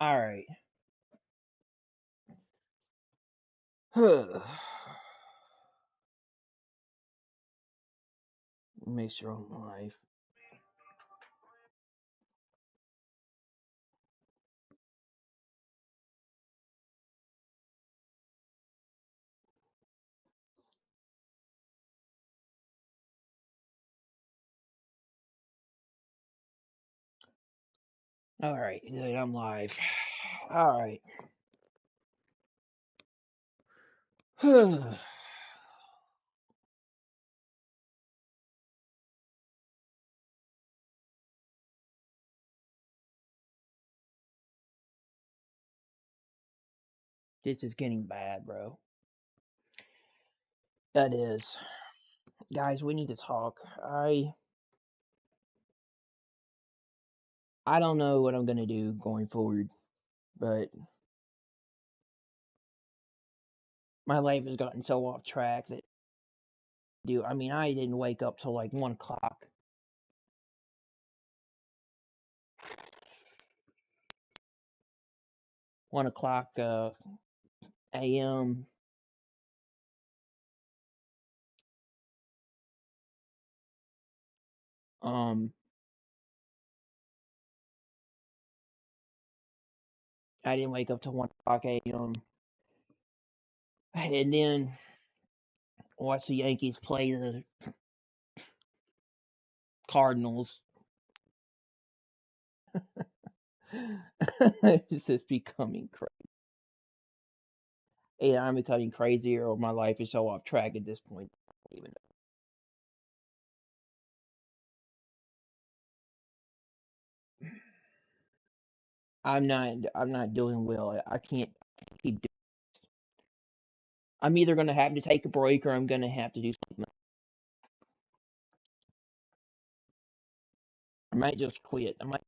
All right. Makes your own life. All right, good. I'm live. All right. This is getting bad, bro. That is. Guys, we need to talk. I don't know what I'm gonna do going forward, but my life has gotten so off track that I didn't wake up till like 1 o'clock. 1 o'clock AM. Um I didn't wake up till 1 o'clock AM. And then watch the Yankees play the Cardinals. It's just becoming crazy. Yeah, I'm becoming crazier, or my life is so off track at this point. Even I'm not doing well. I can't keep. I'm either gonna have to take a break or I'm gonna have to do something. I might just quit. I might.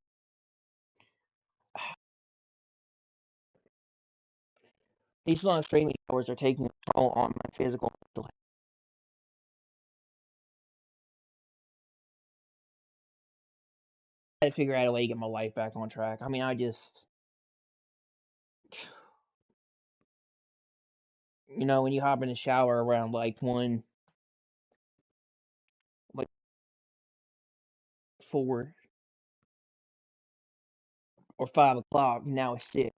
These long streaming hours are taking a toll on my physical mental health. I got to figure out a way to get my life back on track. When you hop in the shower around like like 4 or 5 o'clock, now it's 6.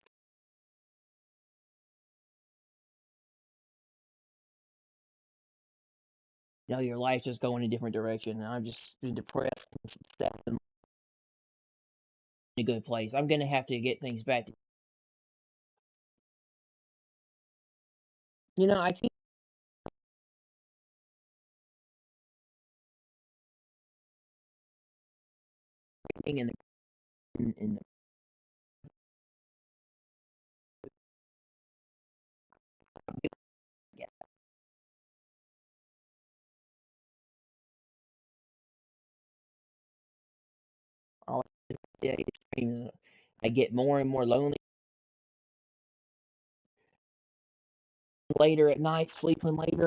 Your life's just going a different direction, and I'm just depressed and stuff in a good place. I'm gonna have to get things back. I keep being in the yeah, all day. I get more and more lonely later at night, sleeping later.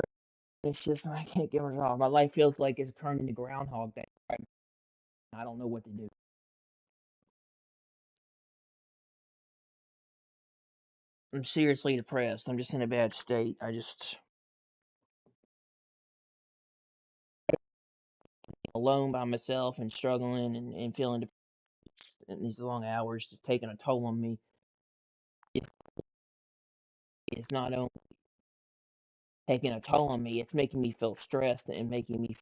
It's just I can't get it off. My life feels like it's turning to Groundhog Day. I don't know what to do. I'm seriously depressed. I'm just in a bad state. I just alone by myself and struggling and feeling in these long hours just taking a toll on me. It's, it's not only taking a toll on me, it's making me feel stressed and making me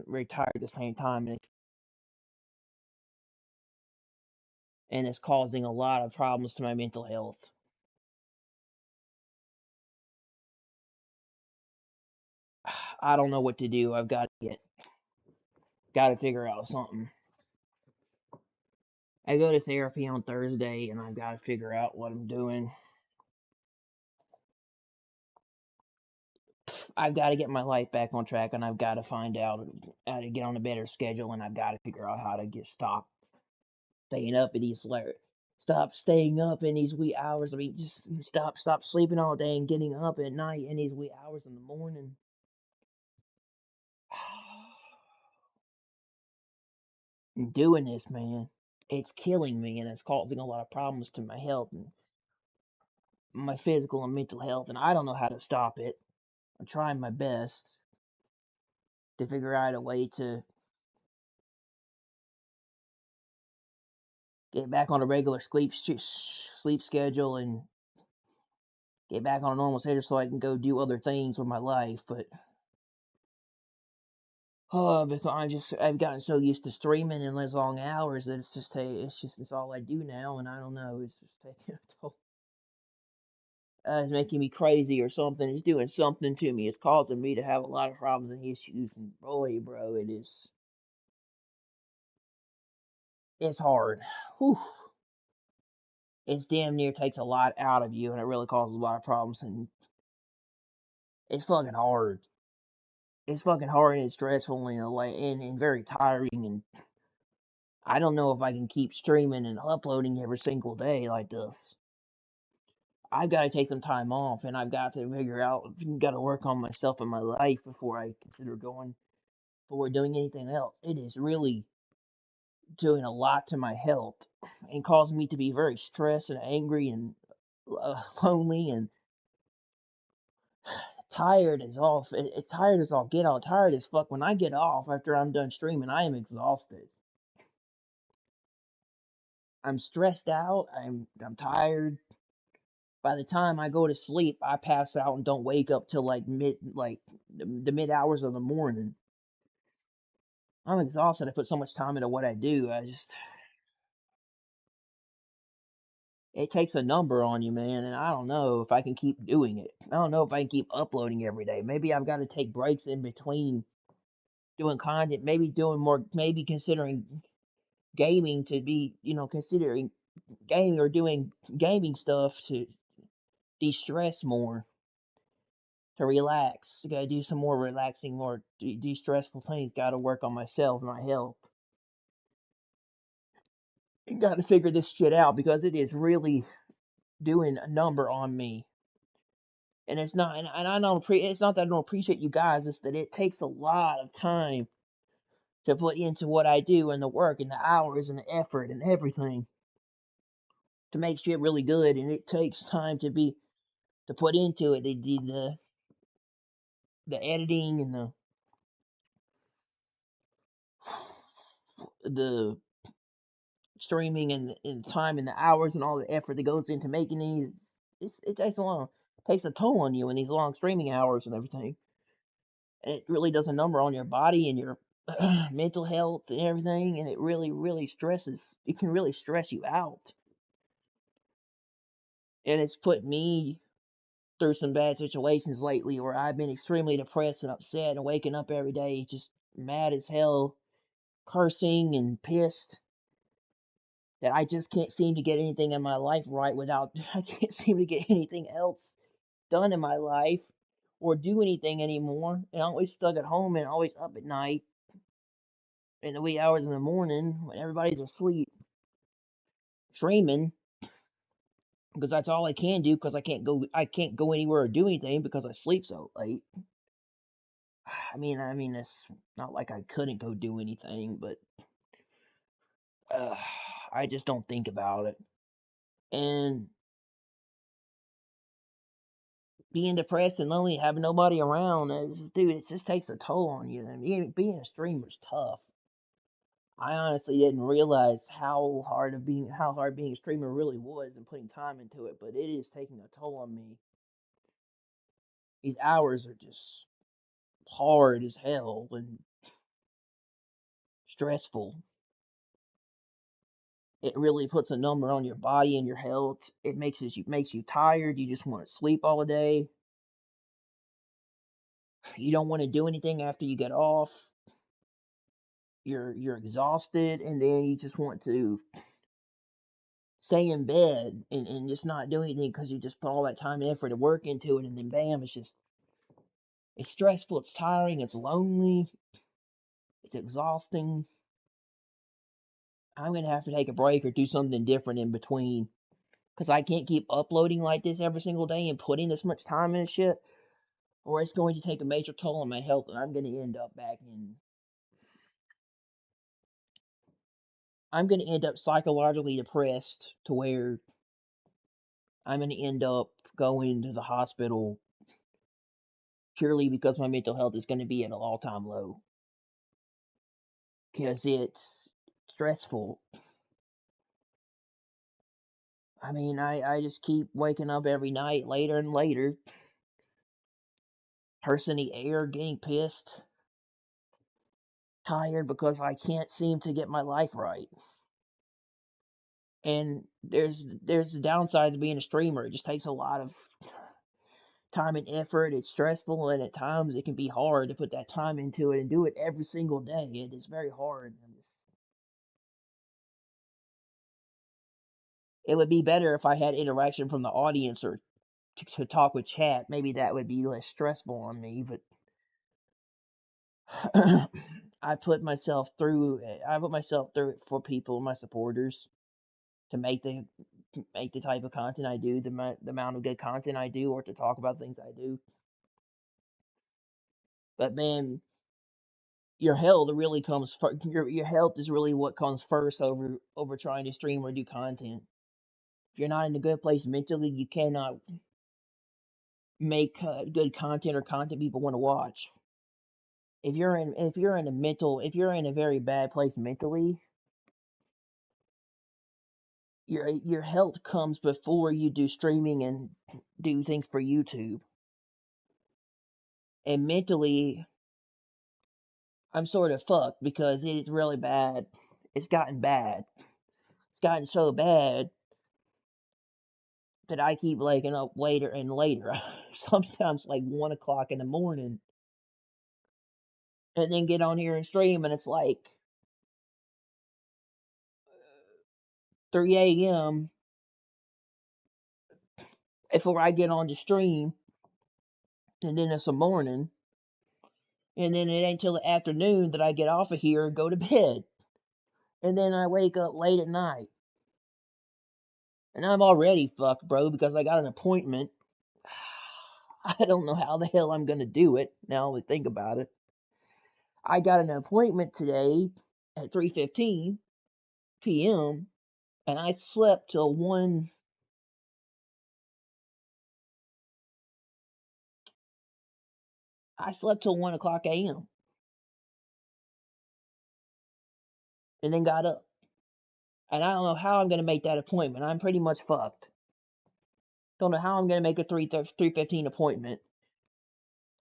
very tired at the same time. And it's causing a lot of problems to my mental health. I don't know what to do. I've got to figure out something. I go to therapy on Thursday, and I've got to figure out what I'm doing. I've got to get my life back on track, and I've got to find out how to get on a better schedule, and I've got to figure out how to get staying up at these stop staying up in these wee hours. Just stop sleeping all day and getting up at night in these wee hours in the morning. I'm doing this, man. it's killing me and it's causing a lot of problems to my health and my physical and mental health, and I don't know how to stop it. I'm trying my best to figure out a way to get back on a regular sleep schedule and get back on a normal schedule so I can go do other things with my life. But because I've gotten so used to streaming in those long hours that it's all I do now, and I don't know, it's just taking a toll. It's making me crazy or something. It's doing something to me. It's causing me to have a lot of problems and issues. And boy, bro, it's hard. Whew. It's damn near takes a lot out of you, and it really causes a lot of problems. And it's fucking hard. It's fucking hard and it's stressful in a way, and very tiring. And I don't know if I can keep streaming and uploading every single day like this. I've got to take some time off, and I've got to figure out, got to work on myself and my life before I consider going forward doing anything else. It is really doing a lot to my health and causing me to be very stressed and angry and lonely and tired as all. It's tired as all get out. Tired as fuck. When I get off after I'm done streaming, I am exhausted. I'm stressed out. I'm tired. By the time I go to sleep, I pass out and don't wake up till like the mid hours of the morning. I'm exhausted. I put so much time into what I do. It takes a number on you, man, and I don't know if I can keep doing it. I don't know if I can keep uploading every day. Maybe I've got to take breaks in between doing content, maybe doing more, maybe considering gaming to be, considering gaming or doing gaming stuff to de-stress more, to relax. I gotta do some more relaxing, more de-stressful things. Gotta work on myself, my health. Gotta figure this shit out because it is really doing a number on me. And it's not, and I don't it's not that I don't appreciate you guys. It's that it takes a lot of time to put into what I do and the work and the hours and the effort and everything to make shit really good. And it takes time to put into it. The editing and the streaming and time and the hours and all the effort that goes into making these. It takes a long, takes a toll on you in these long streaming hours and everything. And it really does a number on your body and your mental health and everything, and it really, really stresses. It can really stress you out, and it's put me through some bad situations lately where I've been extremely depressed and upset and waking up every day just mad as hell, cursing and pissed that I just can't seem to get anything in my life right without I can't seem to get anything else done in my life or do anything anymore. And I'm always stuck at home and always up at night in the wee hours in the morning when everybody's asleep, streaming because that's all I can do because I can't go anywhere or do anything because I sleep so late. I mean it's not like I couldn't go do anything, but uh, I just don't think about it. And being depressed and lonely, having nobody around, dude, it just takes a toll on you. And being a streamer's tough. I honestly didn't realize how hard being a streamer really was and putting time into it, but it is taking a toll on me. These hours are just hard as hell and stressful. It really puts a number on your body and your health. It makes you tired. You just want to sleep all day. You don't want to do anything after you get off. You're exhausted, and then you just want to stay in bed and just not do anything because you just put all that time and effort and work into it, and then bam, it's stressful, it's tiring, it's lonely, it's exhausting. I'm gonna have to take a break or do something different in between because I can't keep uploading like this every single day and putting this much time in shit, or it's going to take a major toll on my health, and I'm gonna end up back in. I'm gonna end up psychologically depressed to where I'm gonna end up going to the hospital purely because my mental health is gonna be at an all-time low because it's stressful. I mean, I just keep waking up every night later and later, cursing the air, getting pissed, tired because I can't seem to get my life right. And there's the downside to being a streamer. It just takes a lot of time and effort. It's stressful, and at times it can be hard to put that time into it and do it every single day. It is very hard. It would be better if I had interaction from the audience or to talk with chat. Maybe that would be less stressful on me. But I put myself through it for people, my supporters, to make the type of content I do, the amount of good content I do, or to talk about things I do. But man, your health really comes first. Your health is really what comes first over trying to stream or do content. If you're not in a good place mentally, you cannot make good content or content people want to watch. If you're in a very bad place mentally, your health comes before you do streaming and do things for YouTube. And mentally, I'm sort of fucked because it is really bad. It's gotten bad. It's gotten so bad that I keep waking up later and later. Sometimes like 1 o'clock in the morning, and then get on here and stream, and it's like 3 a.m. before I get on the stream, and then it's the morning, and then it ain't till the afternoon that I get off of here and go to bed, and then I wake up late at night, and I'm already fucked, bro, because I got an appointment. I don't know how the hell I'm gonna do it now that I think about it. I got an appointment today at 3:15 p.m. and I slept till 1. I slept till 1 o'clock a.m. and then got up. And I don't know how I'm gonna make that appointment. I'm pretty much fucked. Don't know how I'm gonna make a 3:15 appointment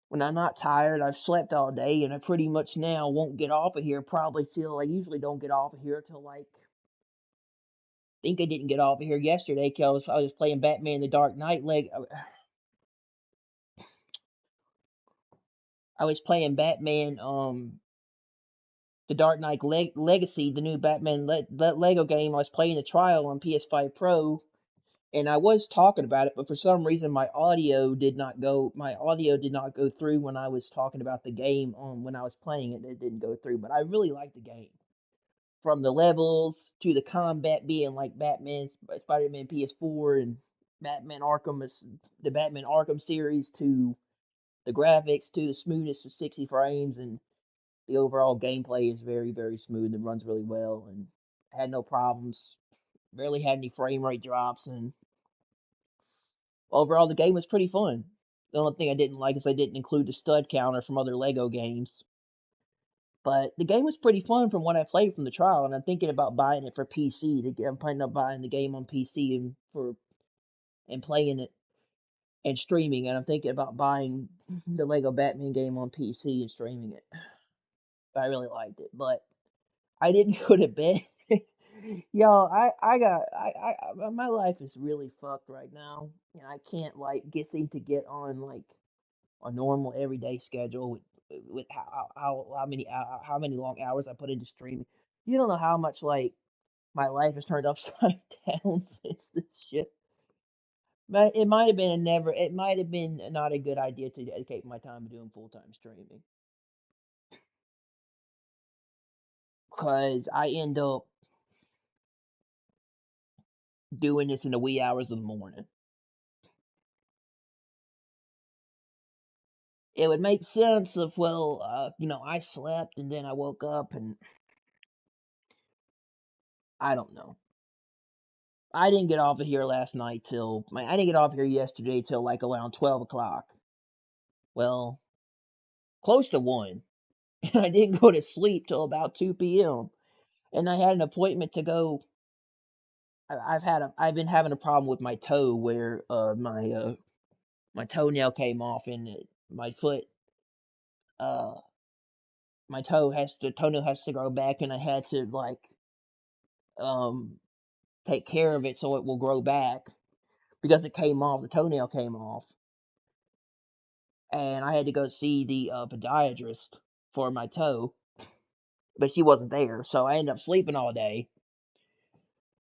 when I'm not tired. I've slept all day, and I pretty much now won't get off of here probably till I usually don't get off of here till like. I think I didn't get off of here yesterday because I was playing Batman: The Dark Knight. I was playing Batman The Dark Knight Legacy, the new Batman Lego game. I was playing the trial on PS5 Pro, and I was talking about it, but for some reason my audio did not go. My audio did not go through when I was talking about the game on when I was playing it. It didn't go through, but I really like the game. From the levels to the combat being like Spider-Man PS4 and Batman Arkham, the Batman Arkham series, to the graphics, to the smoothness of 60 frames, and the overall gameplay is very, very smooth and runs really well, and had no problems. Barely had any frame rate drops, and overall the game was pretty fun. The only thing I didn't like is they didn't include the stud counter from other Lego games. But the game was pretty fun from what I played from the trial, and I'm thinking about buying it for PC. I'm planning on buying the game on PC and playing it and streaming. And I'm thinking about buying the Lego Batman game on PC and streaming it. I really liked it, but I didn't go to bed. Y'all, my life is really fucked right now, and I can't like seem to get on like a normal everyday schedule with how many long hours I put into streaming. You don't know how much like my life has turned upside down since this shit. But it might have been it might have been not a good idea to dedicate my time to doing full time streaming because I end up doing this in the wee hours of the morning. It would make sense if, well, I slept and then I woke up and I don't know. I didn't get off of here last night till I didn't get off here yesterday till like around 12 o'clock. Well, close to 1. And I didn't go to sleep till about 2 p.m. And I had an appointment to go. I've been having a problem with my toe where my toenail came off and my foot uh my toenail has to grow back, and I had to like um take care of it so it will grow back because it came off. The toenail came off, and I had to go see the podiatrist for my toe, but she wasn't there, so I ended up sleeping all day,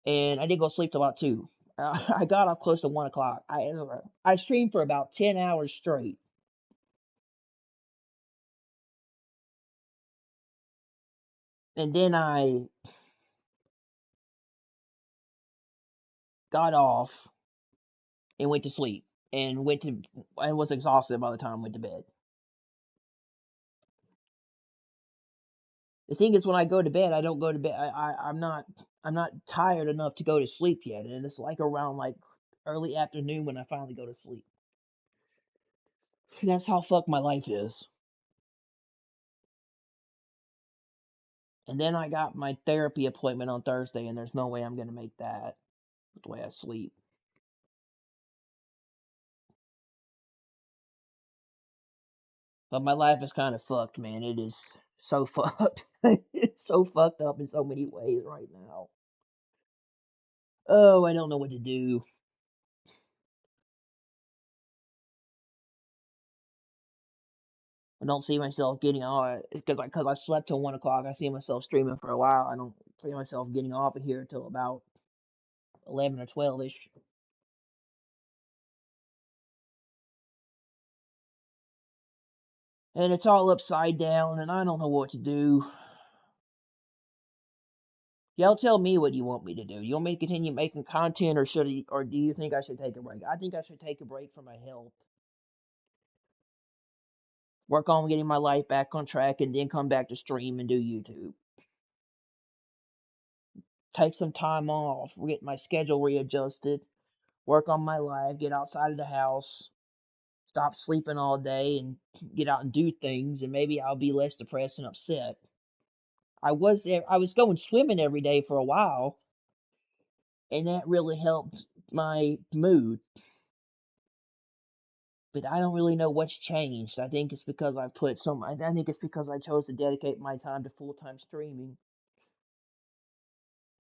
and I didn't go to sleep till about 2. I got up close to 1 o'clock. I streamed for about 10 hours straight, and then I got off and went to sleep and was exhausted by the time I went to bed. The thing is, when I go to bed, I don't go to bed. I'm not tired enough to go to sleep yet, and it's like around like early afternoon when I finally go to sleep. That's how fucked my life is. And then I got my therapy appointment on Thursday, and there's no way I'm gonna make that with the way I sleep. But my life is kind of fucked, man. It is so fucked. It's so fucked up in so many ways right now. Oh, I don't know what to do. I don't see myself getting off because I slept till 1 o'clock. I see myself streaming for a while. I don't see myself getting off of here till about 11 or 12 ish. And it's all upside down, and I don't know what to do. Y'all tell me what you want me to do. You want me to continue making content, or do you think I should take a break? I think I should take a break for my health, work on getting my life back on track, and then come back to stream and do YouTube. Take some time off, get my schedule readjusted, work on my life, get outside of the house, stop sleeping all day, and get out and do things, and maybe I'll be less depressed and upset. I was going swimming every day for a while, and that really helped my mood. But I don't really know what's changed. I think it's because I think it's because I chose to dedicate my time to full-time streaming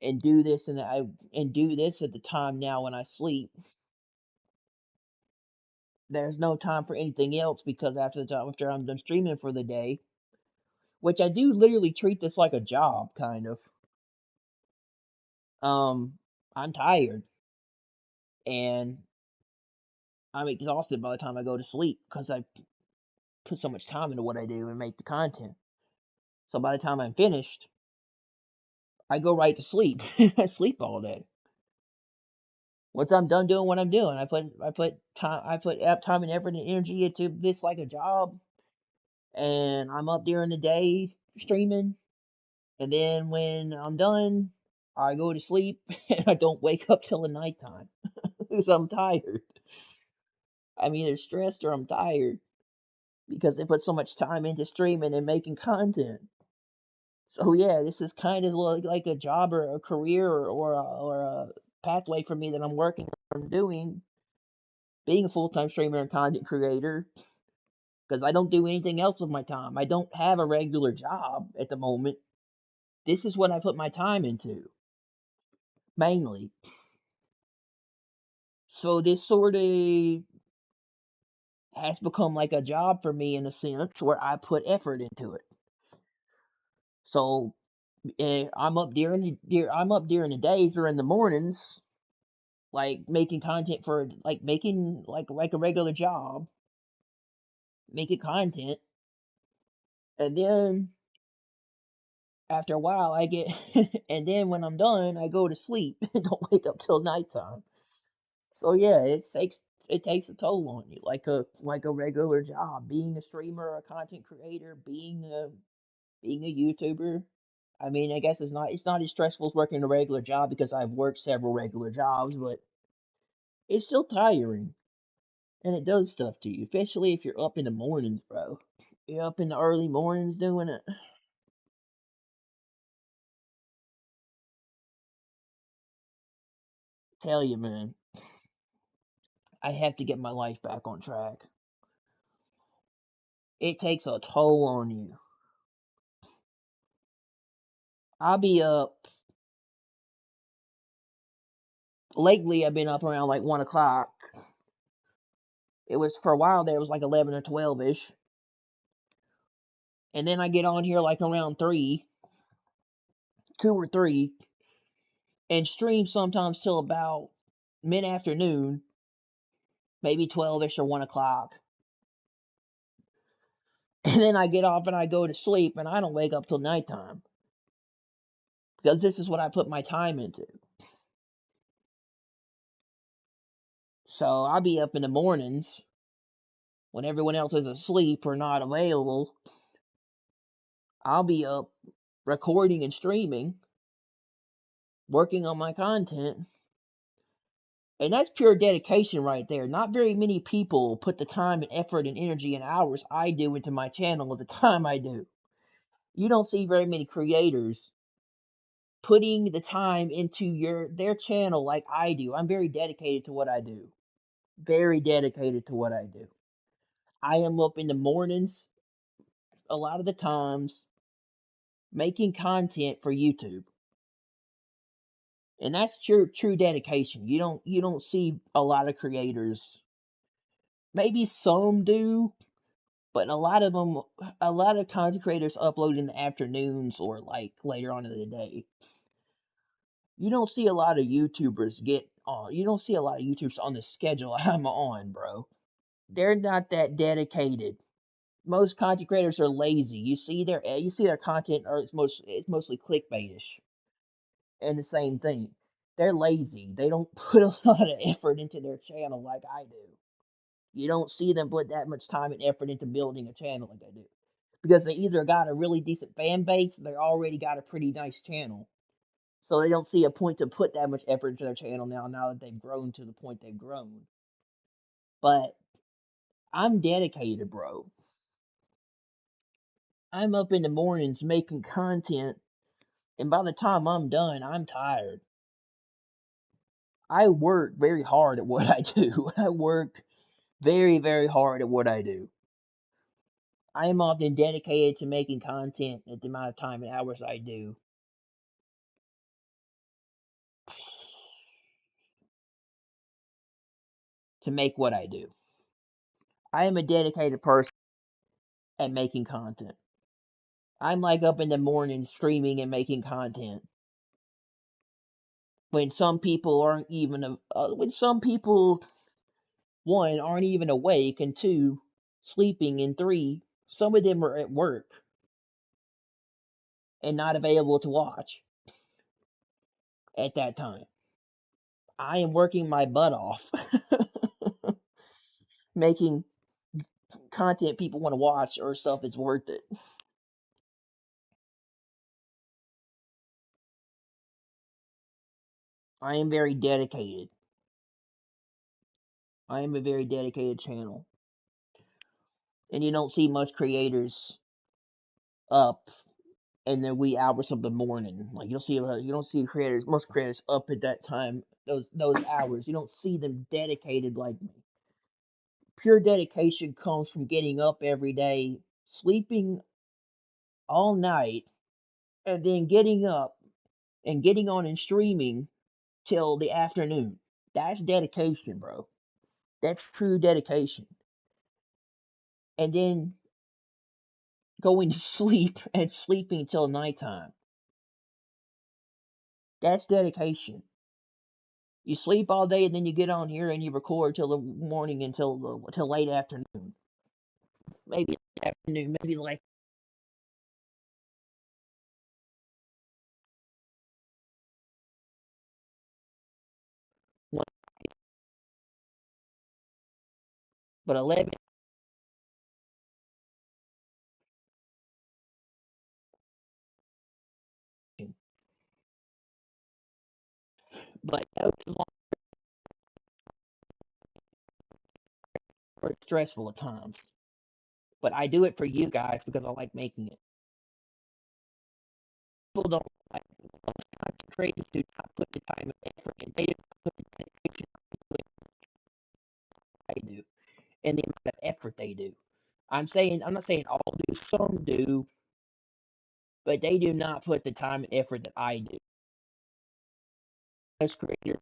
and do this at the time now when I sleep. There's no time for anything else because after I'm done streaming for the day, which I do literally treat this like a job kind of. Um I'm tired and I'm exhausted by the time I go to sleep because I put so much time into what I do and make the content. So by the time I'm finished, I go right to sleep. I sleep all day. Once I'm done doing what I'm doing, I put time and effort and energy into this like a job, and I'm up during the day streaming, and then when I'm done, I go to sleep and I don't wake up till the nighttime because I'm tired. I'm either stressed or I'm tired because they put so much time into streaming and making content. So yeah, this is kind of like a job or a career or a pathway for me that I'm working on doing, being a full-time streamer and content creator, because I don't do anything else with my time. I don't have a regular job at the moment. This is what I put my time into, mainly. So this sort of has become like a job for me in a sense where I put effort into it. So I'm up during the days or in the mornings, like making content for like making like a regular job, making content, and then after a while I get and then when I'm done I go to sleep and don't wake up till nighttime. So yeah, it takes a toll on you like a regular job, being a streamer, a content creator, being a YouTuber. I mean, I guess it's not as stressful as working a regular job because I've worked several regular jobs, but it's still tiring and it does stuff to you, especially if you're up in the mornings, bro. You're up in the early mornings doing it. Tell you, man, I have to get my life back on track. It takes a toll on you. I'll be up. Lately, I've been up around like 1 o'clock. It was for a while there. It was like 11 or 12 ish, and then I get on here like around 3, 2 or 3, and stream sometimes till about mid afternoon, maybe 12 ish or 1 o'clock. And then I get off and I go to sleep, and I don't wake up till nighttime because this is what I put my time into. So I'll be up in the mornings when everyone else is asleep or not available. I'll be up recording and streaming, working on my content. And that's pure dedication right there. Not very many people put the time and effort and energy and hours I do into my channel at the time I do. You don't see very many creators putting the time into their channel like I do. I'm very dedicated to what I do. Very dedicated to what I do. I am up in the mornings a lot of the times making content for YouTube. And that's true dedication. You don't see a lot of creators. Maybe some do, but a lot of content creators upload in the afternoons or like later on in the day. You don't see a lot of YouTubers get on. You don't see a lot of YouTubers on the schedule I'm on, bro. They're not that dedicated. Most content creators are lazy. You see their content, or it's mostly clickbaitish, and the same thing. They're lazy. They don't put a lot of effort into their channel like I do. You don't see them put that much time and effort into building a channel like I do. Because they either got a really decent fan base, or they already got a pretty nice channel. So they don't see a point to put that much effort into their channel now that they've grown to the point they've grown. But I'm dedicated, bro. I'm up in the mornings making content, and by the time I'm done, I'm tired. I work very hard at what I do. I work very, very hard at what I do. I am often dedicated to making content at the amount of time and hours I do. To make what I do. I am a dedicated person at making content. I'm like up in the morning streaming and making content when some people aren't even when some people, one, aren't even awake, and two, sleeping, and three, some of them are at work and not available to watch at that time. I am working my butt off making content people want to watch or stuff that's worth it. I am very dedicated. I am a very dedicated channel. And you don't see much creators up in the wee hours of the morning. Like you don't see creators, most creators up at that time, those hours. You don't see them dedicated like me. Pure dedication comes from getting up every day, sleeping all night, and then getting up and getting on and streaming till the afternoon. That's dedication, bro. That's true dedication. And then going to sleep and sleeping till nighttime. That's dedication. You sleep all day and then you get on here and you record till the morning until late afternoon. Maybe afternoon, maybe like one, but 11. But those long are stressful at times. But I do it for you guys because I like making it. People don't like creators do not put the time and effort in. They do not put the dedication they do and the amount of effort they do. I'm not saying all do, some do, but they do not put the time and effort that I do. As creators,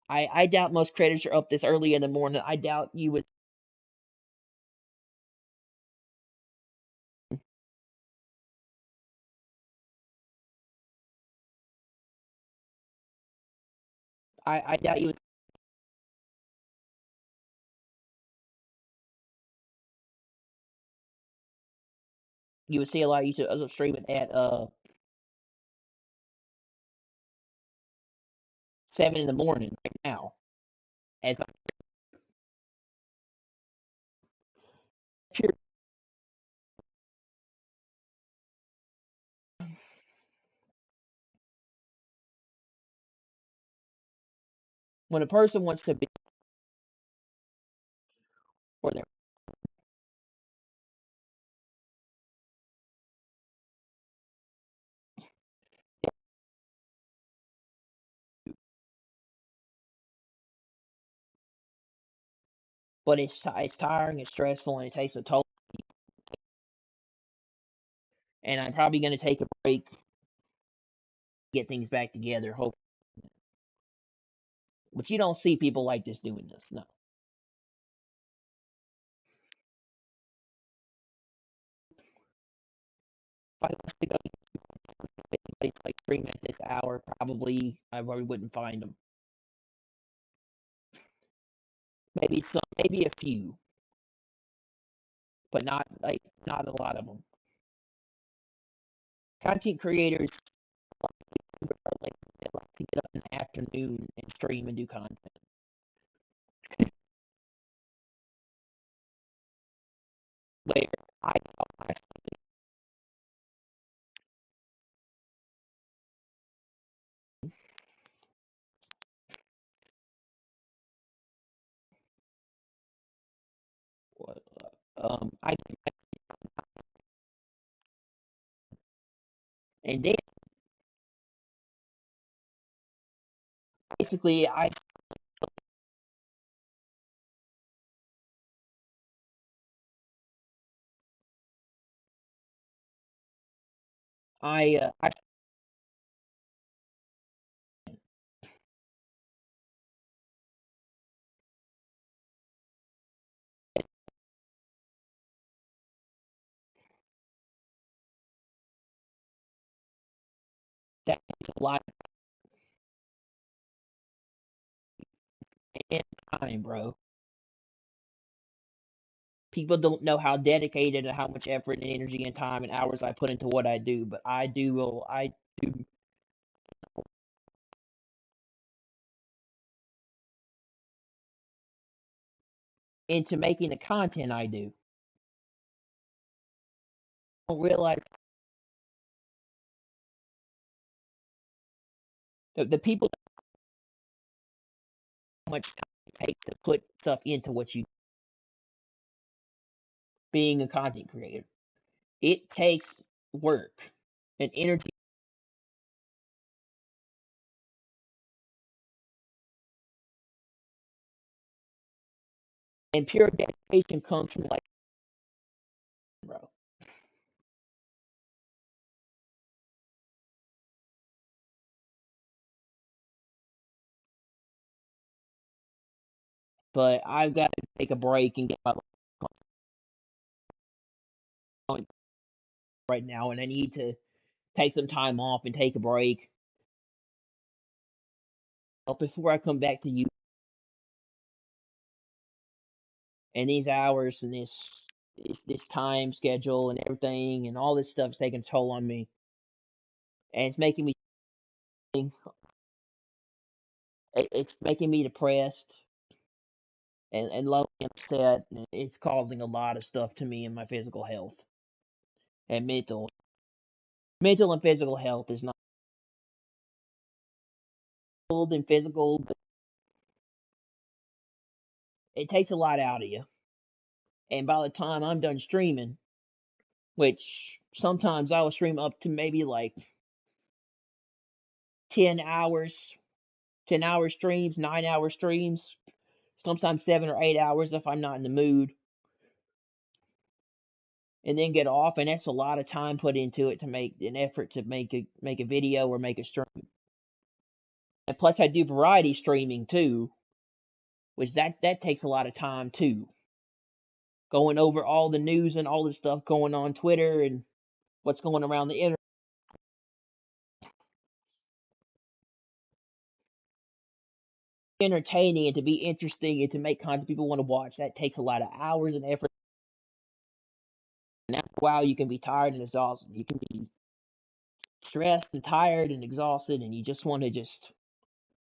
I doubt most creators are up this early in the morning. I doubt you would. I doubt you would see a lot of YouTube streaming at 7 in the morning right now. As I'm pure, when a person wants to be or they're but it's tiring, it's stressful, and it takes a toll. And I'm probably going to take a break, get things back together. Hope, but you don't see people like this doing this. No, if I was to go to a place like stream at this hour, I probably wouldn't find them. Maybe some, maybe a few, but not a lot of them. Content creators are like they like to get up in the afternoon and stream and do content. Where I I and then basically I that takes a lot of time, bro. People don't know how dedicated and how much effort and energy and time and hours I put into what I do, but I do into making the content I do. I don't realize the people how much time it takes to put stuff into what you being a content creator. It takes work and energy and pure dedication comes from like bro. But I've got to take a break and get my life going right now, and I need to take some time off and take a break before I come back to you. And these hours and this time schedule and everything and all this stuff's taking a toll on me, and it's making me think, it's making me depressed and lonely and upset. And it's causing a lot of stuff to me in my physical health. and mental and physical health is not mental and physical, but it takes a lot out of you. And by the time I'm done streaming, which sometimes I will stream up to maybe like 10 hours, 10-hour streams, 9-hour streams, sometimes 7 or 8 hours if I'm not in the mood, and then get off. And that's a lot of time put into it to make an effort to make a video or make a stream. And plus, I do variety streaming too, which that takes a lot of time too. Going over all the news and all the stuff going on Twitter and what's going around the internet. Entertaining and to be interesting and to make content people want to watch, that takes a lot of hours and effort. And after a while, you can be tired and exhausted. You can be stressed and tired and exhausted, and you just want to just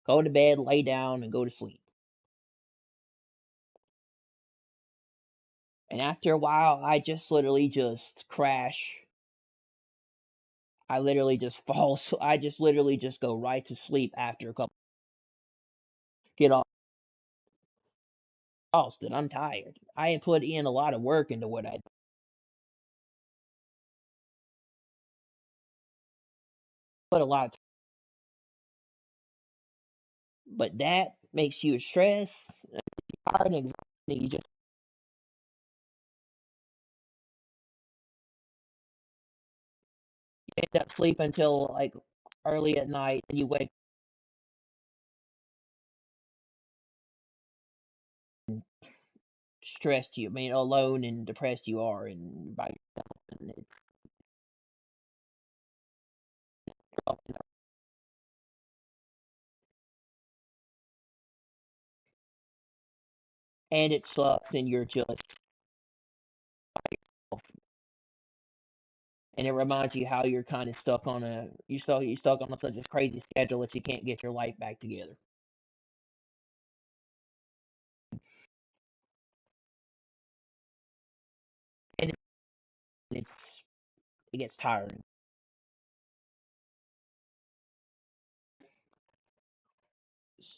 go to bed, lay down, and go to sleep. And after a while, I just literally just crash. I literally just fall. I just literally just go right to sleep after a couple. Get off exhausted. I'm tired. I put in a lot of work into what I put a lot of, but that makes you stressed, tired, and exhausted. You just end up sleeping until like early at night, and you wake and stressed you. I mean, alone and depressed you are, and by yourself, and it sucks, and you're just, and it reminds you how you're kind of stuck on a you stuck on such a crazy schedule that you can't get your life back together, and it's it gets tiring.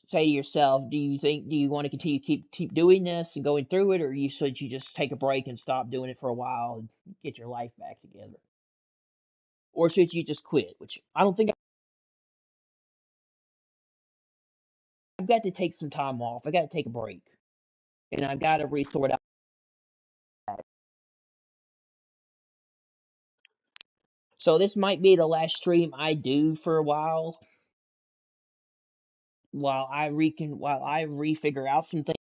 Say to yourself, do you want to continue keep doing this and going through it, or you should you just take a break and stop doing it for a while and get your life back together, or should you just quit? Which I don't think. I've got to take some time off. I got to take a break, and I've got to resort out. So this might be the last stream I do for a while I refigure out some things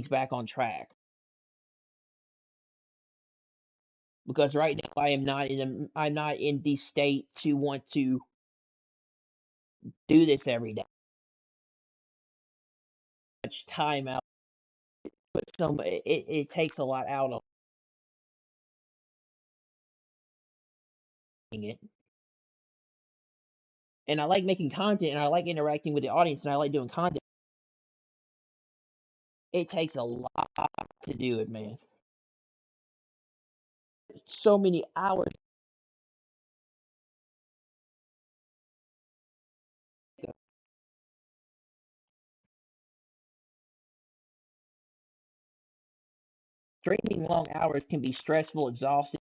back on track. Because right now I'm not in the state to want to do this every day. Much time out, but it takes a lot out of it. And I like making content, and I like interacting with the audience, and I like doing content. It takes a lot to do it, man. So many hours. Streaming long hours can be stressful, exhausting,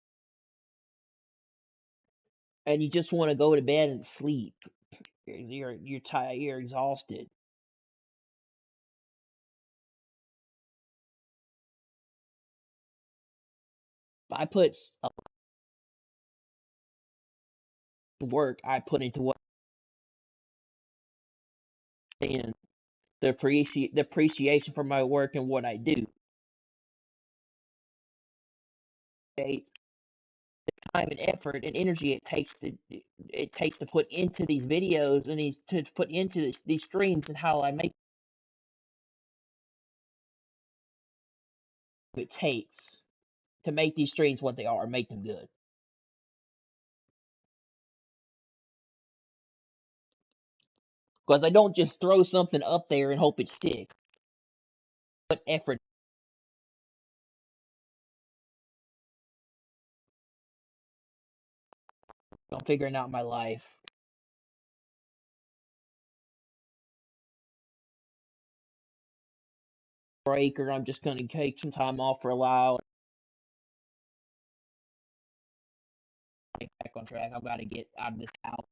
and you just want to go to bed and sleep. You're tired. You're exhausted. I put a lot of work I put into what and the appreciation for my work and what I do. The time and effort and energy it takes to put into these videos and these to put into these streams and how I make it takes to make these streams what they are, make them good. Because I don't just throw something up there and hope it sticks. Put effort. I'm figuring out my life. Break, or I'm just going to take some time off for a while. Get back on track. I've got to get out of this house,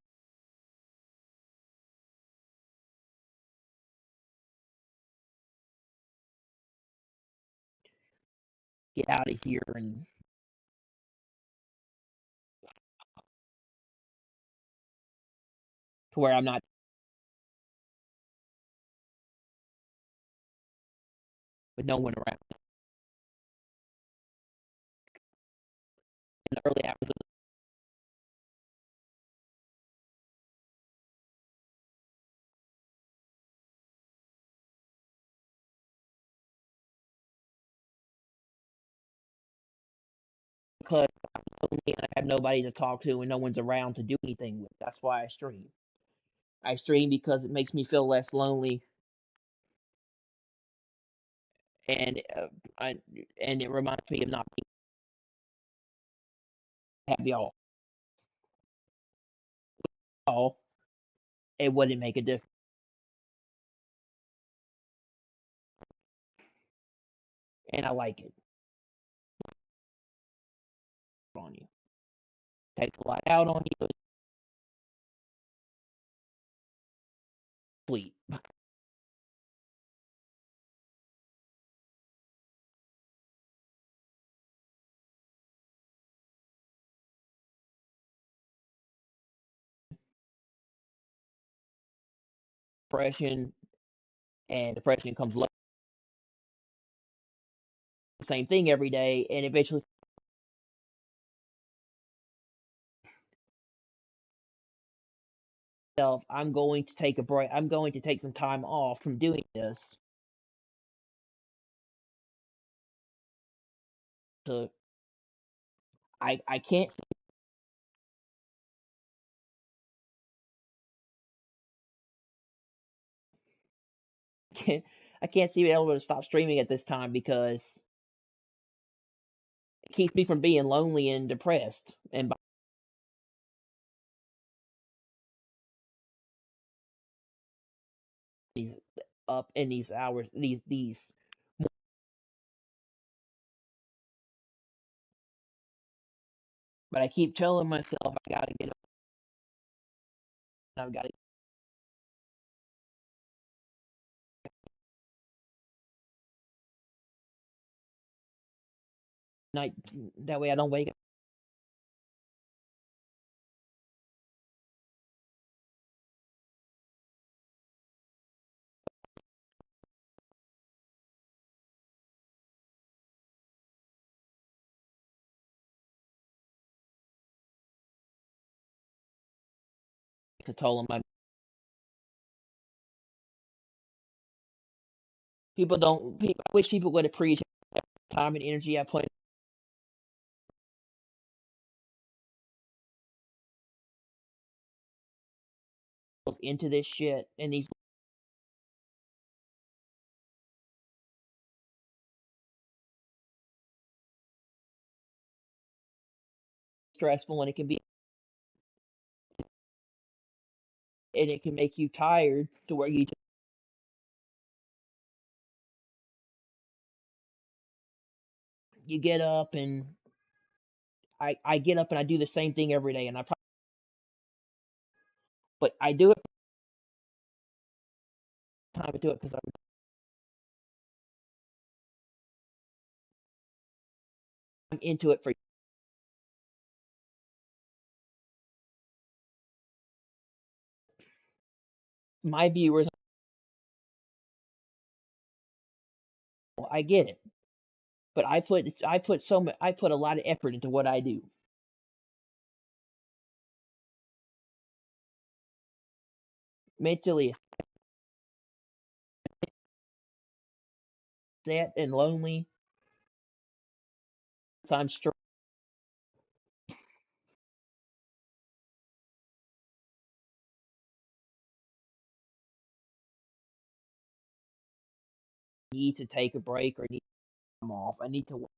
get out of here, and to where I'm not with no one around. In the early hours of the because I'm lonely and I have nobody to talk to and no one's around to do anything with. That's why I stream. I stream because it makes me feel less lonely, and I and it reminds me of not being have y'all. All it wouldn't make a difference and I like it on you. Takes a lot out on you. Sleep, depression, and depression comes late. The same thing every day, and eventually, self, I'm going to take a break. I'm going to take some time off from doing this. To I can't can't I can't see being able to stop streaming at this time because it keeps me from being lonely and depressed. And by these up in these hours, these. But I keep telling myself I gotta get up. I've got to night that way I don't wake up to toll on my people don't. I wish people would appreciate the time and energy I put into this shit and these stressful and it can be and it can make you tired to where you get up and I get up and I do the same thing every day and I probably but I do it time to do it because I'm into it for my viewers. I get it, but I put a lot of effort into what I do mentally sad and lonely. Sometimes need to take a break or need to come off. I need to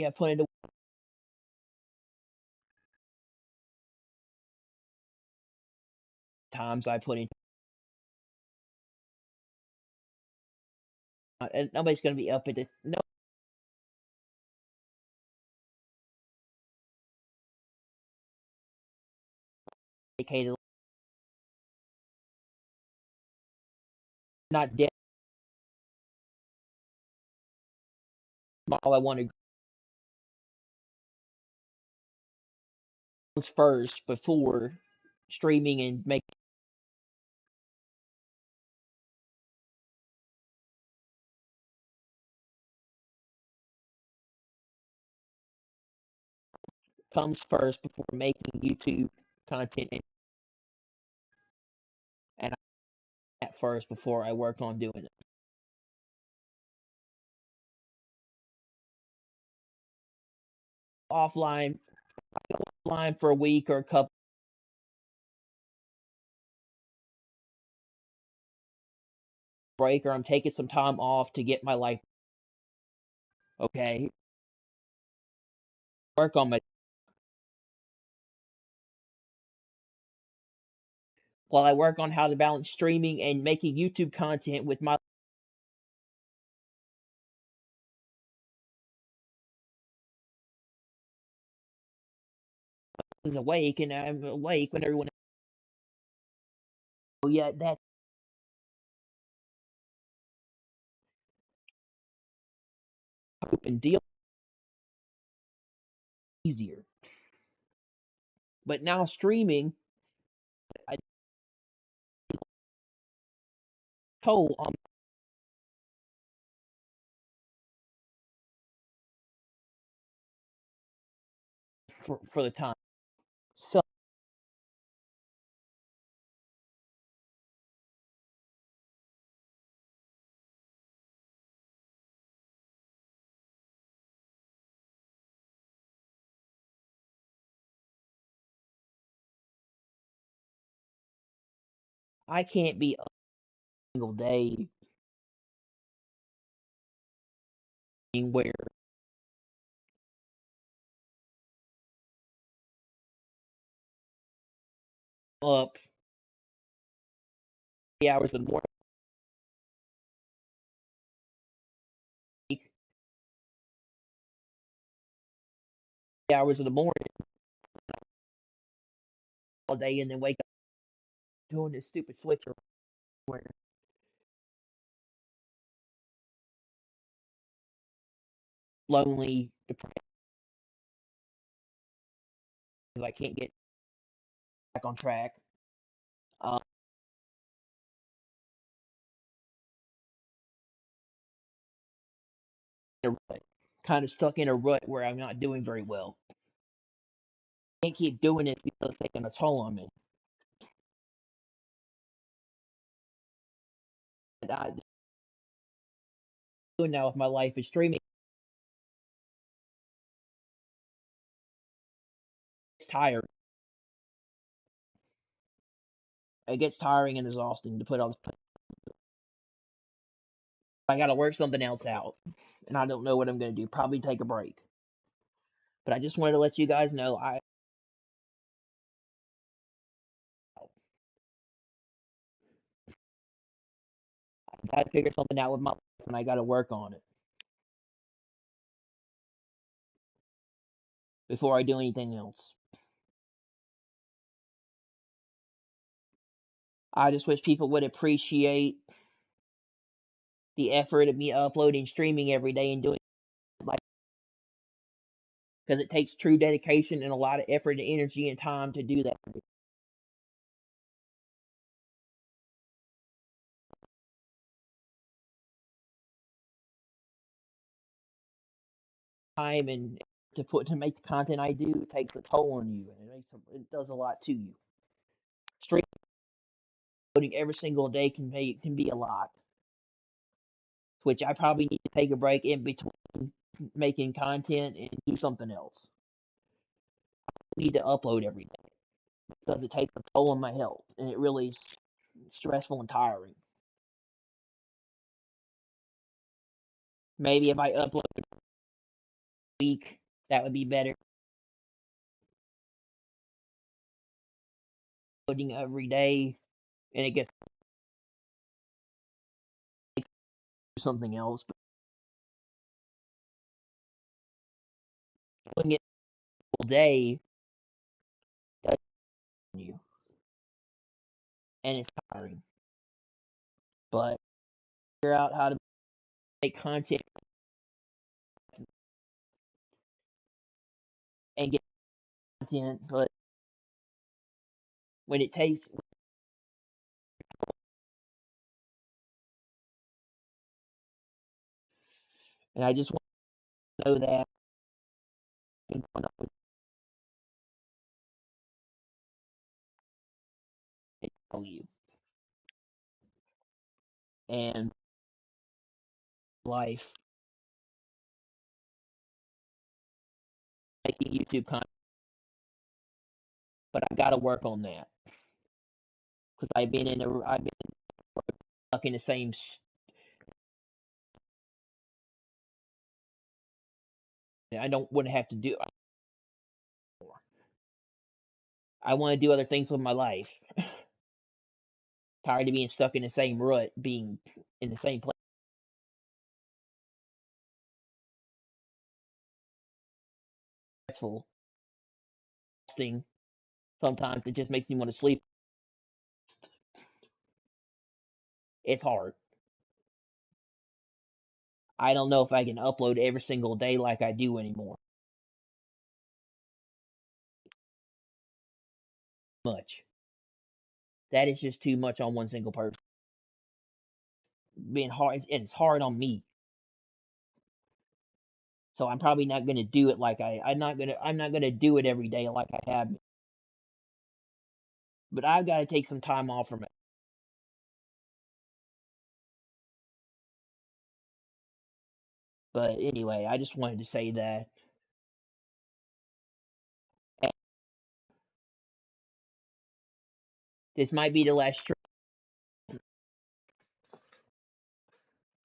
I put into times I put in, and nobody's gonna be up at it. No dedicated, not dead. All I want to go first before streaming and make comes first before making YouTube content, and I at first before I work on doing it offline. Offline for a week or a couple break, or I'm taking some time off to get my life okay. Work on my while I work on how to balance streaming and making YouTube content with my awake, and I'm awake when everyone else. Yeah, that's and deal easier. But now streaming, I told on for the time. So I can't be a single day where up 3 hours in the morning, 3 hours in the morning all day, and then wake up doing this stupid switch where lonely, depressed, because I can't get back on track. Um, kind of stuck in a rut where I'm not doing very well. Can't keep doing it because it's taking a toll on me. And I doing now with my life is streaming. It's tired. It gets tiring and exhausting to put all this. I got to work something else out, and I don't know what I'm gonna do. Probably take a break. But I just wanted to let you guys know I got to figure something out with my life, and I got to work on it before I do anything else. I just wish people would appreciate the effort of me uploading, streaming every day, and doing it like because it takes true dedication and a lot of effort and energy and time to do that. Time and to put to make the content I do it takes a toll on you, and it does a lot to you. Streaming every single day can be a lot, which I probably need to take a break in between making content and do something else. I need to upload every day because it takes a toll on my health, and it really is stressful and tiring. Maybe if I upload week. That would be better. Putting every day, and it gets something else. But doing it all day does you, and it's tiring. But figure out how to make content and get content. But when it takes, and I just want to know that I tell you, and life making YouTube content. But I got to work on that because I've been stuck in the same. I don't want to have to do. I want to do other things with my life. Tired of being stuck in the same rut, being in the same place. Stressful thing. Sometimes it just makes me want to sleep. It's hard. I don't know if I can upload every single day like I do anymore. Much. That is just too much on one single person. Being hard, and it's hard on me. So I'm probably not gonna do it like I'm not gonna do it every day like I have. But I've got to take some time off from it. But anyway, I just wanted to say that this might be the last trip,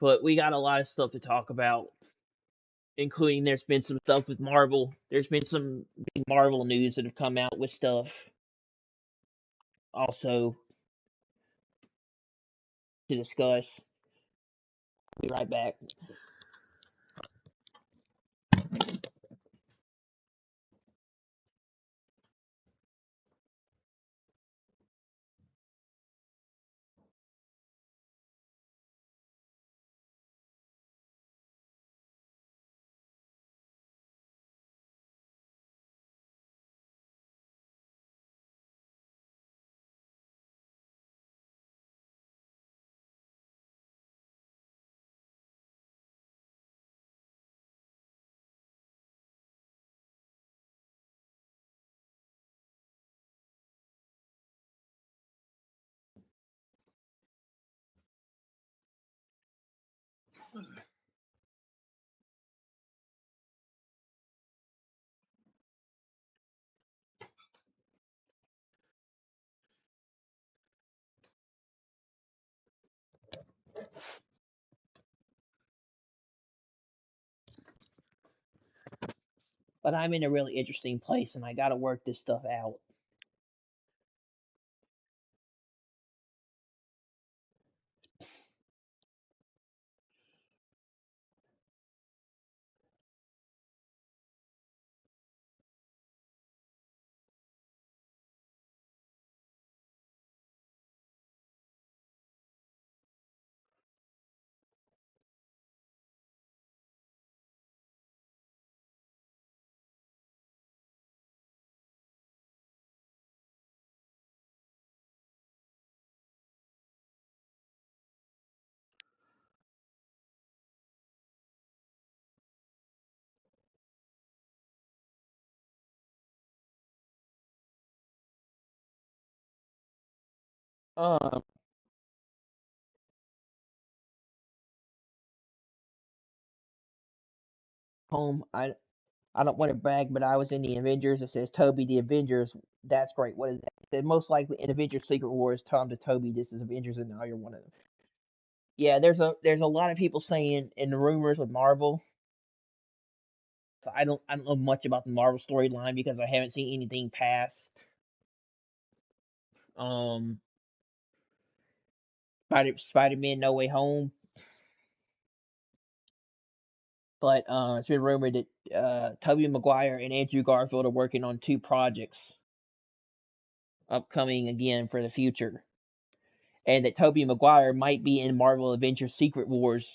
but we got a lot of stuff to talk about, including there's been some stuff with Marvel. There's been some big Marvel news that have come out with stuff. Also to discuss. Be right back. But I'm in a really interesting place, and I got to work this stuff out. Um, home. I don't want to brag, but I was in the Avengers. It says Toby the Avengers. That's great. What is that? It said most likely in Avengers Secret Wars, Tom to Toby. This is Avengers, and now you're one of them. Yeah, there's a lot of people saying in the rumors with Marvel So I don't know much about the Marvel storyline because I haven't seen anything past um Spider-Man No Way Home. But it's been rumored that Tobey Maguire and Andrew Garfield are working on two projects upcoming again for the future, and that Tobey Maguire might be in Marvel Avengers Secret Wars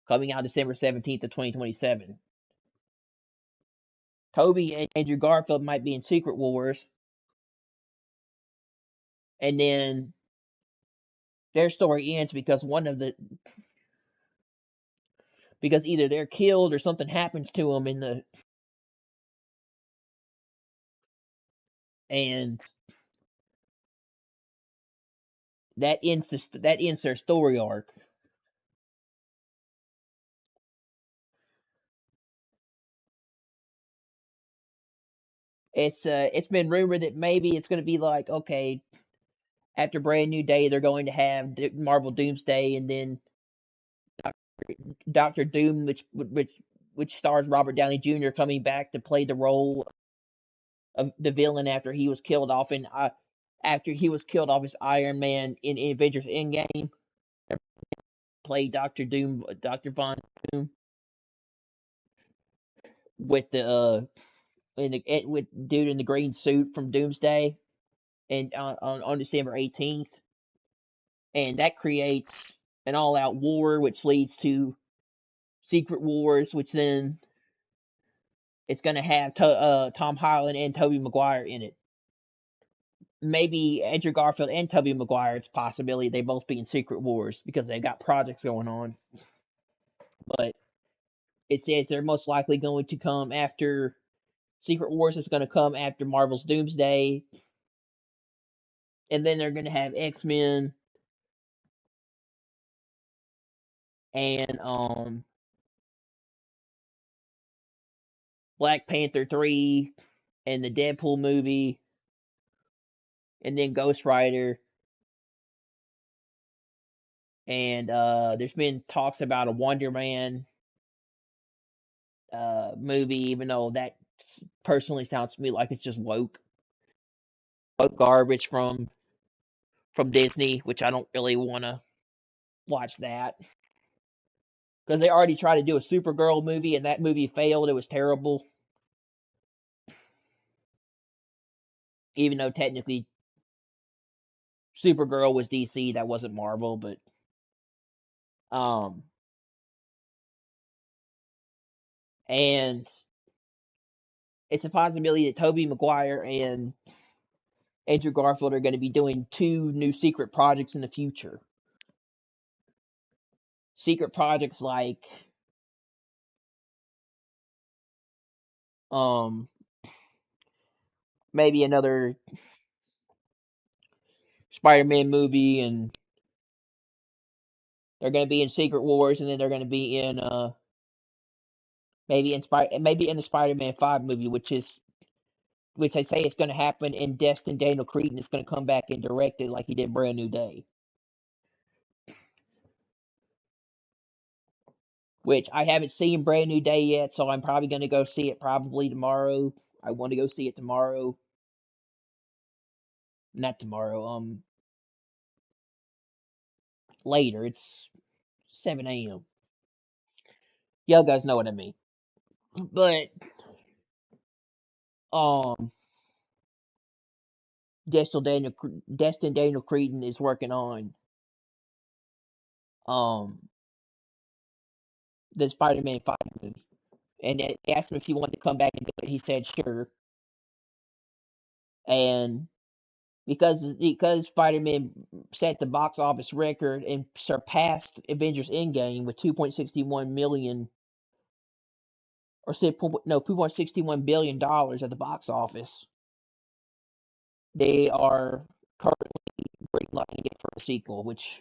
coming out December 17th of 2027. Tobey and Andrew Garfield might be in Secret Wars, and then their story ends because because either they're killed or something happens to them in the and that ends their story arc. It's been rumored that maybe it's going to be like, okay, after Brand New Day they're going to have Marvel Doomsday, and then Doctor Doom, which stars Robert Downey Jr. coming back to play the role of the villain after he was killed off as Iron Man in Avengers Endgame, play Doctor Doom, Doctor Von Doom, with the with dude in the green suit from Doomsday, and on December 18th, and that creates an all-out war, which leads to Secret Wars, which then it's going to have Tom Holland and Tobey Maguire in it. Maybe Andrew Garfield and Tobey Maguire. It's a possibility they both be in Secret Wars because they've got projects going on. But it says they're most likely going to come after Secret Wars is going to come after Marvel's Doomsday, and then they're going to have X-Men and Black Panther 3 and the Deadpool movie, and then Ghost Rider. And there's been talks about a Wonder Man movie, even though that personally sounds to me like it's just woke garbage from Disney, which I don't really want to watch that because they already tried to do a Supergirl movie and that movie failed. It was terrible, even though technically Supergirl was DC, that wasn't Marvel, but um and it's a possibility that Tobey Maguire and Andrew Garfield are going to be doing two new secret projects in the future. Secret projects like um maybe another Spider-Man movie, and they're going to be in Secret Wars, and then they're going to be in maybe in the Spider-Man 5 movie, which they say is going to happen, and Destin Daniel Cretton is going to come back and direct it like he did Brand New Day, which I haven't seen Brand New Day yet, so I'm probably going to go see it probably tomorrow. I want to go see it tomorrow. Not tomorrow, later. It's 7 a.m. Y'all guys know what I mean. But um Destin Daniel Cretton is working on um the Spider-Man 5 movie. And they asked him if he wanted to come back and do it. He said sure. And because Spider-Man set the box office record and surpassed Avengers Endgame with 2.61 million, or said no, 2.61 billion dollars at the box office, they are currently greenlighting it for a sequel, which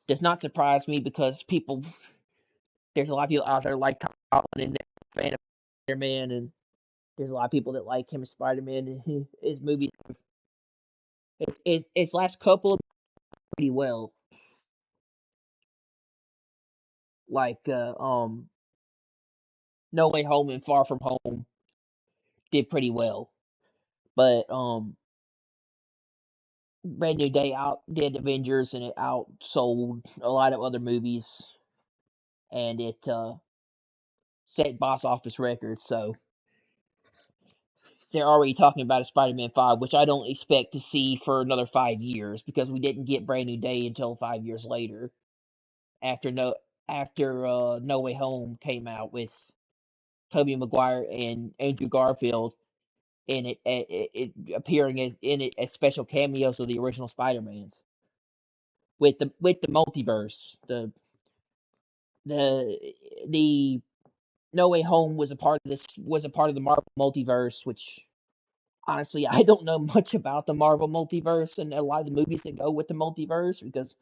does not surprise me because there's a lot of people out there like Tom Holland and they're a fan of Spider-Man, and there's a lot of people that like him as Spider-Man, and his movies, his last couple of pretty well. Like No Way Home and Far From Home did pretty well, but Brand New Day outdid Avengers and it outsold a lot of other movies, and it set box office records. So they're already talking about a Spider-Man 5, which I don't expect to see for another 5 years because we didn't get Brand New Day until 5 years later after No Way Home came out with Tobey Maguire and Andrew Garfield in it appearing in it as special cameos of the original Spider-Mans with the multiverse. The the No Way Home was a part of the Marvel multiverse, which honestly I don't know much about the Marvel multiverse and a lot of the movies that go with the multiverse because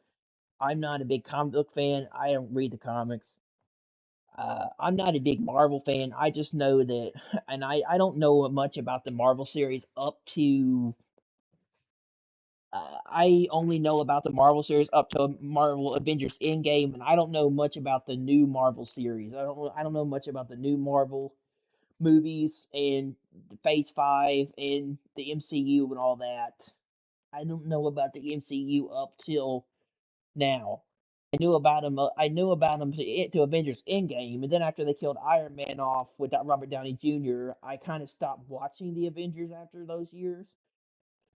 I'm not a big comic book fan. I don't read the comics. I'm not a big Marvel fan. I just know that, and I don't know much about the Marvel series up to. I only know about the Marvel series up to Marvel Avengers Endgame, and I don't know much about the new Marvel series. I don't know much about the new Marvel movies and Phase 5 and the MCU and all that. I don't know about the MCU up till now. I knew about them to Avengers Endgame, and then after they killed Iron Man off with that Robert Downey Jr., I kind of stopped watching the Avengers after those years.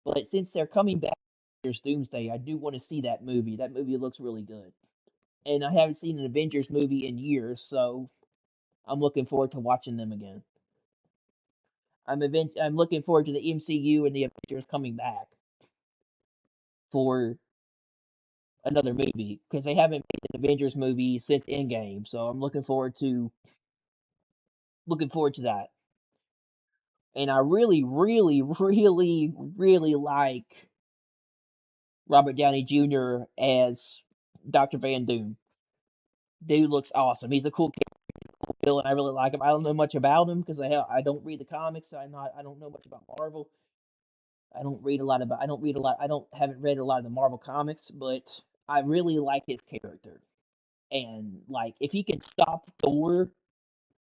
But since they're coming back, Avengers Doomsday, I do want to see that movie. That movie looks really good, and I haven't seen an Avengers movie in years, so I'm looking forward to watching them again. I'm looking forward to the MCU and the Avengers coming back for another movie because they haven't made an Avengers movie since Endgame, so I'm looking forward to that. And I really, really, really, really like Robert Downey Jr. as Dr. Van Doom. Dude looks awesome. He's a cool villain. I really like him. I don't know much about him because I don't read the comics. I don't know much about Marvel. I don't read a lot. I don't haven't read a lot of the Marvel comics, but I really like his character. And like if he can stop Thor,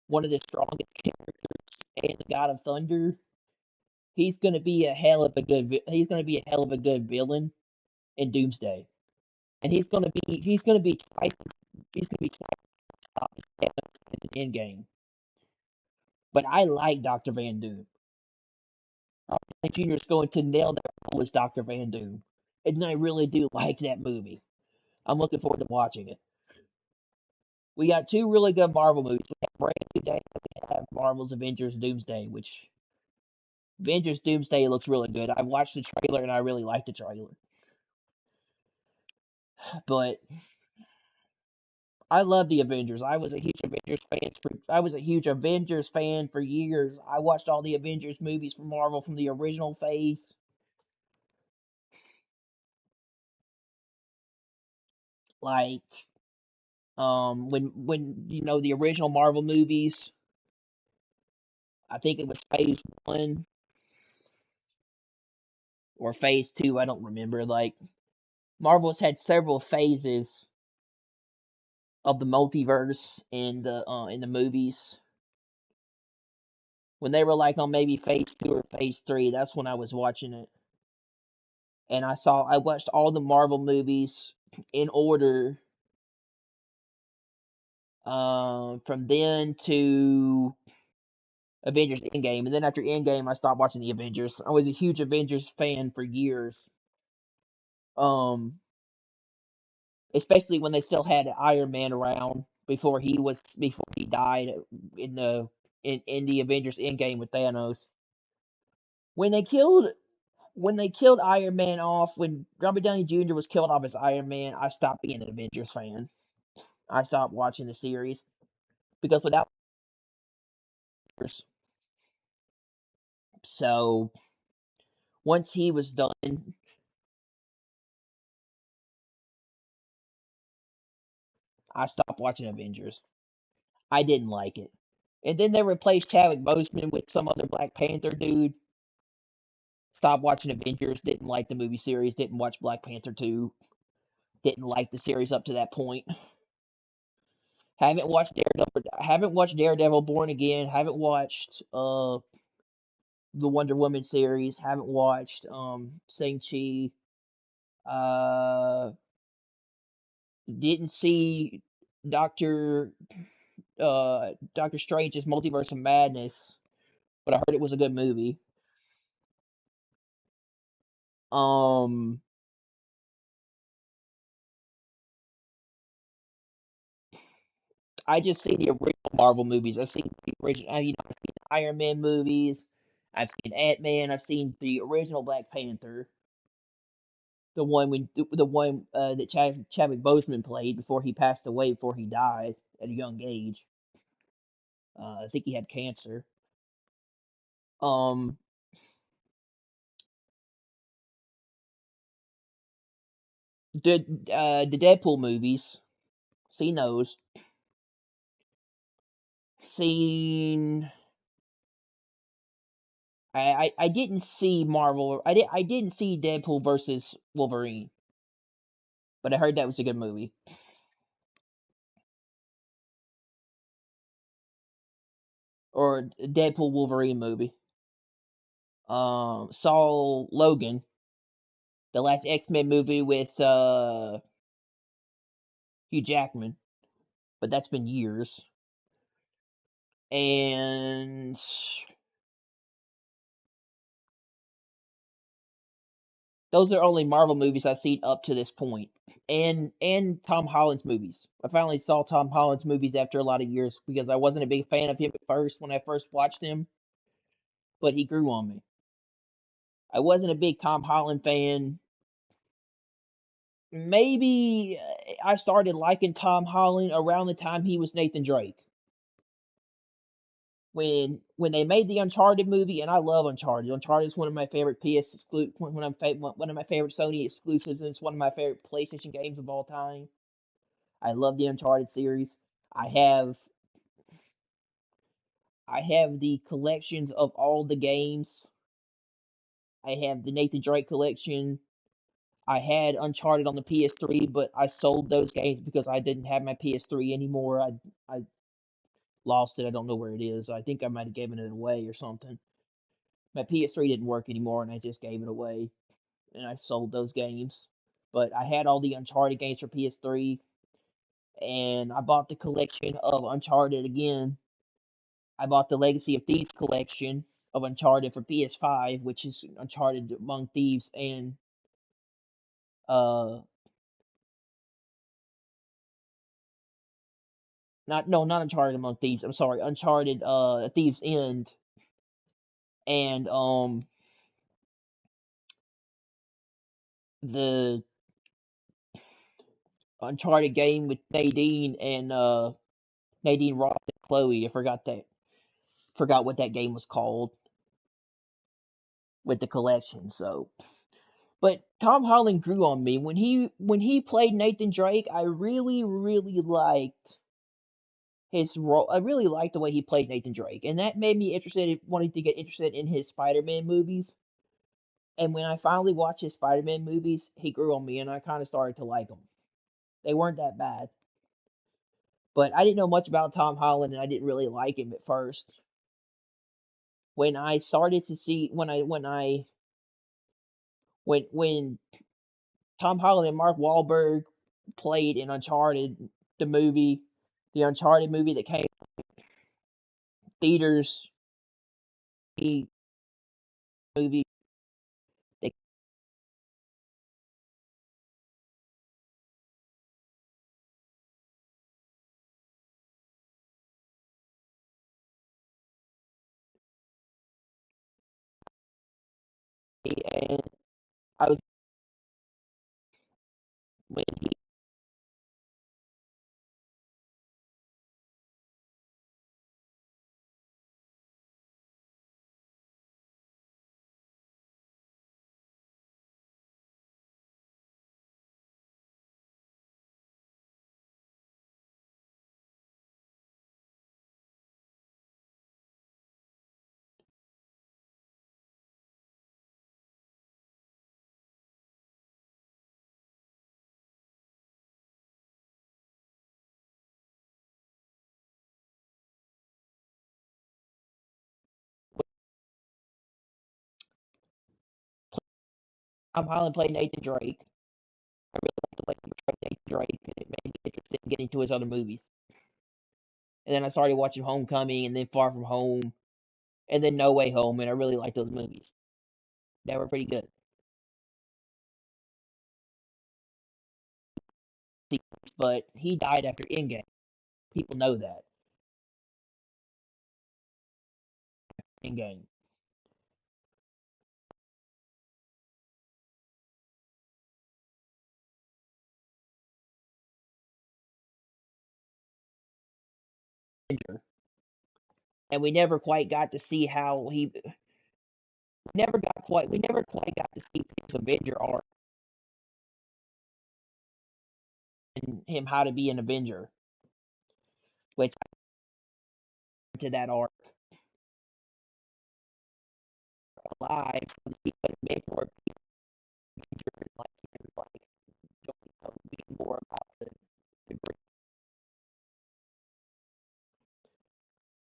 one of the strongest characters, and the God of Thunder, he's gonna be a hell of a good villain in Doomsday. And he's gonna be twice top in the end game. But I like Dr. Van Doom. I think Junior is going to nail that role as Dr. Van Doom. And I really do like that movie. I'm looking forward to watching it. We got two really good Marvel movies. We have Brand New Day and we have Marvel's Avengers Doomsday, which Avengers Doomsday looks really good. I watched the trailer and I really liked the trailer. But I love the Avengers. I was a huge Avengers fan for years. I watched all the Avengers movies from Marvel from the original phase. Like when you know the original Marvel movies, I think it was phase 1 or phase 2, I don't remember. Like Marvel's had several phases of the multiverse in the movies. When they were like on maybe phase 2 or phase 3, that's when I was watching it. And I watched all the Marvel movies in order from then to Avengers Endgame, and then after Endgame, I stopped watching the Avengers. I was a huge Avengers fan for years, um, especially when they still had Iron Man around before he died in in the Avengers Endgame with Thanos. When they killed when they killed Iron Man off, when Robert Downey Jr. was killed off as Iron Man, I stopped being an Avengers fan. I stopped watching the series because without so once he was done, I stopped watching Avengers. I didn't like it. And then they replaced Chadwick Boseman with some other Black Panther dude. Stopped watching Avengers. Didn't like the movie series. Didn't watch Black Panther 2. Didn't like the series up to that point. Haven't watched Daredevil. Haven't watched Daredevil Born Again. Haven't watched the Wonder Woman series. Haven't watched Shang-Chi. Uh, didn't see Doctor Doctor Strange's Multiverse of Madness, but I heard it was a good movie. Um, I just seen the original Marvel movies. I've seen the original, I've seen the Iron Man movies. I've seen Ant Man. I've seen the original Black Panther, the one that Chadwick Boseman played before he passed away, before he died at a young age. I think he had cancer. Um, the Deadpool movies. Seen those. Seen. I didn't see Marvel. I didn't see Deadpool versus Wolverine, but I heard that was a good movie. Or Deadpool Wolverine movie. Saw Logan, the last X-Men movie with Hugh Jackman, but that's been years. And those are only Marvel movies I've seen up to this point. And Tom Holland's movies. I finally saw Tom Holland's movies after a lot of years because I wasn't a big fan of him at first when I first watched him, but he grew on me. I wasn't a big Tom Holland fan. Maybe I started liking Tom Holland around the time he was Nathan Drake. When they made the Uncharted movie, and I love Uncharted. Uncharted is one of my favorite one of my favorite Sony exclusives, and it's one of my favorite PlayStation games of all time. I love the Uncharted series. I have I have the collections of all the games. I have the Nathan Drake collection. I had Uncharted on the PS3, but I sold those games because I didn't have my PS3 anymore. I lost it. I don't know where it is. I think I might have given it away or something. My PS3 didn't work anymore, and I just gave it away, and I sold those games. But I had all the Uncharted games for PS3, and I bought the collection of Uncharted again. I bought the Legacy of Thieves collection of Uncharted for PS5, which is Uncharted Among Thieves and uh not Uncharted Among Thieves. I'm sorry, Uncharted Thieves End and the Uncharted game with Nadine and Nadine Ross and Chloe. I forgot what that game was called with the collection. So, but Tom Holland grew on me when he played Nathan Drake. I really liked his role. I really liked the way he played Nathan Drake, and that made me wanting to get interested in his Spider-Man movies. And when I finally watched his Spider-Man movies, he grew on me, and I kind of started to like them. They weren't that bad, but I didn't know much about Tom Holland, and I didn't really like him at first. When I started to see when Tom Holland and Mark Wahlberg played in Uncharted, the movie, the Uncharted movie that came theaters, the movie that and I was when he Tom Holland played Nathan Drake. I really liked the way he portrayed Nathan Drake, and it made me interested in getting to his other movies. And then I started watching Homecoming, and then Far From Home, and then No Way Home, and I really liked those movies. They were pretty good. But he died after Endgame. People know that. Endgame. And we never quite got to see how he we never quite got to see his Avenger arc and him how to be an Avenger, which to that arc alive, he could have made more Avenger and like him like be more about the group.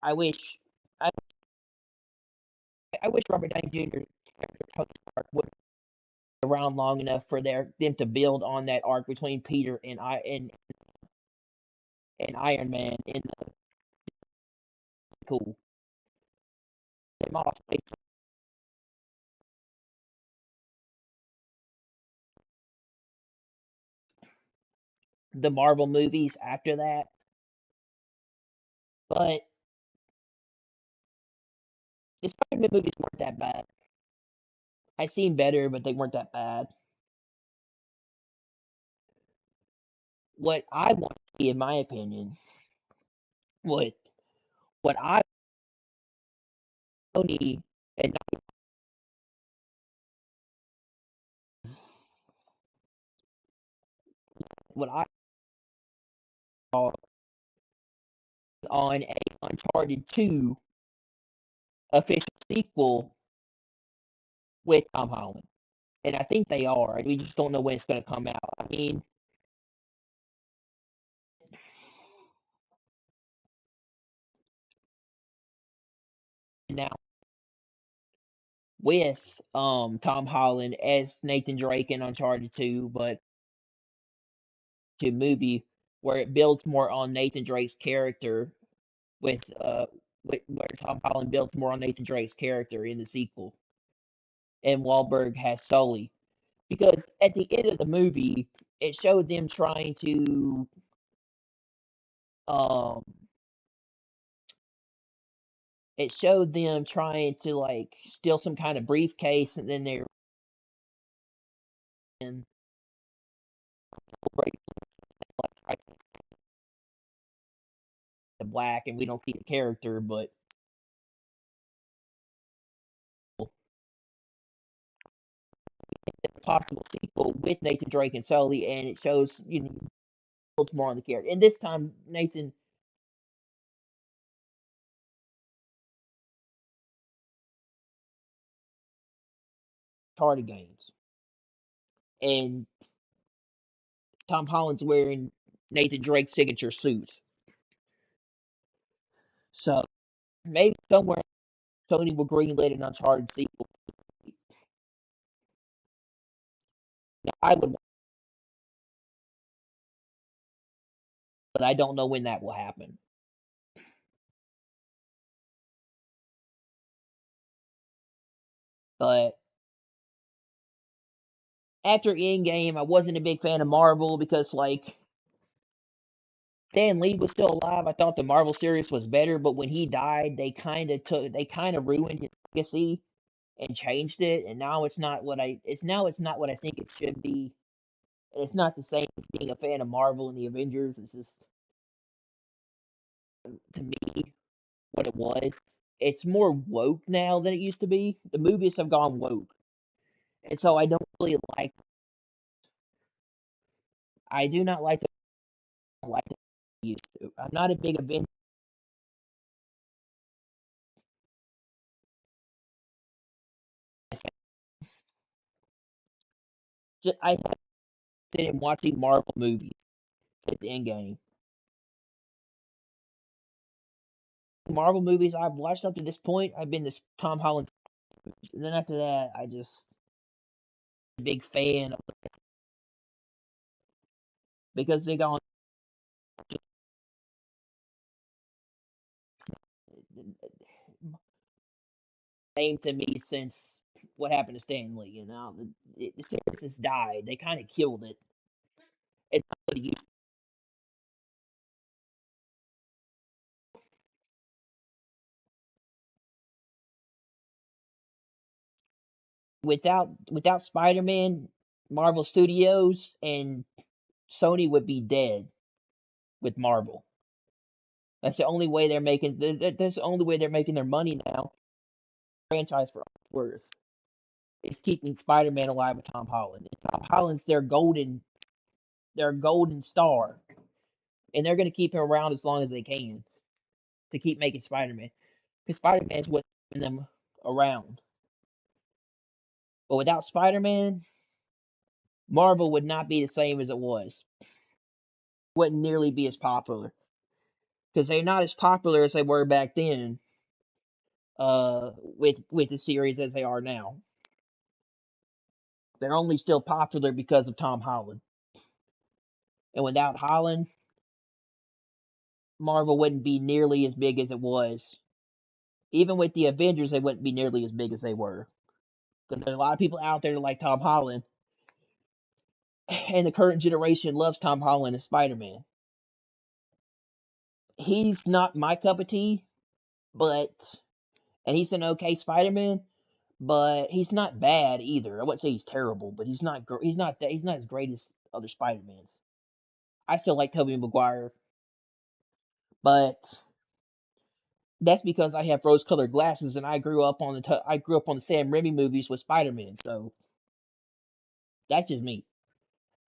I wish I I wish Robert Downey Jr. character Tony Stark would be around long enough for them to build on that arc between Peter and Iron Man in the cool. Them off the Marvel movies after that, but the Spider-Man movies weren't that bad. I seen better, but they weren't that bad. What I want to see, in my opinion, what what I Tony and what I saw on a Uncharted 2 official sequel with Tom Holland, and I think they are. We just don't know when it's going to come out. I mean, now with Tom Holland as Nathan Drake in Uncharted 2, but to movie where it builds more on Nathan Drake's character with where Tom Holland builds more on Nathan Drake's character in the sequel, and Wahlberg has Sully. Because at the end of the movie, it showed them trying to um like steal some kind of briefcase, and then they're in break like the black, and we don't see the character, but it's a possible sequel with Nathan Drake and Sully, and it shows builds more on the character. And this time, Nathan Tardy games, and Tom Holland's wearing Nathan Drake's signature suit. So maybe somewhere Sony will greenlit an Uncharted sequel. Now, I would, but I don't know when that will happen. But after Endgame, I wasn't a big fan of Marvel because like Stan Lee was still alive. I thought the Marvel series was better, but when he died, they kind of ruined his legacy and changed it, and now it's not what I think it should be. It's not the same as being a fan of Marvel and the Avengers. It's just to me what it was. It's more woke now than it used to be. The movies have gone woke, and so I don't really like. I do not like the used to. I'm not a big Avenger. I have been watching Marvel movies at the end game. Marvel movies I've watched up to this point, I've been this Tom Holland, and then after that, I just big fan of, because they gone name to me since what happened to Stanley. The series just died. They kind of killed it. It's not what it used without Spider-Man, Marvel Studios and Sony would be dead with Marvel. That's the only way they're making. That's the only way they're making their money now. Franchise for all it's worth is keeping Spider-Man alive with Tom Holland. And Tom Holland's their golden star, and they're gonna keep him around as long as they can to keep making Spider-Man. Because Spider-Man's what's keeping them around. But without Spider-Man, Marvel would not be the same as it was. Wouldn't nearly be as popular because they're not as popular as they were back then. With the series as they are now, they're only still popular because of Tom Holland. And without Holland, Marvel wouldn't be nearly as big as it was. Even with the Avengers, they wouldn't be nearly as big as they were. Because there's a lot of people out there that like Tom Holland, and the current generation loves Tom Holland as Spider Man. He's not my cup of tea, but and he's an okay Spider Man, but he's not bad either. I wouldn't say he's terrible, but he's not as great as other Spider Mans. I still like Tobey Maguire, but that's because I have rose-colored glasses and I grew up on the Sam Raimi movies with Spider-Man. So that's just me.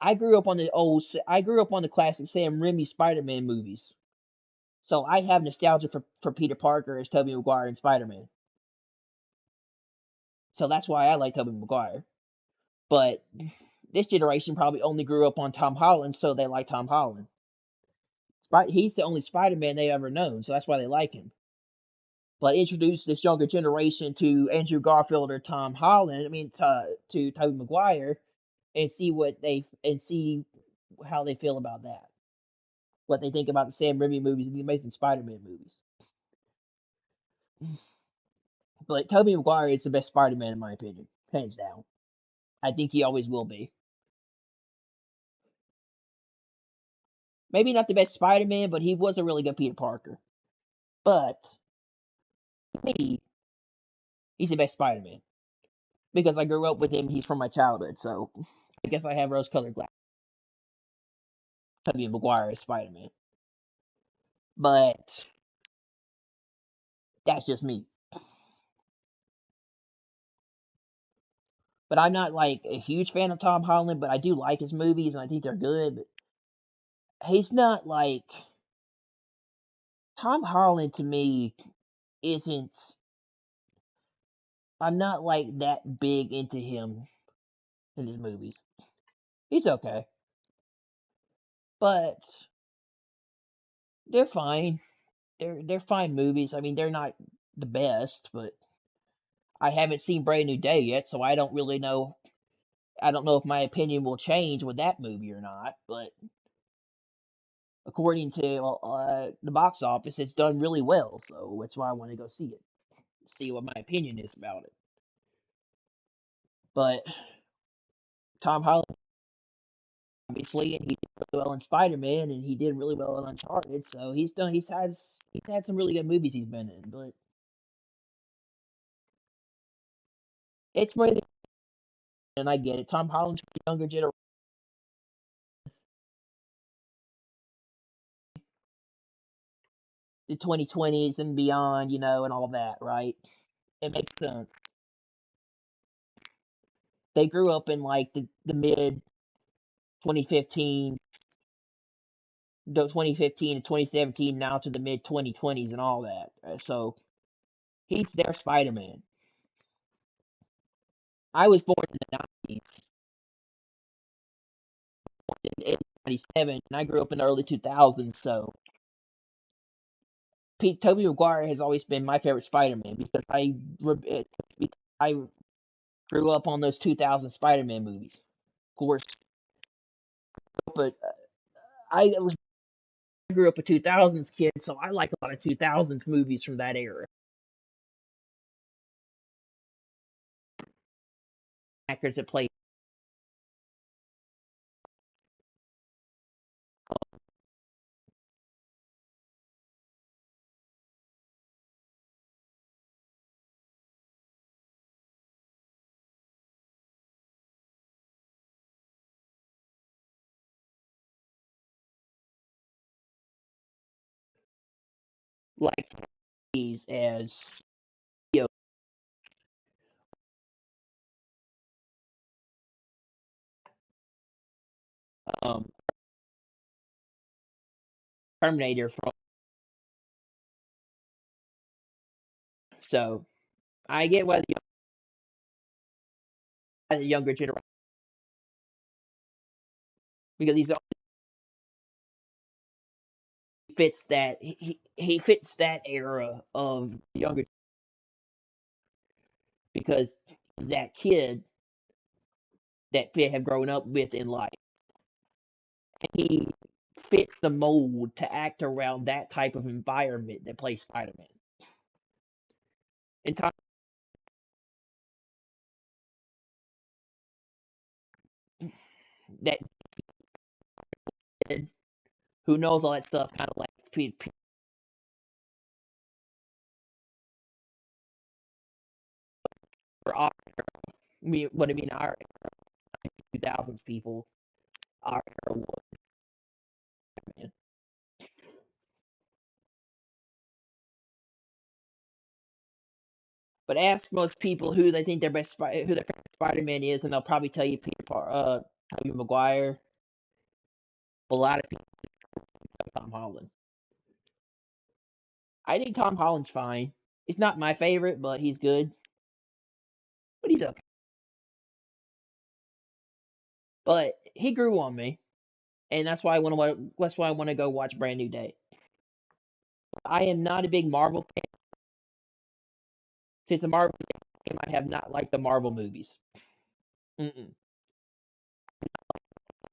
I grew up on the classic Sam Raimi Spider-Man movies. So I have nostalgia for Peter Parker as Tobey Maguire and Spider-Man. So that's why I like Tobey Maguire. But this generation probably only grew up on Tom Holland, so they like Tom Holland. He's the only Spider-Man they ever known, so that's why they like him. But introduce this younger generation to Andrew Garfield or Tom Holland. I mean, to Tobey Maguire, and see how they feel about that. What they think about the Sam Raimi movies and the Amazing Spider-Man movies. But Tobey Maguire is the best Spider-Man in my opinion, hands down. I think he always will be. Maybe not the best Spider-Man, but he was a really good Peter Parker. But to me, he's the best Spider-Man because I grew up with him. He's from my childhood, so I guess I have rose-colored glasses. Tobey Maguire is Spider-Man, but that's just me. But I'm not like a huge fan of Tom Holland, but I do like his movies and I think they're good. But he's not like Tom Holland to me isn't. I'm not like that big into him in his movies. He's okay, but they're fine. They're fine movies. I mean, they're not the best, but I haven't seen Brand New Day yet, so I don't really know. I don't know if my opinion will change with that movie or not. But according to the box office, it's done really well, so that's why I want to go see it. See what my opinion is about it. But Tom Holland, obviously, and he did really well in Spider Man, and he did really well in Uncharted. So he's had some really good movies he's been in. But it's more than, and I get it. Tom Holland's for the younger generation, the 2020s and beyond, and all that, right? It makes sense. They grew up in like the mid 2015, 2015 to 2017, now to the mid 2020s and all that. So he's their Spider Man. I was born in the 90s, in 97, and I grew up in the early 2000s. So Tobey Maguire has always been my favorite Spider-Man because I Grew up on those 2000 Spider-Man movies. Of course, but I was I grew up a 2000s kid, so I like a lot of 2000s movies from that era. Actors that played like these as you um, Terminator from. So I get whether you the younger generation because fits that he fits that era of younger because that kid that Pitt have grown up with in life. He fits the mold to act around that type of environment that plays Spider-Man. And Tom, that kid who knows all that stuff, kind of like for our, what I mean, our 2000s people, our era was, man. But ask most people who they think who their favorite Spider-Man is, and they'll probably tell you Tobey Maguire. A lot of people Tom Holland. I think Tom Holland's fine. He's not my favorite, but he's good. But he's okay. But he grew on me, and that's why I want to go watch Brand New Day. I am not a big Marvel fan. Since a Marvel fan, I have not liked the Marvel movies. Mm-mm.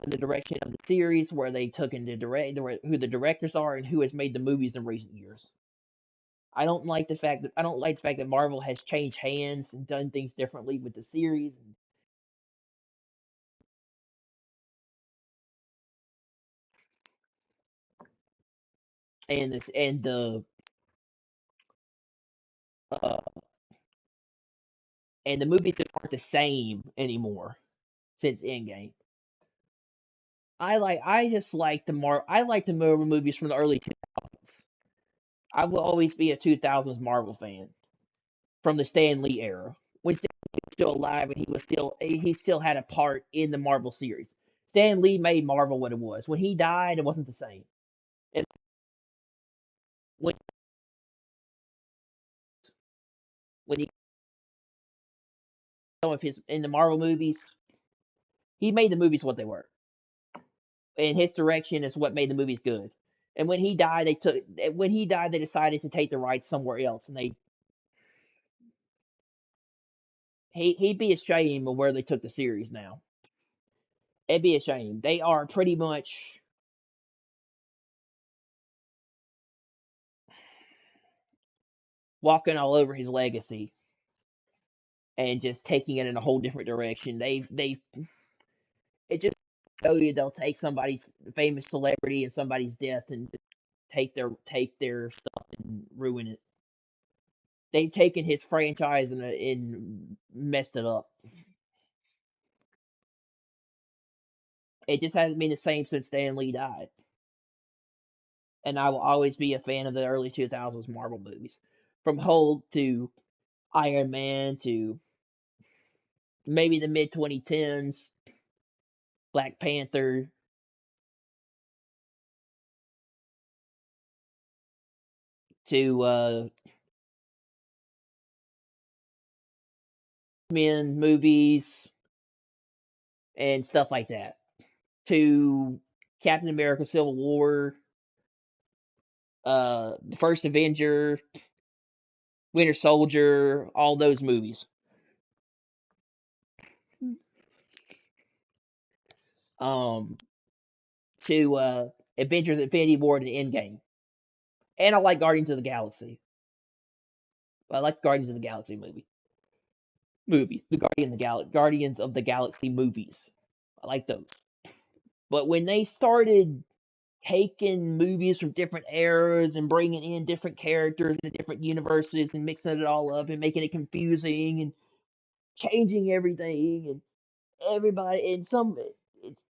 The direction of the series, where they took into who the directors are, and who has made the movies in recent years. I don't like the fact that Marvel has changed hands and done things differently with the series, and uh, the movies just aren't the same anymore since Endgame. I like the Marvel movies from the early 2000s. I will always be a 2000s Marvel fan from the Stan Lee era when Stan Lee was still alive and he still had a part in the Marvel series. Stan Lee made Marvel what it was. When he died, it wasn't the same. And when he some of his in the Marvel movies, he made the movies what they were, and his direction is what made the movies good. And when he died, they decided to take the rights somewhere else, and he'd be ashamed of where they took the series now. It'd be a shame. They are pretty much walking all over his legacy and just taking it in a whole different direction. They it just show you they'll take somebody's famous celebrity and somebody's death and take their stuff and ruin it. They've taken his franchise and messed it up. It just hasn't been the same since Stan Lee died. And I will always be a fan of the early 2000s Marvel movies, from Hulk to Iron Man to maybe the mid 2010s Black Panther to Men movies and stuff like that to Captain America Civil War, the First Avenger, Winter Soldier, all those movies. um to Avengers Infinity War and Endgame. And I like Guardians of the Galaxy. I like Guardians of the Galaxy movies. The Guardians of the Galaxy movies. I like those. But when they started taking movies from different eras and bringing in different characters in different universes and mixing it all up and making it confusing and changing everything and everybody and some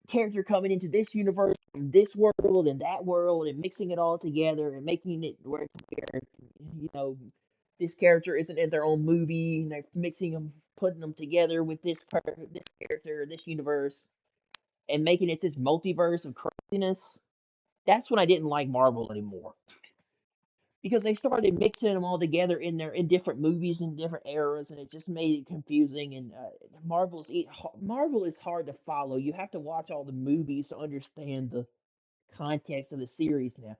character coming into this universe from this world and that world and mixing it all together and making it where you know this character isn't in their own movie and they're mixing them, putting them together with this character, this universe, and making it this multiverse of craziness. That's when I didn't like Marvel anymore because they started mixing them all together in different movies in different eras, and it just made it confusing. And Marvel is hard to follow. You have to watch all the movies to understand the context of the series now.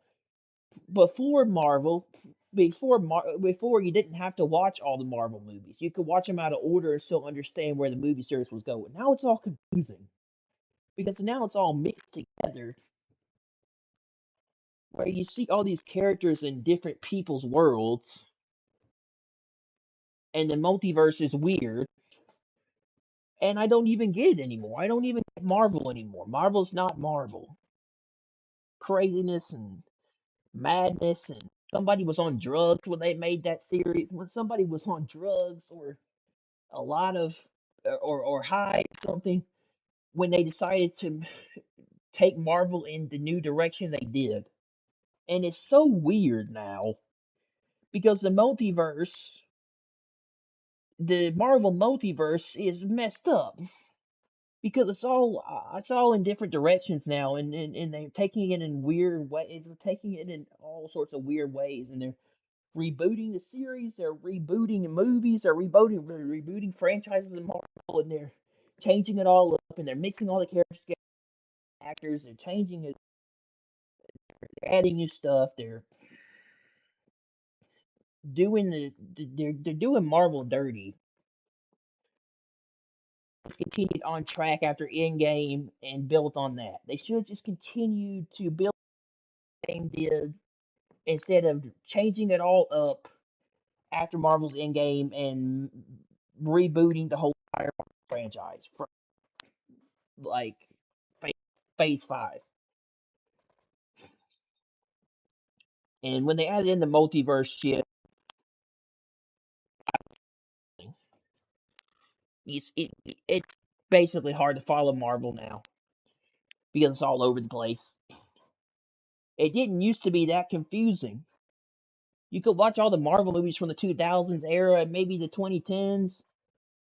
Before Marvel, before you didn't have to watch all the Marvel movies. You could watch them out of order and still understand where the movie series was going. Now it's all confusing because now it's all mixed together where you see all these characters in different people's worlds and the multiverse is weird and I don't even get it anymore. I don't even get Marvel anymore. Marvel's not Marvel. Craziness and madness and somebody was on drugs when they made that series. When somebody was on drugs or a lot of or high something when they decided to take Marvel in the new direction they did. And it's so weird now because the Marvel multiverse is messed up because it's all in different directions now, and they're taking it in weird ways. They're taking it in all sorts of weird ways, and they're rebooting the series. They're rebooting the movies. They're rebooting franchises in Marvel, and they're changing it all up, and they're mixing all the characters, together, actors. They're changing it. They're adding new stuff. They're doing they're doing Marvel dirty. Continued on track after Endgame and built on that. They should have just continued to build Endgame did instead of changing it all up after Marvel's Endgame and rebooting the whole entire franchise from like phase 5. And when they added in the multiverse shit, it's basically hard to follow Marvel now because it's all over the place. It didn't used to be that confusing. You could watch all the Marvel movies from the 2000s era and maybe the 2010s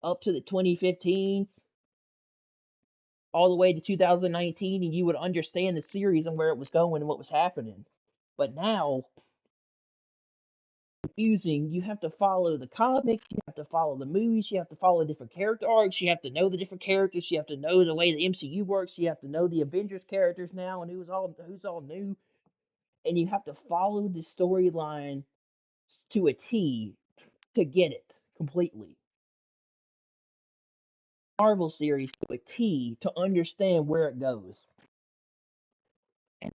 up to the 2015s, all the way to 2019, and you would understand the series and where it was going and what was happening. But now, confusing. You have to follow the comics, you have to follow the movies, you have to follow different character arcs, you have to know the different characters, you have to know the way the MCU works, you have to know the Avengers characters now and who's all new, and you have to follow the storyline to a T to get it completely. Marvel series to a T to understand where it goes. And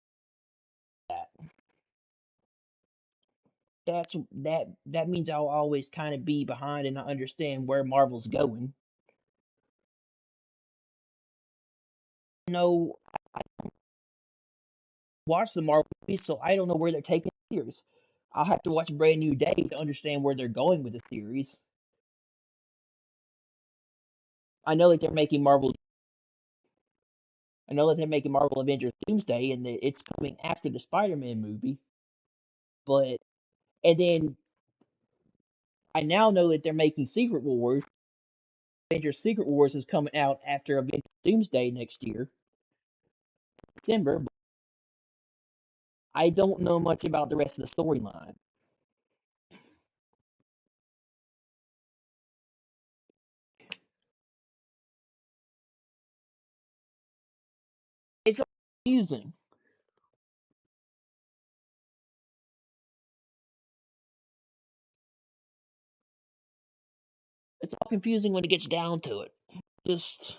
that that means I'll always kind of be behind and not understand where Marvel's going. No, I watch the Marvel movies, so I don't know where they're taking the series. I'll have to watch Brand New Day to understand where they're going with the series. I know that they're making Marvel. I know that they're making Marvel Avengers Doomsday, and that it's coming after the Spider-Man movie. But and then I now know that they're making Secret Wars. Avengers Secret Wars is coming out after Avengers Doomsday next year, December. But I don't know much about the rest of the storyline. It's confusing. It's all confusing when it gets down to it. Just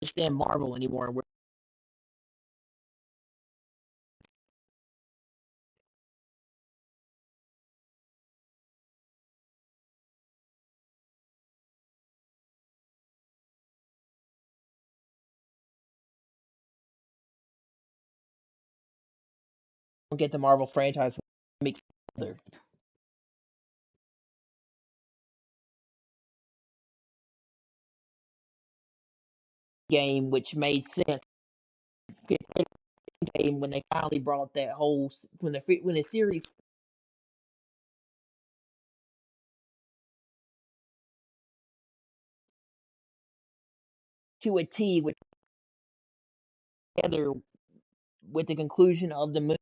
understand Marvel anymore. We're gonna get the Marvel franchise mixed together game, which made sense. Game when they finally brought that whole when the series to a T with together with the conclusion of the movie.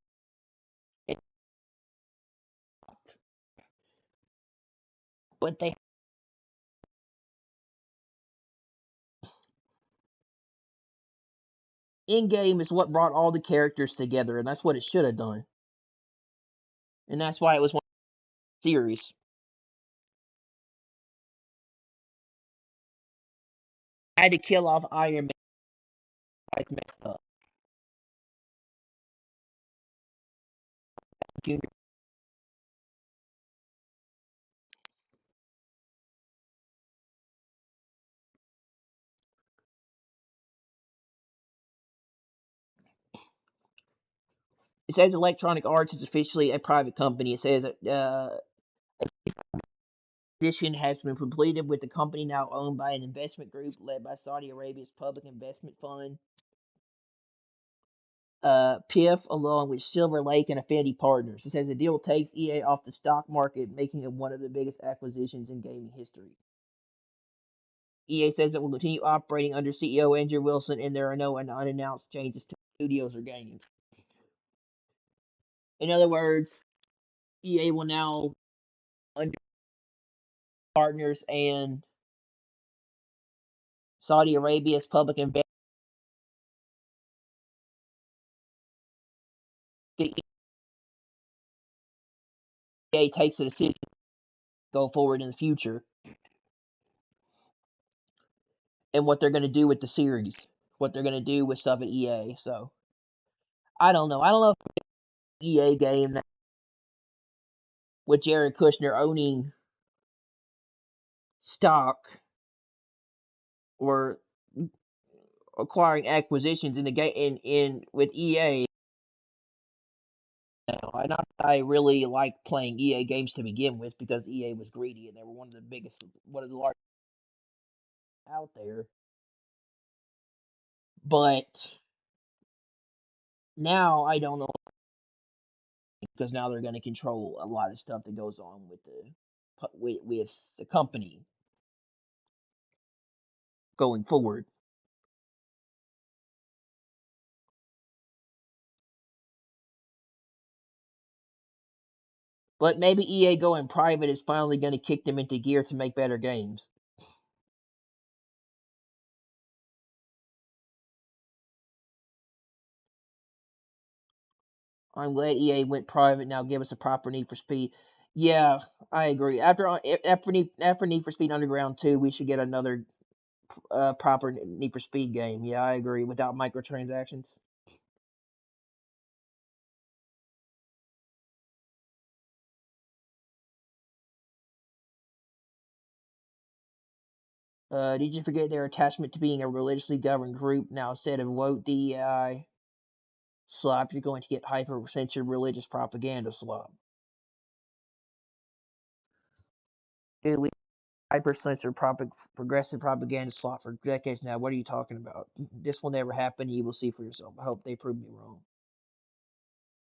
But they in game is what brought all the characters together, and that's what it should have done, and that's why it was one series. I had to kill off Iron Man. I messed up. Junior. It says Electronic Arts is officially a private company. It says acquisition has been completed with the company now owned by an investment group led by Saudi Arabia's Public Investment Fund, PIF, along with Silver Lake and Affinity Partners. It says the deal takes EA off the stock market, making it one of the biggest acquisitions in gaming history. EA says it will continue operating under CEO Andrew Wilson, and there are no unannounced changes to studios or games. In other words, EA will now under partners and Saudi Arabia's public investment. EA takes a decision to go forward in the future and what they're going to do with the series, what they're going to do with stuff at EA. So I don't know. I don't know if EA game with Jared Kushner owning stock or acquiring acquisitions in the game in with EA. Now, I really like playing EA games to begin with because EA was greedy and they were one of the biggest, one of the largest out there. But now I don't know because now they're going to control a lot of stuff that goes on with with the company going forward. But maybe EA going private is finally going to kick them into gear to make better games. I'm glad EA went private. Now give us a proper Need for Speed. Yeah, I agree. After Need for Speed Underground 2, we should get another proper Need for Speed game. Yeah, I agree. Without microtransactions. Did you forget their attachment to being a religiously governed group? Now instead of woke DEI slop, you're going to get hyper censored religious propaganda slop. Dude, we hyper censored progressive propaganda slop for decades now. What are you talking about? This will never happen. You will see for yourself. I hope they prove me wrong.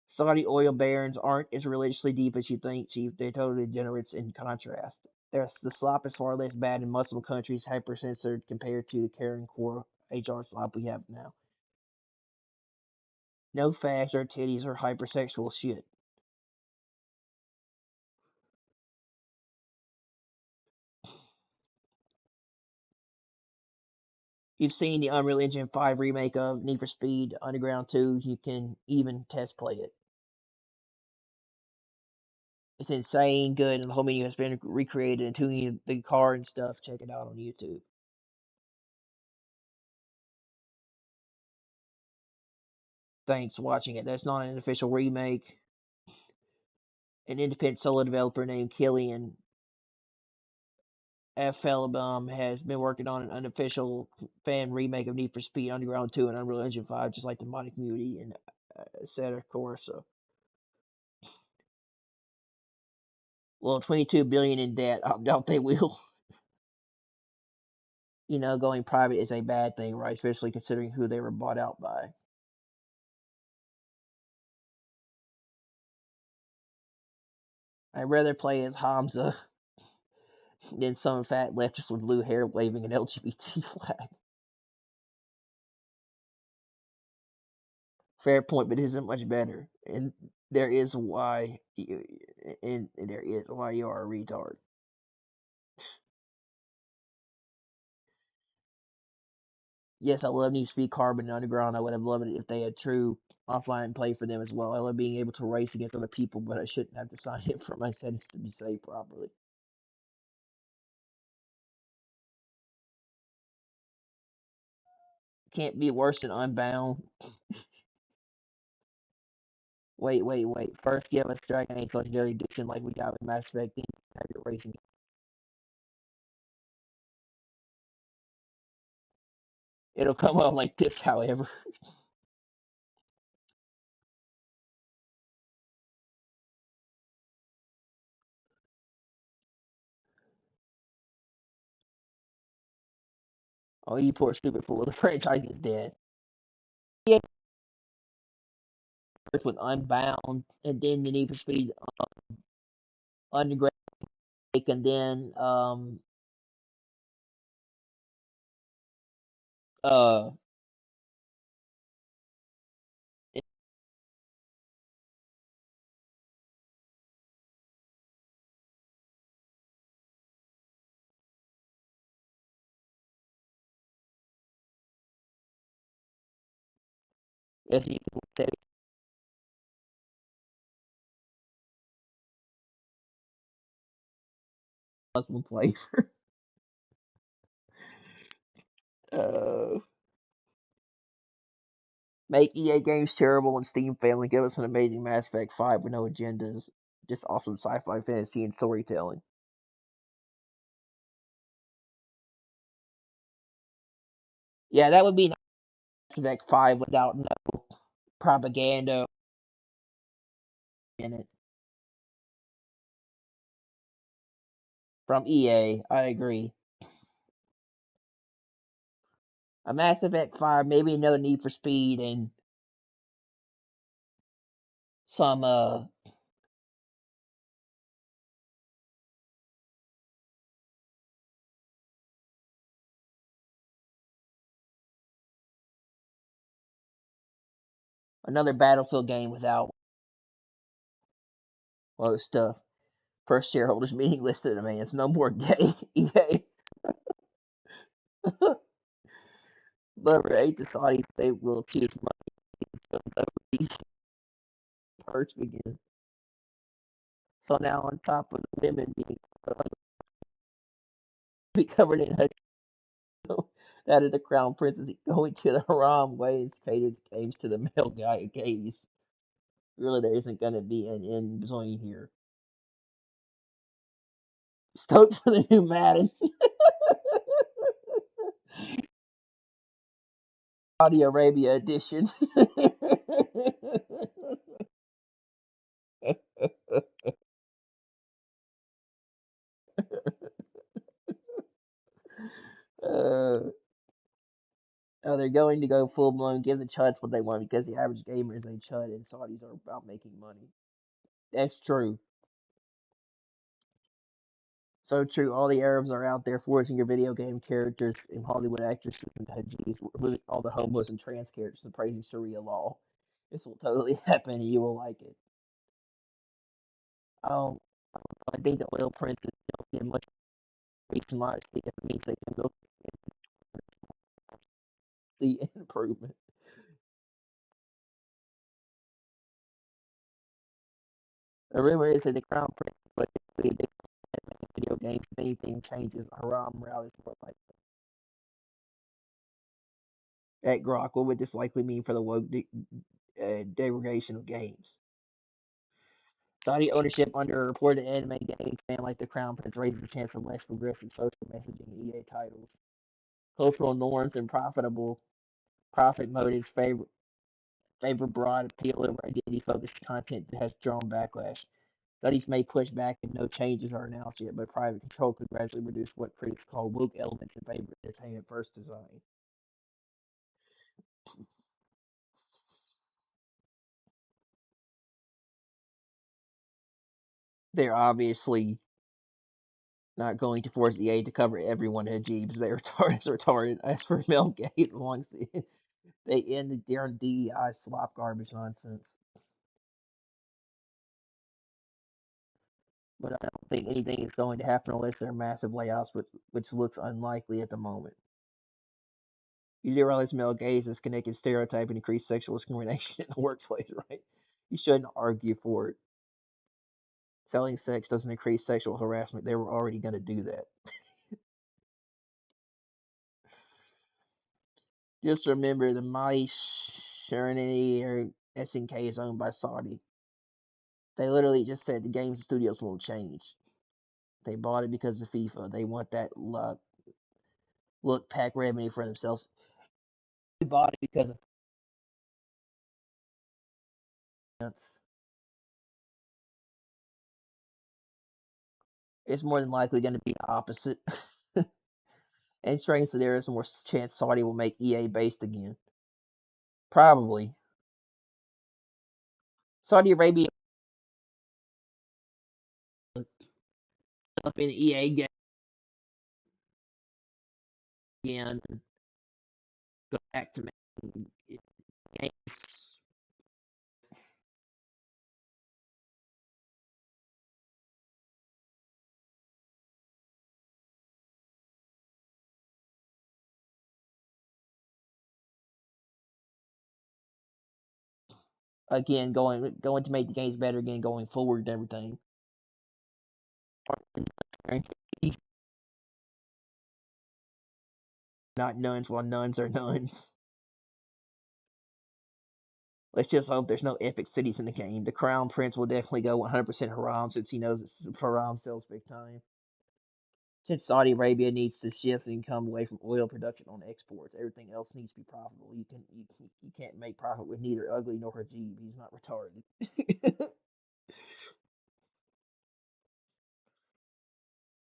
Saudi oil barons aren't as religiously deep as you think, Chief. They're totally degenerates in contrast. The slop is far less bad in Muslim countries, hyper-censored compared to the caring core HR slop we have now. No fags or titties or hypersexual shit. You've seen the Unreal Engine 5 remake of Need for Speed Underground 2. You can even test play it. It's insane good, and the whole menu has been recreated, including the car and stuff. Check it out on YouTube. Thanks for watching it. That's not an official remake. An independent solo developer named Killian F. Fellenbaum has been working on an unofficial fan remake of Need for Speed Underground 2 and Unreal Engine 5, just like the modding community and said, of course. So, well, 22 billion in debt. I doubt they will. Going private is a bad thing, right? Especially considering who they were bought out by. I'd rather play as Hamza than some fat leftist with blue hair waving an LGBT flag. Fair point, but it isn't much better. And there is why, and there is why you are a retard. Yes, I love Need for Speed Carbon and Underground. I would have loved it if they had true offline play for them as well. I love being able to race against other people, but I shouldn't have to sign in for my settings to be saved properly. Can't be worse than Unbound. Wait. First, give us Dragon Age Legendary Edition like we got with Mass Effect. Then have your racing. It'll come out like this, however. Oh, you poor stupid fool. The franchise is dead. Yeah, first with Unbound, and then the Need for Speed Underground, and then uh as you can say, Muslim flavor. Uh, make EA games terrible and Steam failing. Give us an amazing Mass Effect 5 with no agendas. Just awesome sci-fi fantasy and storytelling. Yeah, that would be Mass Effect 5 without no propaganda in it. From EA, I agree. A Mass Effect 5, maybe another Need for Speed, and some another Battlefield game without all this stuff. First shareholders meeting listed demands no more gay EA. Lover hate the Saudis, they will choose money until these perks begin. So now on top of the women being be covered in that is the crown princess going to the haram ways caters games to the male guy gaze. Really, there isn't going to be an end between here. Stoked for the new Madden. Saudi Arabia edition. uh, oh, they're going to go full blown, give the chuds what they want because the average gamer is a chud and Saudis are about making money. That's true. So true. All the Arabs are out there forcing your video game characters and Hollywood actresses and Hajis, removing all the homos and trans characters and praising Sharia law. This will totally happen and you will like it. Um, I think the oil princes don't get much reason modesty if it means they can go see improvement. The rumor is that the crown prince but they video games if anything changes haram morality more like at Grok, what would this likely mean for the woke degradation of games. Saudi ownership under a reported anime game fan like the Crown Prince raises the chance for less progressive social messaging in EA titles. Cultural norms and profit motives favor broad appeal over identity focused content that has drawn backlash. Studies may push back if no changes are announced yet, but private control could gradually reduce what critics call woke elements in favor of entertainment first design. They're obviously not going to force EA to cover everyone in Jeeves. They're retarded. Retarded. As for male gays, as long as they end their DEI slop garbage nonsense. But I don't think anything is going to happen unless there are massive layoffs, which looks unlikely at the moment. You do realize male gaze is connected stereotype and increased sexual discrimination in the workplace, right? You shouldn't argue for it. Selling sex doesn't increase sexual harassment. They were already going to do that. Just remember the Mighty Serenity or SNK is owned by Saudi. They literally just said the games studios won't change. They bought it because of FIFA. They want that look pack revenue for themselves. They bought it because of finance. It's more than likely going to be the opposite. And strange that there is more chance Saudi will make EA based again. Probably. Saudi Arabia up in EA game again. Go back to making games. Again, going to make the games better again going forward and everything. Not nuns while nuns are nuns. Let's just hope there's no epic cities in the game. The Crown Prince will definitely go 100% Haram since he knows Haram sells big time. Since Saudi Arabia needs to shift income away from oil production on exports, everything else needs to be profitable. You can't make profit with neither ugly nor Hajib. He's not retarded.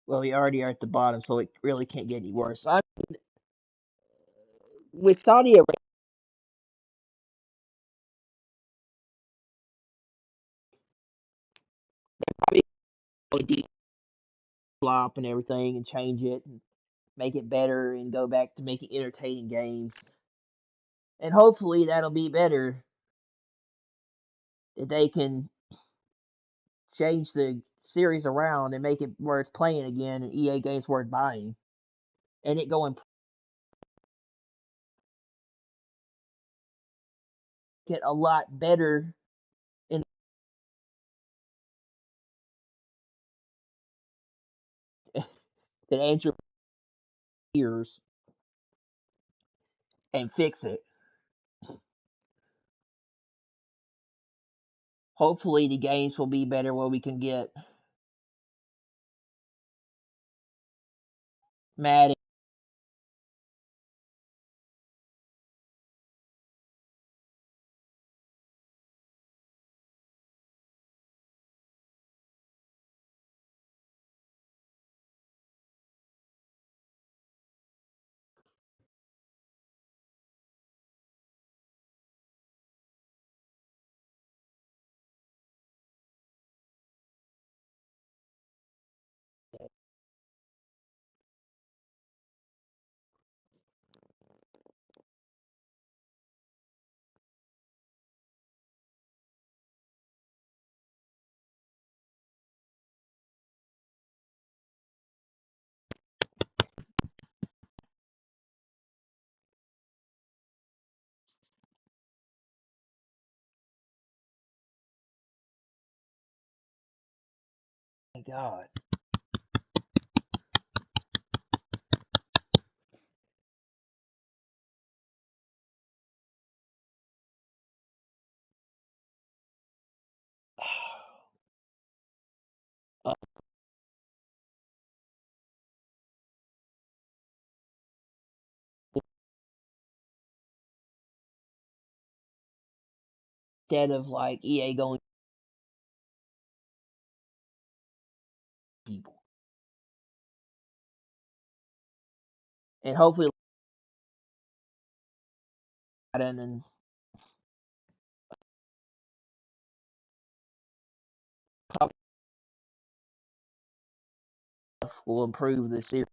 Well, we already are at the bottom, so it really can't get any worse. I mean, with Saudi Arabia, probably going flop and everything and change it and make it better and go back to making entertaining games. And hopefully that'll be better that they can change the series around and make it worth playing again and EA games worth buying. And it going get a lot better in than answer years and fix it. Hopefully the games will be better where we can get mad. My God. Uh, Instead of like EA going to people, and and probably will improve the series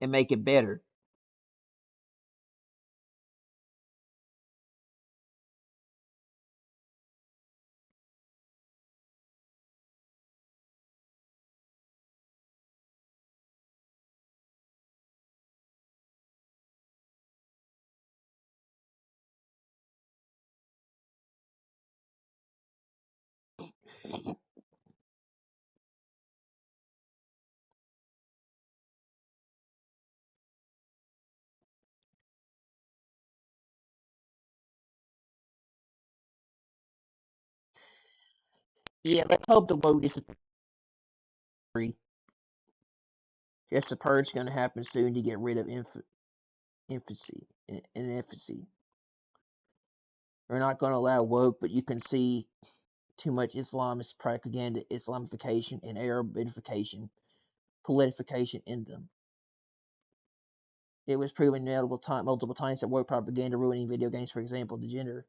and make it better. Yeah, let's hope the woke is free. Just a purge going to happen soon to get rid of infancy and infancy. We're not going to allow woke, but you can see too much Islamist propaganda, Islamification, and Arabification, politification in them. It was proven multiple times that woke propaganda ruining video games, for example, the gender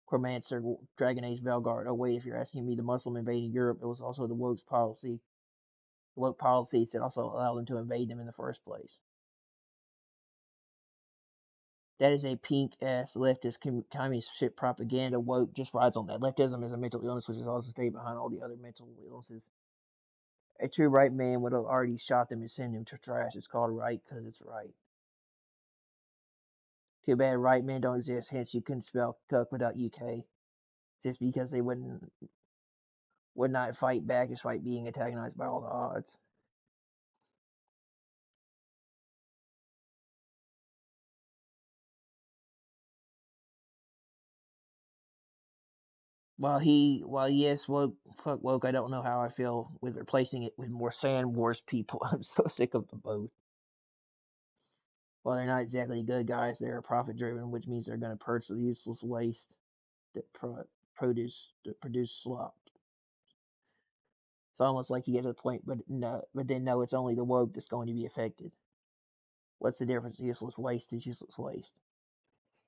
Chromancer, Dragon Age, Valgard. Oh wait, if you're asking me, the Muslim invading Europe, it was also the woke's policy. The woke policies that also allowed them to invade them in the first place. That is a pink ass leftist communist shit propaganda. Woke just rides on that. Leftism is a mental illness, which is also stayed behind all the other mental illnesses. A true right man would have already shot them and sent them to trash. It's called right because it's right. Too bad right men don't exist, hence you couldn't spell cuck without UK. Just because they would not fight back despite being antagonized by all the odds. While yes, woke, fuck woke, I don't know how I feel with replacing it with more sand wars people. I'm so sick of the both. Well, they're not exactly good guys. They're profit driven, which means they're going to purge the useless waste that produce slop. It's almost like you get to the point, but then no, it's only the woke that's going to be affected. What's the difference? Useless waste is useless waste.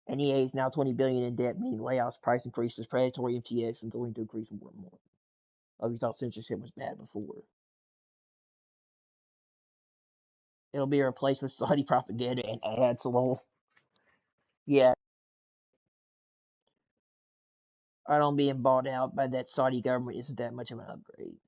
And EA is now 20 billion in debt, meaning layoffs, price increases, predatory MTX, and going to increase more and more. Oh, you thought censorship was bad before? It'll be replaced with Saudi propaganda and ads. Lol. Yeah, I don't being bought out by that Saudi government isn't that much of an upgrade.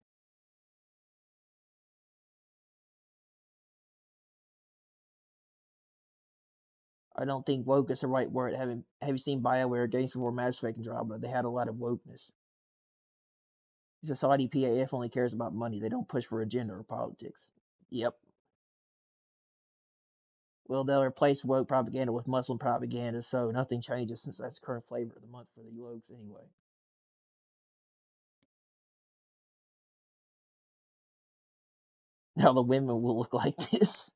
I don't think woke is the right word. Have you seen BioWare Games Before Mass Effect and Andromeda? They had a lot of wokeness. The Saudi PAF only cares about money. They don't push for agenda or politics. Yep. Well, they'll replace woke propaganda with Muslim propaganda, so nothing changes since that's the current flavor of the month for the wokes anyway. Now the women will look like this.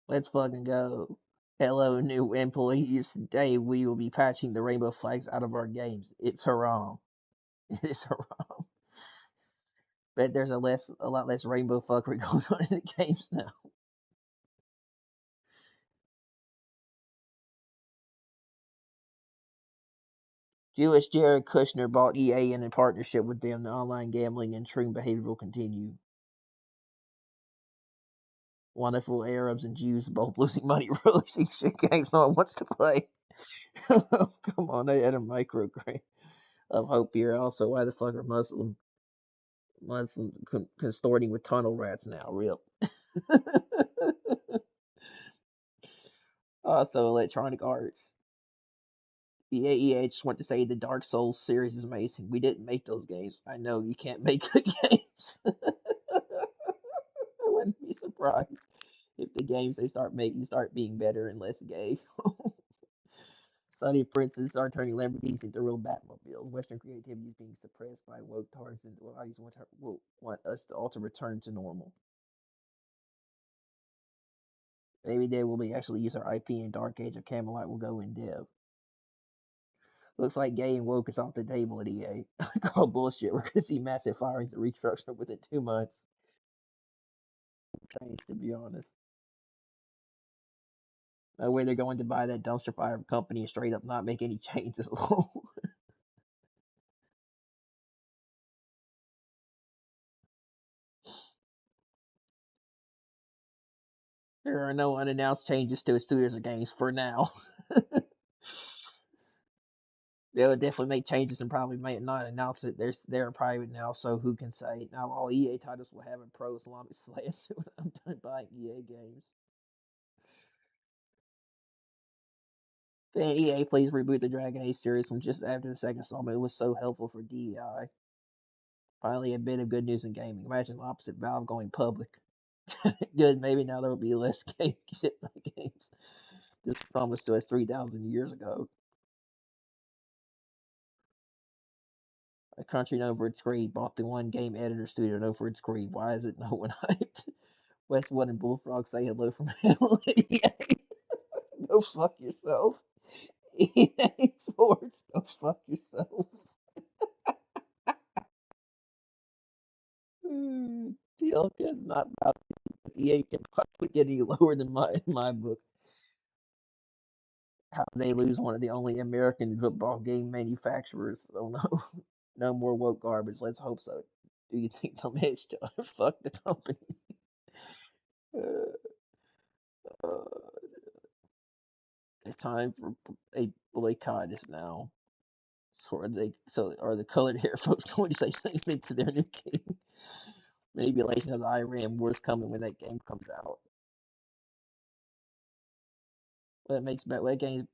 Let's fucking go. Hello, new employees. Today we will be patching the rainbow flags out of our games. It's haram. It is haram. But there's a lot less rainbow fuckery going on in the games now. Jewish Jared Kushner bought EA and in partnership with them, the online gambling and trading behavior will continue. Wonderful Arabs and Jews both losing money releasing shit games no one wants to play. Come on, they had a microgram of hope here. Also, why the fuck are Muslim consorting with tunnel rats now? Real. Also, Electronic Arts. EA just want to say the Dark Souls series is amazing. We didn't make those games. I know you can't make good games. I wouldn't be surprised if the games they start making start being better and less gay. Sunny princes are turning Lamborghinis into real Batmobiles. Western creativity is being suppressed by woke tards and bodies will want us to all to return to normal. Maybe they will be actually use our IP and Dark Age of Camelot will go in dev. Looks like gay and woke is off the table at EA. Call bullshit. We're gonna see massive firings and restructure within 2 months. Change, to be honest. No way they're going to buy that dumpster fire company and straight up not make any changes. There are no unannounced changes to its studios or games for now. They'll definitely make changes and probably may not announce it. They're private now, so who can say? Now all EA titles will have a pro Islamic slant when I'm done buying EA games. Can EA please reboot the Dragon Age series from just after the second installment? It was so helpful for DEI. Finally, a bit of good news in gaming. Imagine the opposite Valve going public. Good, maybe now there will be less game shit like games. This was promised to us 3,000 years ago. A country known for its greed bought the one game editor studio known for its greed. Why is it no one hyped? Westwood and Bullfrog say hello from hell. Go fuck yourself. EA Sports, go fuck yourself. Teal'c is not about EA can possibly get any lower than my book. How they lose one of the only American football game manufacturers. Oh no, no more woke garbage. Let's hope so. Do you think they'll manage to fuck the company? Uh, the time for a boycott is now. So are the colored hair folks going to say something to their new king? Manipulation of the Iran war's coming when that game comes out. Well, that game's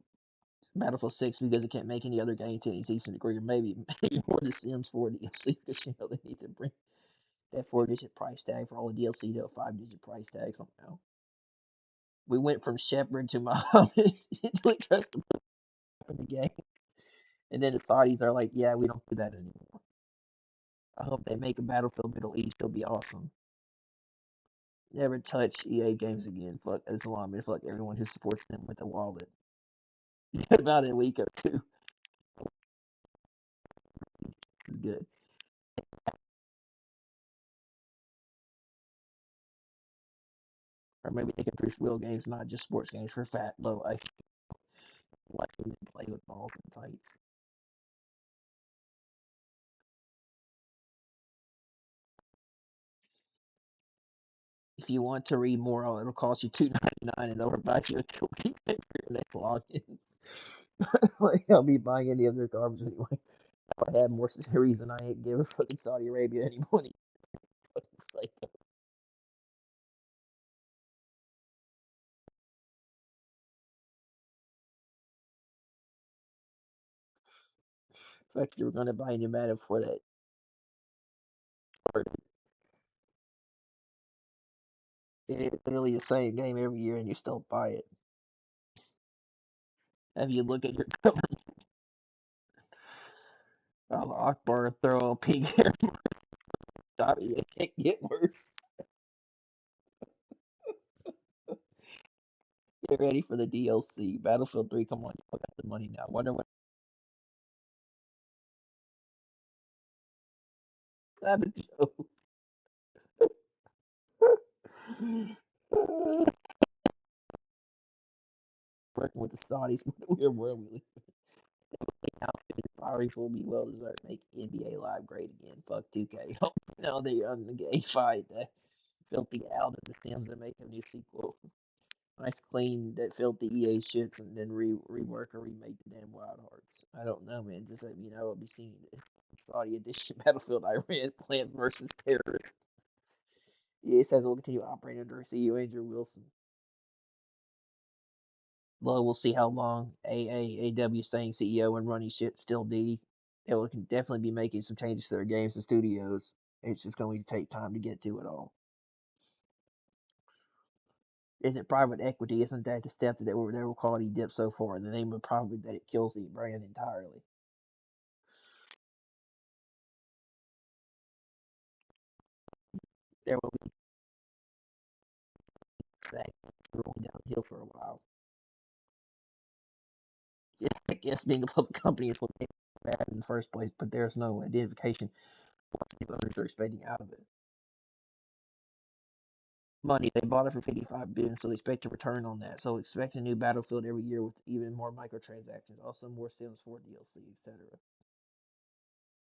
Battlefield 6 because it can't make any other game to any decent degree, or maybe more The Sims 4 DLC because they need to bring that 4-digit price tag for all the DLC to a 5-digit price tag somehow. We went from Shepherd to Muhammad to trust the in the game, and then the Saudis are like, yeah, we don't do that anymore. I hope they make a Battlefield Middle East. It'll be awesome. Never touch EA games again. Fuck Islam and fuck everyone who supports them with a wallet. About a week or two is good. Or maybe they can produce real games, not just sports games for fat, low IQ like play with balls and tights. If you want to read more, it'll cost you $2.99 and they'll provide you a cookie for your next login. Like I'll be buying any of their garbage anyway. If I had more reason, I ain't giving fucking Saudi Arabia any money. Like, in fact, you were gonna buy a pneumatic for that. It's literally the same game every year, and you still buy it. Have you look at your Allah Akbar, throw a pig hair? It can't get worse. Get ready for the DLC. Battlefield 3, come on, you got the money now. Wonder what happened. Working with the Saudis, what weird world we live in. Now, Firings will be well deserved. Make NBA Live great again. Fuck 2K. Oh, now they are on the gay fight. Filthy Al and the Sims and make a new sequel. Nice clean that filthy EA shit and then rework or remake the damn Wild Hearts. I don't know, man. Just let me know. I'll be seeing it. Saudi edition Battlefield Iran Plant versus Terrorist. EA says it will continue operating under CEO Andrew Wilson. Well, we'll see how long AAAW staying CEO and running shit still D. It will can definitely be making some changes to their games and studios. It's just going to take time to get to it all. Isn't private equity? Isn't that the step that their quality dip so far in the name of profit that it kills the brand entirely? There will be that rolling downhill for a while. Yeah, I guess being a public company is what made it bad in the first place, but there's no identification what the owners are expecting out of it. Money. They bought it for 55 billion, so they expect a return on that. So expect a new Battlefield every year with even more microtransactions, also more Sims 4 DLC, etc.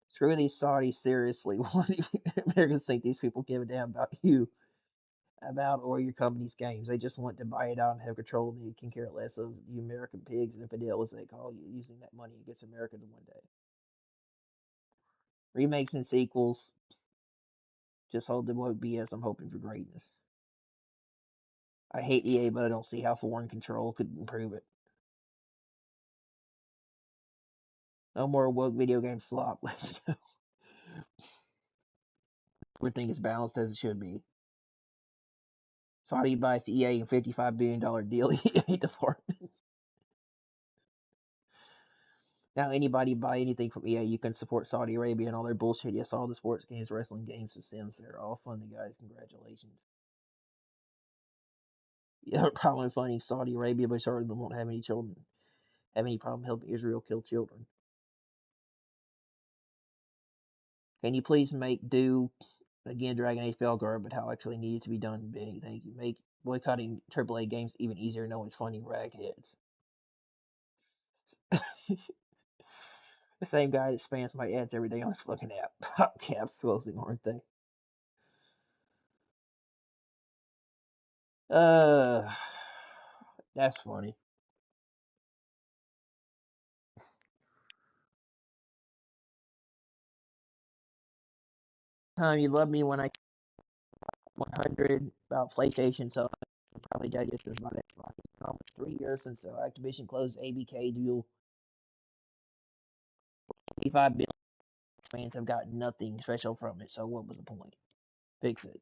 Screw these Saudis, seriously. What do Americans think these people give a damn about you, about or your company's games? They just want to buy it out and have control, and they can care less of you American pigs and infidels, they call you, using that money against Americans one day. Remakes and sequels, just hold the woke BS. I'm hoping for greatness. I hate EA, but I don't see how foreign control could improve it. No more woke video game slop. Let's go. Everything is balanced as it should be. Saudi buys EA a $55 billion deal. He ain't the part. Now anybody buy anything from EA, you can support Saudi Arabia and all their bullshit. Yes, all the sports games, wrestling games, and Sims. They're all funny, guys. Congratulations. You have a problem funding Saudi Arabia, but certain of them won't have any children. Have any problem helping Israel kill children? Can you please make do again Dragon Age Felguard, but how actually needed to be done, Benny? Thank you. Make boycotting AAA games even easier knowing it's funding ragheads. The same guy that spams my ads every day on his fucking app. Caps closing, aren't they? Uh, that's funny. Time you love me when I 100 about PlayStation, so I probably digest this about Xbox. It's been almost 3 years since Activision closed ABK deal. 85 billion fans have got nothing special from it, so what was the point? Fix it.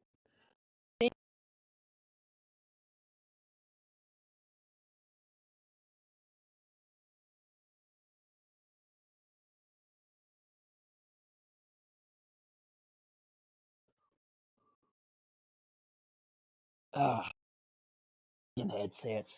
Ah, headsets.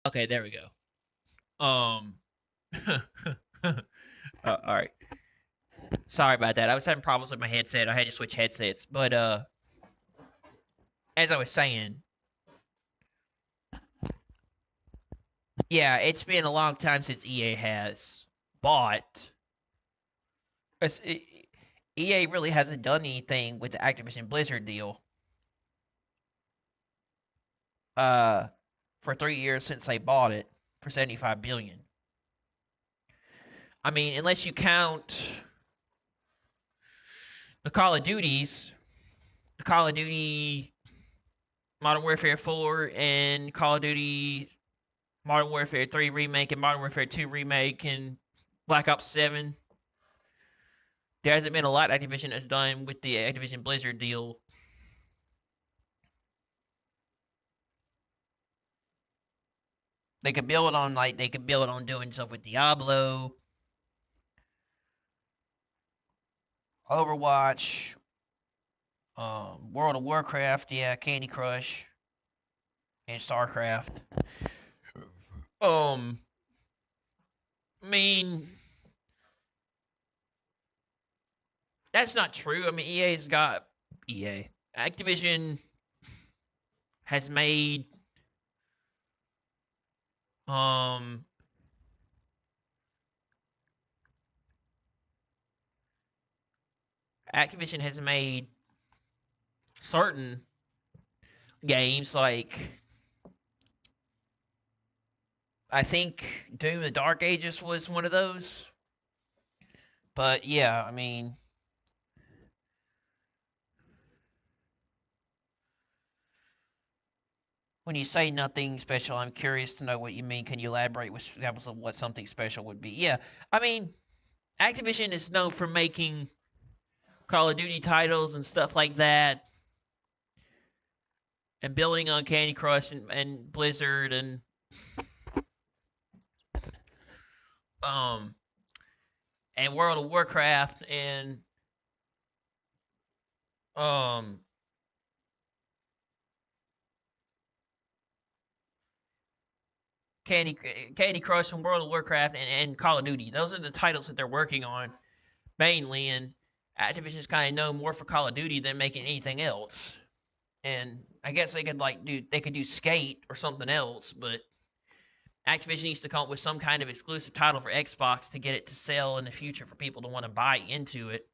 Okay, there we go. All right. Sorry about that. I was having problems with my headset. I had to switch headsets. But as I was saying, yeah, it's been a long time since EA has bought. EA really hasn't done anything with the Activision Blizzard deal. Uh, for 3 years since they bought it for 75 billion. I mean, unless you count the Call of Duties, the Call of Duty Modern Warfare 4 and Call of Duty Modern Warfare 3 remake and Modern Warfare 2 remake and Black Ops 7. There hasn't been a lot Activision has done with the Activision Blizzard deal. They could build on doing stuff with Diablo, Overwatch, World of Warcraft, yeah, Candy Crush, and StarCraft. I mean, that's not true. I mean, Activision has made um Activision has made certain games like I think Doom the Dark Ages was one of those. But yeah, I mean, when you say nothing special, I'm curious to know what you mean. Can you elaborate with examples of what something special would be? Yeah, I mean, Activision is known for making Call of Duty titles and stuff like that, and building on Candy Crush and Blizzard um and World of Warcraft and um Candy Candy Crush and World of Warcraft and Call of Duty. Those are the titles that they're working on mainly, and Activision's kind of known more for Call of Duty than making anything else. And I guess they could do Skate or something else, but Activision needs to come up with some kind of exclusive title for Xbox to get it to sell in the future for people to want to buy into it.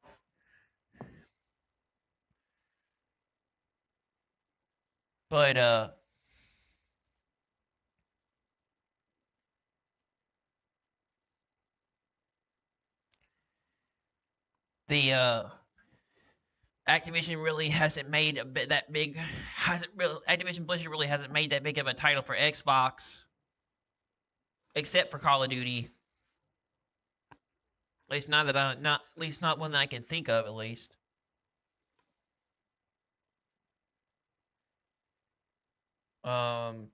But the Activision really hasn't made a bit that big hasn't really Activision Blizzard really hasn't made that big of a title for Xbox except for Call of Duty. At least not at least not one that I can think of at least. Um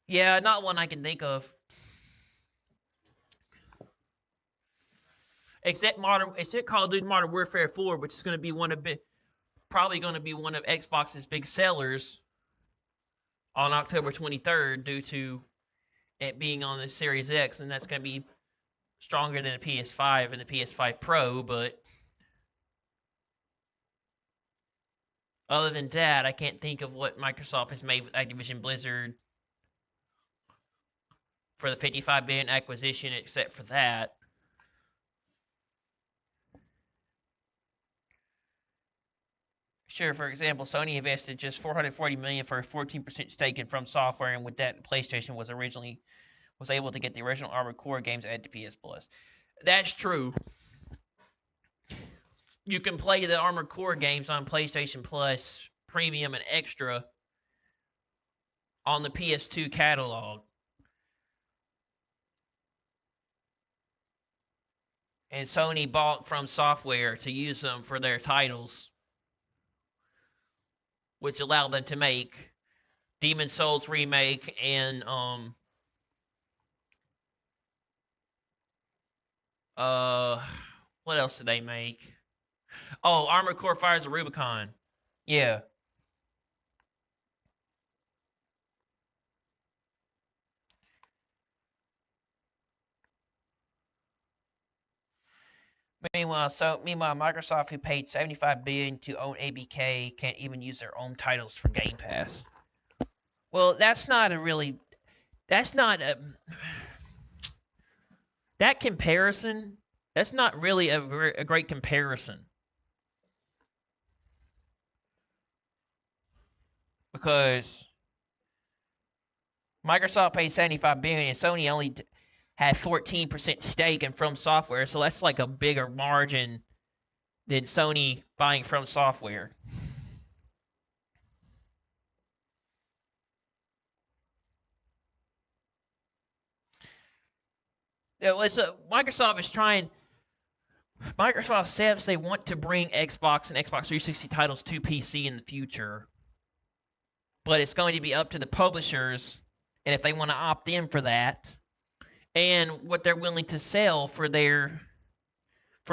yeah, not one I can think of. Except Call of Duty Modern Warfare 4, which is going to be probably going to be one of Xbox's big sellers on October 23rd due to it being on the Series X, and that's going to be stronger than the PS5 and the PS5 Pro. But other than that, I can't think of what Microsoft has made with Activision Blizzard for the 55 billion acquisition, except for that. Sure, for example, Sony invested just 440 million for a 14% stake in From Software, and with that, PlayStation was able to get the original Armored Core games added to PS Plus. That's true. You can play the Armored Core games on PlayStation Plus Premium and Extra on the PS2 catalog. And Sony bought From Software to use them for their titles, which allowed them to make Demon's Souls remake and what else did they make? Oh, Armored Core Fires of Rubicon. Yeah. Meanwhile, Microsoft, who paid $75 billion to own ABK, can't even use their own titles for Game Pass. Well, that's not a that comparison. That's not really a great comparison because Microsoft paid $75 billion and Sony only had 14% stake in From Software, so that's like a bigger margin than Sony buying From Software. Microsoft is trying. Microsoft says they want to bring Xbox and Xbox 360 titles to PC in the future, but it's going to be up to the publishers and if they want to opt in for that, and what they're willing to sell for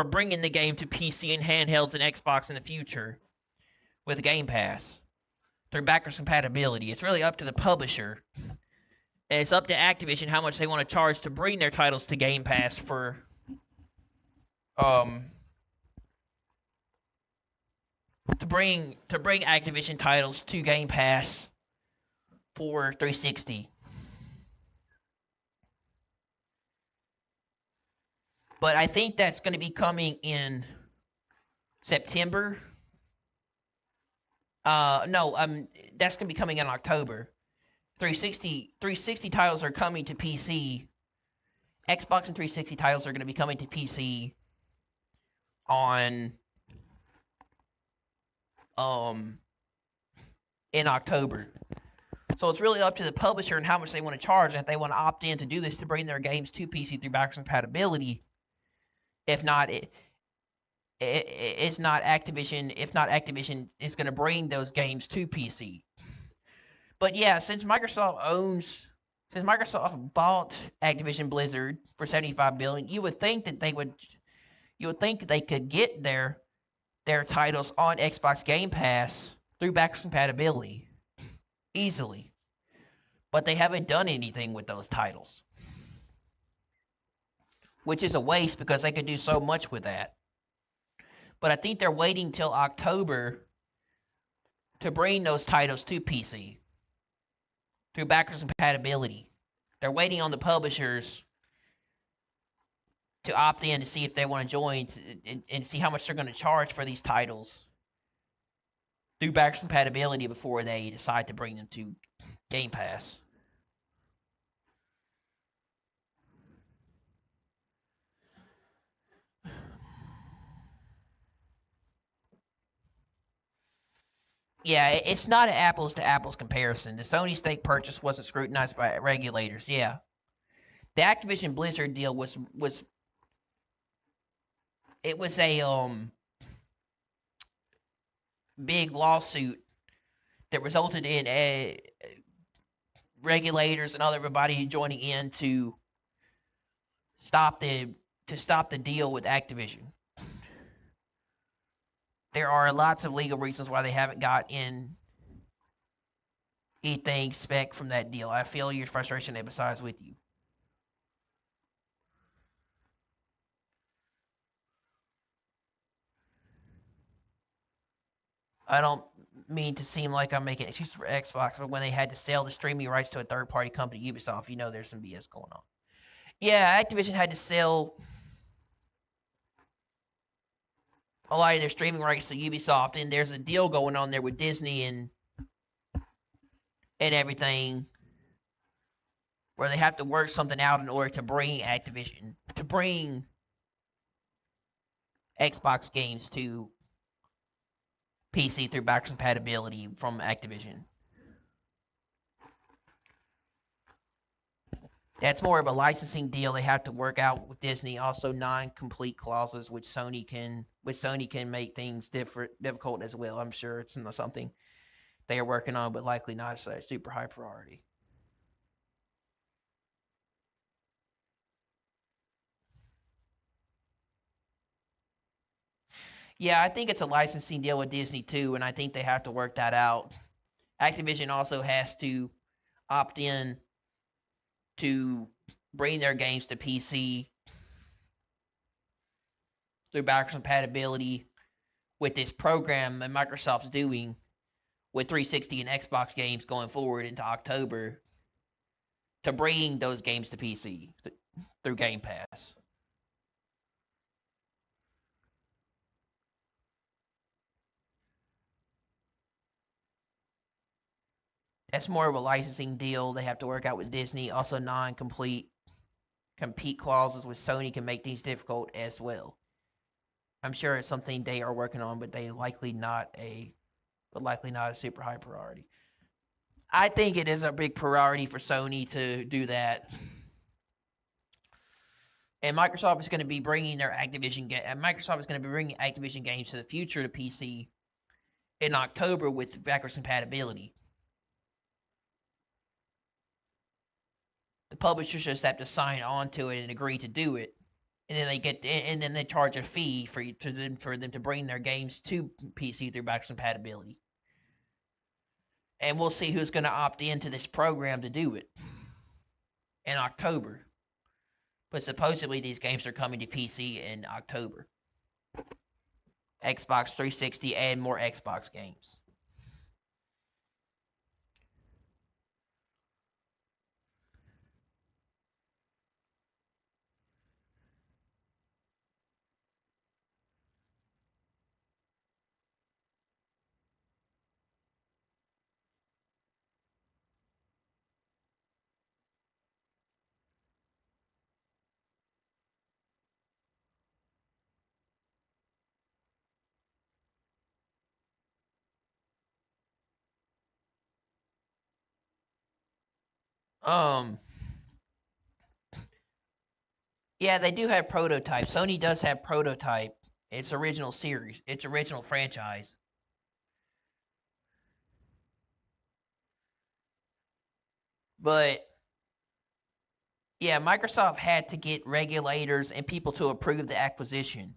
bringing the game to PC and handhelds and Xbox in the future with Game Pass through backwards compatibility. It's really up to the publisher, and it's up to Activision how much they want to charge to bring their titles to Game Pass for to bring Activision titles to Game Pass for 360. But I think that's going to be coming in September. No, that's going to be coming in October. 360 titles are coming to PC. Xbox and 360 titles are going to be coming to PC on in October. So it's really up to the publisher and how much they want to charge, and if they want to opt in to do this to bring their games to PC through backwards compatibility. If not, it's not Activision. If not, Activision is going to bring those games to PC. But yeah, since Microsoft bought Activision Blizzard for $75 billion, you would think that they could get their titles on Xbox Game Pass through backwards compatibility easily. But they haven't done anything with those titles, which is a waste because they could do so much with that. But I think they're waiting till October to bring those titles to PC through backwards compatibility. They're waiting on the publishers to opt in to see if they want to join and see how much they're going to charge for these titles through backwards compatibility before they decide to bring them to Game Pass. Yeah, it's not an apples to apples comparison. The Sony stake purchase wasn't scrutinized by regulators. Yeah, the Activision Blizzard deal was a big lawsuit that resulted in regulators and everybody joining in to stop the deal with Activision. There are lots of legal reasons why they haven't got in anything spec from that deal. I feel your frustration and empathize with you. I don't mean to seem like I'm making excuses for Xbox, but when they had to sell the streaming rights to a third-party company, Ubisoft, there's some BS going on. Yeah, Activision had to sell a lot of their streaming rights to Ubisoft, and there's a deal going on there with Disney and everything, where they have to work something out in order to bring Xbox games to PC through backwards compatibility from Activision. That's more of a licensing deal they have to work out with Disney. Also, non-complete clauses, which Sony can make things difficult as well. I'm sure it's something they are working on, but likely not a super high priority. Yeah, I think it's a licensing deal with Disney too, and I think they have to work that out. Activision also has to opt in to bring their games to PC through backwards compatibility with this program that Microsoft's doing with 360 and Xbox games going forward into October to bring those games to PC through Game Pass. That's more of a licensing deal they have to work out with Disney. Also non-complete compete clauses with Sony can make things difficult as well. I'm sure it's something they are working on, but likely not a super high priority. I think it is a big priority for Sony to do that. And Microsoft is going to be bringing Microsoft is going to be bringing Activision games to the future to PC in October with backwards compatibility. The publishers just have to sign on to it and agree to do it, and then they charge a fee for them to bring their games to PC through backwards compatibility. And we'll see who's going to opt into this program to do it in October. But supposedly these games are coming to PC in October. Xbox 360 and more Xbox games. Yeah, they do have Prototype. Sony does have Prototype. Its original series, its original franchise. But yeah, Microsoft had to get regulators and people to approve the acquisition.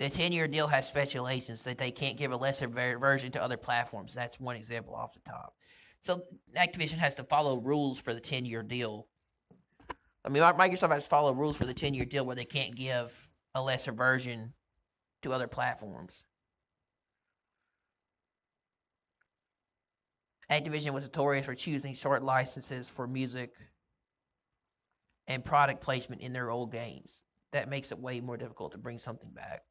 The 10-year deal has stipulations that they can't give a lesser version to other platforms. That's one example off the top. So Activision has to follow rules for the 10-year deal. I mean, Microsoft has to follow rules for the 10-year deal where they can't give a lesser version to other platforms. Activision was notorious for choosing short licenses for music and product placement in their old games. That makes it way more difficult to bring something back.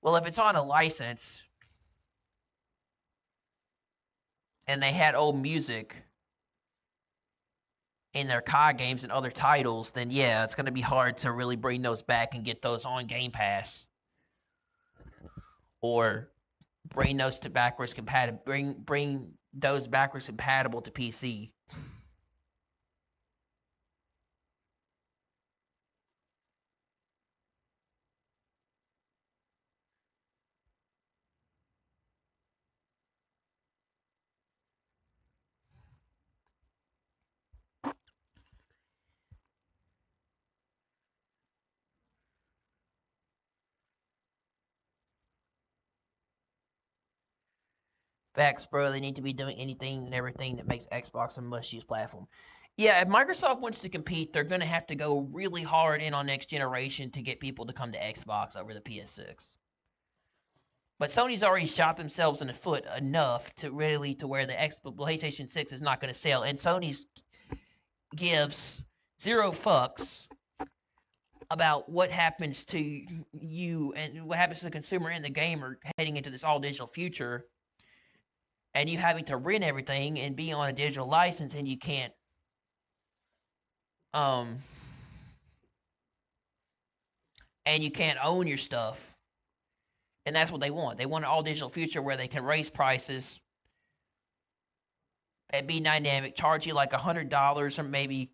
Well, if it's on a license and they had old music in their COD games and other titles, then yeah, it's going to be hard to really bring those back and get those on Game Pass. Or bring those to backwards compatible. Bring those backwards compatible to PC. Facts, bro. They need to be doing anything and everything that makes Xbox a must-use platform. Yeah, if Microsoft wants to compete, they're going to have to go really hard in on next generation to get people to come to Xbox over the PS6. But Sony's already shot themselves in the foot enough to where the PlayStation 6 is not going to sell, and Sony's gives zero fucks about what happens to you and what happens to the consumer and the gamer heading into this all-digital future, and you having to rent everything and be on a digital license, and you can't own your stuff. And that's what they want. They want an all-digital future where they can raise prices and be dynamic, charge you like $100 or maybe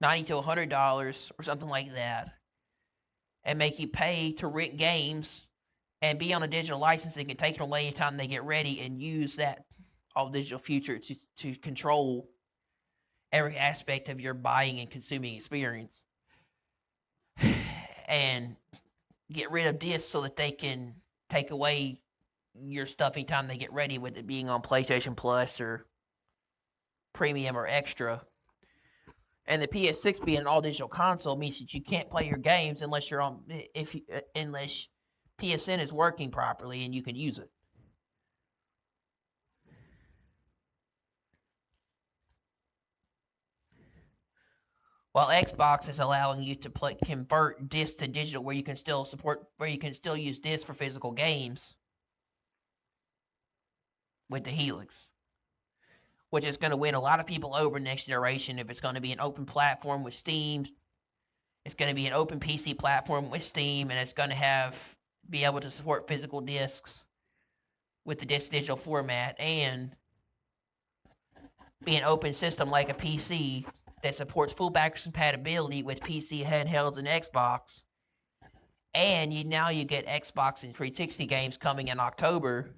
$90 to $100 or something like that, and make you pay to rent games and be on a digital license. They can take it away anytime they get ready and use that all-digital future to control every aspect of your buying and consuming experience. And get rid of discs so that they can take away your stuff anytime they get ready, with it being on PlayStation Plus or Premium or Extra. And the PS6 being an all-digital console means that you can't play your games unless unless PSN is working properly and you can use it. While Xbox is allowing you to convert disc to digital, where you can still use disc for physical games with the Helix. which is going to win a lot of people over next generation if it's going to be an open platform with Steam. It's going to be an open PC platform with Steam, and it's going to be able to support physical discs with the disc digital format, and be an open system like a PC that supports full backwards compatibility with PC handhelds and Xbox. And now you get Xbox and 360 games coming in October.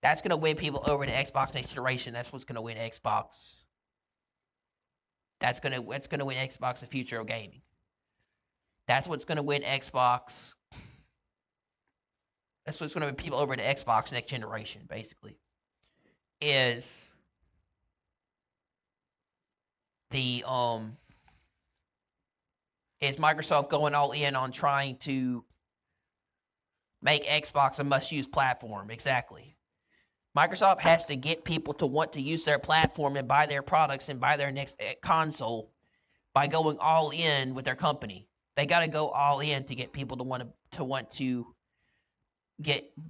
That's going to win people over to Xbox next generation. That's what's going to win Xbox. That's going to win Xbox the future of gaming. That's what's going to win Xbox. That's what's going to win people over to Xbox next generation, basically. Is Microsoft going all in on trying to make Xbox a must-use platform. Exactly. Microsoft has to get people to want to use their platform and buy their products and buy their next console by going all in with their company. They got to go all in to get people to want to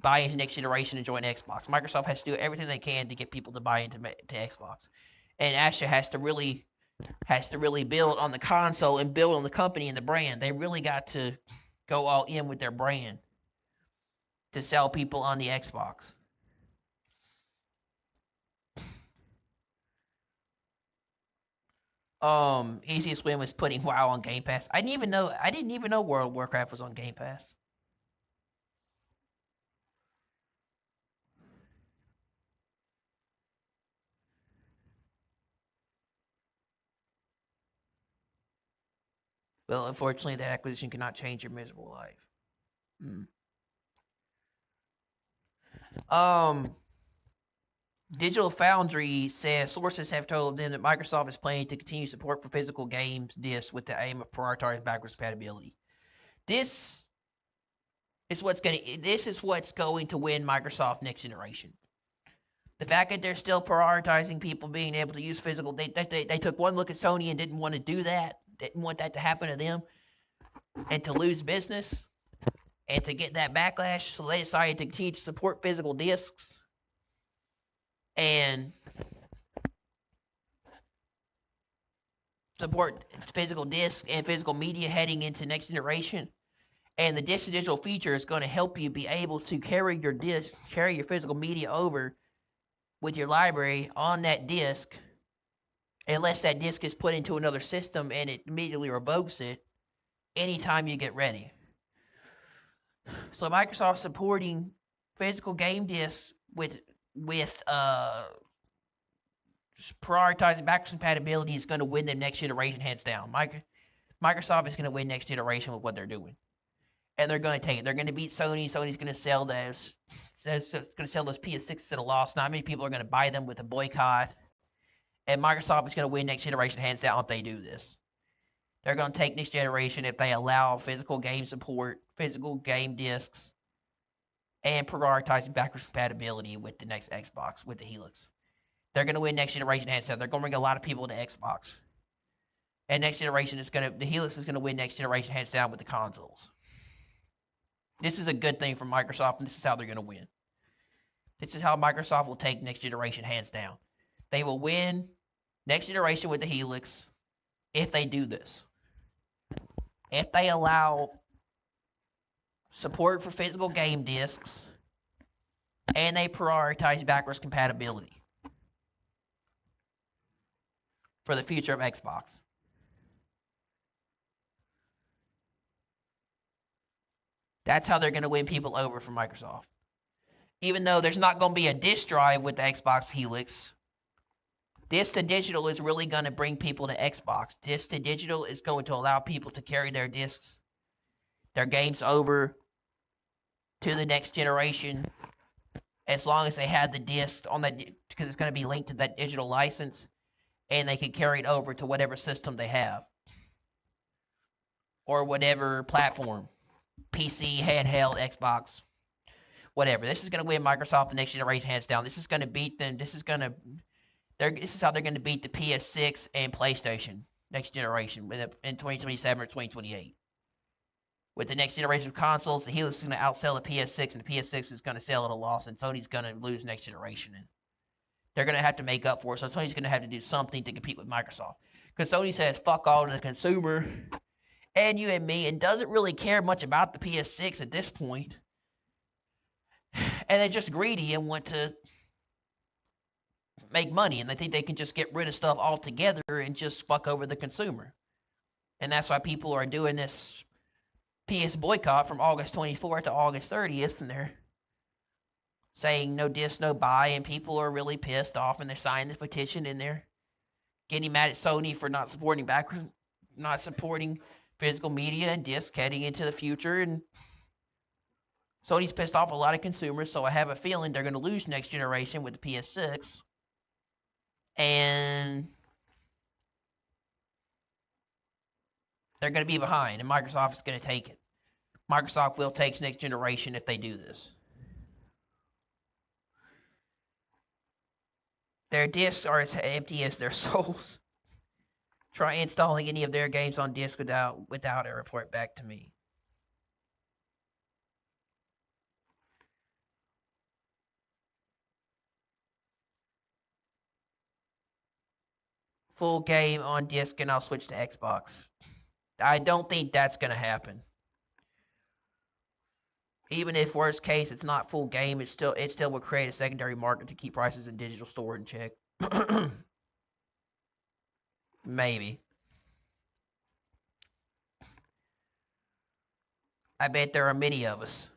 buy into next generation and join Xbox. Microsoft has to do everything they can to get people to buy into Xbox. And Asha has to really build on the console and build on the company and the brand. They really got to go all in with their brand to sell people on the Xbox. Easiest win was putting WoW on Game Pass. I didn't even know World of Warcraft was on Game Pass. Well, unfortunately, that acquisition cannot change your miserable life. Digital Foundry says sources have told them that Microsoft is planning to continue support for physical games discs with the aim of prioritizing backwards compatibility. This is what's going to win Microsoft next generation. The fact that they're still prioritizing people being able to use physical, they took one look at Sony and didn't want to do that, didn't want that to happen to them, and to lose business, and to get that backlash, so they decided to continue to support physical discs and support physical discs and physical media heading into next generation. And the disc to digital feature is going to help you be able to carry your physical media over with your library on that disc, unless that disc is put into another system and it immediately revokes it anytime you get ready. So Microsoft supporting physical game discs with prioritizing backwards compatibility is going to win them next generation hands down. Microsoft is going to win next generation with what they're doing, and they're going to take it. They're going to beat Sony. Sony's going to sell those PS6s at a loss. Not many people are going to buy them with a boycott, and Microsoft is going to win next generation hands down if they do this. They're going to take next generation if they allow physical game support, physical game discs, and prioritizing backwards compatibility with the next Xbox, with the Helix. They're going to win next generation hands down. They're going to bring a lot of people to Xbox. And next generation the Helix is going to win next generation hands down with the consoles. This is a good thing for Microsoft, and this is how they're going to win. This is how Microsoft will take next generation hands down. They will win next generation with the Helix if they do this. If they allow support for physical game discs and they prioritize backwards compatibility for the future of Xbox. That's how they're going to win people over from Microsoft. Even though there's not going to be a disk drive with the Xbox Helix, disc to digital is really going to bring people to Xbox. Disc to digital is going to allow people to carry their discs, their games over to the next generation, as long as they have the disc on that, because it's going to be linked to that digital license, and they can carry it over to whatever system they have or whatever platform, PC, handheld, Xbox, whatever. This is going to win Microsoft the next generation hands down. This is going to beat them. This is how they're going to beat the PS6 and PlayStation next generation in 2027 or 2028. with the next generation of consoles, the Helix is going to outsell the PS6, and the PS6 is going to sell at a loss, and Sony's going to lose next generation. And they're going to have to make up for it. So Sony's going to have to do something to compete with Microsoft. Because Sony says fuck all to the consumer and you and me, and doesn't really care much about the PS6 at this point. And they're just greedy and want to make money, and they think they can just get rid of stuff altogether and just fuck over the consumer. And that's why people are doing this PS boycott from August 24th to August 30th, and they're saying no disc, no buy, and people are really pissed off, and they're signing the petition, and they're getting mad at Sony for not supporting physical media and disc heading into the future. And Sony's pissed off a lot of consumers, so I have a feeling they're going to lose next generation with the PS6. And they're going to be behind, and Microsoft is going to take it. Microsoft will take next generation if they do this. Their discs are as empty as their souls. Try installing any of their games on disc without a report back to me. Full game on disc, and I'll switch to Xbox. I don't think that's going to happen. Even if worst case it's not full game, it still will create a secondary market to keep prices in digital store in check. Maybe. I bet there are many of us.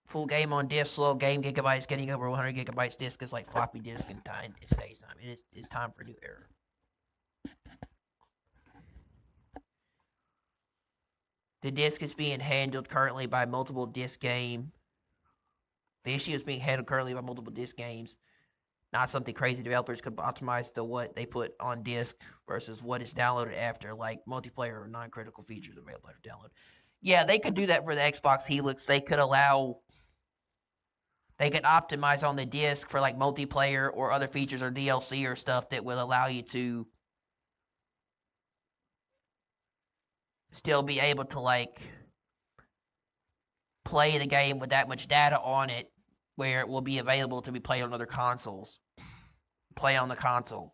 Full game on disc, slow game gigabytes, getting over 100 gigabytes disc is like floppy disk and time. It stays time. It's time for a new era. The disc is being handled currently by multiple disc game. The issue is being handled currently by multiple disc games. Not something crazy developers could optimize to what they put on disc versus what is downloaded after, like multiplayer or non-critical features available for download. Yeah, they could do that for the Xbox Helix. They could optimize on the disc for like multiplayer or other features or DLC or stuff that will allow you to still be able to like play the game with that much data on it, where it will be available to be played on other consoles. Play on the console.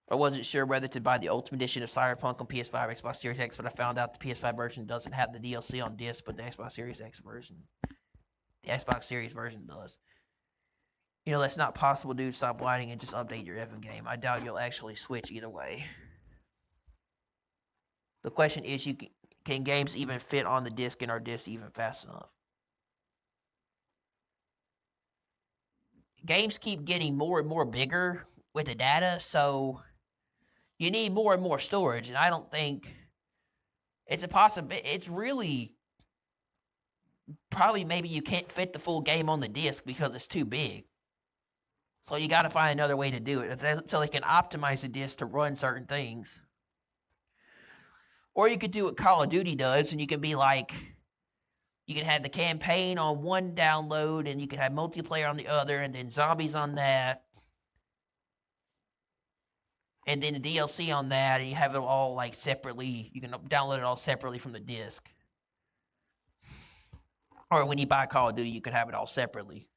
I wasn't sure whether to buy the Ultimate Edition of Cyberpunk on PS5 or Xbox Series X, but I found out the PS5 version doesn't have the DLC on disc, but the Xbox Series X version, the Xbox Series version does. You know, that's not possible, dude. Stop whining and just update your effing game. I doubt you'll actually switch either way. The question is, can games even fit on the disc, and are discs even fast enough? Games keep getting more and more bigger with the data, so you need more and more storage, and I don't think it's a possibility. It's really probably maybe you can't fit the full game on the disc because it's too big. So you got to find another way to do it so they can optimize the disc to run certain things. Or you could do what Call of Duty does, and you can be like, you can have the campaign on one download, and you can have multiplayer on the other, and then zombies on that, and then the DLC on that, and you have it all like separately. You can download it all separately from the disc. Or when you buy Call of Duty, you can have it all separately.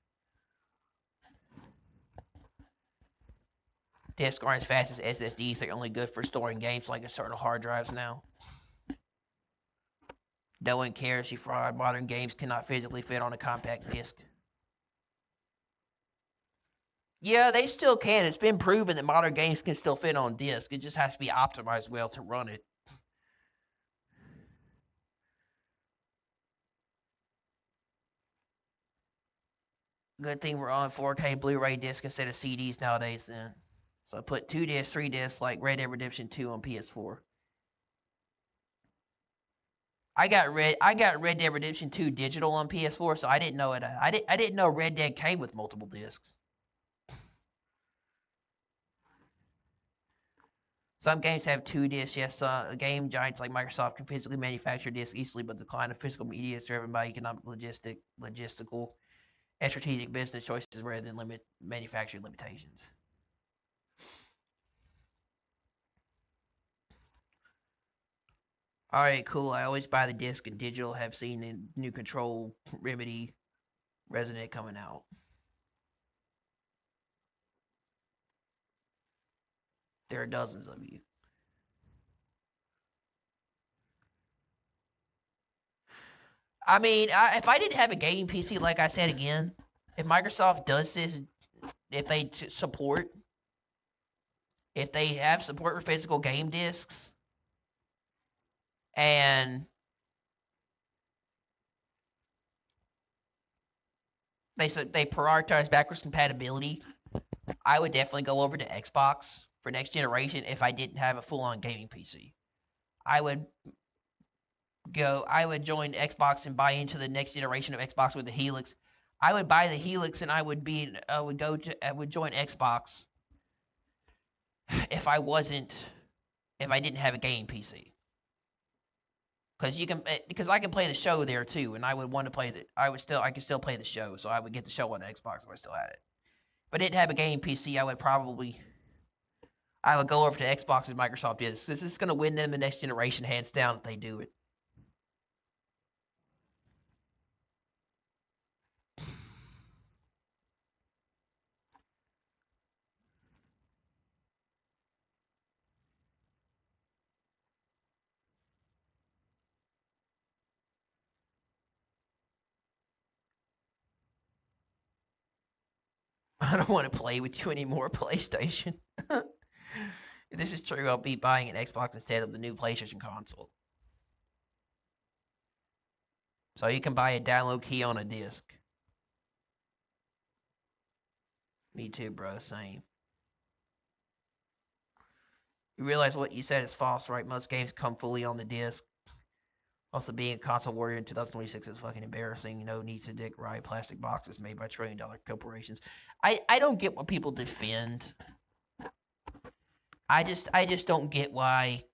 Discs aren't as fast as SSDs. They're only good for storing games like external hard drives now. No one cares, you fraud. Modern games cannot physically fit on a compact disc. Yeah, they still can. It's been proven that modern games can still fit on disc. It just has to be optimized well to run it. Good thing we're on 4K Blu-ray disc instead of CDs nowadays then. So I put 2 discs, 3 discs like Red Dead Redemption 2 on PS4. I got Red Dead Redemption 2 digital on PS4, so I didn't know it. I didn't know Red Dead came with multiple discs. Some games have 2 discs. Yes, game giants like Microsoft can physically manufacture discs easily, but the decline of physical media is driven by economic, logistical, and strategic business choices rather than manufacturing limitations. Alright, cool. I always buy the disc and digital. Have seen the new Control, Remedy, Resident coming out. There are dozens of you. I mean, if I didn't have a gaming PC, like I said again, if Microsoft does this, if they support, if they have support for physical game discs, and they prioritize backwards compatibility, I would definitely go over to Xbox for next generation if I didn't have a full-on gaming PC. I would join Xbox and buy into the next generation of Xbox with the Helix. I would buy the Helix and I would join Xbox if I didn't have a gaming PC. Because I can play the show there too, and I would want to play I could still play the show, so I would get the show on Xbox if I still had it. If I didn't have a gaming PC, I would go over to Xbox as Microsoft is. This is going to win them the next generation hands down if they do it. I don't want to play with you anymore, PlayStation. If this is true, I'll be buying an Xbox instead of the new PlayStation console. So you can buy a download key on a disc. Me too, bro. Same. You realize what you said is false, right? Most games come fully on the disc. Also, being a console warrior in 2026 is fucking embarrassing. No need to dick ride plastic boxes made by trillion-dollar corporations. I don't get what people defend. I just don't get why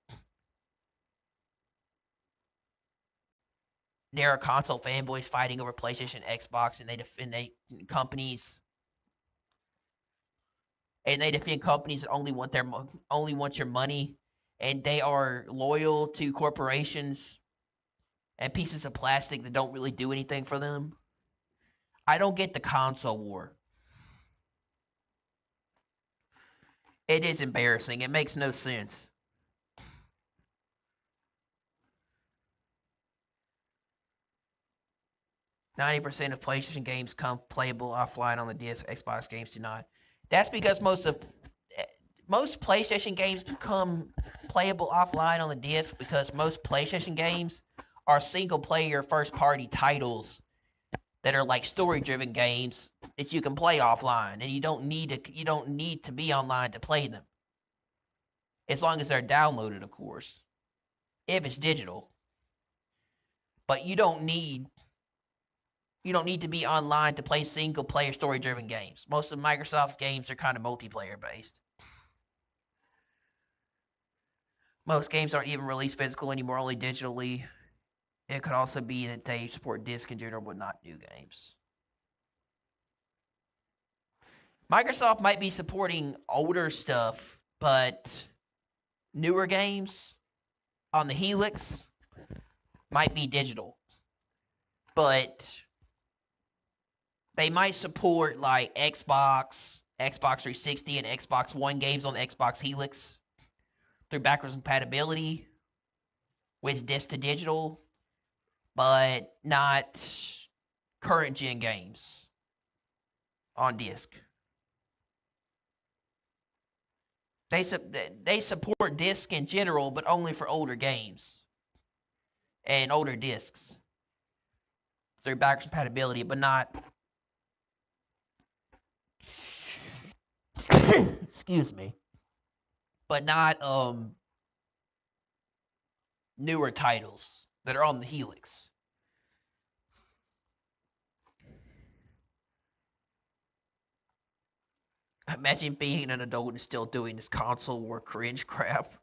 there are console fanboys fighting over PlayStation, Xbox, and they defend companies that only want your money, and they are loyal to corporations and pieces of plastic that don't really do anything for them. I don't get the console war. It is embarrassing. It makes no sense. %90 of PlayStation games come playable offline on the disc. Xbox games do not. That's because most PlayStation games become playable offline on the disc because most PlayStation games are single-player first-party titles that are like story-driven games that you can play offline, and you don't need to be online to play them, as long as they're downloaded, of course, if it's digital. But you don't need to be online to play single-player story-driven games. Most of Microsoft's games are kind of multiplayer-based. Most games aren't even released physical anymore, only digitally. It could also be that they support disc in general, but not new games. Microsoft might be supporting older stuff, but newer games on the Helix might be digital. But they might support like Xbox 360, and Xbox One games on the Xbox Helix through backwards compatibility with disc to digital, but not current gen games on disc. They support disc in general, but only for older games and older discs through backwards compatibility, but not excuse me, but not newer titles that are on the Helix. Imagine being an adult and still doing this console war cringe crap.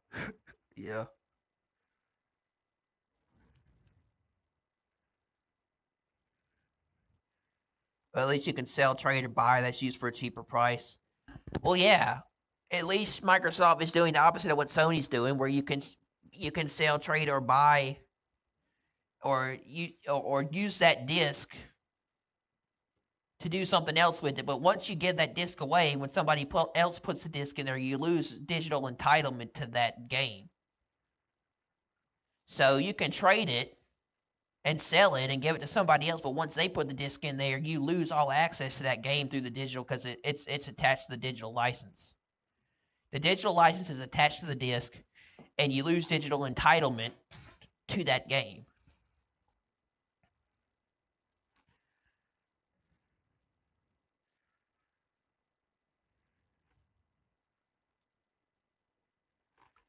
Yeah. But at least you can sell, trade, or buy that's used for a cheaper price. Well, yeah. At least Microsoft is doing the opposite of what Sony's doing, where you can you can sell, trade, or buy, or use that disc to do something else with it. But once you give that disc away, when somebody else puts the disc in there, you lose digital entitlement to that game. So you can trade it and sell it and give it to somebody else, but once they put the disc in there, you lose all access to that game through the digital, because it's attached to the digital license. The digital license is attached to the disc, and you lose digital entitlement to that game.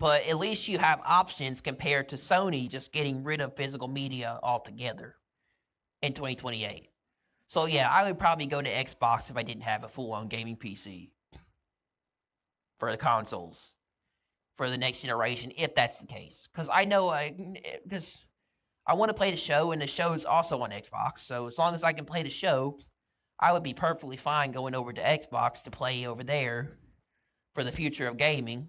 But at least you have options compared to Sony just getting rid of physical media altogether in 2028. So yeah, I would probably go to Xbox if I didn't have a full-on gaming PC for the consoles for the next generation, if that's the case. Because I know, because I want to play the show, and the show is also on Xbox. So as long as I can play the show, I would be perfectly fine going over to Xbox to play over there for the future of gaming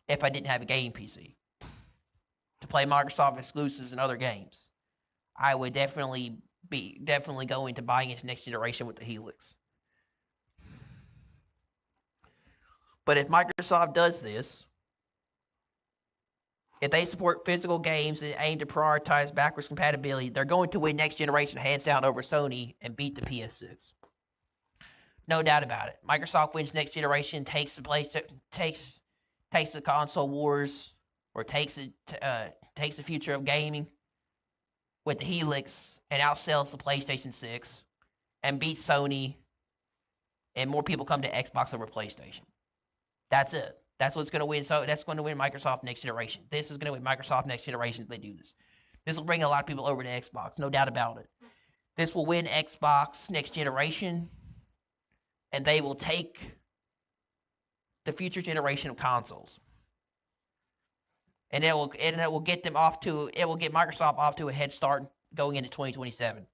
if I didn't have a gaming PC to play Microsoft exclusives and other games. I would definitely go into buying into next generation with the Helix. But if Microsoft does this, if they support physical games and aim to prioritize backwards compatibility, they're going to win next generation hands down over Sony and beat the PS6. No doubt about it. Microsoft wins next generation, takes the console wars, or takes the future of gaming with the Helix, and outsells the PlayStation 6 and beats Sony, and more people come to Xbox over PlayStation. That's it. That's what's going to win. So that's going to win Microsoft next generation. This is going to win Microsoft next generation if they do this. This will bring a lot of people over to Xbox, no doubt about it. This will win Xbox next generation, and they will take the future generation of consoles. And it will get Microsoft off to a head start going into 2027.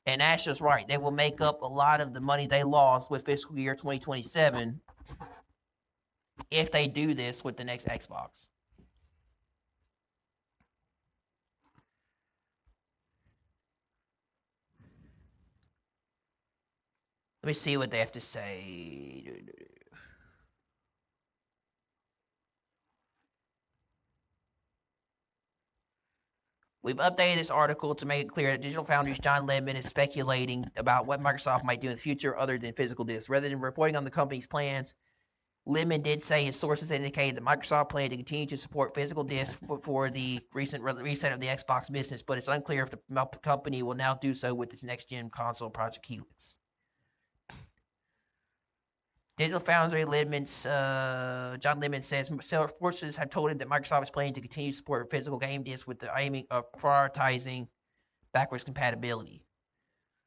And Ash is right. They will make up a lot of the money they lost with fiscal year 2027 if they do this with the next Xbox. Let me see what they have to say. We've updated this article to make it clear that Digital Foundry's John Ledman is speculating about what Microsoft might do in the future other than physical discs. Rather than reporting on the company's plans, Ledman did say his sources indicated that Microsoft planned to continue to support physical discs for the recent reset of the Xbox business, but it's unclear if the company will now do so with its next-gen console, Project Helix. Digital Foundry John Ledman says sources have told him that Microsoft is planning to continue to support physical game discs with the aiming of prioritizing backwards compatibility.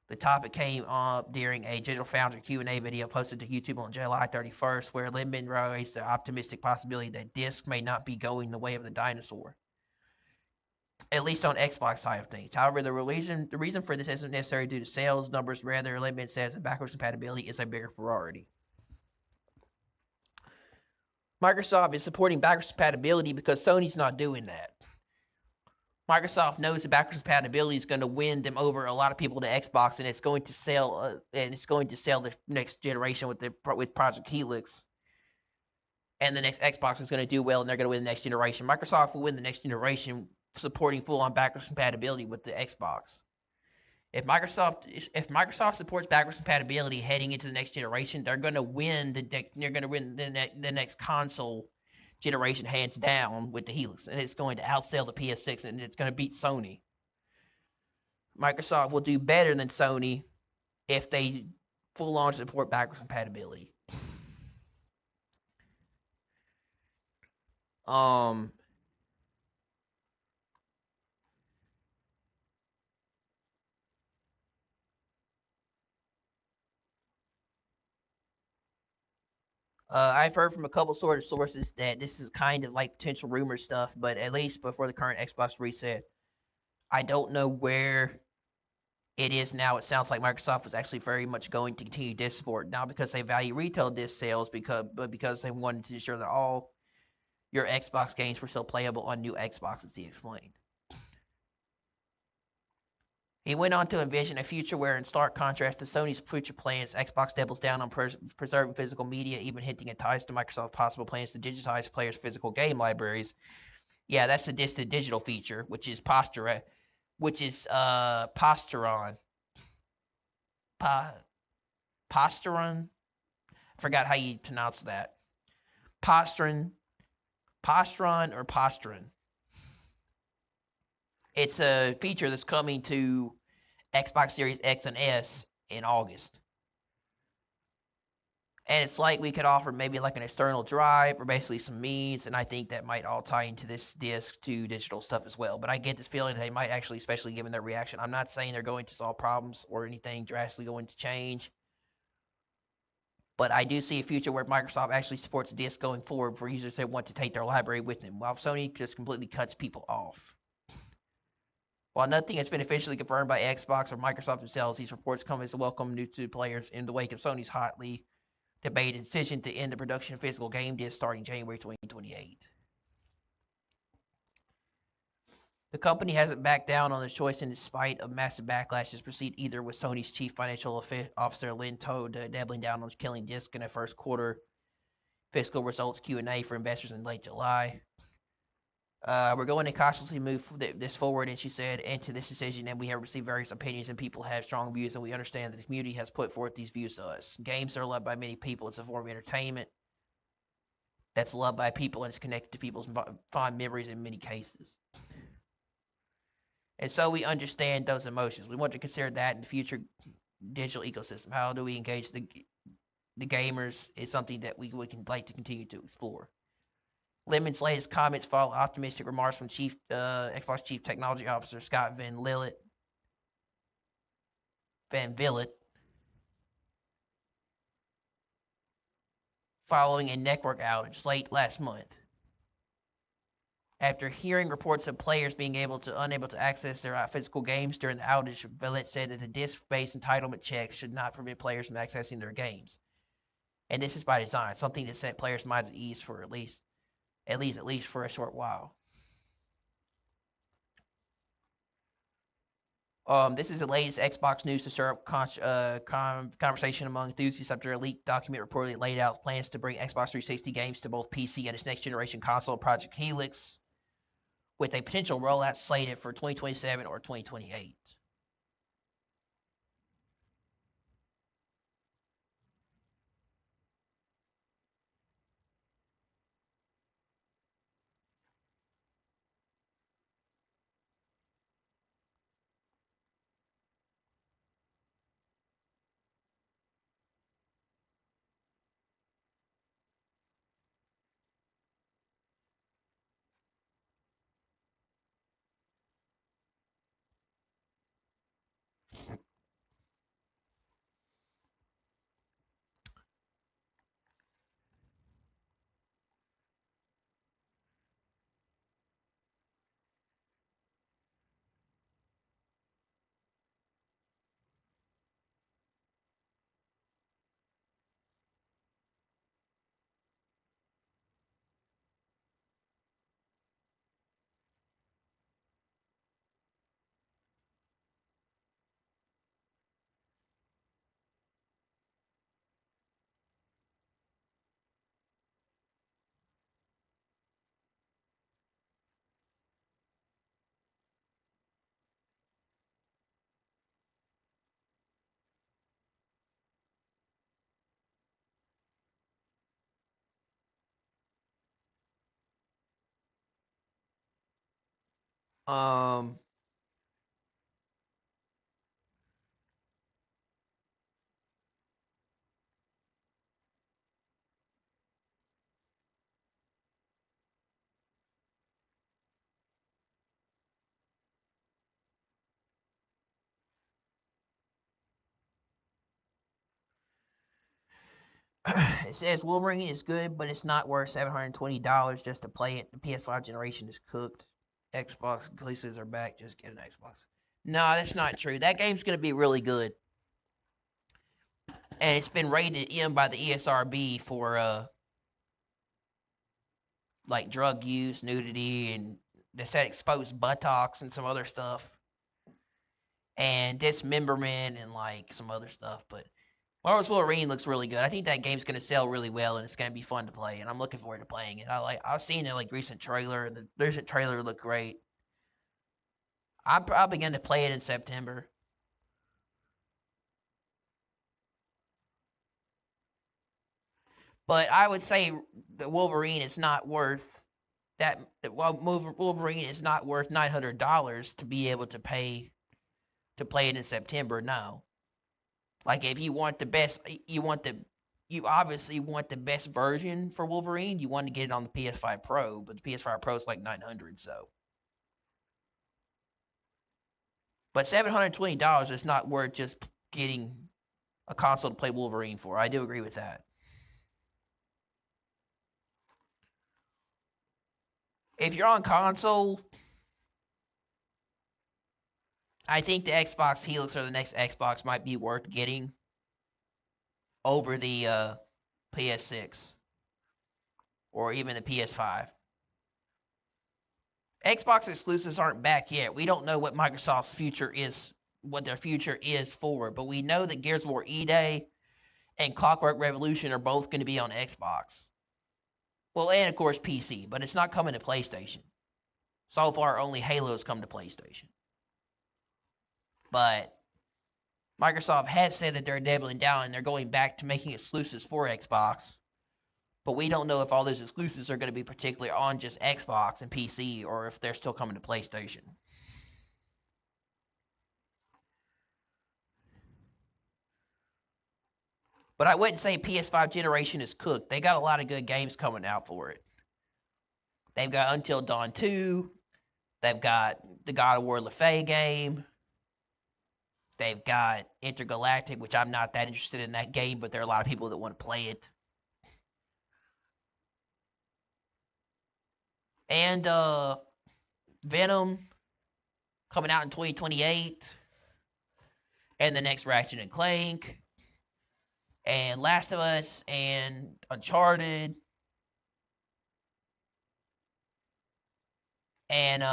The topic came up during a Digital Foundry Q&A video posted to YouTube on July 31st, where Ledman raised the optimistic possibility that discs may not be going the way of the dinosaur, at least on Xbox side of things. However, the reason for this isn't necessarily due to sales numbers. Rather, Ledman says that backwards compatibility is a bigger priority. Microsoft is supporting backwards compatibility because Sony's not doing that. Microsoft knows that backwards compatibility is going to win them over a lot of people to Xbox, and it's going to sell the next generation with Project Helix. And the next Xbox is going to do well, and they're going to win the next generation. Microsoft will win the next generation supporting full-on backwards compatibility with the Xbox. If Microsoft supports backwards compatibility heading into the next generation, they're going to win the next console generation hands down with the Helix, and it's going to outsell the PS6, and it's going to beat Sony. Microsoft will do better than Sony if they full on support backwards compatibility. I've heard from a couple sort of sources that this is kind of like potential rumor stuff, but at least before the current Xbox reset, I don't know where it is now. It sounds like Microsoft was actually very much going to continue disc support, not because they value retail disc sales, but because they wanted to ensure that all your Xbox games were still playable on new Xboxes, he explained. He went on to envision a future where, in stark contrast to Sony's future plans, Xbox doubles down on preserving physical media, even hinting at ties to Microsoft's possible plans to digitize players' physical game libraries. Yeah, that's the distant digital feature, which is Posturon. Posturon? Forgot how you pronounce that. Posturon or Posturon. It's a feature that's coming to Xbox Series X and S in August. And it's like we could offer maybe like an external drive or basically some means, and I think that might all tie into this disc to digital stuff as well. But I get this feeling that they might actually, especially given their reaction, I'm not saying they're going to solve problems or anything drastically going to change, but I do see a future where Microsoft actually supports disc going forward for users that want to take their library with them, while Sony just completely cuts people off. While nothing has been officially confirmed by Xbox or Microsoft themselves, these reports come as a welcome news to players in the wake of Sony's hotly debated decision to end the production of physical game discs starting January 2028. The company hasn't backed down on its choice in spite of massive backlashes proceed either with Sony's chief financial officer Lynn Todd doubling down on killing disc in a first quarter fiscal results Q&A for investors in late July. We're going to cautiously move this forward, and she said, into this decision, and we have received various opinions, and people have strong views, and we understand that the community has put forth these views to us. Games are loved by many people. It's a form of entertainment that's loved by people, and it's connected to people's fond memories in many cases. And so we understand those emotions. We want to consider that in the future digital ecosystem. How do we engage the gamers is something that we can like to continue to explore. Lemon's latest comments follow optimistic remarks from Xbox Chief Technology Officer Scott Van Villet following a network outage late last month. After hearing reports of players being unable to access their physical games during the outage, Villet said that the disc-based entitlement checks should not prevent players from accessing their games. And this is by design, something that set players' minds at ease for at least for a short while. This is the latest Xbox news to stir up conversation among enthusiasts after a leaked document reportedly laid out plans to bring Xbox 360 games to both PC and its next generation console, Project Helix, with a potential rollout slated for 2027 or 2028. Um, it says Wolverine is good, but it's not worth $720 just to play it. The PS5 generation is cooked. Xbox exclusives are back. Just get an Xbox. No, that's not true. That game's going to be really good. And it's been rated M by the ESRB for like drug use, nudity, and they said exposed buttocks and some other stuff, and dismemberment and like some other stuff. But Marvel's Wolverine looks really good. I think that game's gonna sell really well, and it's gonna be fun to play. And I'm looking forward to playing it. I've seen the like recent trailer, and the recent trailer looked great. I'll begin to play it in September. But I would say the Wolverine is not worth that. Well, Wolverine is not worth $900 to be able to pay to play it in September. No, like if you want the best, you obviously want the best version for Wolverine. You want to get it on the PS5 Pro, but the PS5 Pro is like 900. So, but $720 is not worth just getting a console to play Wolverine for. I do agree with that. If you're on console, I think the Xbox Helix or the next Xbox might be worth getting over the PS6 or even the PS5. Xbox exclusives aren't back yet. We don't know what Microsoft's future is, what their future is for, but we know that Gears of War E-Day and Clockwork Revolution are both going to be on Xbox. Well, and of course PC, but it's not coming to PlayStation. So far, only Halo's come to PlayStation. But Microsoft has said that they're doubling down and they're going back to making exclusives for Xbox. But we don't know if all those exclusives are going to be particularly on just Xbox and PC or if they're still coming to PlayStation. But I wouldn't say PS5 generation is cooked. They got a lot of good games coming out for it. They've got Until Dawn 2. They've got the God of War Le Fay game. They've got Intergalactic, which I'm not that interested in that game, but there are a lot of people that want to play it. And Venom coming out in 2028. And the next Ratchet and Clank. And Last of Us and Uncharted. And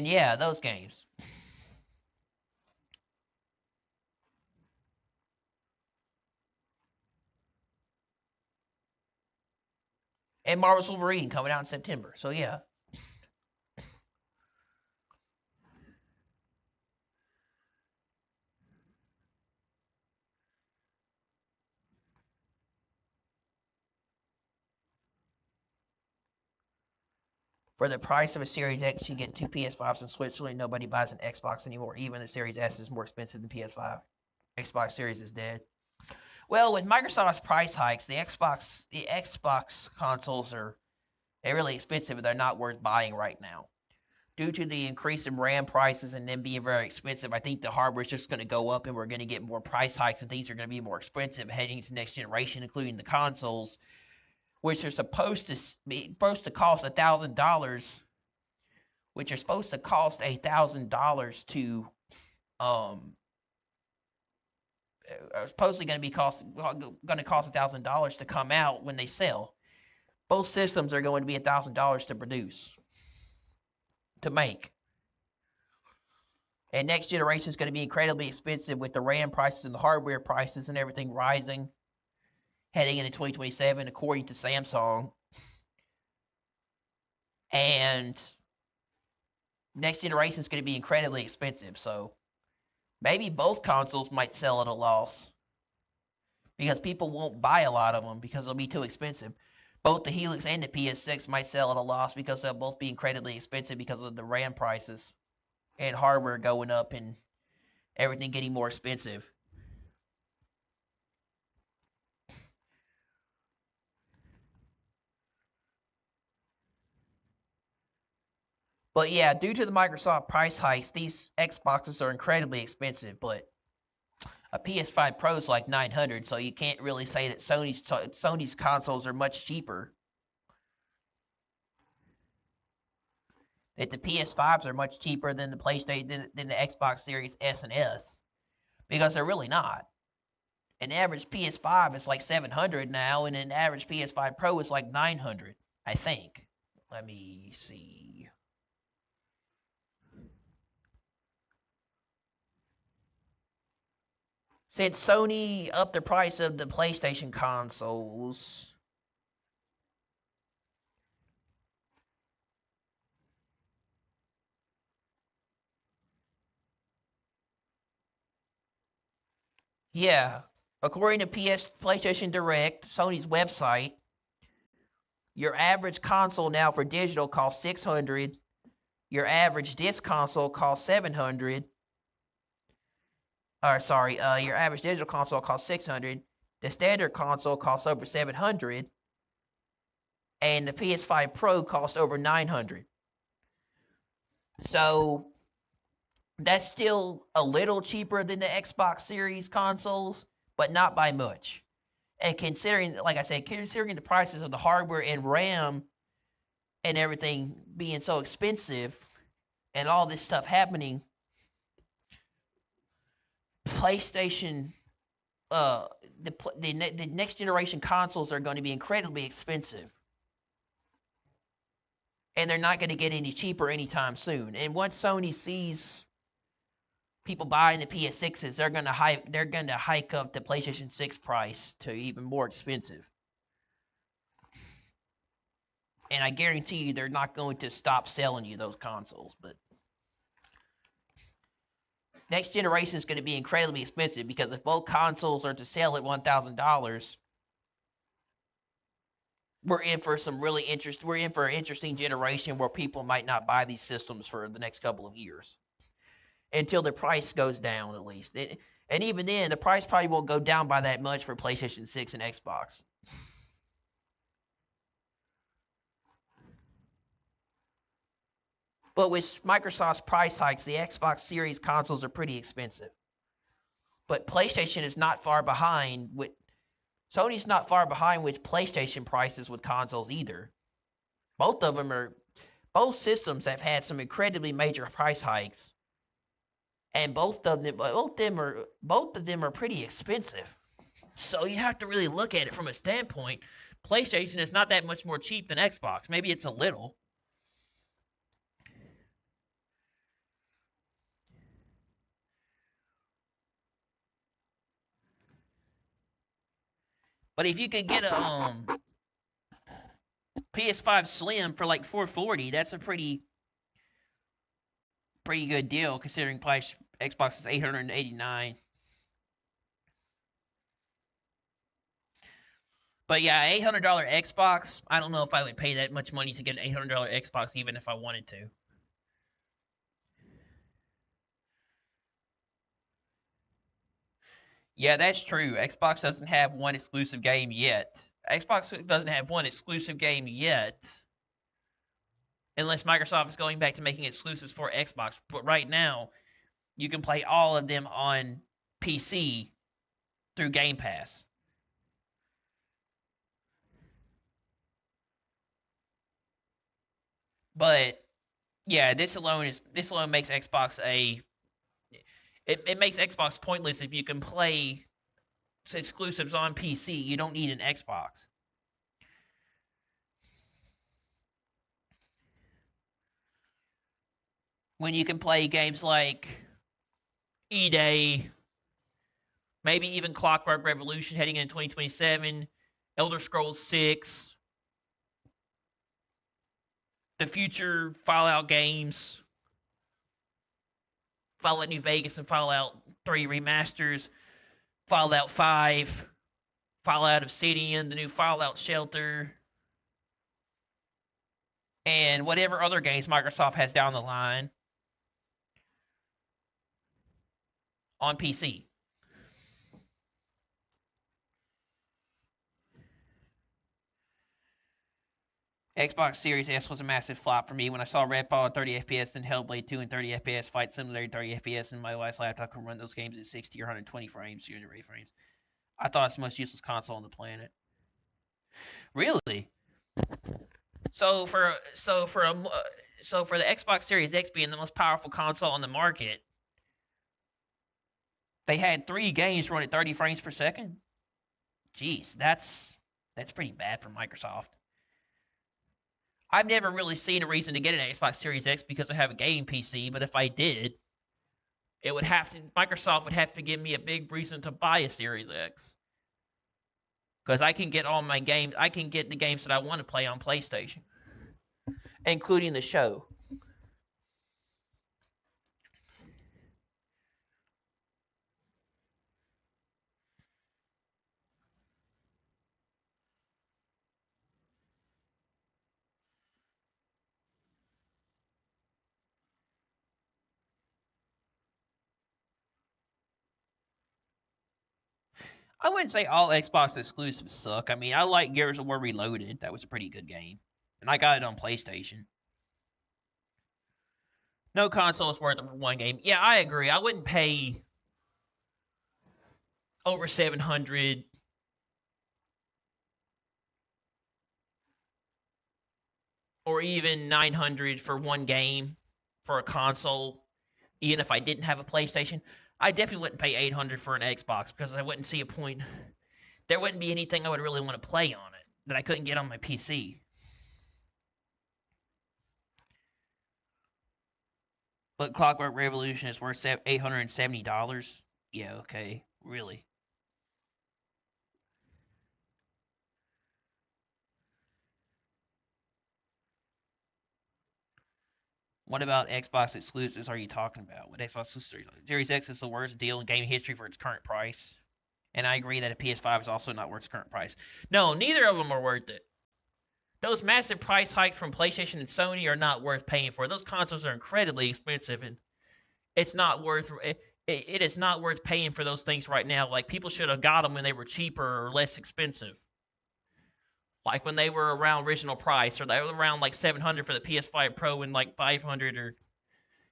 yeah, those games. And Marvel's Wolverine coming out in September. So yeah. For the price of a Series X, you get two PS5s in Switzerland. Nobody buys an Xbox anymore. Even the Series S is more expensive than PS5. Xbox Series is dead. Well, with Microsoft's price hikes, the Xbox consoles are really expensive and they're not worth buying right now. Due to the increase in RAM prices and them being very expensive, I think the hardware is just going to go up and we're going to get more price hikes and things are going to be more expensive heading into next generation, including the consoles, which are supposed to cost $1,000, which are supposed to cost $1,000 to supposedly going to cost $1,000 to come out when they sell. Both systems are going to be $1,000 to produce, to make. And next generation is going to be incredibly expensive with the RAM prices and the hardware prices and everything rising heading into 2027, according to Samsung. And next generation is going to be incredibly expensive. So maybe both consoles might sell at a loss because people won't buy a lot of them because they'll be too expensive. Both the Helix and the PS6 might sell at a loss because they'll both be incredibly expensive because of the RAM prices and hardware going up and everything getting more expensive. But yeah, due to the Microsoft price hikes, these Xboxes are incredibly expensive. But a PS5 Pro is like 900, so you can't really say that Sony's consoles are much cheaper. That the PS5s are much cheaper than the PlayStation than the Xbox Series S and S. because they're really not. An average PS5 is like 700 now, and an average PS5 Pro is like 900, I think. Let me see. Since Sony upped the price of the PlayStation consoles, yeah, according to PlayStation Direct, Sony's website, your average console now for digital costs 600. Your average disc console costs 700. Or sorry, your average digital console costs 600. The standard console costs over 700, and the PS5 Pro costs over 900. So that's still a little cheaper than the Xbox Series consoles, but not by much. And considering, like I said, considering the prices of the hardware and RAM and everything being so expensive and all this stuff happening, PlayStation, uh, the next generation consoles are going to be incredibly expensive, and they're not going to get any cheaper anytime soon. And once Sony sees people buying the PS6s, they're going to hike up the PlayStation 6 price to even more expensive. And I guarantee you they're not going to stop selling you those consoles, but next generation is going to be incredibly expensive, because if both consoles are to sell at $1,000, we're in for an interesting generation where people might not buy these systems for the next couple of years until the price goes down, at least. And even then, the price probably won't go down by that much for PlayStation 6 and Xbox. But with Microsoft's price hikes, the Xbox Series consoles are pretty expensive. But PlayStation is not far behind with Sony's not far behind with PlayStation prices with consoles either. Both systems have had some incredibly major price hikes, and both of them are pretty expensive. So you have to really look at it from a standpoint. PlayStation is not that much more cheap than Xbox. Maybe it's a little. But if you could get a PS5 Slim for like $440, that's a pretty good deal considering Xbox is $889. But yeah, $800 Xbox, I don't know if I would pay that much money to get an $800 Xbox even if I wanted to. Yeah, that's true. Xbox doesn't have one exclusive game yet. Xbox doesn't have one exclusive game yet, unless Microsoft is going back to making exclusives for Xbox. But right now, you can play all of them on PC through Game Pass. But yeah, this alone makes Xbox it makes Xbox pointless if you can play exclusives on PC. You don't need an Xbox. When you can play games like E-Day, maybe even Clockwork Revolution heading into 2027, Elder Scrolls 6, the future Fallout games, Fallout New Vegas and Fallout 3 remasters, Fallout 5, Fallout Obsidian, the new Fallout Shelter, and whatever other games Microsoft has down the line on PC. Xbox Series S was a massive flop for me. When I saw Redfall at 30 FPS and Hellblade 2 and 30 FPS, Flight Simulator 30 FPS, and my wife's laptop can run those games at 60 or 120 frames, 208 frames. I thought it's the most useless console on the planet. Really? So for the Xbox Series X being the most powerful console on the market, They had 3 games run at 30 frames per second. Jeez, that's pretty bad for Microsoft. I've never really seen a reason to get an Xbox Series X because I have a gaming PC, but if I did, Microsoft would have to give me a big reason to buy a Series X. Because I can get all my games, I can get the games that I want to play on PlayStation, including the show. I wouldn't say all Xbox exclusives suck. I mean, I like Gears of War Reloaded. That was a pretty good game. And I got it on PlayStation. No console is worth it for one game. Yeah, I agree. I wouldn't pay over 700 or even 900 for one game for a console, even if I didn't have a PlayStation. I definitely wouldn't pay 800 for an Xbox because I wouldn't see a point. There wouldn't be anything I would really want to play on it that I couldn't get on my PC. But Clockwork Revolution is worth $870. Yeah, okay, really. What about Xbox exclusives are you talking about? What Xbox exclusives? Series X is the worst deal in gaming history for its current price. And I agree that a PS5 is also not worth its current price. No, neither of them are worth it. Those massive price hikes from PlayStation and Sony are not worth paying for. Those consoles are incredibly expensive, and it's not worth it is not worth paying for those things right now. Like, people should have got them when they were cheaper or less expensive. Like when they were around original price, or they were around like 700 for the PS5 Pro and like 500 or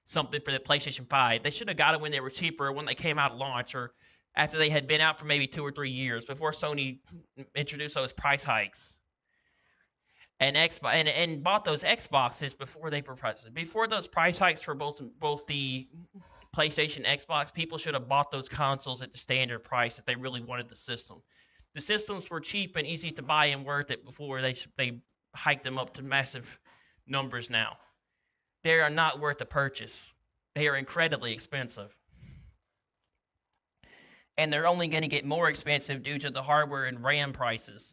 something for the PlayStation 5. They should have got it when they were cheaper, when they came out at launch, or after they had been out for maybe 2 or 3 years before Sony introduced those price hikes. And Xbox and bought those Xboxes before they were priced. Before those price hikes for both the PlayStation and Xbox, people should have bought those consoles at the standard price if they really wanted the system. The systems were cheap and easy to buy and worth it before they hiked them up to massive numbers now. They are not worth the purchase. They are incredibly expensive. And they're only going to get more expensive due to the hardware and RAM prices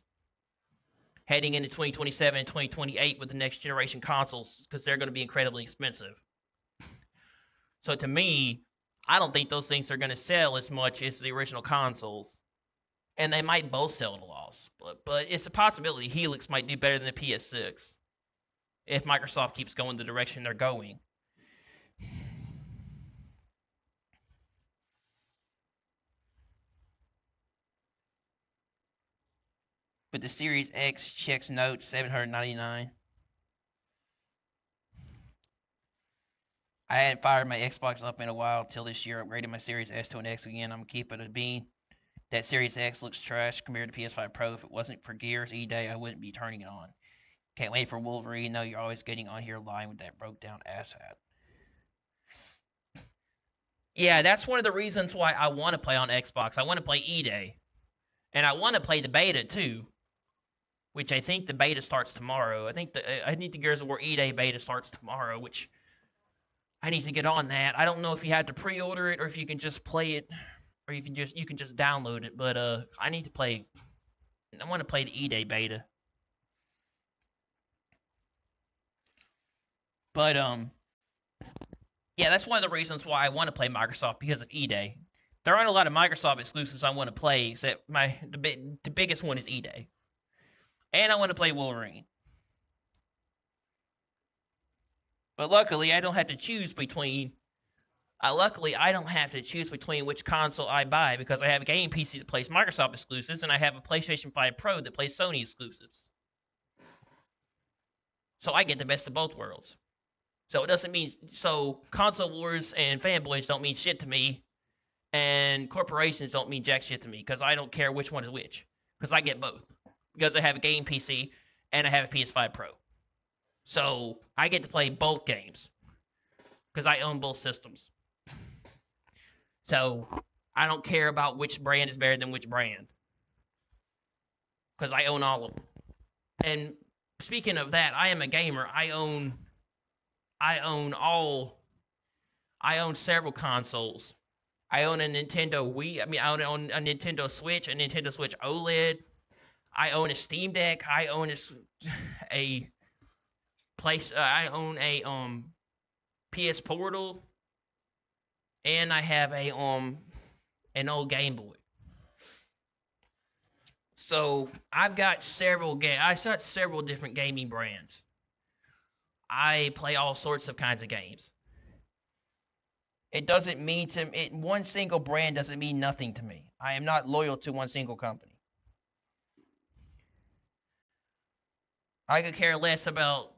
heading into 2027 and 2028 with the next generation consoles, because they're going to be incredibly expensive. So to me, I don't think those things are going to sell as much as the original consoles. And they might both sell at a loss. But it's a possibility Helix might do better than the PS6 if Microsoft keeps going the direction they're going. But the Series X checks notes $799. I hadn't fired my Xbox up in a while till this year. Upgraded my Series S to an X again. I'm keeping it a bean. That Series X looks trash compared to PS5 Pro. If it wasn't for Gears E-Day, I wouldn't be turning it on. Can't wait for Wolverine. No, you're always getting on here lying with that broke down asshat. Yeah, that's one of the reasons why I want to play on Xbox. I want to play E-Day. And I want to play the beta too, which I think the beta starts tomorrow. I think the Gears of War E-Day beta starts tomorrow, which I need to get on that. I don't know if you have to pre-order it or if you can just play it, or you can just download it. But I need to play. I want to play the E-Day beta. But yeah, that's one of the reasons why I want to play Microsoft, because of E-Day. There aren't a lot of Microsoft exclusives I want to play, except the biggest one is E-Day. And I want to play Wolverine. But luckily, I don't have to choose between. Luckily, I don't have to choose between which console I buy, because I have a gaming PC that plays Microsoft exclusives, and I have a PlayStation 5 Pro that plays Sony exclusives. So I get the best of both worlds. So it doesn't mean, so console wars and fanboys don't mean shit to me, and corporations don't mean jack shit to me, because I don't care which one is which, because I get both, because I have a gaming PC and I have a PS5 Pro. So I get to play both games because I own both systems. So I don't care about which brand is better than which brand because I own all of them. And speaking of that, I am a gamer. I own several consoles. I own a Nintendo Wii. I mean, I own a Nintendo Switch, a Nintendo Switch OLED. I own a Steam Deck. I own a place. I own a PS Portal, and I have an old Game Boy. So I've got several different gaming brands. I play all sorts of kinds of games. It doesn't mean one single brand doesn't mean nothing to me. I am not loyal to one single company. I could care less about.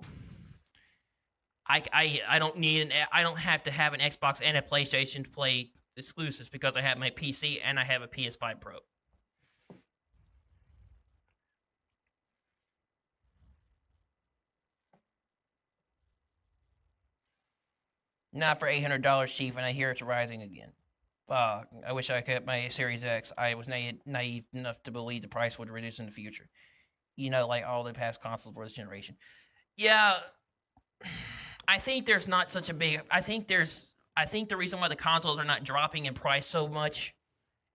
I don't have to have an Xbox and a PlayStation to play exclusives because I have my PC and I have a PS5 Pro. Not for $800, Chief, and I hear it's rising again. I wish I could my Series X. I was naive enough to believe the price would reduce in the future. Like all the past consoles for this generation. Yeah, I think there's not such a big. I think the reason why the consoles are not dropping in price so much,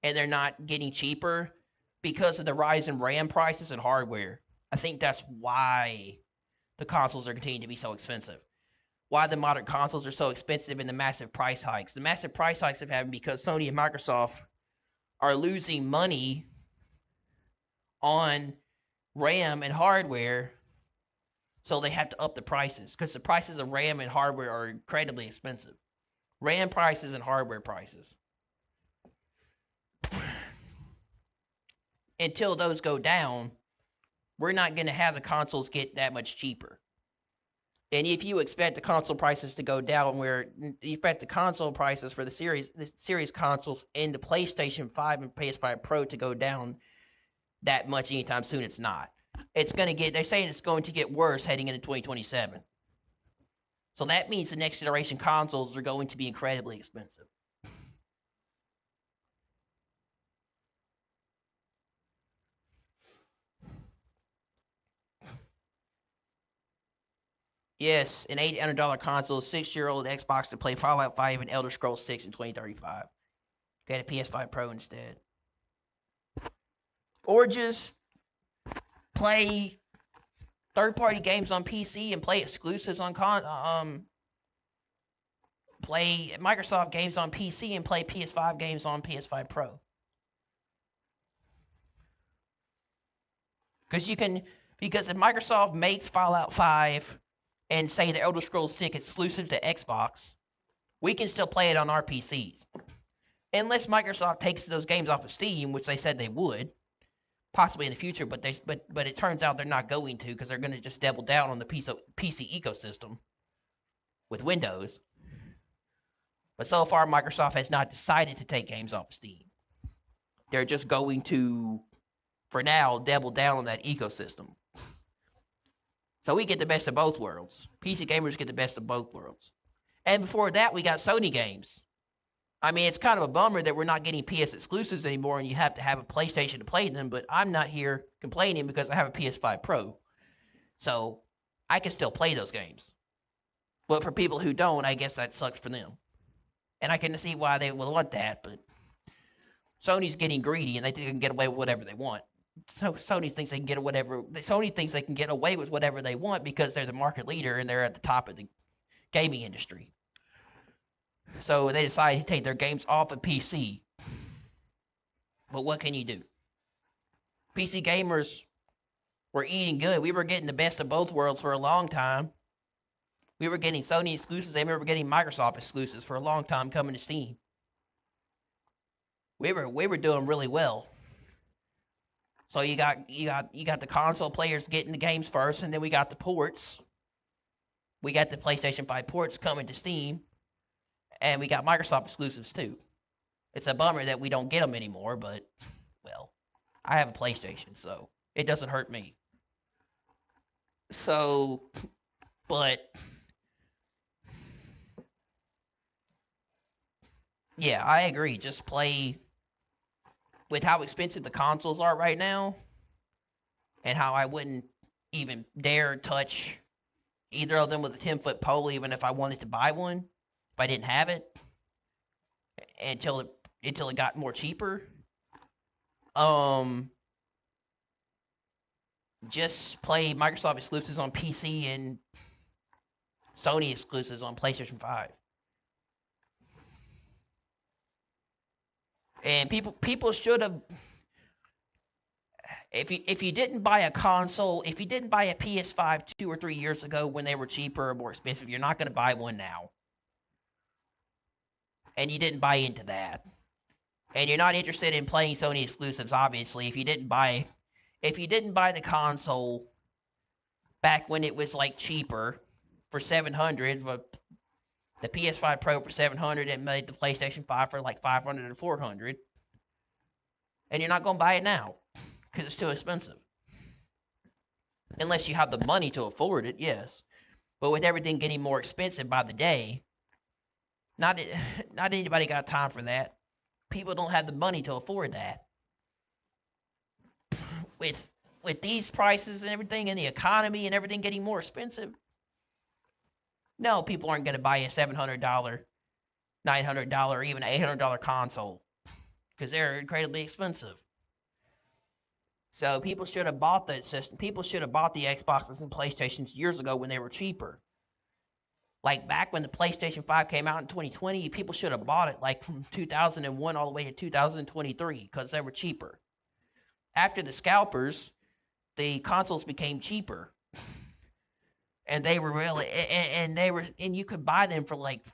and they're not getting cheaper, because of the rise in RAM prices and hardware. I think that's why the consoles are continuing to be so expensive. Why the modern consoles are so expensive and the massive price hikes. The massive price hikes have happened because Sony and Microsoft are losing money on RAM and hardware, so they have to up the prices because the prices of RAM and hardware are incredibly expensive. RAM prices and hardware prices. Until those go down, we're not going to have the consoles get that much cheaper. And if you expect the console prices to go down, where you expect the console prices for the series consoles and the PlayStation 5 and PS5 Pro to go down that much anytime soon, it's not. They're saying it's going to get worse heading into 2027. So that means the next generation consoles are going to be incredibly expensive. Yes, an $800 console, 6-year-old Xbox to play Fallout 5 and Elder Scrolls 6 in 2035. Get a PS5 Pro instead. Or just play third-party games on PC and play exclusives on play Microsoft games on PC and play PS5 games on PS5 Pro. Because if Microsoft makes Fallout 5 and say the Elder Scrolls 6 exclusive to Xbox, we can still play it on our PCs. Unless Microsoft takes those games off of Steam, which they said they would, possibly in the future, but it turns out they're not going to because they're going to just double down on the PC ecosystem with Windows. But so far, Microsoft has not decided to take games off of Steam. They're just going to, for now, double down on that ecosystem. So we get the best of both worlds. PC gamers get the best of both worlds. And before that, we got Sony games. I mean, it's kind of a bummer that we're not getting PS exclusives anymore and you have to have a PlayStation to play them, but I'm not here complaining because I have a PS5 Pro. So I can still play those games. But for people who don't, I guess that sucks for them. And I can see why they would want that, but Sony's getting greedy and they think they can get away with whatever they want. So Sony thinks they can get away with whatever they want because they're the market leader and they're at the top of the gaming industry. So they decided to take their games off of PC. But what can you do? PC gamers were eating good. We were getting the best of both worlds for a long time. We were getting Sony exclusives and we were getting Microsoft exclusives for a long time coming to Steam. We were doing really well. So you got the console players getting the games first, and then we got the ports. We got the PlayStation 5 ports coming to Steam, and we got Microsoft exclusives too. It's a bummer that we don't get them anymore, but well, I have a PlayStation, so it doesn't hurt me. So, but yeah, I agree. Just play with how expensive the consoles are right now, and how I wouldn't even dare touch either of them with a 10-foot pole, even if I wanted to buy one, if I didn't have it, until it got more cheaper. Just play Microsoft exclusives on PC and Sony exclusives on PlayStation 5. And people should have, if you didn't buy a console, if you didn't buy a PS5 2 or 3 years ago when they were cheaper or more expensive, you're not going to buy one now. And you didn't buy into that. And you're not interested in playing Sony exclusives, obviously, if you didn't buy the console back when it was like cheaper for $700, the PS5 Pro for $700, and made the PlayStation 5 for like $500 or $400, and you're not going to buy it now because it's too expensive. Unless you have the money to afford it, yes. But with everything getting more expensive by the day, not anybody got time for that. People don't have the money to afford that. With these prices and everything, and the economy and everything getting more expensive, no, people aren't going to buy a $700, $900, or even $800 console because they're incredibly expensive. So people should have bought that system. People should have bought the Xboxes and PlayStations years ago when they were cheaper. Like back when the PlayStation 5 came out in 2020, people should have bought it like from 2001 all the way to 2023 because they were cheaper. After the scalpers, the consoles became cheaper. And they were really, and you could buy them for like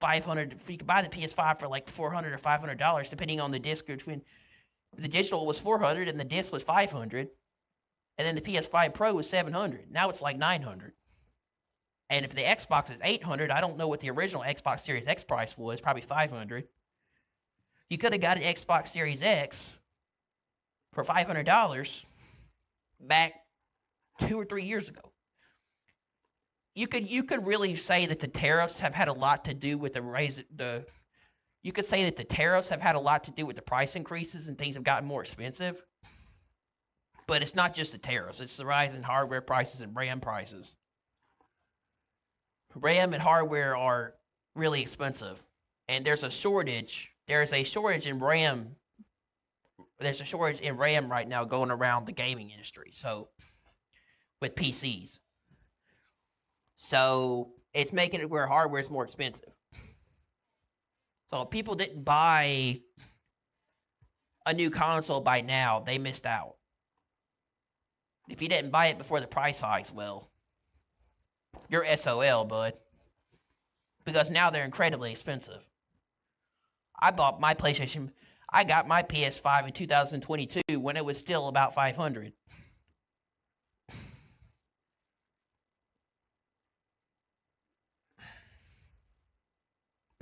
$500. You could buy the PS5 for like $400 or $500, depending on the disc. Between the digital was $400 and the disc was $500, and then the PS5 Pro was $700. Now it's like $900. And if the Xbox is $800, I don't know what the original Xbox Series X price was. Probably $500. You could have got an Xbox Series X for $500 back 2 or 3 years ago. You could really say that the tariffs have had a lot to do with you could say that the tariffs have had a lot to do with the price increases and things have gotten more expensive. But it's not just the tariffs, it's the rise in hardware prices and RAM prices. RAM and hardware are really expensive, and there's a shortage in RAM. There's a shortage in RAM right now going around the gaming industry. So with PCs. So it's making it where hardware is more expensive. So if people didn't buy a new console by now, they missed out. If you didn't buy it before the price hikes, well, you're SOL, bud. Because now they're incredibly expensive. I got my PS5 in 2022 when it was still about $500.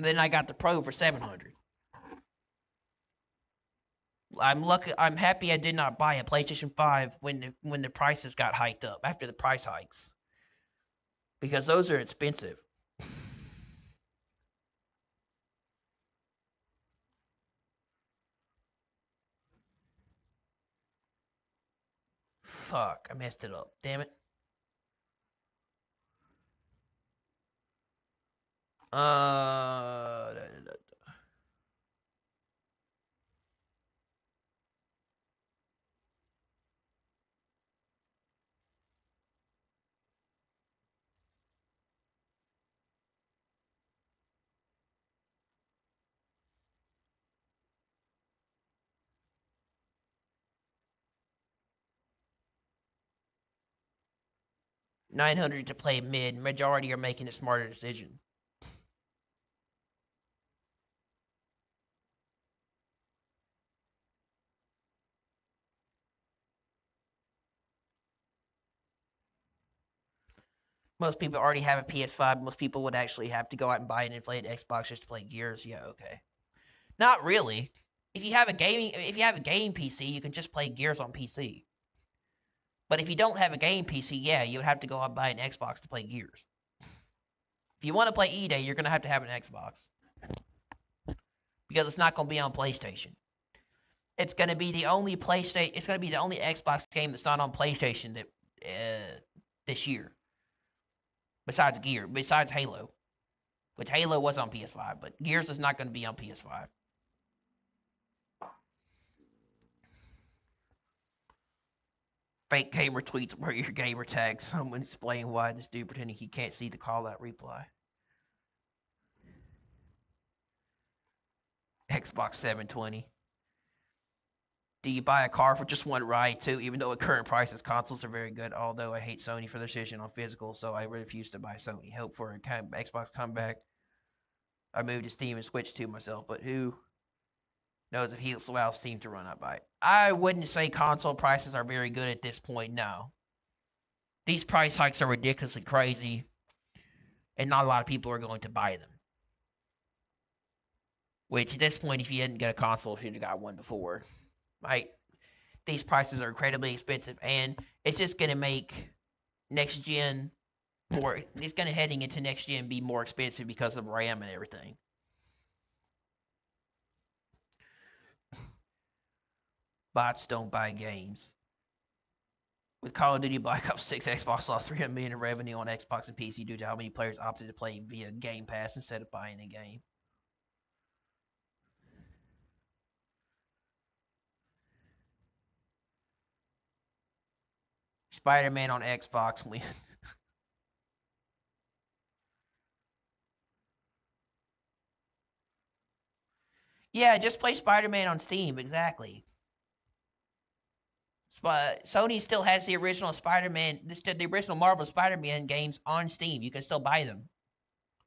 Then I got the Pro for $700. I'm happy I did not buy a PlayStation 5 when the prices got hiked up after the price hikes. Because those are expensive. Fuck, I messed it up. Damn it. 900 to play mid. Majority are making a smarter decision. Most people already have a PS5. Most people would actually have to go out and buy an inflated Xbox just to play Gears. Yeah, okay. Not really. If you have a gaming PC, you can just play Gears on PC. But if you don't have a game PC, yeah, you would have to go out and buy an Xbox to play Gears. If you want to play E-Day, you're going to have an Xbox. Because it's not going to be on PlayStation. It's going to be the only PlayStation. It's going to be the only Xbox game that's not on PlayStation that this year. Besides Halo, which Halo was on PS5, but Gears is not going to be on PS5. Fake gamer tweets where your gamer tags someone explain why this dude pretending he can't see the call out reply. Xbox 720. Do you buy a car for just one ride too? Even though at current prices, consoles are very good. Although I hate Sony for their decision on physical, so I refuse to buy Sony. Hope for a Xbox comeback. I moved to Steam and switched to myself, but who knows if Helix allows Steam to run up by it? I wouldn't say console prices are very good at this point. No, these price hikes are ridiculously crazy, and not a lot of people are going to buy them. Which at this point, if you didn't get a console, you should have got one before. Right? These prices are incredibly expensive, and it's just going to make next gen more. It's going to heading into next gen be more expensive because of RAM and everything. Bots don't buy games. With Call of Duty Black Ops 6, Xbox lost $300 million in revenue on Xbox and PC due to how many players opted to play via Game Pass instead of buying the game. Spider-Man on Xbox. Yeah, just play Spider-Man on Steam. Exactly. Sony still has the original Spider-Man, the original Marvel Spider-Man games on Steam. You can still buy them,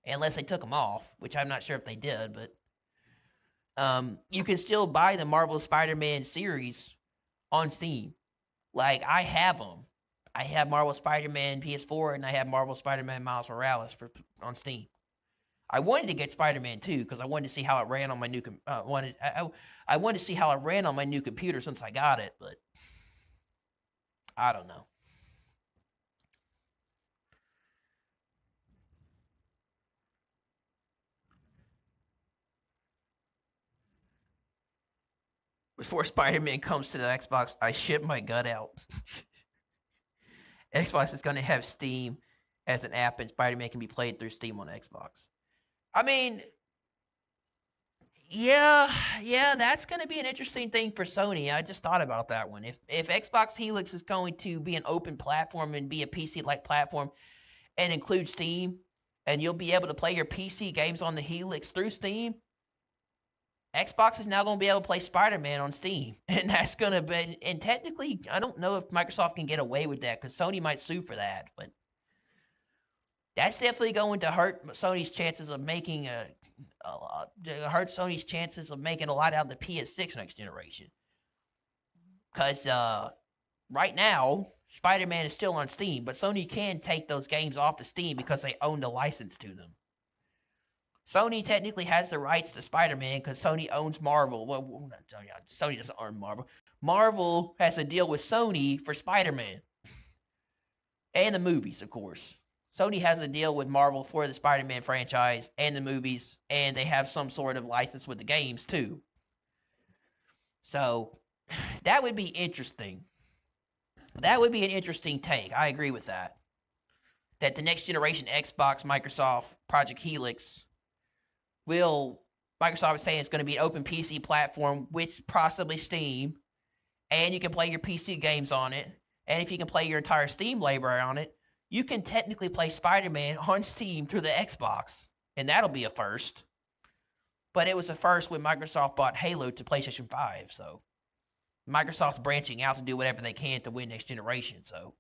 unless they took them off, which I'm not sure if they did. But you can still buy the Marvel Spider-Man series on Steam. Like I have them. I have Marvel Spider-Man PS4 and I have Marvel Spider-Man Miles Morales on Steam. I wanted to get Spider-Man 2 because I wanted to see how it ran on my new I wanted to see how it ran on my new computer since I got it, but I don't know. Before Spider-Man comes to the Xbox, I shit my gut out. Xbox is going to have Steam as an app, and Spider-Man can be played through Steam on Xbox. I mean, yeah, that's going to be an interesting thing for Sony. I just thought about that one. If Xbox Helix is going to be an open platform and be a PC-like platform and include Steam, and you'll be able to play your PC games on the Helix through Steam, Xbox is now going to be able to play Spider-Man on Steam, and that's going to be. And technically, I don't know if Microsoft can get away with that because Sony might sue for that, but that's definitely going to hurt Sony's chances of making hurt Sony's chances of making a lot out of the PS6 next generation. Because right now, Spider-Man is still on Steam, but Sony can take those games off of Steam because they own the license to them. Sony technically has the rights to Spider-Man because Sony owns Marvel. Well, Sony doesn't own Marvel. Marvel has a deal with Sony for Spider-Man. And the movies, of course. Sony has a deal with Marvel for the Spider-Man franchise and the movies, and they have some sort of license with the games, too. So, that would be interesting. That would be an interesting take. I agree with that. That the next generation Xbox, Microsoft, Project Helix Microsoft is saying it's going to be an open PC platform with possibly Steam, and you can play your PC games on it. And if you can play your entire Steam library on it, you can technically play Spider-Man on Steam through the Xbox, and that'll be a first. But it was a first when Microsoft bought Halo to PlayStation 5, so Microsoft's branching out to do whatever they can to win next generation, so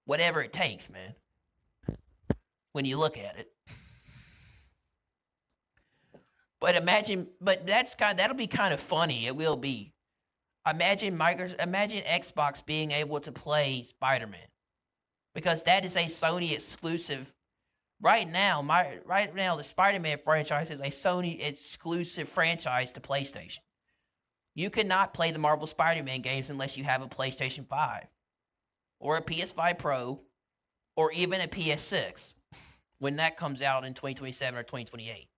whatever it takes, man, when you look at it. But that'll be kind of funny. It will be. Imagine Xbox being able to play Spider-Man, because that is a Sony exclusive. Right now, the Spider-Man franchise is a Sony exclusive franchise to PlayStation. You cannot play the Marvel Spider-Man games unless you have a PlayStation 5 or a PS5 Pro or even a PS6 when that comes out in 2027 or 2028.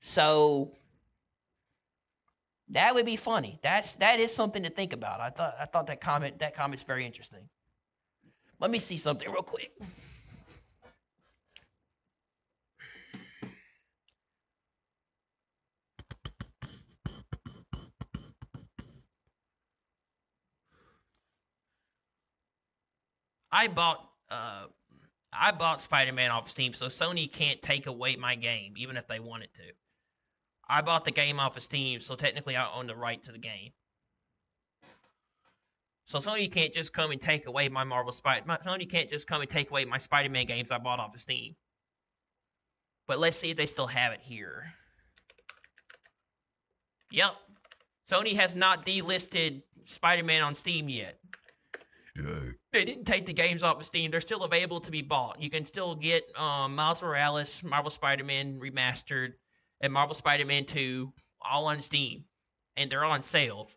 So That would be funny. That is something to think about. I thought that comment's very interesting. Let me see something real quick. I bought uh I bought Spider-Man off Steam, so Sony can't take away my game, even if they wanted to. I bought the game off of Steam, so technically I own the right to the game. So Sony can't just come and take away my Sony can't just come and take away my Spider-Man games I bought off of Steam. But let's see if they still have it here. Yep. Sony has not delisted Spider-Man on Steam yet. They didn't take the games off of Steam. They're still available to be bought. You can still get Miles Morales, Marvel Spider-Man Remastered, and Marvel Spider-Man 2 all on Steam. And they're on sale.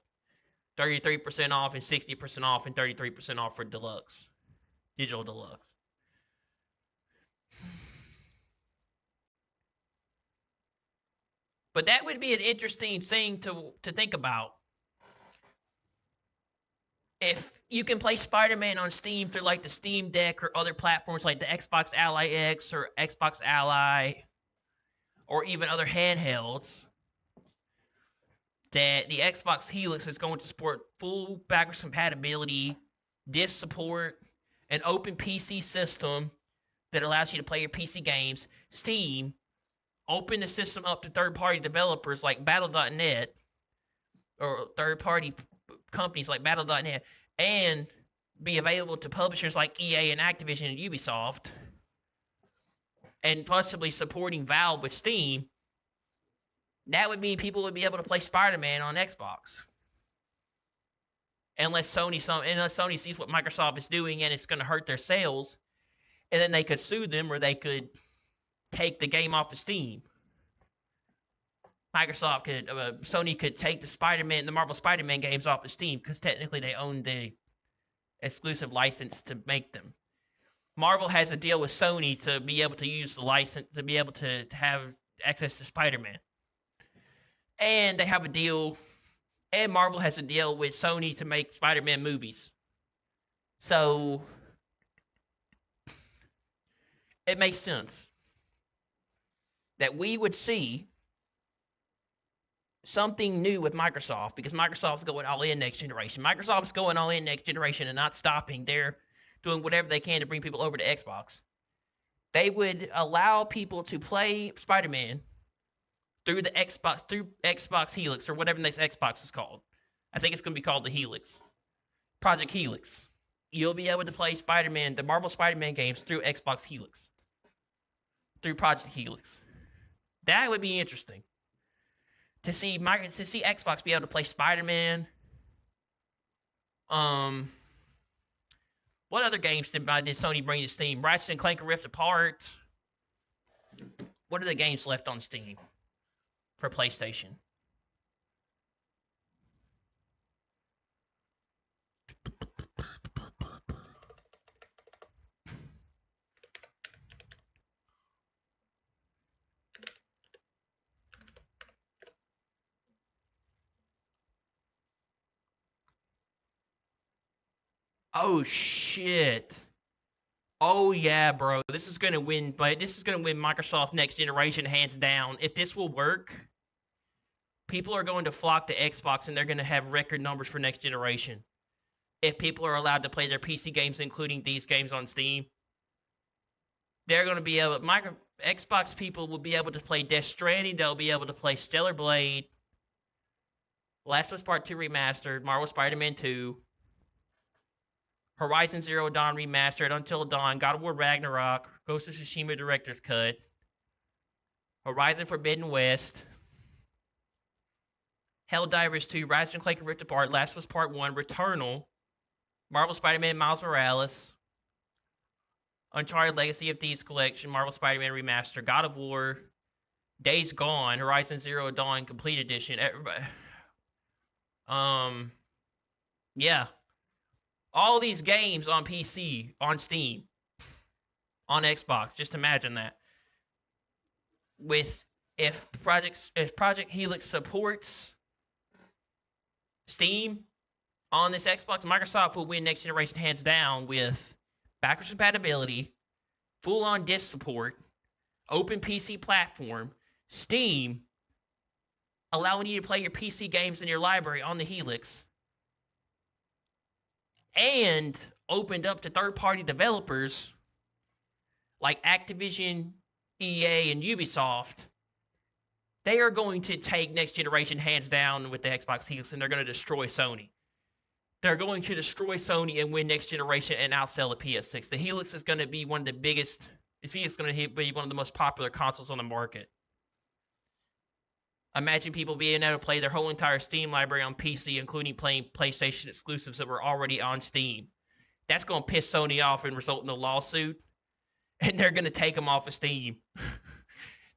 33% off and 60% off and 33% off for Deluxe. Digital Deluxe. But that would be an interesting thing to think about. If you can play Spider-Man on Steam through like the Steam Deck or other platforms like the Xbox Ally X or Xbox Ally or even other handhelds, that the Xbox Helix is going to support full backwards compatibility, disk support, an open PC system that allows you to play your PC games, Steam, open the system up to third-party developers like Battle.net or third-party companies like Battle.net, and be available to publishers like EA and Activision and Ubisoft, and possibly supporting Valve with Steam. That would mean people would be able to play Spider-Man on Xbox. Unless Sony sees what Microsoft is doing and it's going to hurt their sales, and then they could sue them or they could take the game off of Steam. Sony could take the Marvel Spider-Man games off of Steam because technically they own the exclusive license to make them. Marvel has a deal with Sony to be able to use the license, to be able to have access to Spider-Man. And they have a deal, and Marvel has a deal with Sony to make Spider-Man movies. So it makes sense that we would see something new with Microsoft, because Microsoft's going all in next generation. Microsoft's going all in next generation and not stopping. They're doing whatever they can to bring people over to Xbox. They would allow people to play Spider-Man through Xbox Helix, or whatever this Xbox is called. I think it's going to be called the Helix. Project Helix. You'll be able to play Spider-Man, the Marvel Spider-Man games, through Xbox Helix. Through Project Helix. That would be interesting. To see Xbox be able to play Spider-Man. What other games did Sony bring to Steam? Ratchet and Clank Rift Apart. What are the games left on Steam for PlayStation? Oh shit. Oh yeah, bro. This is gonna win Microsoft next generation hands down. If this will work, people are going to flock to Xbox and they're gonna have record numbers for next generation. If people are allowed to play their PC games, including these games on Steam, they're gonna be able. Xbox people will be able to play Death Stranding. They'll be able to play Stellar Blade, Last of Us Part 2 Remastered, Marvel Spider-Man 2. Horizon Zero Dawn Remastered, Until Dawn, God of War Ragnarok, Ghost of Tsushima Director's Cut, Horizon Forbidden West, Helldivers 2, Ratchet and Clank Rift Apart, Last of Us Part 1, Returnal, Marvel Spider-Man Miles Morales, Uncharted Legacy of Thieves Collection, Marvel Spider-Man Remastered, God of War, Days Gone, Horizon Zero Dawn Complete Edition. Everybody. Yeah. All these games on PC, on Steam, on Xbox. Just imagine that. If Project Helix supports Steam on this Xbox, Microsoft will win next generation hands down with backwards compatibility, full-on disc support, open PC platform, Steam, allowing you to play your PC games in your library on the Helix, and opened up to third-party developers like Activision, EA, and Ubisoft. They are going to take next generation hands down with the Xbox Helix, and they're going to destroy Sony. They're going to destroy Sony and win next generation and outsell the PS6. The Helix is going to be one of the biggest. It's going to be one of the most popular consoles on the market. Imagine people being able to play their whole entire Steam library on PC, including playing PlayStation exclusives that were already on Steam. That's going to piss Sony off and result in a lawsuit, and they're going to take them off of Steam.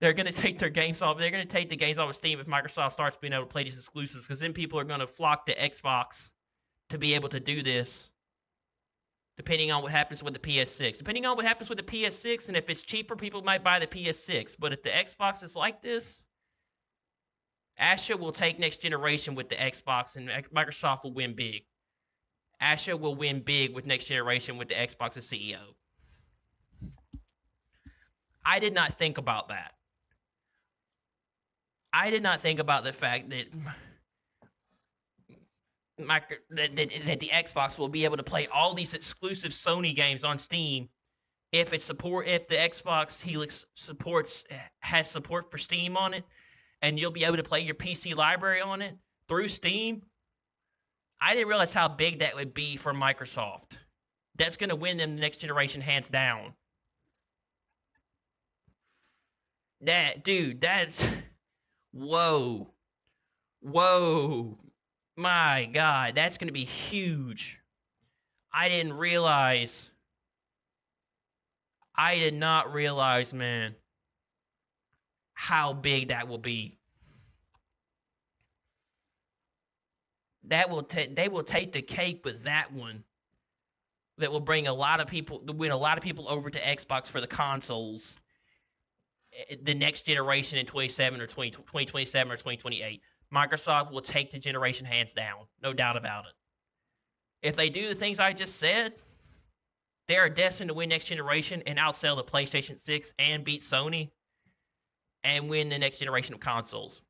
They're going to take their games off. They're going to take the games off of Steam if Microsoft starts being able to play these exclusives, because then people are going to flock to Xbox to be able to do this, depending on what happens with the PS6. Depending on what happens with the PS6, and if it's cheaper, people might buy the PS6. But if the Xbox is like this, Asha will take next generation with the Xbox, and Microsoft will win big. Asha will win big with next generation with the Xbox as CEO. I did not think about that. I did not think about the fact that that the Xbox will be able to play all these exclusive Sony games on Steam if the Xbox Helix has support for Steam on it, and you'll be able to play your PC library on it through Steam. I didn't realize how big that would be for Microsoft. That's going to win them the next generation hands down. That's whoa. My God, that's going to be huge. I did not realize, man, how big that will be. They will take the cake with that one. That will bring win a lot of people over to Xbox for the consoles. The next generation in 2027 or 2028. Microsoft will take the generation hands down, no doubt about it. If they do the things I just said, they are destined to win next generation and outsell the PlayStation 6 and beat Sony and win the next generation of consoles.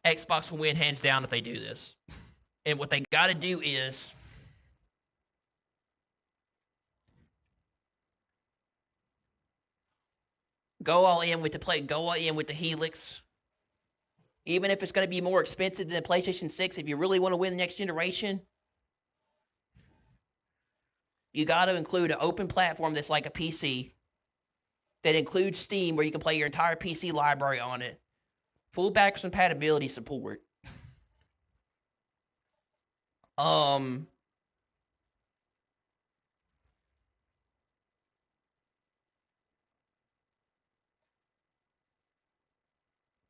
Xbox will win hands down if they do this. And what they got to do is go all in with the Helix. Even if it's going to be more expensive than the PlayStation 6, if you really want to win the next generation, you got to include an open platform that's like a PC that includes Steam, where you can play your entire PC library on it. Full backwards compatibility support.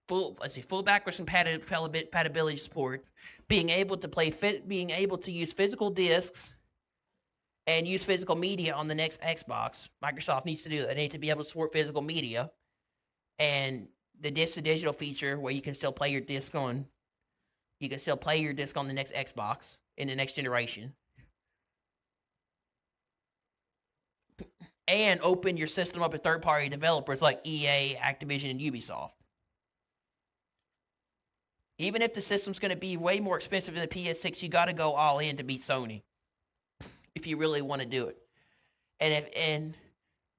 Full backwards compatibility support, being able to use physical discs and use physical media on the next Xbox. Microsoft needs to do that. They need to be able to support physical media, and the disc to digital feature where you can still play your disc on the next Xbox in the next generation. And open your system up to third-party developers like EA, Activision, and Ubisoft. Even if the system's going to be way more expensive than the PS6, you got to go all in to beat Sony if you really want to do it. And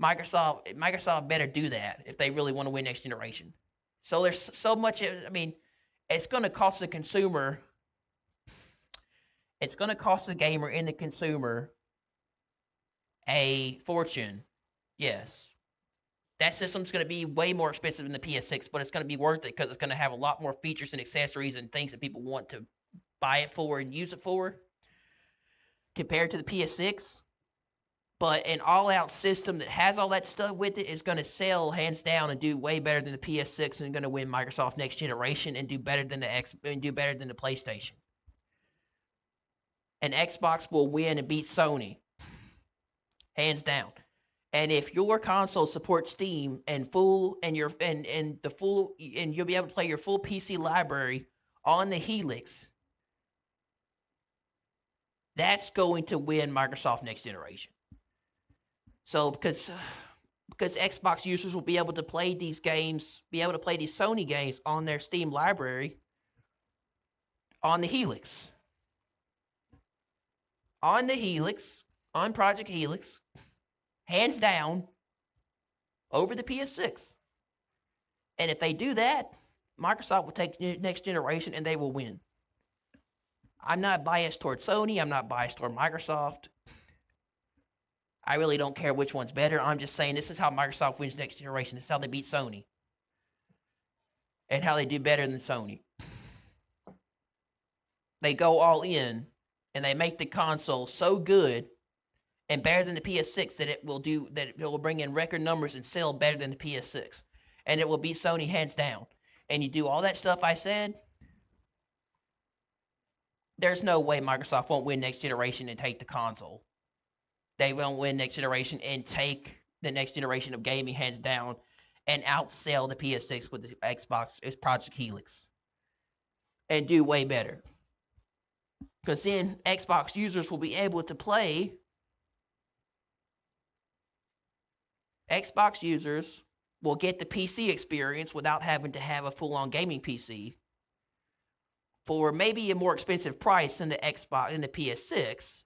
Microsoft better do that if they really want to win next generation. So there's so much. I mean, it's going to cost the consumer. It's going to cost the gamer and the consumer a fortune. Yes. That system's going to be way more expensive than the PS6, but it's going to be worth it because it's going to have a lot more features and accessories and things that people want to buy it for and use it for compared to the PS6. But an all-out system that has all that stuff with it is going to sell hands down and do way better than the PS6 and going to win Microsoft next generation and do better than the PlayStation. And Xbox will win and beat Sony hands down. And if your console supports Steam and you'll be able to play your full PC library on the Helix, that's going to win Microsoft next generation. So because Xbox users will be able to play these games, be able to play these Sony games on their Steam library on the Helix. On the Helix, on Project Helix, hands down, over the PS6. And if they do that, Microsoft will take the next generation and they will win. I'm not biased toward Sony. I'm not biased toward Microsoft. I really don't care which one's better. I'm just saying this is how Microsoft wins next generation. This is how they beat Sony. And how they do better than Sony. They go all in and they make the console so good and better than the PS6 that it will bring in record numbers and sell better than the PS6. And it will beat Sony hands down. And you do all that stuff I said, there's no way Microsoft won't win next generation and take the console. They won't win next generation and take the next generation of gaming hands down and outsell the PS6 with the Xbox Project Helix. And do way better. Because then Xbox users will be able to play. Xbox users will get the PC experience without having to have a full-on gaming PC for maybe a more expensive price than the Xbox and the PS6.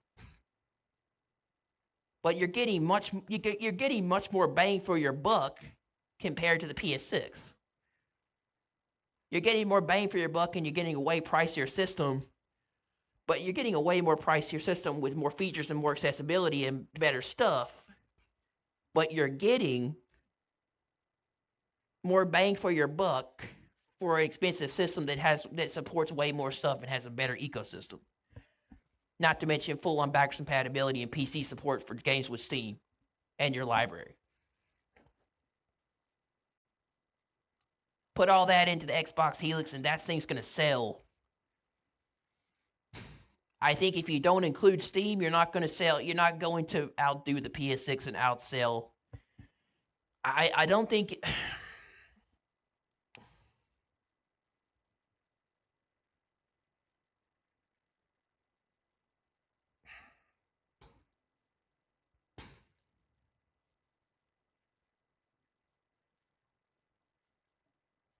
But you're getting much more bang for your buck compared to the PS6. You're getting more bang for your buck and you're getting a way pricier system. But you're getting a way more pricier system with more features and more accessibility and better stuff. But you're getting more bang for your buck for an expensive system that supports way more stuff and has a better ecosystem. Not to mention full-on backwards compatibility and PC support for games with Steam and your library. Put all that into the Xbox Helix and that thing's going to sell. I think if you don't include Steam, you're not going to outdo the PS6 and outsell. I don't think...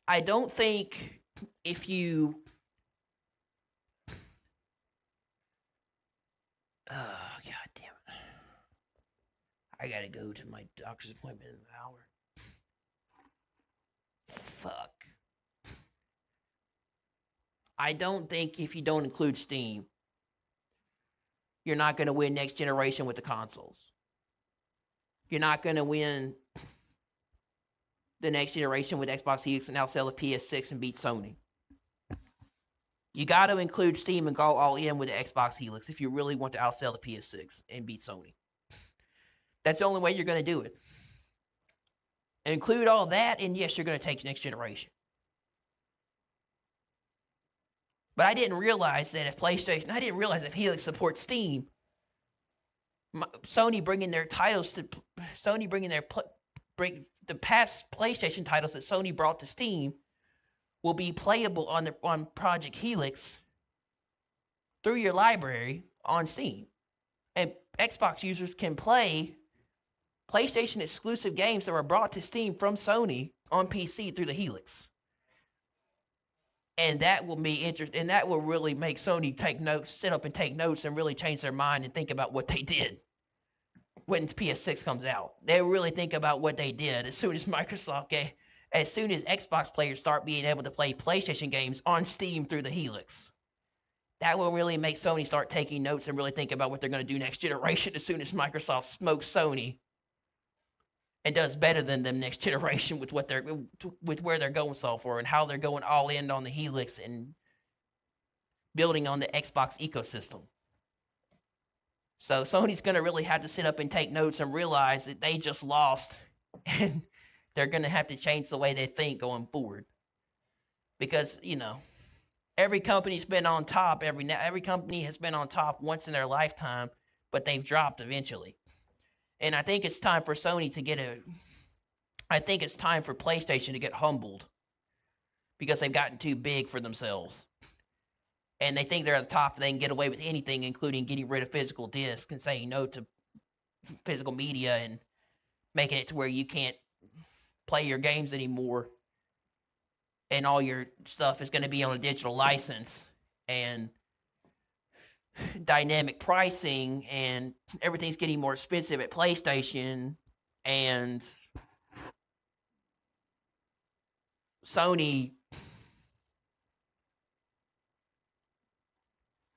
I don't think if you... Oh, God damn it. I gotta go to my doctor's appointment in an hour. Fuck. I don't think if you don't include Steam, you're not going to win next generation with the consoles. You're not going to win the next generation with Xbox Helix and outsell the PS6 and beat Sony. You got to include Steam and go all in with the Xbox Helix if you really want to outsell the PS6 and beat Sony. That's the only way you're going to do it. Include all that, and yes, you're going to take next generation. But I didn't realize that if Helix supports Steam, Sony bringing the past PlayStation titles that Sony brought to Steam will be playable on Project Helix through your library on Steam. And Xbox users can play PlayStation exclusive games that were brought to Steam from Sony on PC through the Helix. And that will be interesting, and that will really make Sony sit up and take notes and really change their mind and think about what they did when PS6 comes out. They really think about what they did as soon as Xbox players start being able to play PlayStation games on Steam through the Helix. That will really make Sony start taking notes and really think about what they're going to do next generation as soon as Microsoft smokes Sony and does better than them next generation with where they're going so far and how they're going all in on the Helix and building on the Xbox ecosystem. So Sony's going to really have to sit up and take notes and realize that they just lost and they're going to have to change the way they think going forward. Because, every company's been on top. Every company has been on top once in their lifetime, but they've dropped eventually. And I think it's time for Sony I think it's time for PlayStation to get humbled because they've gotten too big for themselves. and they think they're at the top and they can get away with anything, including getting rid of physical discs and saying no to physical media and making it to where you can't play your games anymore, and all your stuff is going to be on a digital license, and dynamic pricing, and everything's getting more expensive at PlayStation, and Sony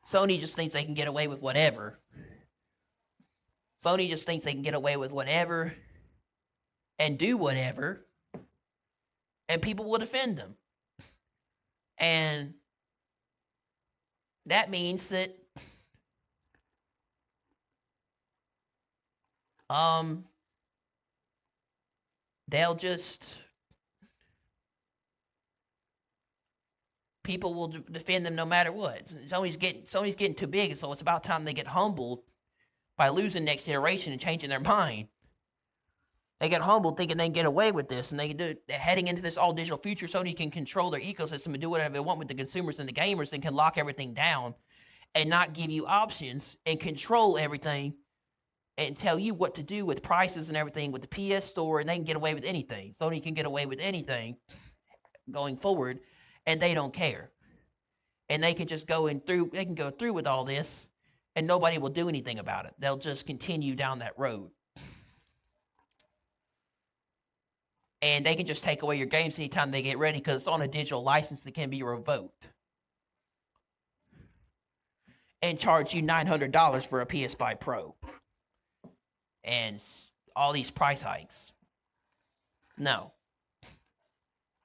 Sony just thinks they can get away with whatever. Sony just thinks they can get away with whatever and do whatever, and people will defend them. And that means that um they'll just people will defend them no matter what. Sony's getting too big, so it's about time they get humbled by losing next generation and changing their mind. They get humbled thinking they can get away with this, and they can do it. Heading into this all digital future, Sony can control their ecosystem and do whatever they want with the consumers and the gamers, and can lock everything down and not give you options and control everything and tell you what to do with prices and everything with the PS Store, and they can get away with anything. Sony can get away with anything going forward, and they don't care. And they can just they can go through with all this, and nobody will do anything about it. They'll just continue down that road. And they can just take away your games anytime they get ready because it's on a digital license that can be revoked. And charge you $900 for a PS5 Pro. And all these price hikes. No.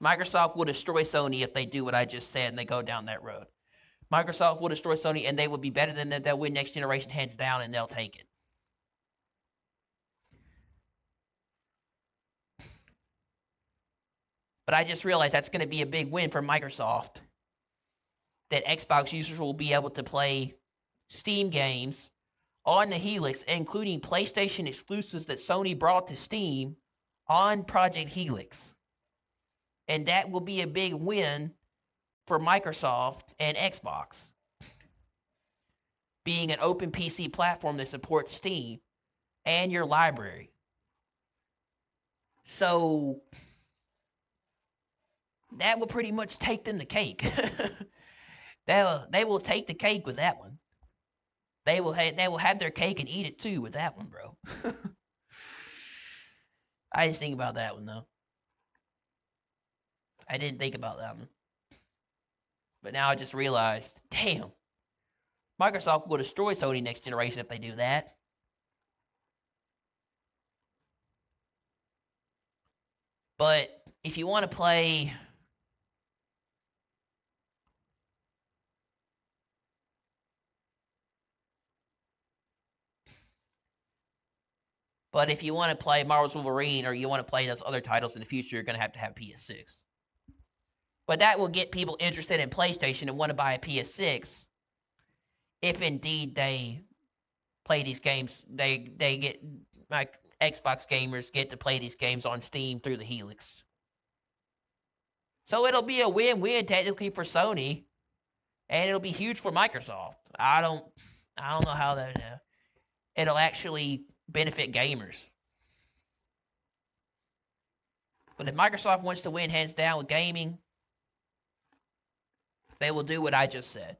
Microsoft will destroy Sony if they do what I just said and they go down that road. Microsoft will destroy Sony, and they will be better than them. They'll win next generation hands down, and they'll take it. But I just realized that's going to be a big win for Microsoft. That Xbox users will be able to play Steam games on the Helix, including PlayStation exclusives that Sony brought to Steam on Project Helix. And that will be a big win for Microsoft and Xbox. Being an open PC platform that supports Steam and your library. So that will pretty much take them the cake. They will take the cake with that one. They will have their cake and eat it too with that one, bro. I just think about that one though. I didn't think about that one. But now I just realized, damn, Microsoft will destroy Sony next generation if they do that. But if you want to play Marvel's Wolverine, or you want to play those other titles in the future, you're going to have PS6. But that will get people interested in PlayStation and want to buy a PS6 if indeed they play these games. They get, like, Xbox gamers get to play these games on Steam through the Helix. So it'll be a win-win technically for Sony, and it'll be huge for Microsoft. I don't know how that it'll actually benefit gamers. But if Microsoft wants to win hands down with gaming, they will do what I just said.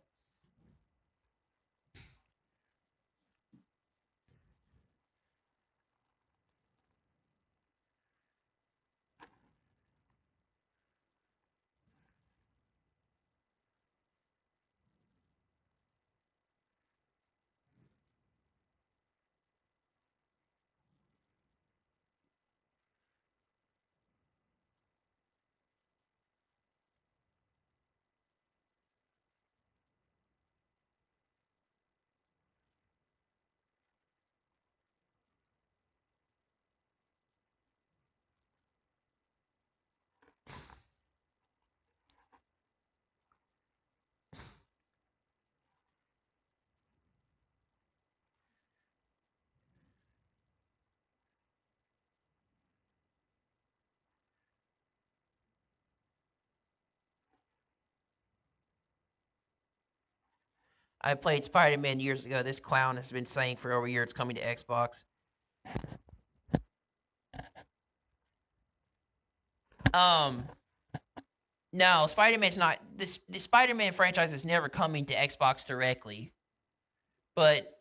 I played Spider-Man years ago. This clown has been saying for over a year it's coming to Xbox. No, Spider-Man's not. The Spider-Man franchise is never coming to Xbox directly, but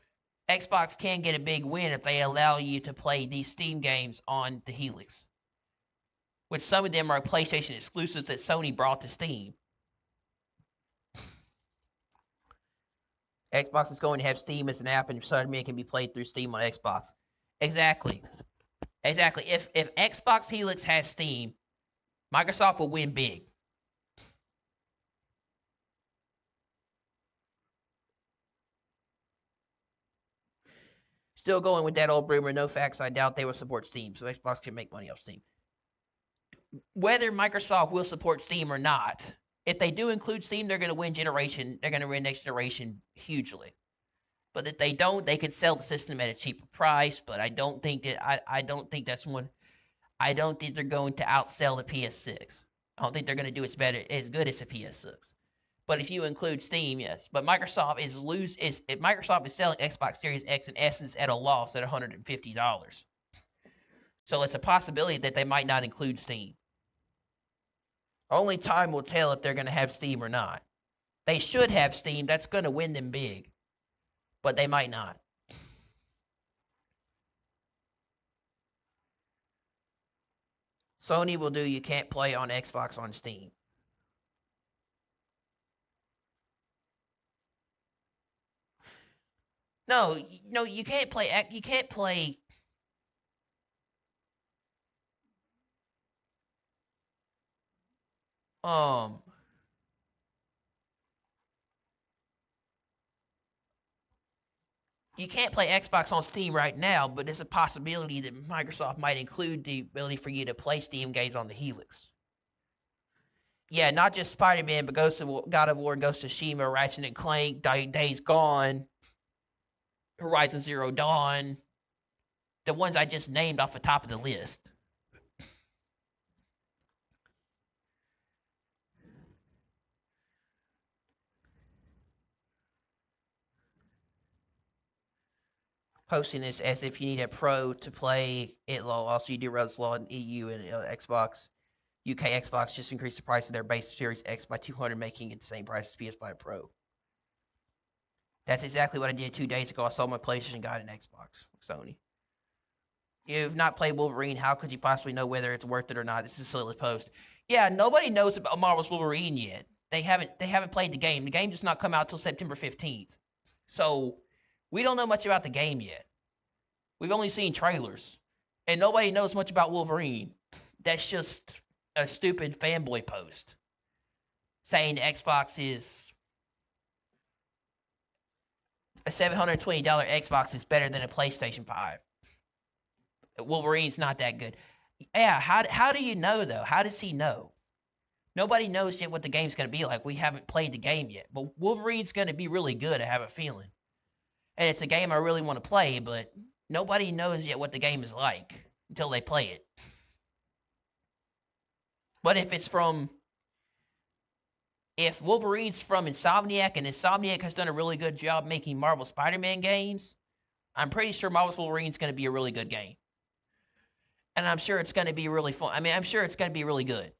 Xbox can get a big win if they allow you to play these Steam games on the Helix, which some of them are PlayStation exclusives that Sony brought to Steam. Xbox is going to have Steam as an app, and Spider-Man can be played through Steam on Xbox. Exactly. If Xbox Helix has Steam, Microsoft will win big. Still going with that old rumor, no facts. I doubt they will support Steam, so Xbox can make money off Steam. Whether Microsoft will support Steam or not, if they do include Steam, they're going to win generation. They're going to win next generation hugely. But if they don't, they can sell the system at a cheaper price. But I don't think that I don't think that's one. I don't think they're going to outsell the PS6. I don't think they're going to do as good as the PS6. But if you include Steam, yes. But Microsoft is Microsoft is selling Xbox Series X and S's at a loss at $150. So it's a possibility that they might not include Steam. Only time will tell if they're going to have Steam or not. They should have Steam. That's going to win them big. But they might not. Sony will do you can't play on Xbox on Steam. No, you can't play. You can't play. You can't play Xbox on Steam right now, but there's a possibility that Microsoft might include the ability for you to play Steam games on the Helix. Yeah, not just Spider-Man, but God of War, Ghost of Tsushima, Ratchet and Clank, Days Gone, Horizon Zero Dawn, the ones I just named off the top of the list. Posting this as if you need a pro to play it low. Also, you do Rose Law in EU and Xbox. UK Xbox just increased the price of their base Series X by $200, making it the same price as PS5 Pro. That's exactly what I did 2 days ago. I sold my PlayStation, got an Xbox. Sony. You've not played Wolverine. How could you possibly know whether it's worth it or not? This is a silly post. Yeah, nobody knows about Marvel's Wolverine yet. They haven't played the game. The game does not come out till September 15th. So we don't know much about the game yet. We've only seen trailers. And nobody knows much about Wolverine. That's just a stupid fanboy post. Saying the Xbox is a $720 Xbox is better than a PlayStation 5. Wolverine's not that good. Yeah, how do you know though? How does he know? Nobody knows yet what the game's going to be like. We haven't played the game yet. But Wolverine's going to be really good, I have a feeling. And it's a game I really want to play, but nobody knows yet what the game is like until they play it. But if Wolverine's from Insomniac, and Insomniac has done a really good job making Marvel Spider-Man games, I'm pretty sure Marvel's Wolverine's going to be a really good game. And I'm sure it's going to be really fun. I mean, I'm sure it's going to be really good.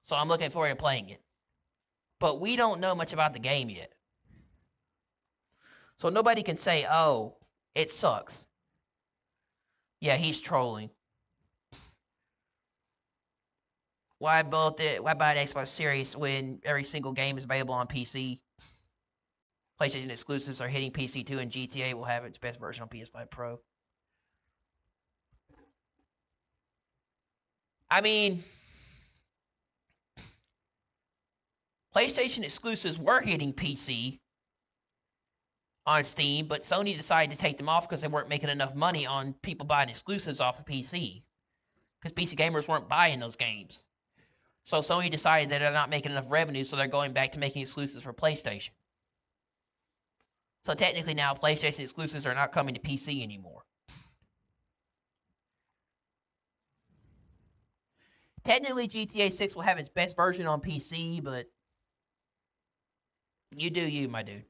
So I'm looking forward to playing it. But we don't know much about the game yet. So nobody can say, oh, it sucks. Yeah, he's trolling. Why buy an Xbox Series when every single game is available on PC? PlayStation exclusives are hitting PC too, and GTA will have its best version on PS5 Pro. I mean, PlayStation exclusives were hitting PC on Steam, but Sony decided to take them off because they weren't making enough money on people buying exclusives off of PC. Because PC gamers weren't buying those games. So Sony decided that they're not making enough revenue, so they're going back to making exclusives for PlayStation. So technically now PlayStation exclusives are not coming to PC anymore. Technically GTA 6 will have its best version on PC, but you do you, my dude.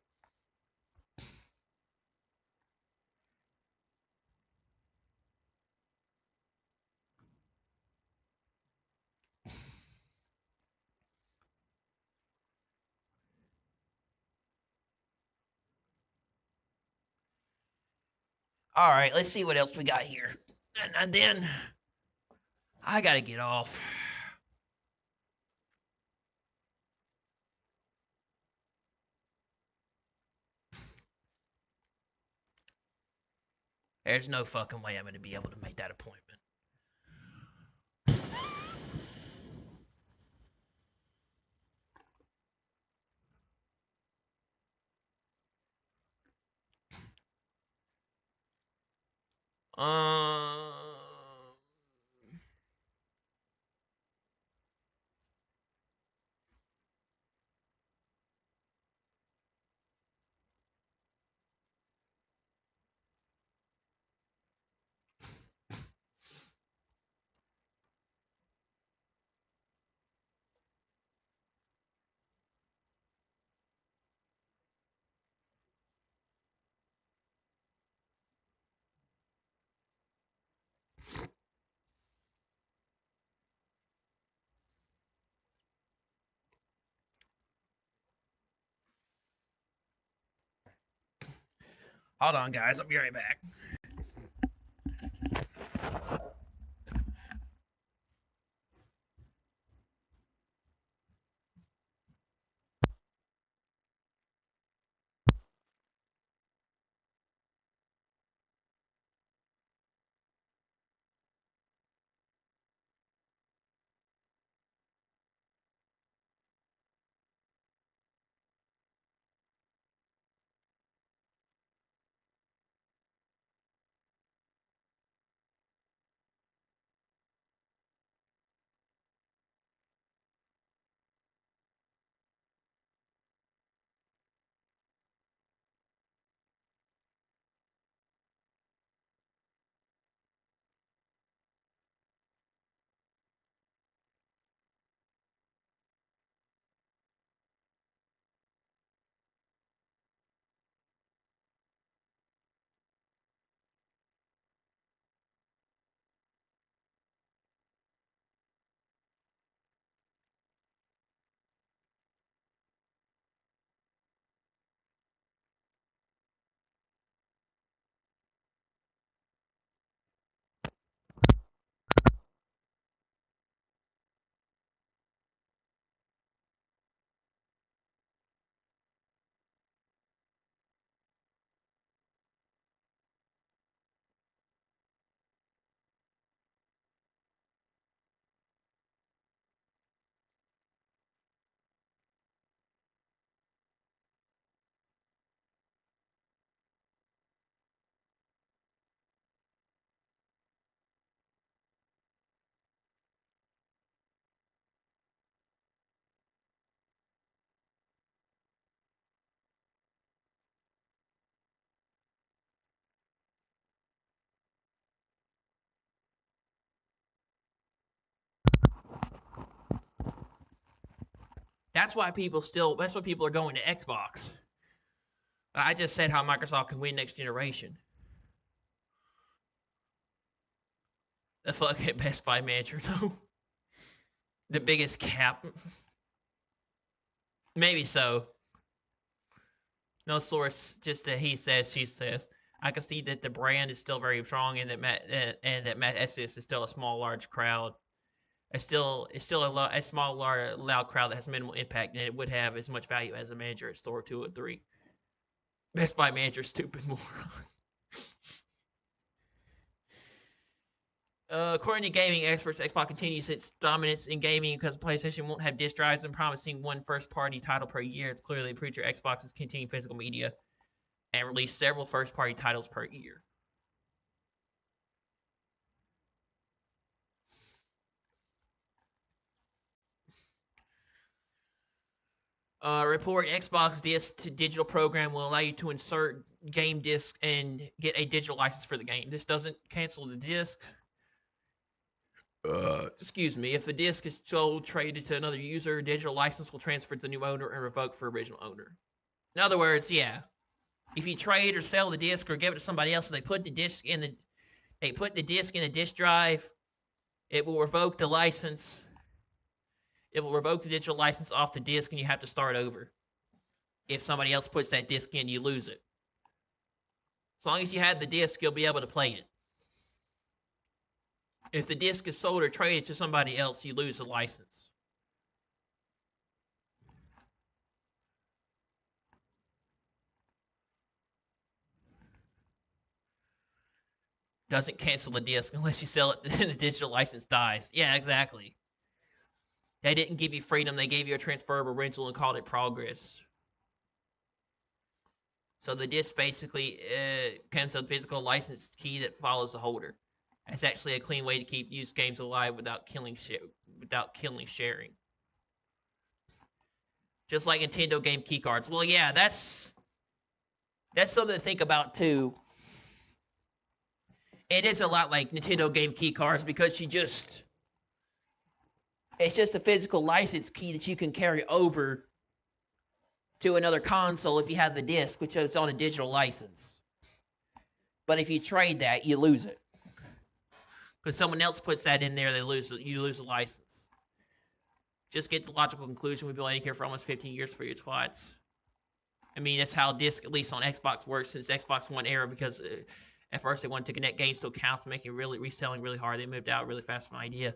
All right, let's see what else we got here. And then I gotta get off. There's no fucking way I'm gonna be able to make that appointment. Um, hold on, guys. I'll be right back. That's why people still. That's why people are going to Xbox. I just said how Microsoft can win next generation. The fucking Best Buy manager, though. The biggest cap. Maybe so. No source, just that he says, she says. I can see that the brand is still very strong, and that Matt Estes is still a small, large crowd. It's still a small, large, loud crowd that has minimal impact, and it would have as much value as a manager at store 2 or 3. Best Buy manager, stupid moron. According to gaming experts, Xbox continues its dominance in gaming because PlayStation won't have disc drives and promising one first-party title per year. It's clearly a future Xbox is continuing physical media and release several first-party titles per year. Report Xbox disc to digital program will allow you to insert game disc and get a digital license for the game. This doesn't cancel the disc. Excuse me. If a disc is sold, traded to another user, digital license will transfer to the new owner and revoke for original owner. In other words, yeah, if you trade or sell the disc or give it to somebody else, and they put the disc in the disc drive, it will revoke the license. It will revoke the digital license off the disc, and you have to start over. If somebody else puts that disc in, you lose it. As long as you have the disc, you'll be able to play it. If the disc is sold or traded to somebody else, you lose the license. Doesn't cancel the disc unless you sell it and the digital license dies. Yeah, exactly. They didn't give you freedom. They gave you a transferable rental and called it progress. So the disc basically comes with a physical license key that follows the holder. It's actually a clean way to keep used games alive without killing sharing. Just like Nintendo game key cards. Well, yeah, that's something to think about too. It is a lot like Nintendo game key cards because it's just a physical license key that you can carry over to another console if you have the disc, which is on a digital license. But if you trade that, you lose it. Because someone else puts that in there, you lose the license. Just get the logical conclusion. We've been waiting here for almost 15 years for your twats. I mean, that's how disc, at least on Xbox, works since Xbox One era, because at first they wanted to connect games to accounts, making reselling really hard. They moved out really fast from the idea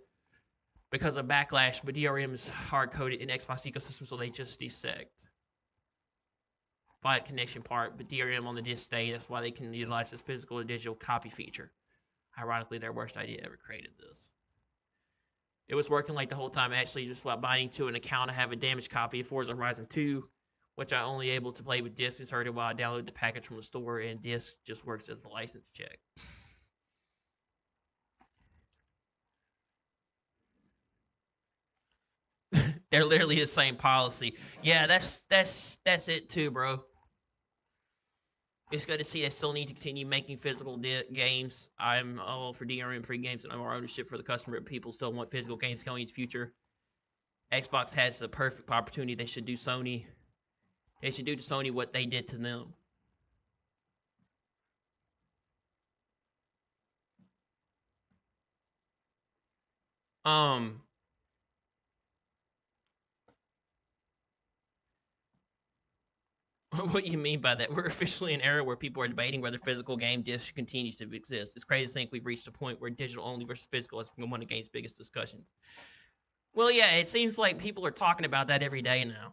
because of backlash, but DRM is hard-coded in Xbox ecosystem, so they just desect by connection part, but DRM on the disc stay. That's why they can utilize this physical to digital copy feature. Ironically, their worst idea ever created this. It was working like the whole time, actually, just by binding to an account. I have a damaged copy of Forza Horizon 2, which I only able to play with disc inserted while I download the package from the store, and disc just works as a license check. They're literally the same policy. Yeah, that's it too, bro. It's good to see they still need to continue making physical games. I'm all for DRM-free games and more ownership for the customer, but people still want physical games going into the future. Xbox has the perfect opportunity. They should do to Sony what they did to them. What do you mean by that? We're officially in an era where people are debating whether physical game discs continue to exist. It's crazy to think we've reached a point where digital only versus physical has become one of the game's biggest discussions. Well, yeah, it seems like people are talking about that every day now.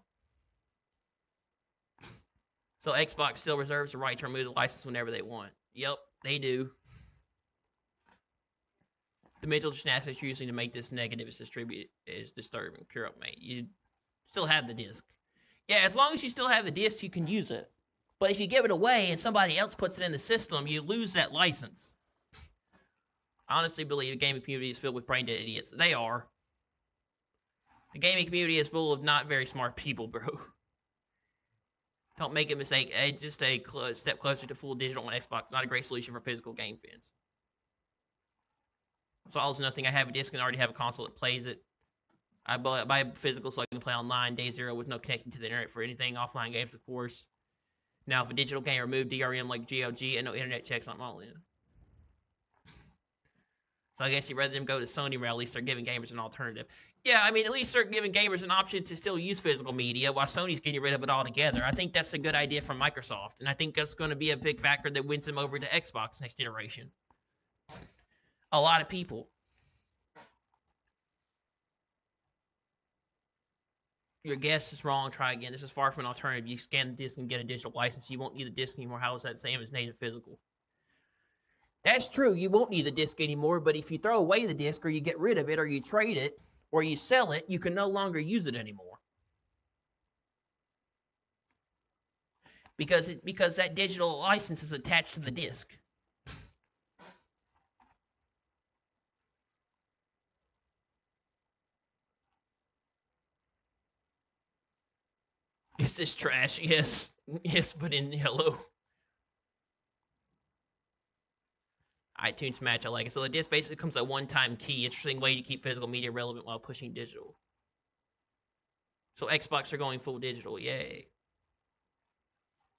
So Xbox still reserves the right to remove the license whenever they want. Yep, they do. The mental gymnastics you're using to make this negative is disturbing. Pure up, mate. You still have the disc. Yeah, as long as you still have the disc, you can use it. But if you give it away and somebody else puts it in the system, you lose that license. I honestly believe the gaming community is filled with brain-dead idiots. They are. The gaming community is full of not very smart people, bro. Don't make a mistake. Just a step closer to full digital on Xbox. Not a great solution for physical game fans. So all is nothing. I have a disc and already have a console that plays it. I buy physical so I can play online day zero with no connection to the internet for anything. Offline games, of course. Now, if a digital game removed DRM like GOG and no internet checks, I'm all in. So I guess you'd rather them go to Sony, where at least they're giving gamers an alternative. Yeah, I mean, at least they're giving gamers an option to still use physical media while Sony's getting rid of it altogether. I think that's a good idea from Microsoft, and I think that's going to be a big factor that wins them over to Xbox next generation. A lot of people. Your guess is wrong. Try again. This is far from an alternative. You scan the disc and get a digital license. You won't need the disc anymore. How is that same as native physical? That's true. You won't need the disc anymore, but if you throw away the disc or you get rid of it or you trade it or you sell it, you can no longer use it anymore. Because that digital license is attached to the disc. Is this trash? Yes. Yes, but in yellow. iTunes Match, I like it. So the disc basically becomes a one-time key. Interesting way to keep physical media relevant while pushing digital. So Xbox are going full digital. Yay.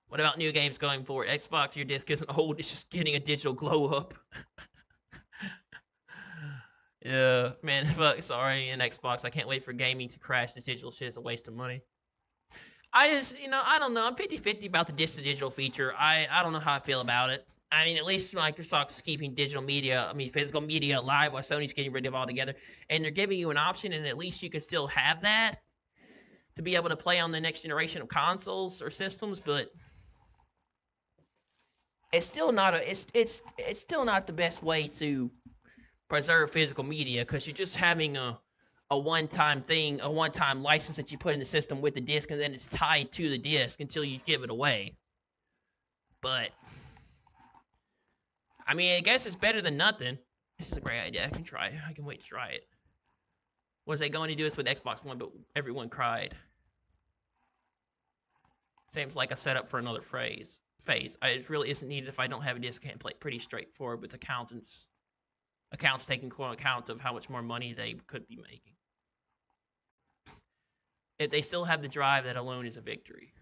What about new games going forward? Xbox, your disc isn't old. It's just getting a digital glow up. Yeah, man, fuck, sorry, and Xbox, I can't wait for gaming to crash. This digital shit is a waste of money. I don't know. I'm 50-50 about the disc to digital feature. I don't know how I feel about it. I mean, at least Microsoft's keeping physical media alive while Sony's getting rid of it altogether. And they're giving you an option, and at least you can still have that to be able to play on the next generation of consoles or systems. But it's still not it's still not the best way to preserve physical media, because you're just having a one-time thing, a one-time license that you put in the system with the disc, and then it's tied to the disc until you give it away. But I mean, I guess it's better than nothing. This is a great idea. I can wait to try it. Was they going to do this with Xbox One, but everyone cried. Seems like a setup for another phase. It really isn't needed if I don't have a disc. I can play it pretty straightforward with accounts taking account of how much more money they could be making. If they still have the drive, that alone is a victory.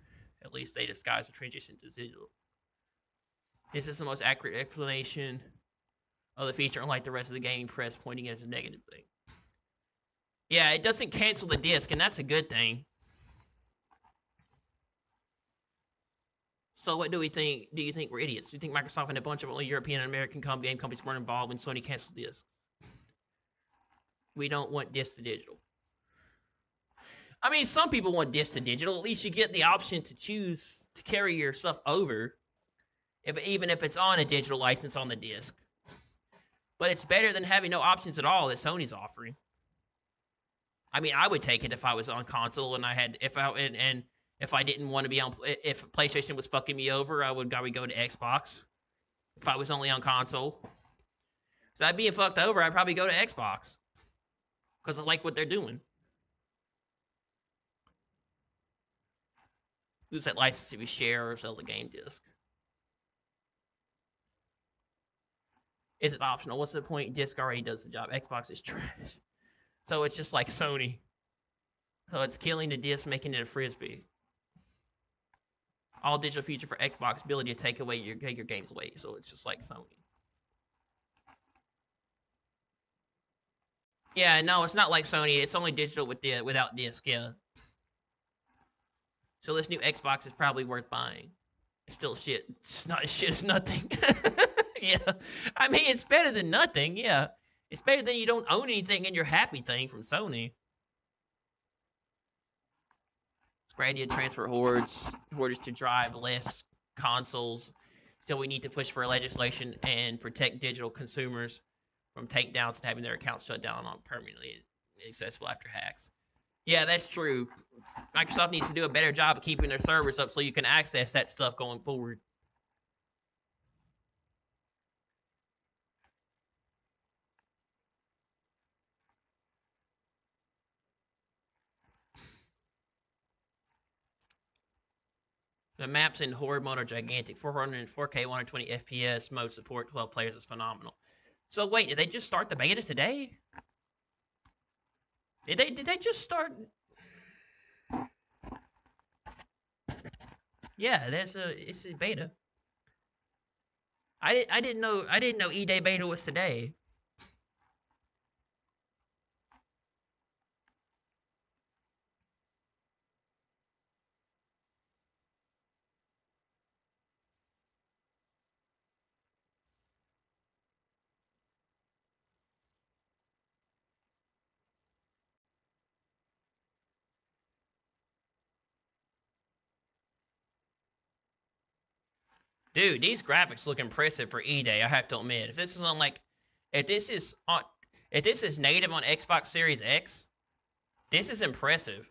At least they disguise the transition to digital. This is the most accurate explanation of the feature, unlike the rest of the gaming press pointing it as a negative thing. Yeah, it doesn't cancel the disc, and that's a good thing. So what do we think? Do you think we're idiots? Do you think Microsoft and a bunch of only European and American game companies weren't involved when Sony canceled this? We don't want disc to digital. I mean, some people want disc to digital. At least you get the option to choose to carry your stuff over, even if it's on a digital license on the disc. But it's better than having no options at all that Sony's offering. I mean, I would take it if I was on console and if I didn't want to be on, if PlayStation was fucking me over, I would go to Xbox. If I was only on console, so I'd being fucked over, I'd probably go to Xbox because I like what they're doing. Use that license if you share or sell the game disc. Is it optional? What's the point? Disc already does the job. Xbox is trash. So it's just like Sony. So it's killing the disc, making it a frisbee. All digital feature for Xbox, ability to take your games away. So it's just like Sony. Yeah, no, it's not like Sony. It's only digital without disc. Yeah. So this new Xbox is probably worth buying. It's still shit. It's not shit. It's nothing. Yeah. I mean, it's better than nothing. Yeah. It's better than you don't own anything and you're happy thing from Sony. It's a great idea to transfer hoarders to drive less consoles. So we need to push for legislation and protect digital consumers from takedowns and having their accounts shut down on permanently accessible after hacks. Yeah, that's true. Microsoft needs to do a better job of keeping their servers up so you can access that stuff going forward. The maps in Horde mode are gigantic. 4K 120 FPS mode support 12 players is phenomenal. So wait, did they just start the beta today? Did they just start? Yeah, it's a beta. I didn't know E-Day beta was today. Dude, these graphics look impressive for E-Day, I have to admit. If this is native on Xbox Series X, this is impressive.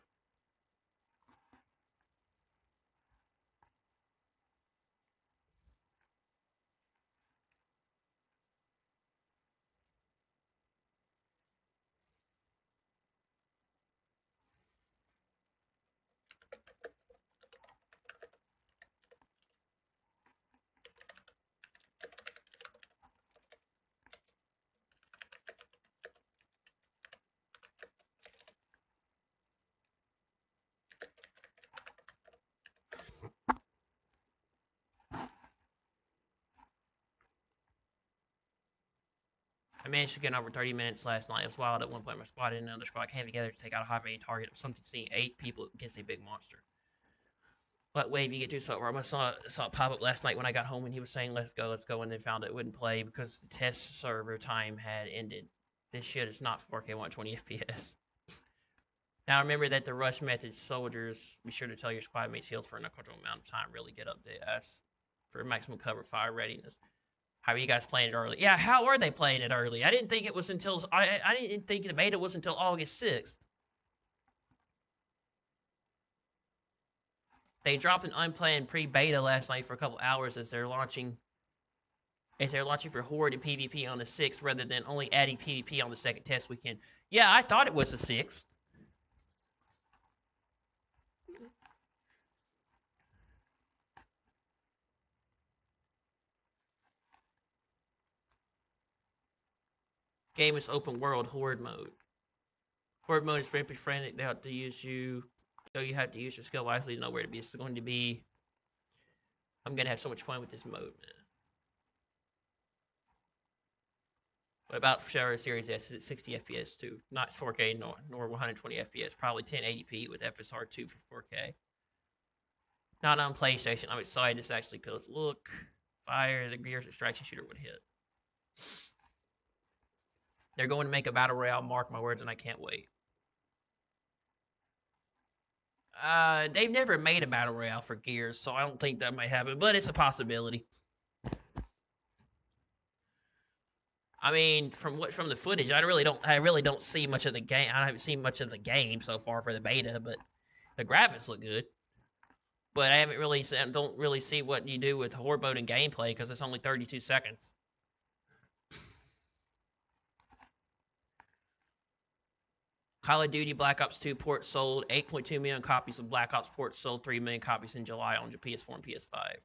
I managed to get over 30 minutes last night. It was wild. At one point, my squad and another squad came together to take out a high-value target of something seeing 8 people against a big monster. what wave you get to. So I saw it pop up last night when I got home, and he was saying, let's go, and then found it wouldn't play because the test server time had ended. This shit is not 4K 120 FPS. Now remember that the rush method soldiers, be sure to tell your squad mates heals for an uncomfortable amount of time. Really get up the ass for maximum cover fire readiness. How are you guys playing it early? Yeah, how are they playing it early? I didn't think it was until I didn't think the beta was until August 6th. They dropped an unplanned pre-beta last night for a couple hours as they're launching for Horde and PvP on the 6th rather than only adding PvP on the second test weekend. Yeah, I thought it was the 6th. Game is open world Horde mode. Horde mode is very frantic. They have to use you. So you have to use your skill wisely to know where to be. It's going to be. I'm gonna have so much fun with this mode, man. What about Shadow Series S? Is it 60 FPS too? Not 4K nor 120 FPS. Probably 1080p with FSR2 for 4K. Not on PlayStation. I'm excited this actually goes. Look, fire, the Gears extraction shooter would hit. They're going to make a battle royale. Mark my words, and I can't wait. They've never made a battle royale for Gears, so I don't think that might happen, but it's a possibility. I mean, from the footage, I really don't see much of the game. I haven't seen much of the game so far for the beta, but the graphics look good. But I don't really see what you do with Horde mode and gameplay because it's only 32 seconds. Call of Duty Black Ops 2 port sold 8.2 million copies of Black Ops port sold 3 million copies in July on PS4 and PS5.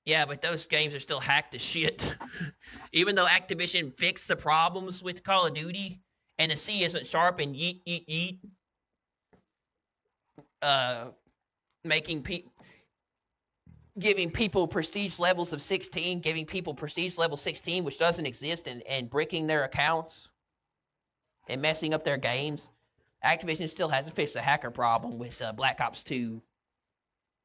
Yeah, but those games are still hacked to shit. Even though Activision fixed the problems with Call of Duty and the C isn't sharp and yeet, giving people prestige levels of 16, giving people prestige level 16, which doesn't exist, and bricking their accounts and messing up their games. Activision still hasn't fixed the hacker problem with Black Ops 2,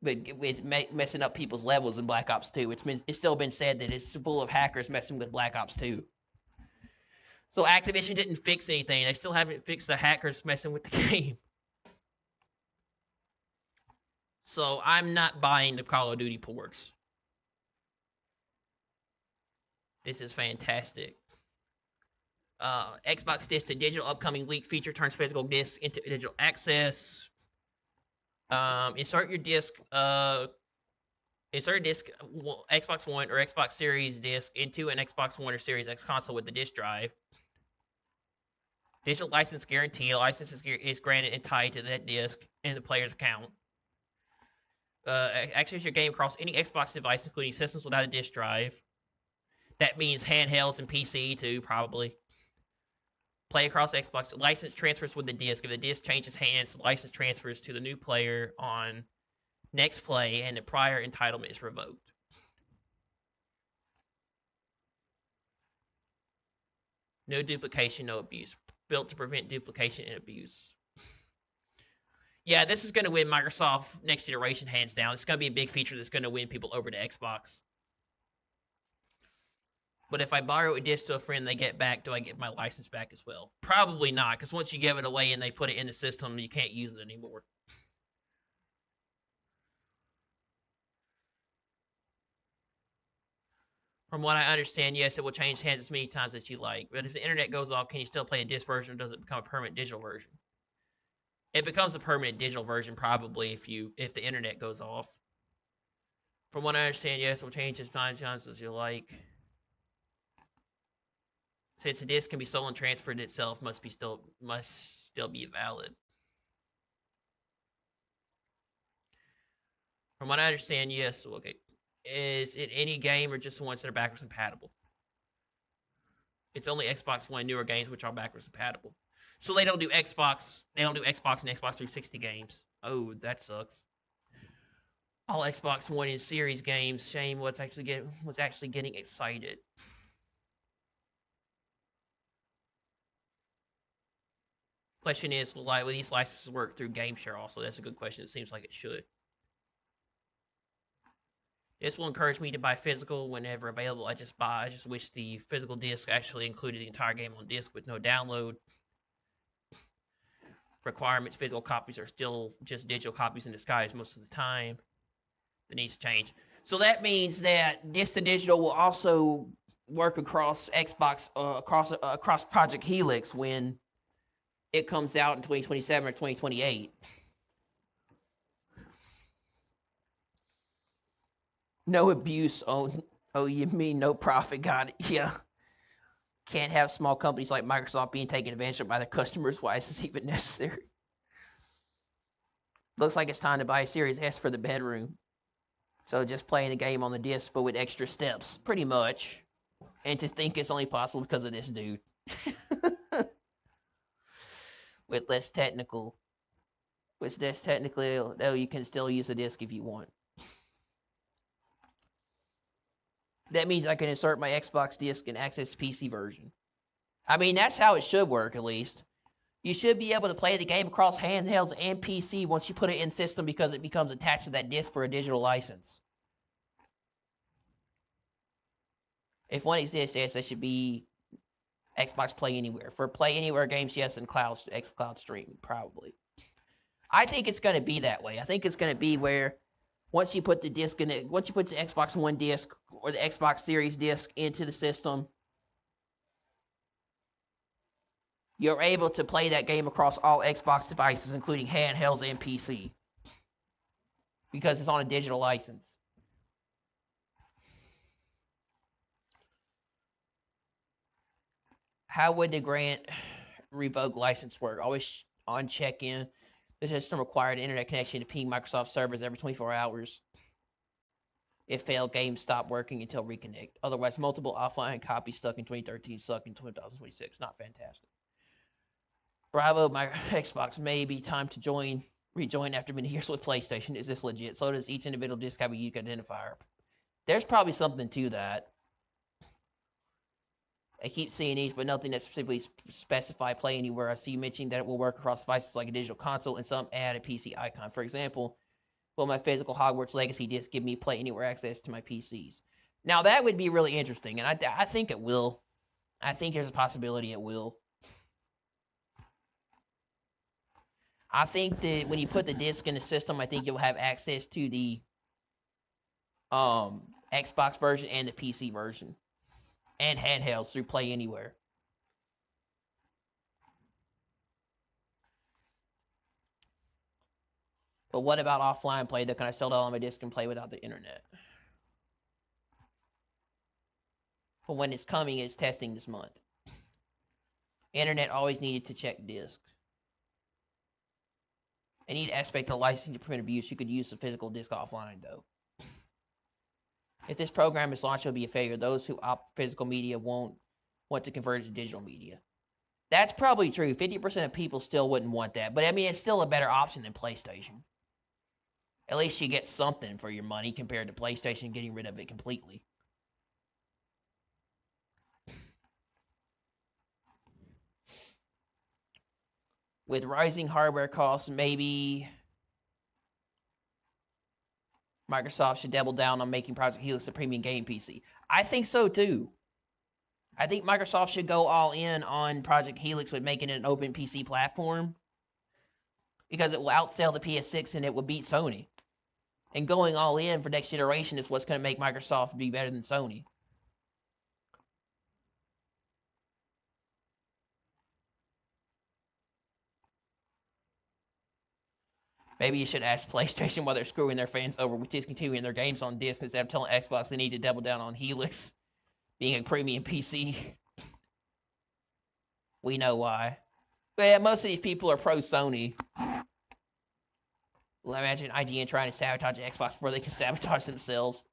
with messing up people's levels in Black Ops 2. It's still been said that it's full of hackers messing with Black Ops 2. So Activision didn't fix anything. They still haven't fixed the hackers messing with the game. So I'm not buying the Call of Duty ports. This is fantastic. Xbox disc to digital upcoming leak feature turns physical disc into digital access. Insert your disc, Xbox One or Xbox Series disc into an Xbox One or Series X console with the disc drive. Digital license guarantee. A license is granted and tied to that disc in the player's account. Access your game across any Xbox device, including systems without a disc drive. That means handhelds and PC too, probably. Play across Xbox. License transfers with the disc. If the disc changes hands, the license transfers to the new player on next play, and the prior entitlement is revoked. No duplication, no abuse. Built to prevent duplication and abuse. Yeah, this is going to win Microsoft next generation hands down. It's going to be a big feature that's going to win people over to Xbox. But if I borrow a disc to a friend they get back, do I get my license back as well? Probably not, because once you give it away and they put it in the system, you can't use it anymore. From what I understand, yes, it will change hands as many times as you like. But if the internet goes off, can you still play a disc version, or does it become a permanent digital version? It becomes a permanent digital version probably if the internet goes off. From what I understand, yes, it will change as many times as you like. Since the disc can be sold and transferred itself, must still be valid. From what I understand, yes. Okay, is it any game or just the ones that are backwards compatible? It's only Xbox One newer games which are backwards compatible. So they don't do Xbox. They don't do Xbox and Xbox 360 games. Oh, that sucks. All Xbox One and Series games. Shame. Was actually getting excited. Question is, will these licenses work through GameShare also? That's a good question. It seems like it should. This will encourage me to buy physical whenever available. I just wish the physical disc actually included the entire game on disc with no download requirements. Physical copies are still just digital copies in disguise most of the time. That needs to change. So that means that disc to digital will also work across Xbox, across Project Helix when it comes out in 2027 or 2028. No abuse. Oh, you mean no profit? Got it. Yeah. Can't have small companies like Microsoft being taken advantage of by their customers. Why is this even necessary? Looks like it's time to buy a Series S for the bedroom. So just playing the game on the disc, but with extra steps, pretty much. And to think it's only possible because of this dude. With less technical. Though you can still use a disc if you want. That means I can insert my Xbox disc and access the PC version. I mean, that's how it should work, at least. You should be able to play the game across handhelds and PC once you put it in system because it becomes attached to that disc for a digital license. If one exists, yes, that should be Xbox Play Anywhere. For Play Anywhere games, yes, and xCloud streaming, probably. I think it's going to be that way. I think it's going to be where once you put the disc in it, once you put the Xbox One disc or the Xbox Series disc into the system, you're able to play that game across all Xbox devices, including handhelds and PC, because it's on a digital license. How would the grant revoke license work? Always on check-in. The system required an internet connection to ping Microsoft servers every 24 hours. If failed, games stop working until reconnect. Otherwise, multiple offline copies stuck in 2013, stuck in 2026. Not fantastic. Bravo, my Xbox may be time to rejoin after many years with PlayStation. Is this legit? So does each individual disc have a unique identifier? There's probably something to that. I keep seeing these, but nothing that specifically specify Play Anywhere. I see you mentioning that it will work across devices like a digital console, and some add a PC icon. For example, will my physical Hogwarts Legacy disc give me Play Anywhere access to my PCs? Now that would be really interesting, and I think it will. I think there's a possibility it will. I think that when you put the disc in the system, I think you'll have access to the Xbox version and the PC version, and handhelds through Play Anywhere. But what about offline play? Though, can I still download my disc and play without the internet? But when it's coming, it's testing this month. Internet always needed to check discs. A neat aspect of licensing to prevent abuse, you could use the physical disc offline, though. If this program is launched, it will be a failure. Those who opt for physical media won't want to convert it to digital media. That's probably true. 50% of people still wouldn't want that. But, I mean, it's still a better option than PlayStation. At least you get something for your money compared to PlayStation getting rid of it completely. With rising hardware costs, maybe Microsoft should double down on making Project Helix a premium game PC. I think so too. I think Microsoft should go all in on Project Helix with making it an open PC platform, because it will outsell the PS6 and it will beat Sony. And going all in for next generation is what's going to make Microsoft be better than Sony. Maybe you should ask PlayStation why they're screwing their fans over with discontinuing their games on disc instead of telling Xbox they need to double down on Helix being a premium PC. We know why. But yeah, most of these people are pro-Sony. Well, imagine IGN trying to sabotage Xbox before they can sabotage themselves.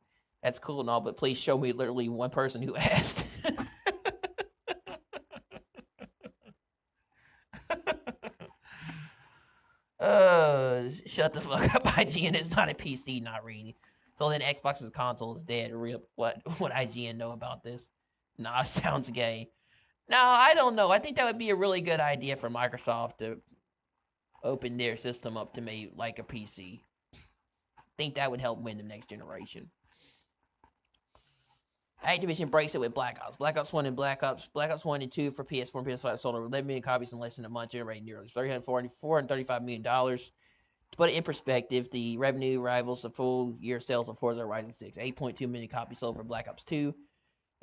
That's cool and all, but please show me literally one person who asked. Shut the fuck up. IGN is not a PC, not reading. So then Xbox's console is dead. What IGN know about this? Nah, sounds gay. No, I don't know. I think that would be a really good idea for Microsoft to open their system up to me like a PC. I think that would help win the next generation. Activision breaks it with Black Ops. Black Ops 1 and Black Ops 1 and 2 for PS4 and PS5 sold over 11 million copies in less than a month, generating nearly $435 million. To put it in perspective, the revenue rivals the full year sales of Forza Horizon 6. 8.2 million copies sold for Black Ops 2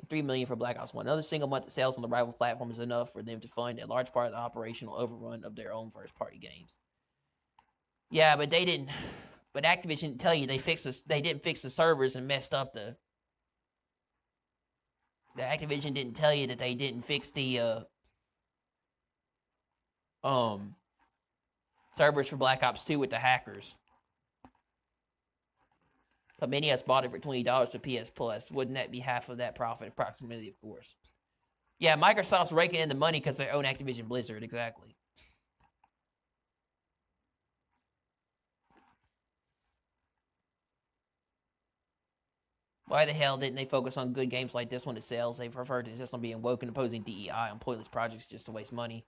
and 3 million for Black Ops 1. Another single month of sales on the rival platform is enough for them to fund a large part of the operational overrun of their own first-party games. Yeah, but they didn't. But Activision didn't tell you they didn't fix the servers and messed up the Activision didn't tell you that they didn't fix the servers for Black Ops 2 with the hackers. But many of us bought it for $20 for PS Plus. Wouldn't that be half of that profit, approximately, of course? Yeah, Microsoft's raking in the money because they own Activision Blizzard, exactly. Why the hell didn't they focus on good games like this one that sells? They prefer to insist on being woke and opposing DEI on pointless projects just to waste money.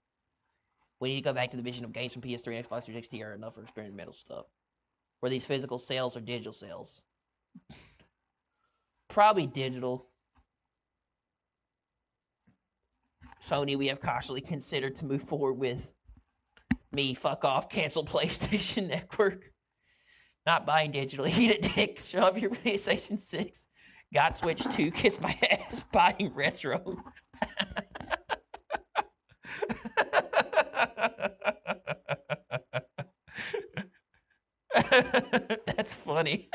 We need to go back to the vision of games from PS3 and Xbox 360 are enough for experimental stuff. Were these physical sales or digital sales? Probably digital. Sony, we have cautiously considered to move forward with me, fuck off, cancel PlayStation Network. Not buying digital, eat a dick, show up your PlayStation 6. Got Switch 2, kiss my ass, buying retro. That's funny.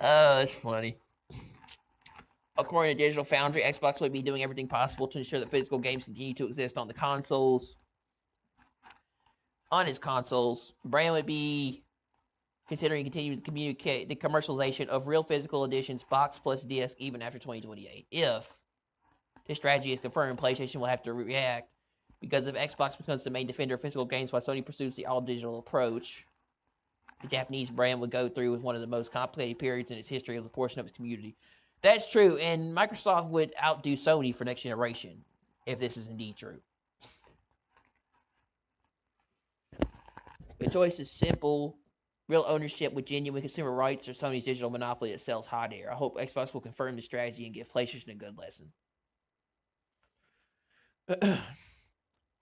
That's funny. According to Digital Foundry, Xbox would be doing everything possible to ensure that physical games continue to exist on the consoles. On its consoles, brand would be considering continuing to communicate the commercialization of real physical editions, box plus disc, even after 2028. If this strategy is confirmed, PlayStation will have to react, because if Xbox becomes the main defender of physical games while Sony pursues the all-digital approach, the Japanese brand would go through with one of the most complicated periods in its history as a portion of its community. That's true, and Microsoft would outdo Sony for next generation, if this is indeed true. The choice is simple. Real ownership with genuine consumer rights or Sony's digital monopoly that sells hot air. I hope Xbox will confirm the strategy and give PlayStation a good lesson.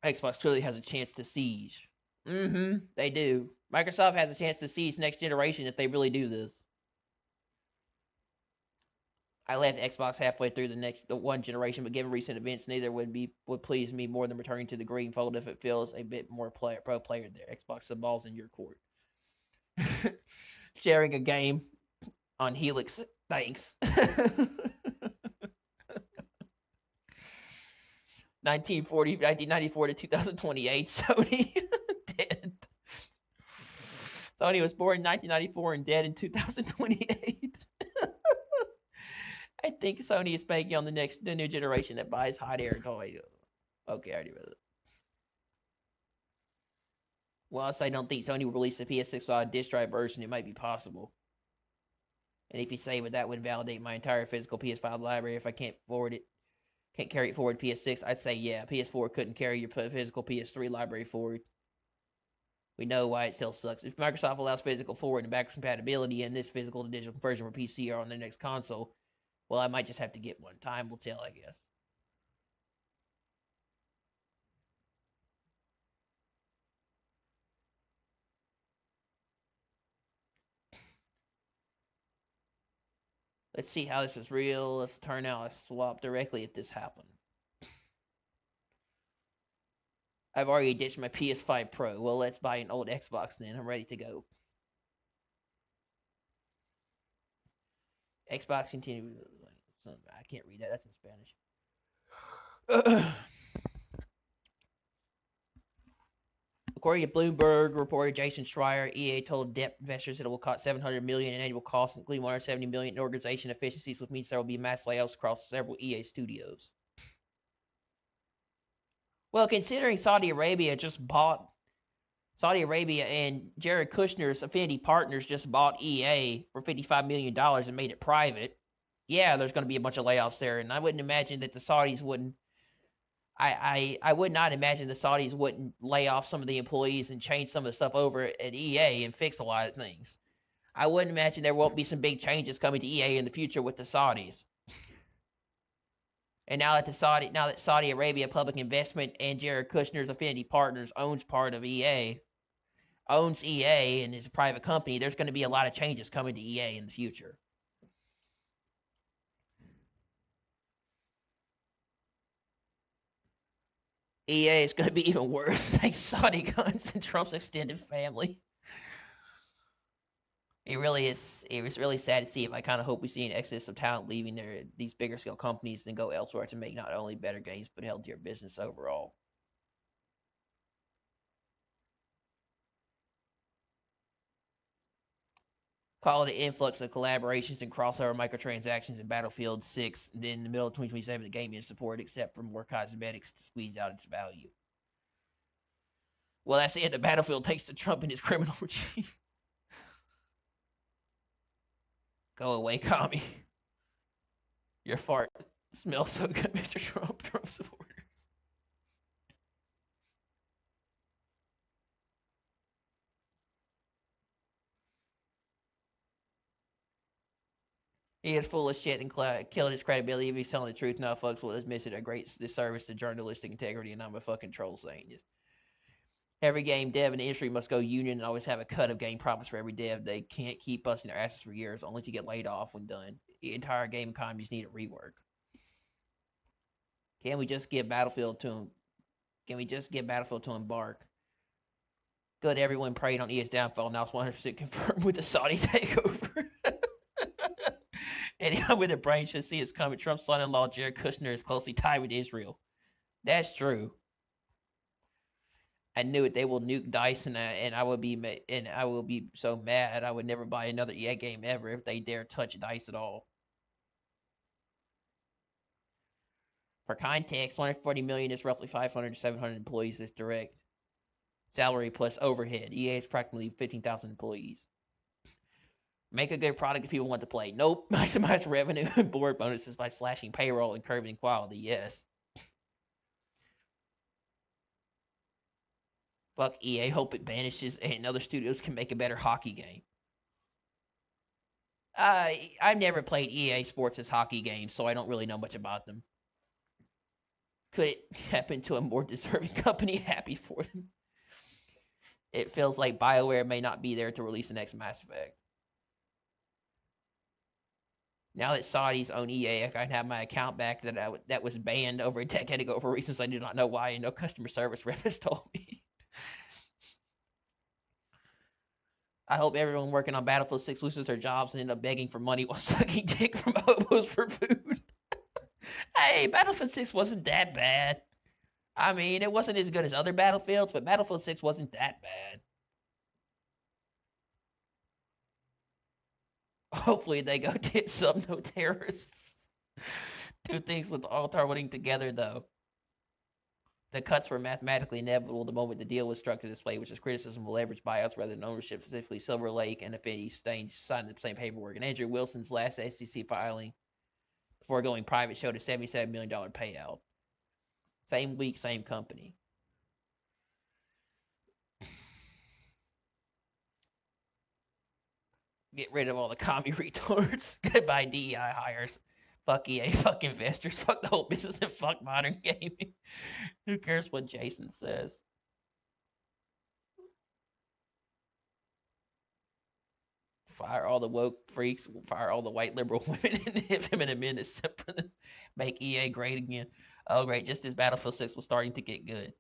Xbox clearly has a chance to siege. They do. Microsoft has a chance to siege next generation if they really do this. I left Xbox halfway through the one generation, but given recent events, neither would please me more than returning to the green fold if it feels a bit more pro player there. Xbox, the ball's in your court. Sharing a game on Helix, thanks. 1994 to 2028, Sony dead. Sony was born in 1994 and dead in 2028. I think Sony is banking on the new generation that buys hot air toys. Okay, I already read it. Whilst I don't think Sony will release a PS6 without a disc drive version, it might be possible. And if you say that would validate my entire physical PS5 library if I can't carry it forward PS6, I'd say yeah, PS4 couldn't carry your physical PS3 library forward. We know why it still sucks. If Microsoft allows physical forward and backwards compatibility and this physical to digital conversion for PC or on their next console, well, I might just have to get one. Time will tell, I guess. Let's see how this is real. Let's turn out a swap directly if this happened. I've already ditched my PS5 Pro. Well, let's buy an old Xbox then. I'm ready to go. Xbox continue. I can't read that. That's in Spanish. According to Bloomberg reporter Jason Schreier, EA told debt investors that it will cost $700 million in annual costs, including $170 million in organization efficiencies, which means there will be mass layoffs across several EA studios. Well, considering Saudi Arabia and Jared Kushner's Affinity Partners just bought EA for $55 million and made it private. Yeah, there's going to be a bunch of layoffs there, and I wouldn't imagine that the Saudis wouldn't. I would not imagine the Saudis wouldn't lay off some of the employees and change some of the stuff over at EA and fix a lot of things. I wouldn't imagine there won't be some big changes coming to EA in the future with the Saudis. And now that Saudi Arabia Public Investment and Jared Kushner's Affinity Partners owns part of owns EA and is a private company, there's going to be a lot of changes coming to EA in the future. EA is going to be even worse thanks to Saudi guns and Trump's extended family. It really is. It was really sad to see. If I kind of hope we see an exodus of talent leaving these bigger scale companies and go elsewhere to make not only better games but healthier business overall. Call it the influx of collaborations and crossover microtransactions in Battlefield 6. And then in the middle of 2027, the game is supported except for more cosmetics to squeeze out its value. Well, that's the end of Battlefield thanks to Trump and his criminal regime. Go away, commie. Your fart smells so good, Mr. Trump. Trump supporters. He is full of shit and killed his credibility if he's telling the truth. Now, folks, will admit it a great disservice to journalistic integrity, and I'm a fucking troll saying this. Every game dev in the industry must go union and always have a cut of game profits for every dev. They can't keep busting their asses for years only to get laid off when done. The entire game economies need a rework. Can we just get Battlefield to embark? Good, everyone prayed on EA's downfall. Now it's 100% confirmed with the Saudi takeover. Anyone with a brain should see it's coming. Trump's son-in-law Jared Kushner is closely tied with Israel. That's true. I knew it. They will nuke DICE, and I will be so mad. I would never buy another EA game ever if they dare touch DICE at all. For context, 140 million is roughly 500 to 700 employees. This direct salary plus overhead. EA is practically 15,000 employees. Make a good product if people want to play. Nope. Maximize revenue and board bonuses by slashing payroll and curbing quality. Yes. Fuck EA. Hope it vanishes and other studios can make a better hockey game. I've never played EA Sports' hockey games, so I don't really know much about them. Could it happen to a more deserving company? Happy for them. It feels like BioWare may not be there to release the next Mass Effect. Now that Saudis own EA, I can have my account back that was banned over a decade ago for reasons I do not know why, and no customer service rep has told me. I hope everyone working on Battlefield 6 loses their jobs and end up begging for money while sucking dick from hobos for food. Hey, Battlefield 6 wasn't that bad. I mean, it wasn't as good as other Battlefields, but Battlefield 6 wasn't that bad. Hopefully they go get some no terrorists. Two things with all targeting together, though. The cuts were mathematically inevitable the moment the deal was struck to display, which is criticism of leverage buyouts rather than ownership, specifically Silver Lake and Affinity signed the same paperwork. And Andrew Wilson's last SEC filing before going private showed a $77 million payout. Same week, same company. Get rid of all the commie retards. Goodbye DEI hires. Fuck EA, fuck investors, fuck the whole business, and fuck modern gaming. Who cares what Jason says? Fire all the woke freaks, fire all the white liberal women and feminine men except for the make EA great again. Oh great, just as Battlefield 6 was starting to get good.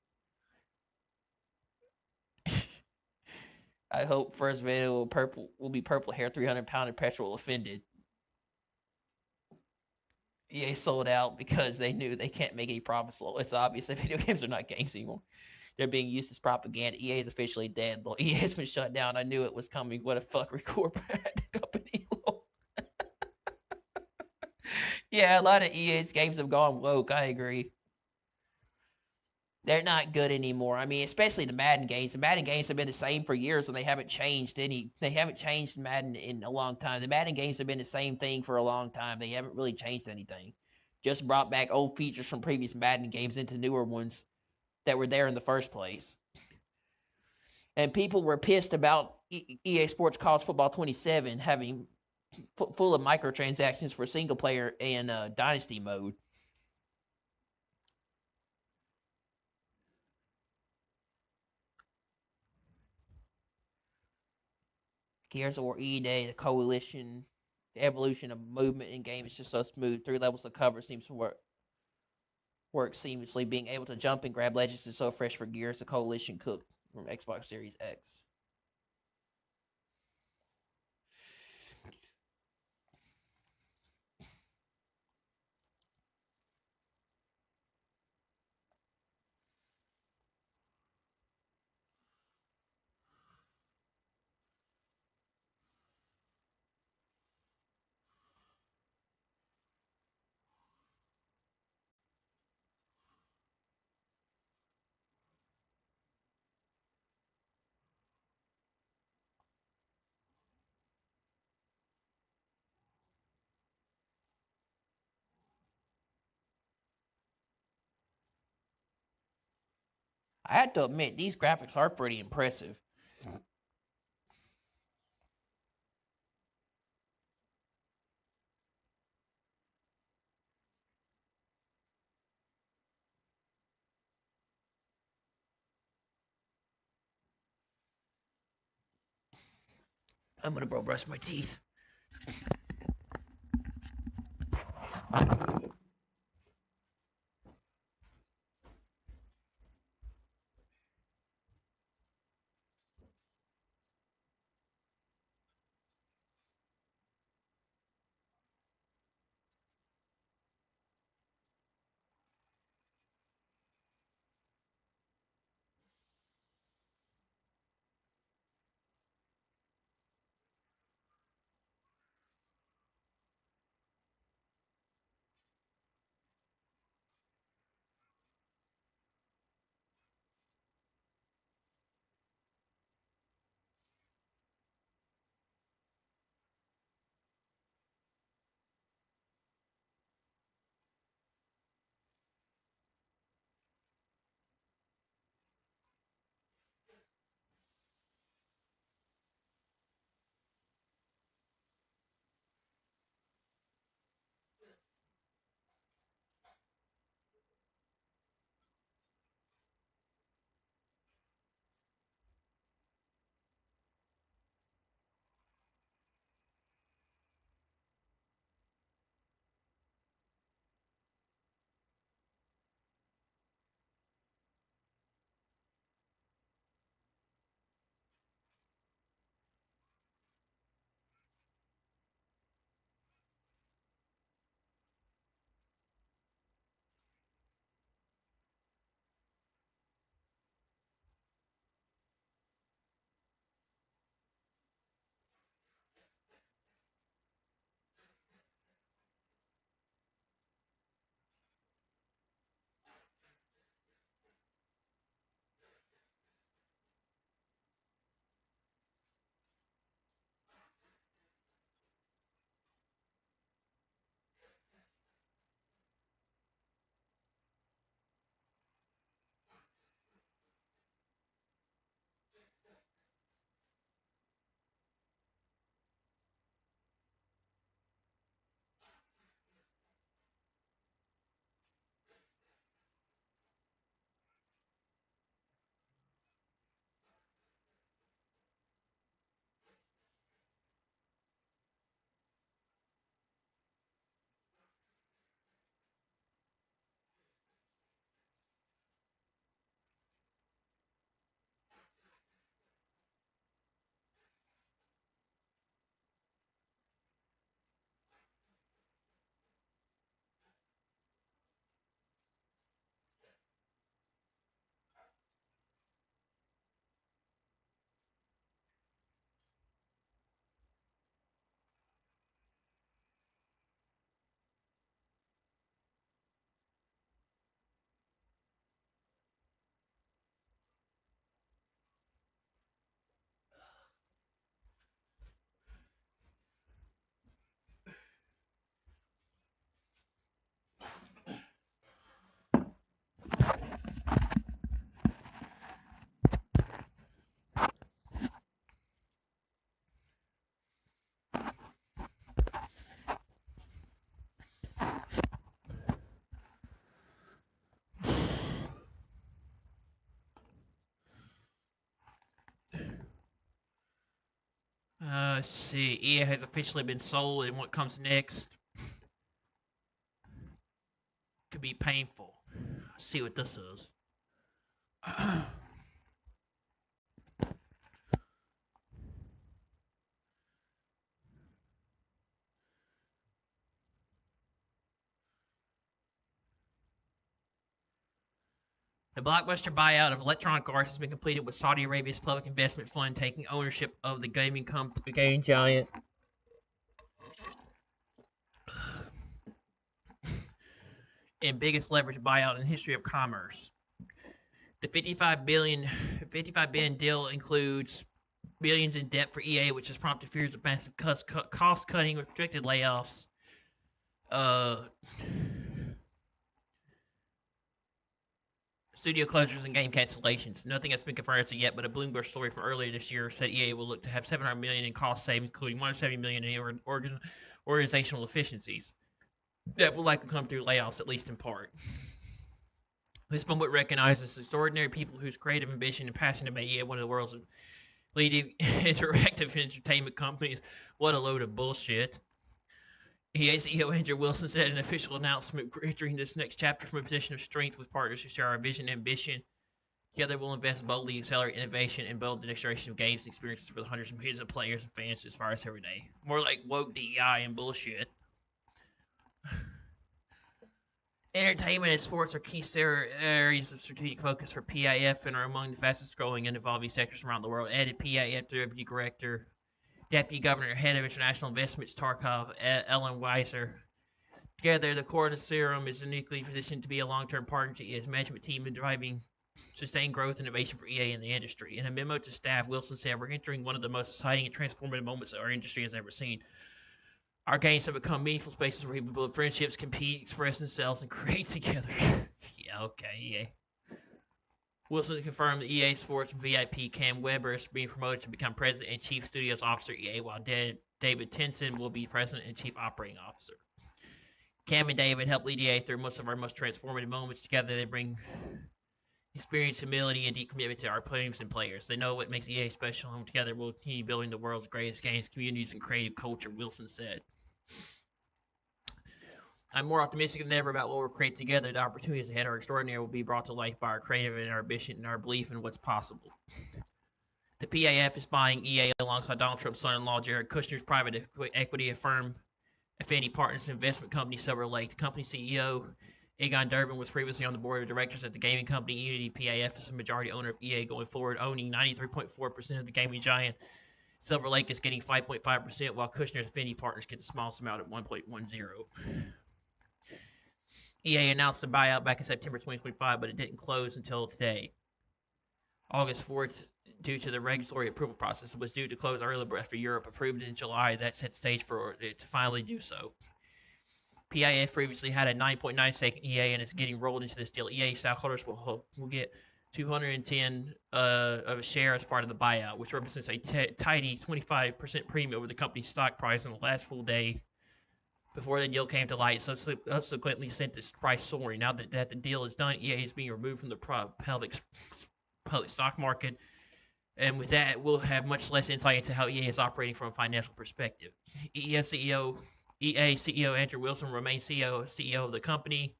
I hope first video will be purple hair, 300-pound and petrol offended. EA sold out because they knew they can't make any profits. It's obvious that video games are not games anymore. They're being used as propaganda. EA is officially dead. Well, EA has been shut down. I knew it was coming. What a fuckery corporate company. Yeah, a lot of EA's games have gone woke. I agree. They're not good anymore. I mean, especially the Madden games. The Madden games have been the same for years, and they haven't changed any. They haven't changed Madden in a long time. The Madden games have been the same thing for a long time. They haven't really changed anything. Just brought back old features from previous Madden games into newer ones that were there in the first place. And people were pissed about EA Sports College Football 27 having full of microtransactions for single player and dynasty mode. Gears of War E Day, the coalition, the evolution of movement in game is just so smooth. 3 levels of cover seems to work seamlessly. Being able to jump and grab legends is so fresh for Gears. The coalition cooked from Xbox Series X. I had to admit, these graphics are pretty impressive. I'm gonna brush my teeth. Let's see. EA has officially been sold, and what comes next could be painful. Let's see what this is. The blockbuster buyout of Electronic Arts has been completed, with Saudi Arabia's public investment fund taking ownership of the gaming giant and biggest leverage buyout in the history of commerce. The $55 billion deal includes billions in debt for EA, which has prompted fears of massive cost cutting, restricted layoffs, studio closures, and game cancellations. Nothing has been confirmed as of yet, but a Bloomberg story from earlier this year said EA will look to have $700 million in cost savings, including $170 million in organizational efficiencies. That will likely come through layoffs, at least in part. This moment recognizes extraordinary people whose creative ambition and passion have made EA one of the world's leading interactive entertainment companies. What a load of bullshit. EA CEO Andrew Wilson said in an official announcement, entering this next chapter from a position of strength with partners who share our vision and ambition. Together we'll invest boldly, accelerate innovation, and build the next generation of games and experiences for the hundreds of millions of players and fans who inspire us every day. More like woke DEI and bullshit. Entertainment and sports are key areas of strategic focus for PIF and are among the fastest growing and evolving sectors around the world. Added PIF Deputy Director, Deputy Governor, Head of International Investments Tarkov, Ellen Weiser. Together, the core serum is uniquely positioned to be a long-term partner to EA's management team in driving sustained growth and innovation for EA in the industry. In a memo to staff, Wilson said, "We're entering one of the most exciting and transformative moments that our industry has ever seen. Our games have become meaningful spaces where people build friendships, compete, express themselves, and create together." Yeah, okay, EA. Wilson confirmed that EA Sports VIP Cam Weber is being promoted to become President and Chief Studios Officer EA, while David Tenson will be President and Chief Operating Officer. Cam and David help lead EA through most of our most transformative moments. Together, they bring experience, humility, and deep commitment to our teams and players. They know what makes EA special, and together we'll continue building the world's greatest games, communities, and creative culture, Wilson said. I'm more optimistic than ever about what we'll create together. The opportunities ahead are extraordinary, will be brought to life by our creative and our ambition and our belief in what's possible. The PAF is buying EA alongside Donald Trump's son-in-law, Jared Kushner's private equity firm, Affinity Partners investment company, Silver Lake. The company CEO, Egon Durbin, was previously on the board of directors at the gaming company Unity. PAF is a majority owner of EA going forward, owning 93.4% of the gaming giant. Silver Lake is getting 5.5%, while Kushner's Affinity Partners get the smallest amount at 1.10%. EA announced the buyout back in September 2025, but it didn't close until today, August 4th, due to the regulatory approval process. It was due to close early, but after Europe approved it in July, that set the stage for it to finally do so. PIF previously had a 9.9 stake in EA and is getting rolled into this deal. EA stockholders will get 210 of a share as part of the buyout, which represents a tidy 25% premium over the company's stock price on the last full day before the deal came to light, subsequently sent this price soaring. Now that the deal is done, EA is being removed from the public stock market, and with that, we'll have much less insight into how EA is operating from a financial perspective. EA CEO Andrew Wilson remains CEO of the company,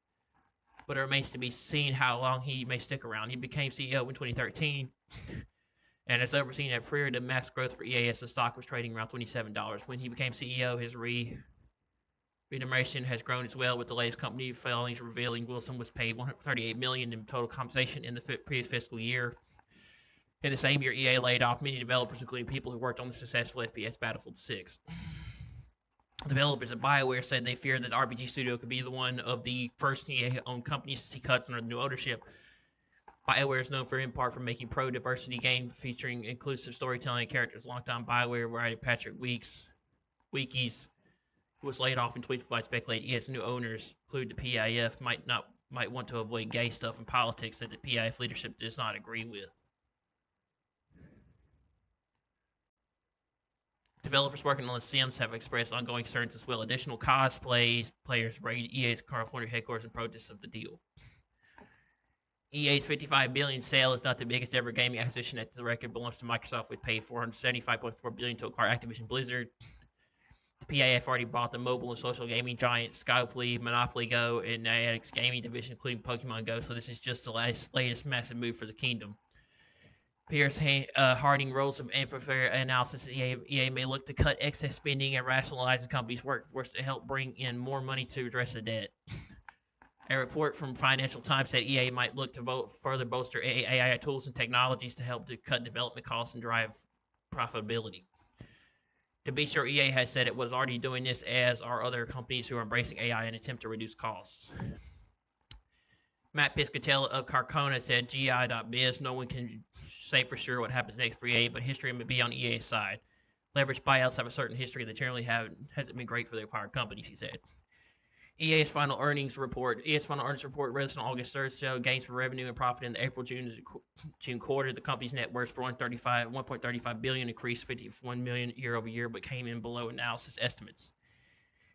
but it remains to be seen how long he may stick around. He became CEO in 2013 and has overseen a period of mass growth for EA as the stock was trading around $27. When he became CEO, his remuneration has grown as well, with the latest company filings revealing Wilson was paid $138 million in total compensation in the previous fiscal year. In the same year, EA laid off many developers, including people who worked on the successful FPS Battlefield 6. Developers at BioWare said they feared that RPG Studio could be one of the first EA-owned companies to see cuts under the new ownership. BioWare is known in part for making pro-diversity games featuring inclusive storytelling and characters. Longtime BioWare writer Patrick Weekes, who was laid off in 2025, speculated EA's new owners, including the PIF, might want to avoid gay stuff in politics that the PIF leadership does not agree with. Developers working on The Sims have expressed ongoing concerns as well. Additional players raided EA's California headquarters in protest of the deal. EA's $55 billion sale is not the biggest ever gaming acquisition that the record belongs to Microsoft, which paid $475.4 billion to acquire Activision Blizzard. The PAF already bought the mobile and social gaming giant Skype, Monopoly Go, and Niantic's gaming division, including Pokemon Go. So this is just the latest massive move for the kingdom. Pierce Harding roles of unfair analysis. EA may look to cut excess spending and rationalize the company's workforce to help bring in more money to address the debt. A report from Financial Times said EA might look to further bolster AI tools and technologies to help to cut development costs and drive profitability. To be sure, EA has said it was already doing this, as are other companies who are embracing AI in an attempt to reduce costs. Matt Piscatella of Carcona said GI.biz, no one can say for sure what happens next for EA, but history may be on EA's side. Leveraged buyouts have a certain history that generally hasn't been great for the acquired companies, he said. EA's final earnings report released on August 3rd showed gains for revenue and profit in the April-June quarter. The company's net worth for $1.35 billion, increased $51 million year over year, but came in below analysis estimates.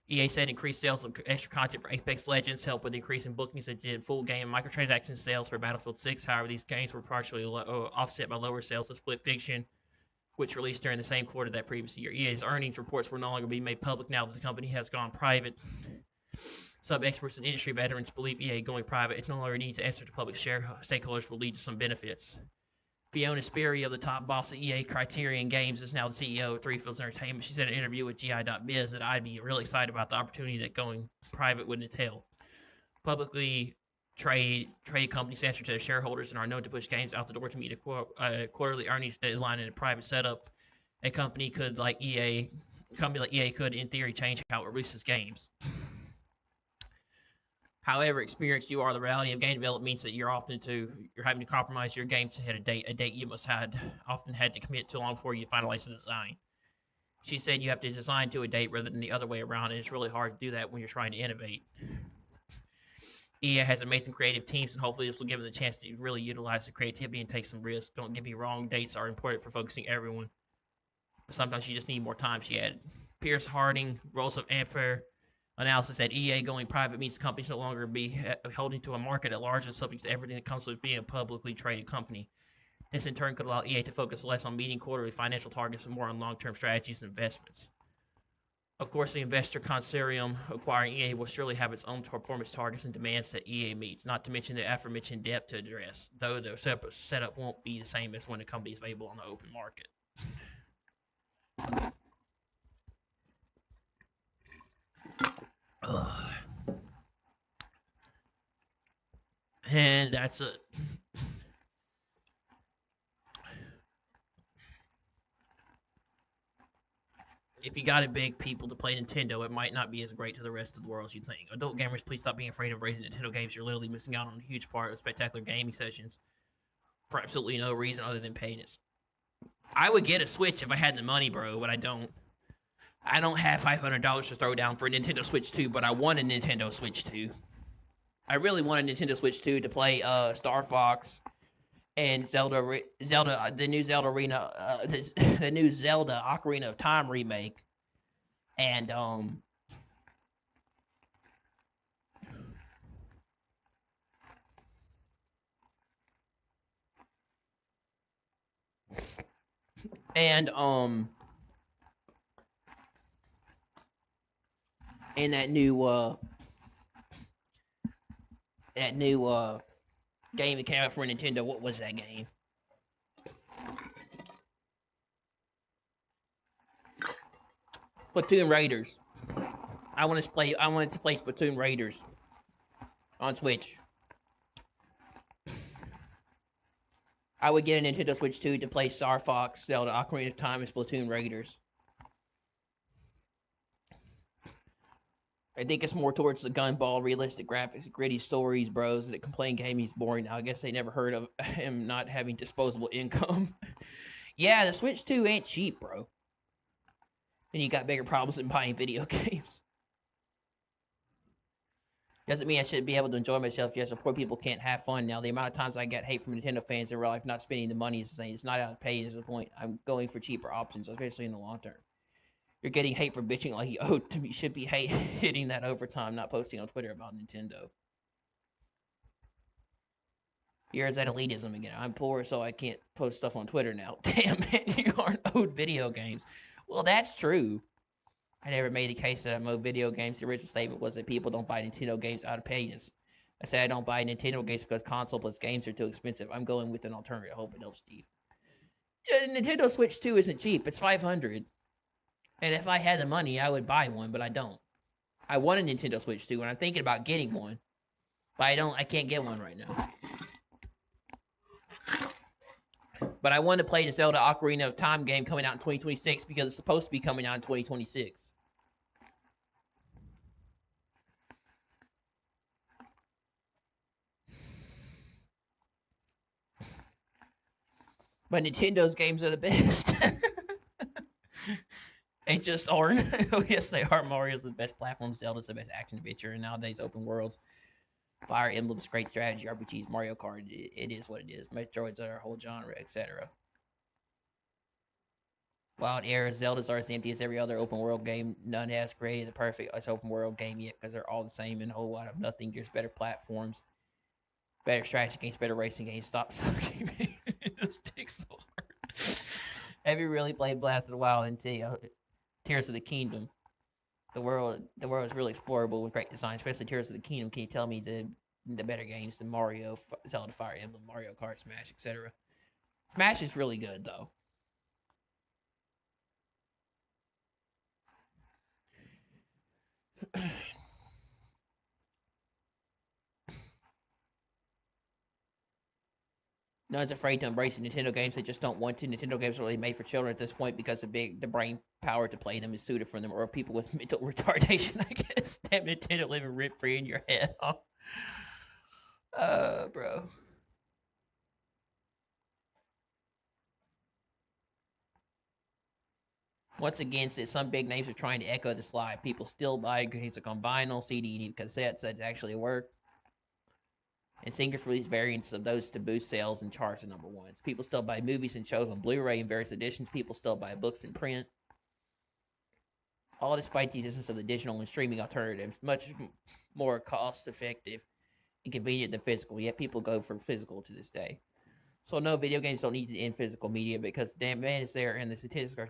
EA said increased sales of extra content for Apex Legends helped with the increase in bookings that did full game microtransaction sales for Battlefield 6. However, these gains were partially offset by lower sales of Split Fiction, which released during the same quarter that previous year. EA's earnings reports will no longer be made public now that the company has gone private. Some experts and industry veterans believe EA going private, it no longer needs to answer to public stakeholders, will lead to some benefits. Fiona Sperry of the top boss at EA Criterion Games is now the CEO of Three Fields Entertainment. She said in an interview with GI.biz that I'd be really excited about the opportunity that going private would entail. Publicly traded companies answer to their shareholders and are known to push games out the door to meet a quarterly earnings deadline in a private setup. A company like EA could, in theory, change how it releases games. However experienced you are, the reality of game development means that you're having to compromise your game to hit a date you often had to commit to long before you finalize the design. She said you have to design to a date rather than the other way around, and it's really hard to do that when you're trying to innovate. EA has amazing creative teams, and hopefully this will give them the chance to really utilize the creativity and take some risks. Don't get me wrong, dates are important for focusing everyone, but sometimes you just need more time, she added. Pierce Harding, roles of unfair analysis at EA going private means the companies no longer be holding to a market at large and subject to everything that comes with being a publicly traded company. This in turn could allow EA to focus less on meeting quarterly financial targets and more on long-term strategies and investments. Of course, the investor consortium acquiring EA will surely have its own performance targets and demands that EA meets, not to mention the aforementioned debt to address, though the setup won't be the same as when the company is available on the open market. And that's it. If you gotta beg people to play Nintendo, it might not be as great to the rest of the world as you think. Adult gamers, please stop being afraid of raising Nintendo games. You're literally missing out on a huge part of spectacular gaming sessions for absolutely no reason other than paying it. I would get a Switch if I had the money, bro, but I don't. I don't have $500 to throw down for a Nintendo Switch 2, but I want a Nintendo Switch 2. I really want a Nintendo Switch 2 to play Star Fox and Zelda, the new Zelda the new Zelda Ocarina of Time remake, and and that new game that came out for Nintendo. What was that game? Splatoon Raiders. I wanted to play Splatoon Raiders on Switch. I would get a Nintendo Switch 2 to play Star Fox, Zelda Ocarina of Time, and Splatoon Raiders. I think it's more towards the gunball, realistic graphics, gritty stories, bros, that complain gaming's boring. Now, I guess they never heard of him not having disposable income. Yeah, the Switch 2 ain't cheap, bro. And you got bigger problems than buying video games. Doesn't mean I shouldn't be able to enjoy myself. Yes, poor people can't have fun. Now, the amount of times I get hate from Nintendo fans in real life not spending the money is the same. It's not out of pay is the point. I'm going for cheaper options, especially in the long term. You're getting hate for bitching like you owed to me. Should be hate hitting that overtime, not posting on Twitter about Nintendo. Here's that elitism again. I'm poor, so I can't post stuff on Twitter now. Damn, man, you aren't owed video games. Well, that's true. I never made the case that I'm owed video games. The original statement was that people don't buy Nintendo games out of payments. I said I don't buy Nintendo games because console plus games are too expensive. I'm going with an alternative. I hope it helps, Steve. Yeah, Nintendo Switch 2 isn't cheap. It's $500. And if I had the money, I would buy one, but I don't. I want a Nintendo Switch 2, and I'm thinking about getting one. But I can't get one right now. But I want to play the Zelda Ocarina of Time game coming out in 2026 because it's supposed to be coming out in 2026. But Nintendo's games are the best. They just aren't. Yes, they are. Mario's the best platform. Zelda's the best action adventure. And nowadays, open worlds. Fire Emblem's great strategy RPGs. Mario Kart, it is what it is. Metroids are a whole genre, etc. Wild Air, Zelda's are as empty as every other open world game. None has created the perfect open world game yet because they're all the same and a whole lot of nothing. Just better platforms, better strategy games, better racing games. Stop sucking me. This takes so hard. Have you really played Breath of the Wild and Tears of the Kingdom? The world is really explorable with great design, especially Tears of the Kingdom. Can you tell me the better games than Mario, Zelda, Fire Emblem, Mario Kart, Smash, etc.? Smash is really good though. No one's afraid to embrace the Nintendo games. They just don't want to. Nintendo games are really made for children at this point because the brain power to play them is suited for them, or people with mental retardation, I guess. Damn, Nintendo living rent free in your head, huh? Bro. Once again, since some big names are trying to echo this lie, people still buy games like on vinyl, CD, and even cassettes. That's actually work. And singers release variants of those to boost sales and charts at number ones. People still buy movies and shows on Blu-ray in various editions. People still buy books in print. All despite the existence of the digital and streaming alternatives, much more cost-effective and convenient than physical. Yet people go for physical to this day. So no, video games don't need to end physical media because the demand is there, and the statistics are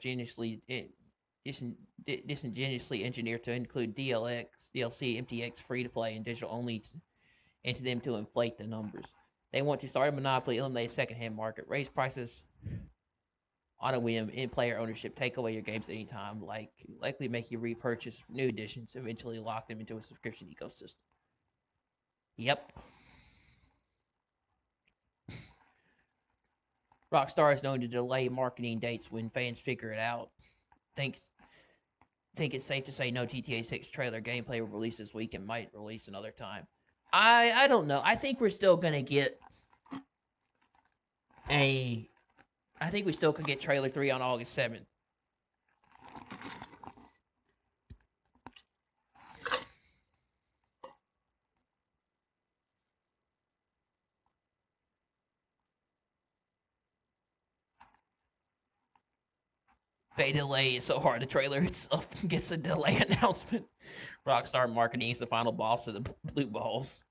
disingenuously engineered to include DLX, DLC, MTX, free-to-play, and digital only into them to inflate the numbers. They want to start a monopoly, eliminate a second-hand market, raise prices on a whim, in-player ownership, take away your games anytime, likely make you repurchase new editions, eventually lock them into a subscription ecosystem. Yep. Rockstar is known to delay marketing dates when fans figure it out. Think it's safe to say no GTA 6 trailer gameplay will release this week and might release another time. I don't know. I think we're still gonna get I think we still could get trailer 3 on August 7th. They delay it so hard the trailer itself gets a delay announcement. Rockstar marketing is the final boss of the blue balls.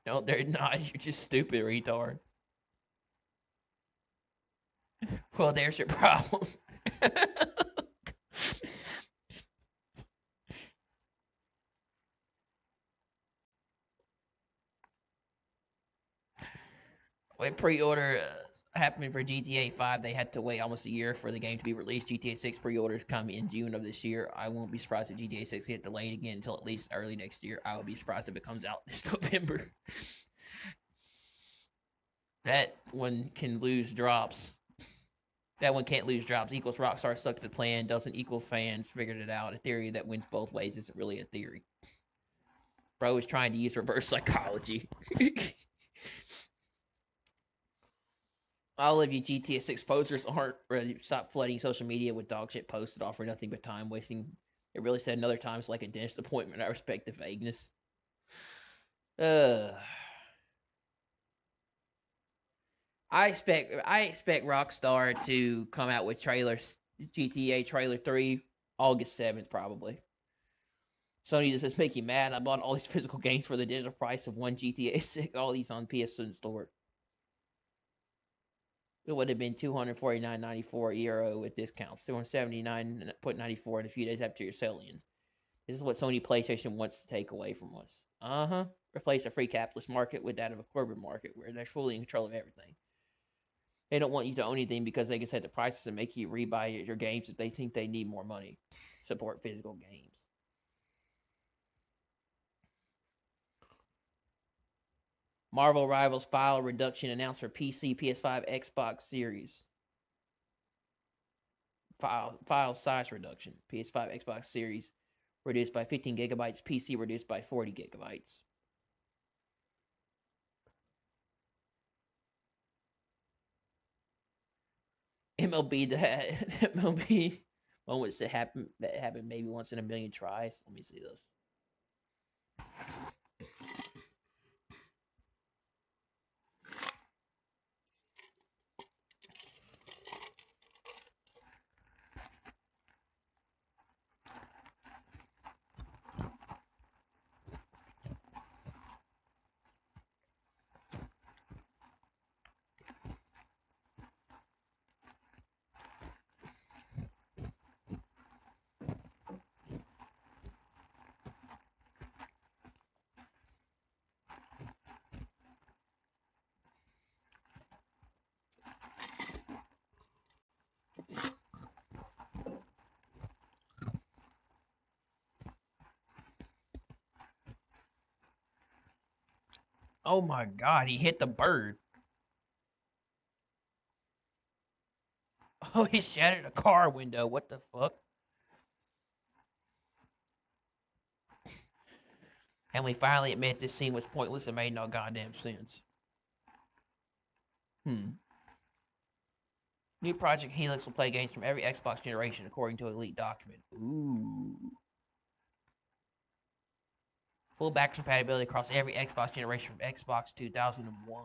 No, they're not. You're just stupid, retard. Well, there's your problem. When pre-order happened for GTA 5, they had to wait almost a year for the game to be released. GTA 6 pre-orders come in June of this year. I won't be surprised if GTA 6 get delayed again until at least early next year. I would be surprised if it comes out this November. That one can lose drops. That one can't lose drops equals Rockstar stuck to the plan, doesn't equal fans figured it out. A theory that wins both ways isn't really a theory. Bro is trying to use reverse psychology. All of you GTA 6 posters aren't ready to stop flooding social media with dog shit posts that offer nothing but time wasting. It really said another time it's like a dentist appointment. I respect the vagueness. I expect Rockstar to come out with trailers, GTA trailer 3, August 7th probably. Sony just says make you mad. I bought all these physical games for the digital price of one GTA 6. All these on PS Store. It would have been €249.94 with discounts. $279.94 in a few days after your sell-ins. This is what Sony PlayStation wants to take away from us. Replace a free capitalist market with that of a corporate market where they're fully in control of everything. They don't want you to own anything because they can set the prices and make you rebuy your games if they think they need more money. Support physical games. Marvel Rivals file reduction announced for PC, PS5, Xbox Series. File size reduction. PS5, Xbox Series reduced by 15 gigabytes. PC reduced by 40 gigabytes. MLB moments that happen maybe once in a million tries. Let me see those. Oh my god, he hit the bird. Oh, he shattered a car window. What the fuck? And we finally admit this scene was pointless and made no goddamn sense. New Project Helix will play games from every Xbox generation according to a leaked document. Ooh. Full backwards compatibility across every Xbox generation from Xbox 2001.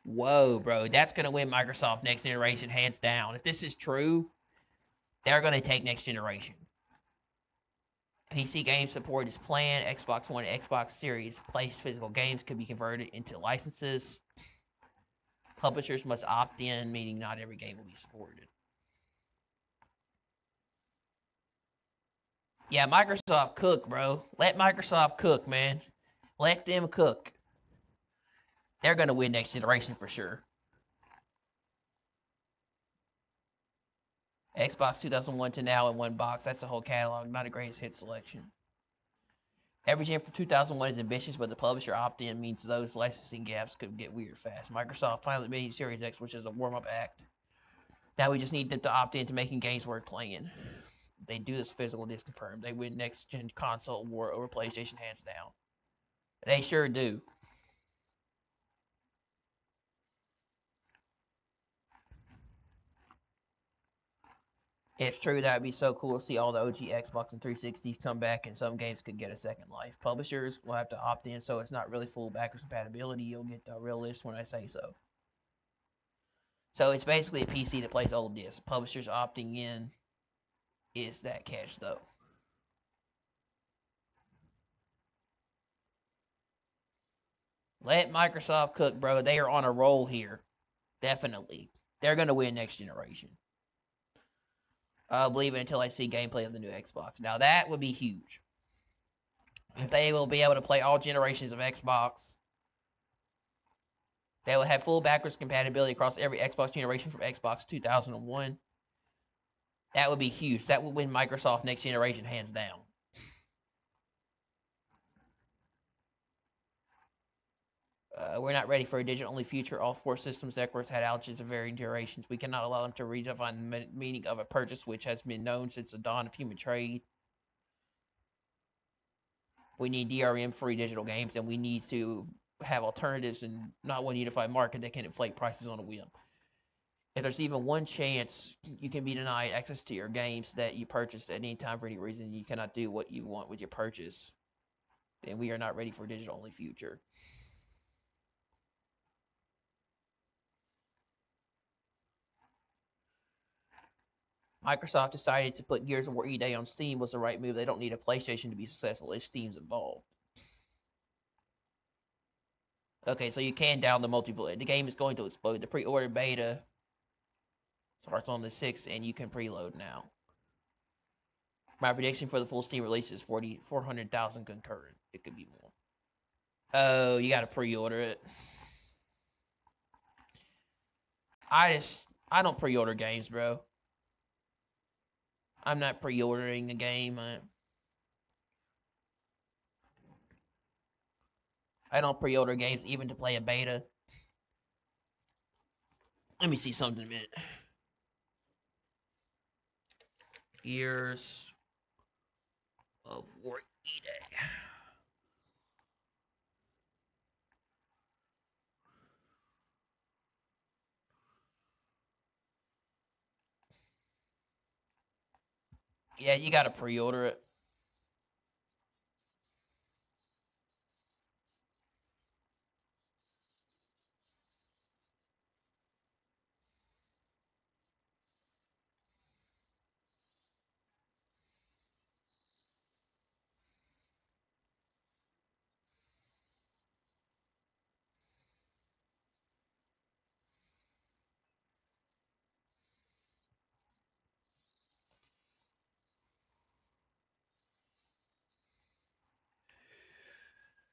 Whoa, bro. That's going to win Microsoft next generation hands down. If this is true, they're going to take next generation. PC game support is planned. Xbox One and Xbox Series placed physical games could be converted into licenses. Publishers must opt in, meaning not every game will be supported. Yeah, Microsoft cook, bro. Let Microsoft cook, man. Let them cook. They're going to win next generation for sure. Xbox 2001 to now in one box. That's the whole catalog. Not a greatest hit selection. Every gen from 2001 is ambitious, but the publisher opt-in means those licensing gaps could get weird fast. Microsoft finally made Series X, which is a warm-up act. Now we just need them to opt in to making games worth playing. They do this physical disc confirmed. They win next-gen console war over PlayStation hands down. They sure do. It's true, that would be so cool to see all the OG Xbox and 360 come back and some games could get a second life. Publishers will have to opt in, so it's not really full backwards compatibility. You'll get the real list when I say so. So it's basically a PC that plays old discs. Publishers opting in is that catch, though. Let Microsoft cook, bro. They are on a roll here. Definitely. They're going to win next generation. I'll believe it until I see gameplay of the new Xbox. Now, that would be huge. If they will be able to play all generations of Xbox, they will have full backwards compatibility across every Xbox generation from Xbox 2001. That would be huge. That would win Microsoft next generation hands down. We're not ready for a digital-only future. All 4 systems networks had outages of varying durations. We cannot allow them to redefine the meaning of a purchase, which has been known since the dawn of human trade. We need DRM-free digital games, and we need to have alternatives and not one unified market that can inflate prices on a whim. If there's even one chance you can be denied access to your games that you purchased at any time for any reason, you cannot do what you want with your purchase, then we are not ready for a digital-only future. Microsoft decided to put Gears of War E-Day on Steam was the right move. They don't need a PlayStation to be successful if Steam's involved. Okay, so you can down the multiplayer. The game is going to explode. The pre-order beta starts on the 6th, and you can preload now. My prediction for the full Steam release is 400,000 concurrent. It could be more. Oh, you gotta pre-order it. I don't pre-order games, bro. I'm not pre-ordering a game. I don't pre-order games even to play a beta. Let me see something a minute. Gears of War E-Day. Yeah, you gotta pre-order it.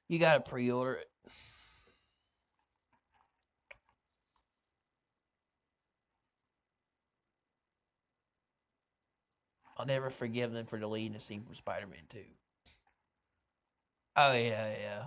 You gotta pre-order it. I'll never forgive them for deleting the scene from Spider-Man 2. Oh yeah.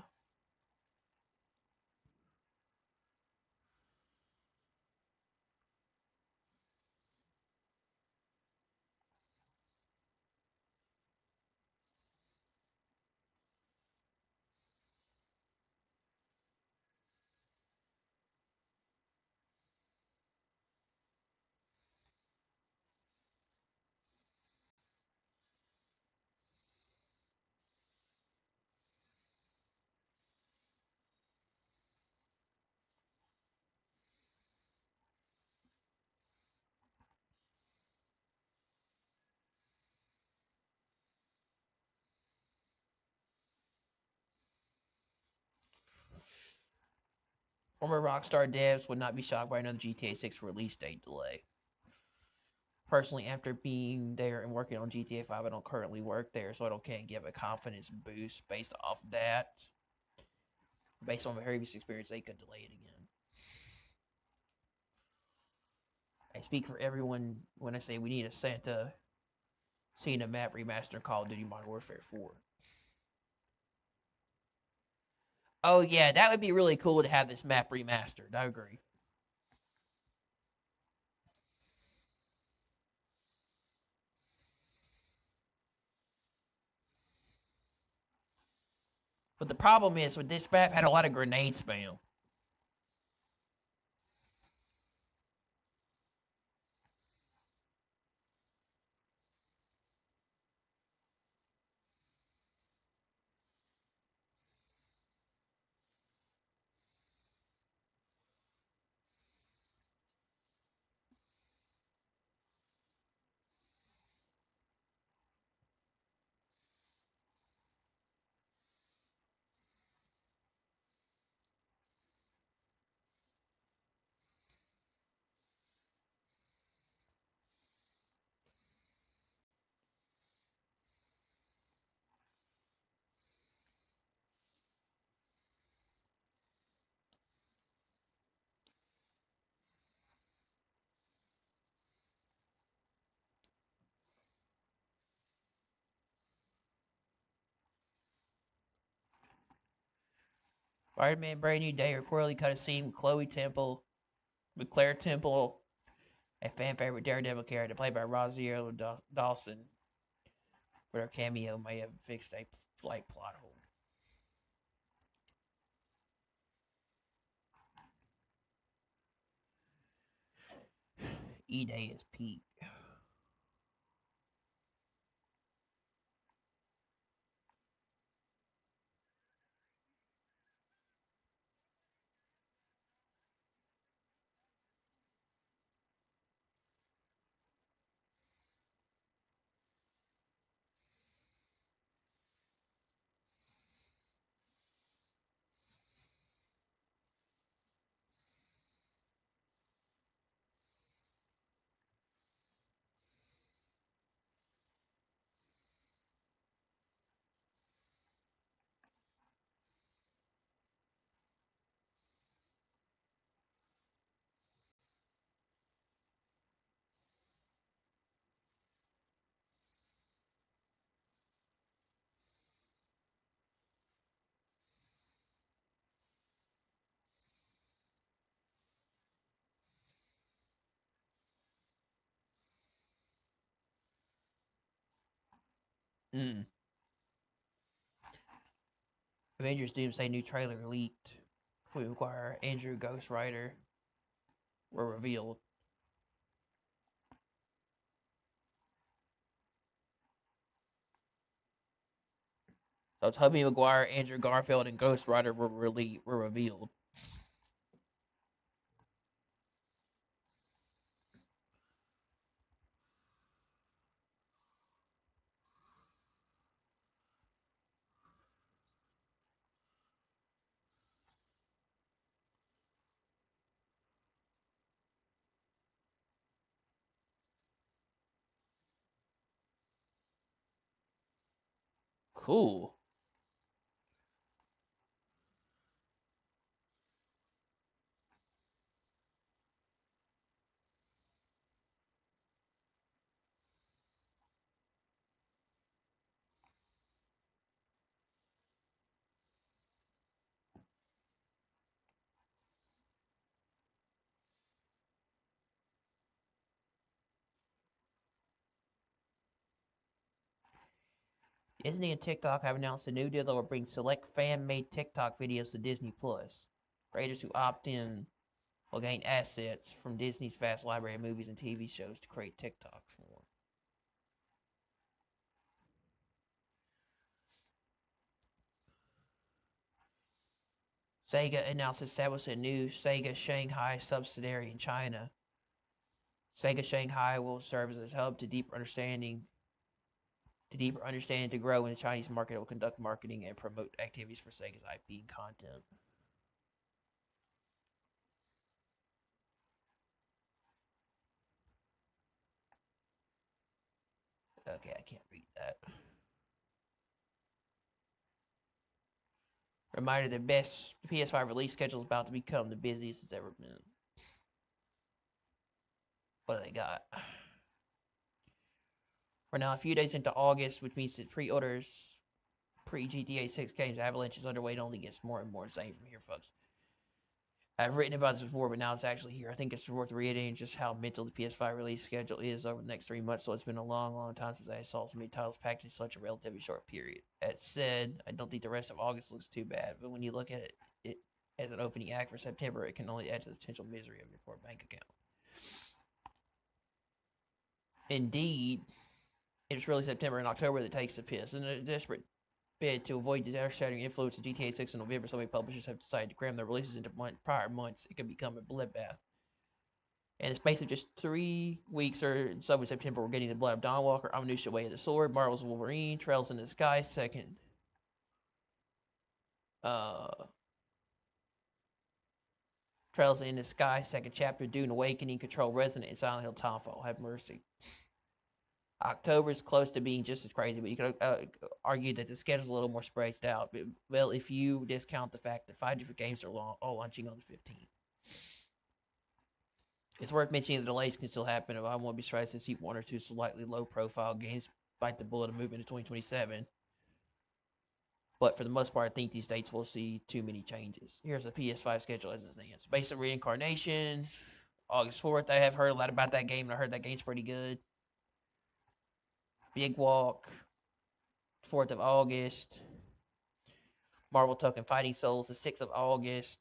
Former Rockstar devs would not be shocked by another GTA 6 release date delay. Personally, after being there and working on GTA 5, I don't currently work there, so I can't give a confidence boost based off that. Based on my previous experience, they could delay it again. I speak for everyone when I say we need a Santa Cena map remaster Call of Duty Modern Warfare 4. Oh yeah, that would be really cool to have this map remastered. I agree. But the problem is with this map had a lot of grenade spam. Spider-Man Brand New Day reportedly cut a scene with Claire Temple, a fan favorite Daredevil character played by Rosario Dawson, where her cameo may have fixed a slight plot hole. E-Day is peak. Mm. Avengers Doomsday new trailer leaked. We require Andrew Ghost Rider were revealed. So Tobey Maguire, Andrew Garfield, and Ghost Rider were revealed. Cool. Disney and TikTok have announced a new deal that will bring select fan-made TikTok videos to Disney Plus. Creators who opt in will gain assets from Disney's vast library of movies and TV shows to create TikToks for. Sega announced establishing a new Sega Shanghai subsidiary in China. Sega Shanghai will serve as a hub to grow in the Chinese market. It will conduct marketing and promote activities for Sega's IP and content. Okay, I can't read that. Reminder the best PS5 release schedule is about to become the busiest it's ever been. What do they got? We're now a few days into August, which means that pre-orders pre-GTA 6 games Avalanche is underway. It only gets more and more insane from here, folks. I've written about this before, but now it's actually here. I think it's worth reiterating just how mental the PS5 release schedule is over the next 3 months. So it's been a long, long time since I saw so many titles packed in such a relatively short period. That said, I don't think the rest of August looks too bad. But when you look at it as an opening act for September, it can only add to the potential misery of your poor bank account. Indeed, it's really September and October that takes the piss. In a desperate bid to avoid the devastating influence of GTA 6 in November, so many publishers have decided to cram their releases into prior months. It can become a bloodbath. And it's basically just 3 weeks or so in September. We're getting the Blood of Dawn Walker, Omniscient Way of the Sword, Marvel's Wolverine, Trails in the Sky, second. Trails in the Sky, second chapter, Dune Awakening, Control Resonant, and Silent Hill Townfall. Have mercy. October is close to being just as crazy, but you could argue that the schedule's a little more spaced out. But, well, if you discount the fact that 5 different games are all launching on the 15th. It's worth mentioning the delays can still happen. I won't be surprised to see 1 or 2 slightly low-profile games bite the bullet and move into 2027. But for the most part, I think these dates will see too many changes. Here's the PS5 schedule as it stands. Basic Reincarnation, August 4th. I have heard a lot about that game, and I heard that game's pretty good. Big Walk, 4th of August. Marvel Token Fighting Souls, the 6th of August.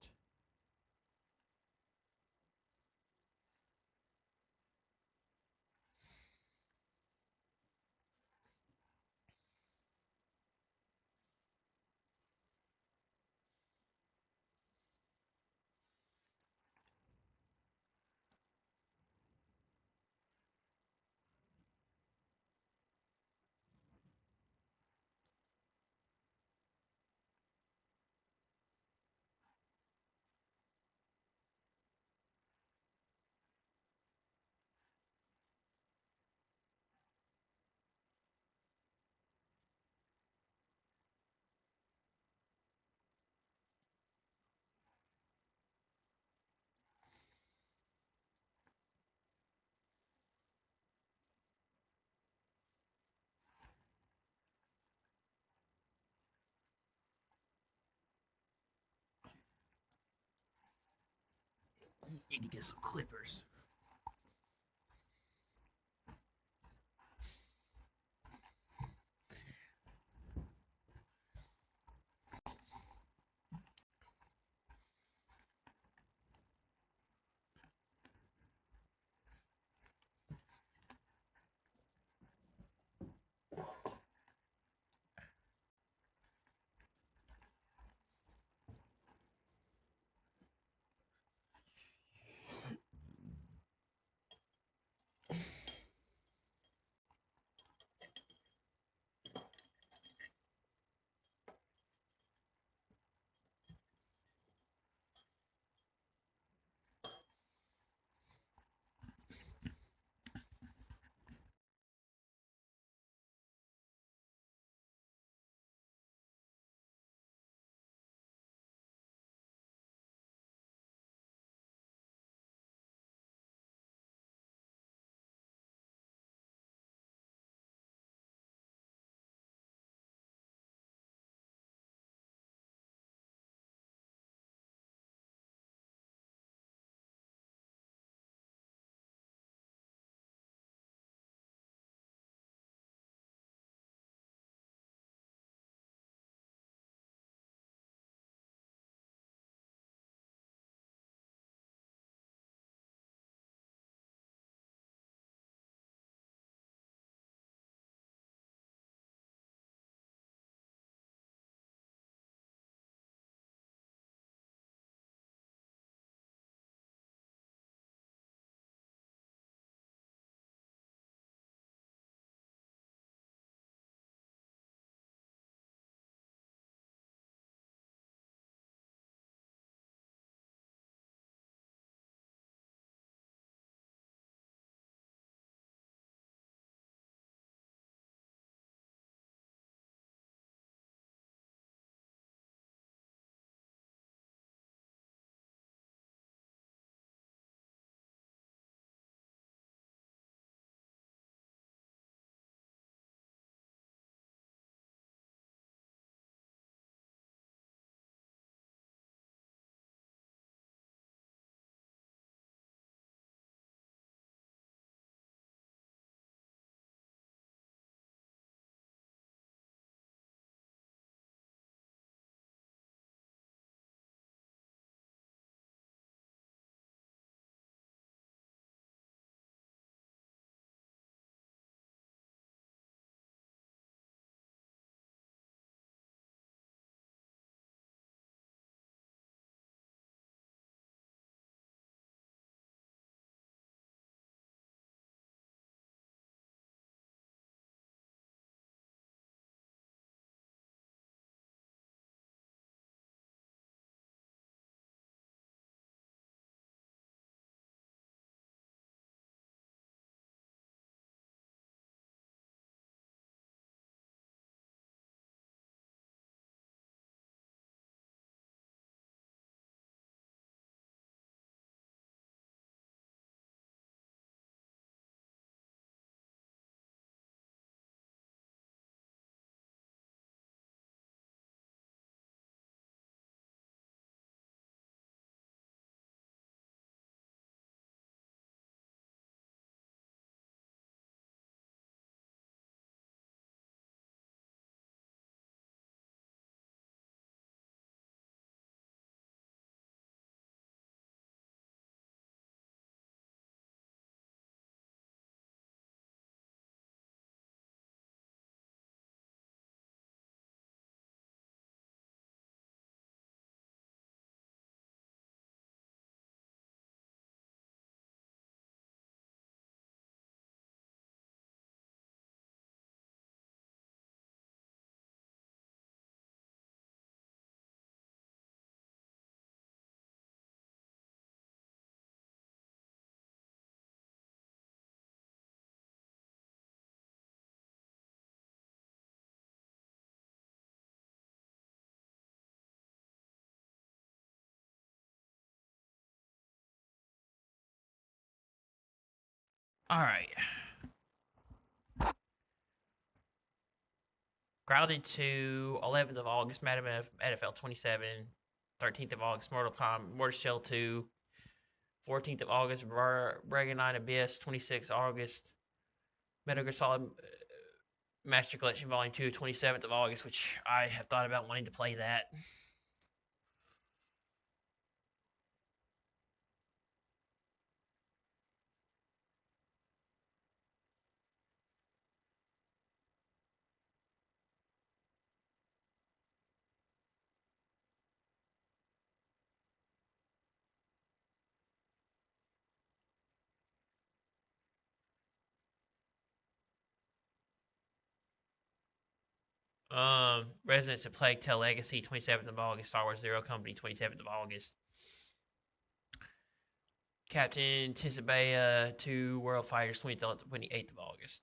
Need to get some clippers. All right. Grounded to 11th of August, Madden NFL 27. 13th of August, Mortal Kombat, Mortal Shell 2. 14th of August, Bragon 9 Abyss. 26th August, Metal Gear Solid Master Collection Volume 2. 27th of August, which I have thought about wanting to play that. Residents of Plague Tale Legacy, 27th of August. Star Wars Zero Company, 27th of August. Captain Tsubaya 2 World Fighters, 28th of August.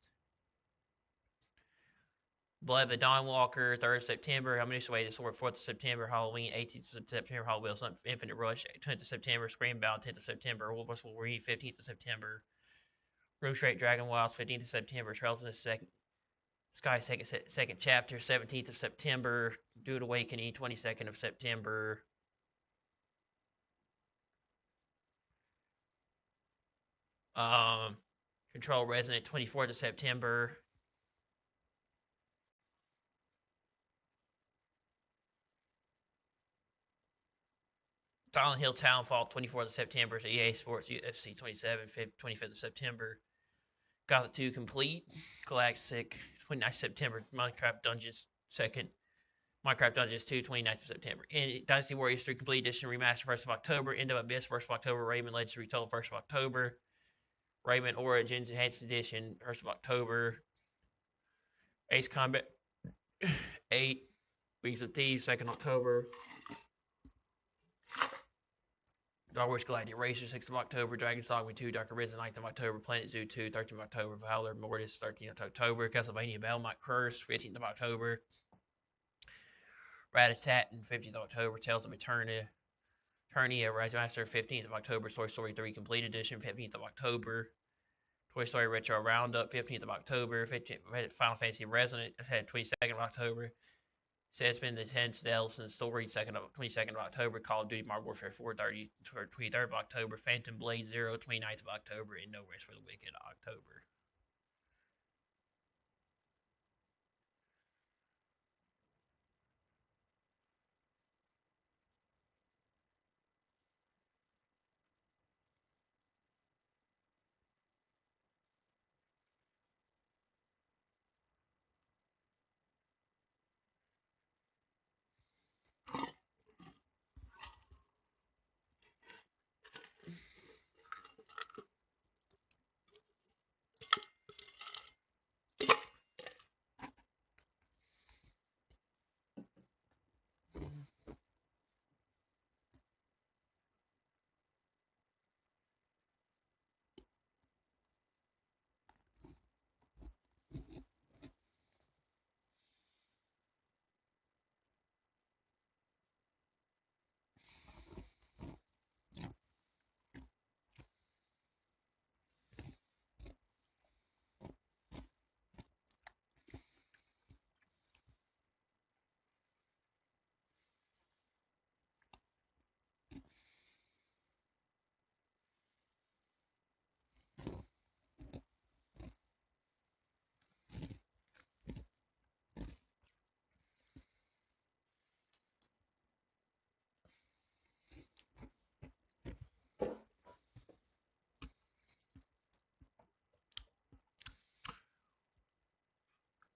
Blood of the Dawnwalker, 3rd of September. Hammer's Way to Sword, 4th of September. Halloween, 18th of September. Hot Wheels Infinite Rush, 10th of September. Screambound, 10th of September. Wolverine Wolverine, 15th of September. Room Straight Dragon Wilds, 15th of September. Trails in the Sky, second chapter, 17th of September. Dude Awakening, 22nd of September. Control Resident, 24th of September. Silent Hill Townfall, 24th of September. EA Sports UFC 27, 25th of September. Gothic 2 Complete. Galactic, 29th September. Minecraft Dungeons 2nd. Minecraft Dungeons 2, 29th of September. And Dynasty Warriors 3 Complete Edition Remastered 1st of October. End of Abyss 1st of October. Rayman Legends Retold 1st of October. Rayman Origins Enhanced Edition 1st of October. Ace Combat 8. Wings of Thieves 2nd October. Star Wars Galactic Racer 6th of October. Dragon's Dogma 2 Dark Arisen 9th of October. Planet Zoo 2 13th of October. Valor Mortis 13th of October. Castlevania Belmont Curse 15th of October. Rat-a-tat 15th of October. Tales of Eternia Rise Master 15th of October. Toy Story 3 Complete Edition 15th of October. Toy Story Retro Roundup 15th of October. 15th, Final Fantasy Resonant 22nd of October. Salesman the 10th Delson Story 22nd of October. Call of Duty Modern Warfare 4 23rd of October. Phantom Blade 0 29th of October. And No Rest for the Wicked October.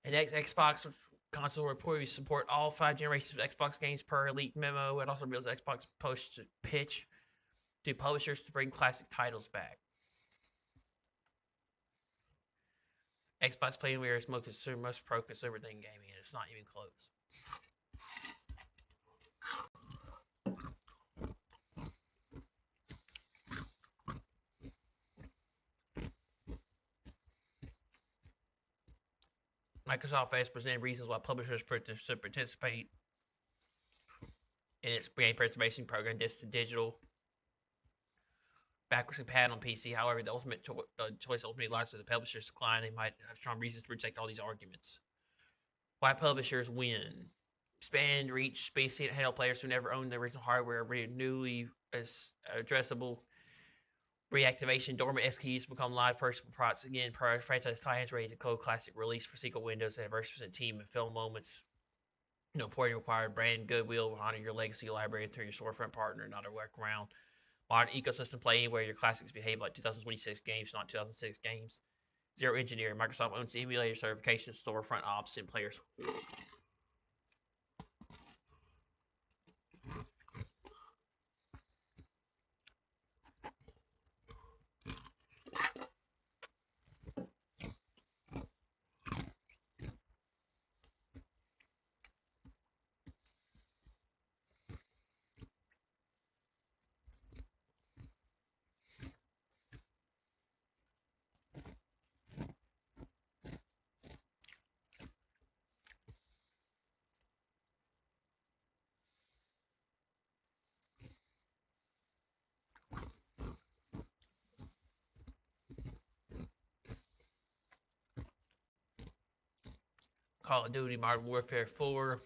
And Xbox console reportedly support all 5 generations of Xbox games per leaked memo. It also reveals Xbox posts to pitch to publishers to bring classic titles back. Xbox Player is most pro consumer thing in gaming, and it's not even close. Microsoft has presented reasons why publishers should participate in its game preservation program, Digital. backwards compatible on PC. However, the ultimate choice ultimately lies with the publisher's decline. They might have strong reasons to reject all these arguments. Why publishers win? Expand reach, space handle players who never owned the original hardware, newly addressable reactivation, dormant SKUs become live personal products again. Franchise tie-ins ready to code classic release for sequel windows, anniversaries, team and film moments. No porting required. Brand goodwill, honor your legacy library through your storefront partner, not a workaround. Modern ecosystem, play anywhere your classics behave like 2026 games, not 2006 games. Zero engineering. Microsoft owns the emulator certification, storefront ops, and players. Call of Duty Modern Warfare 4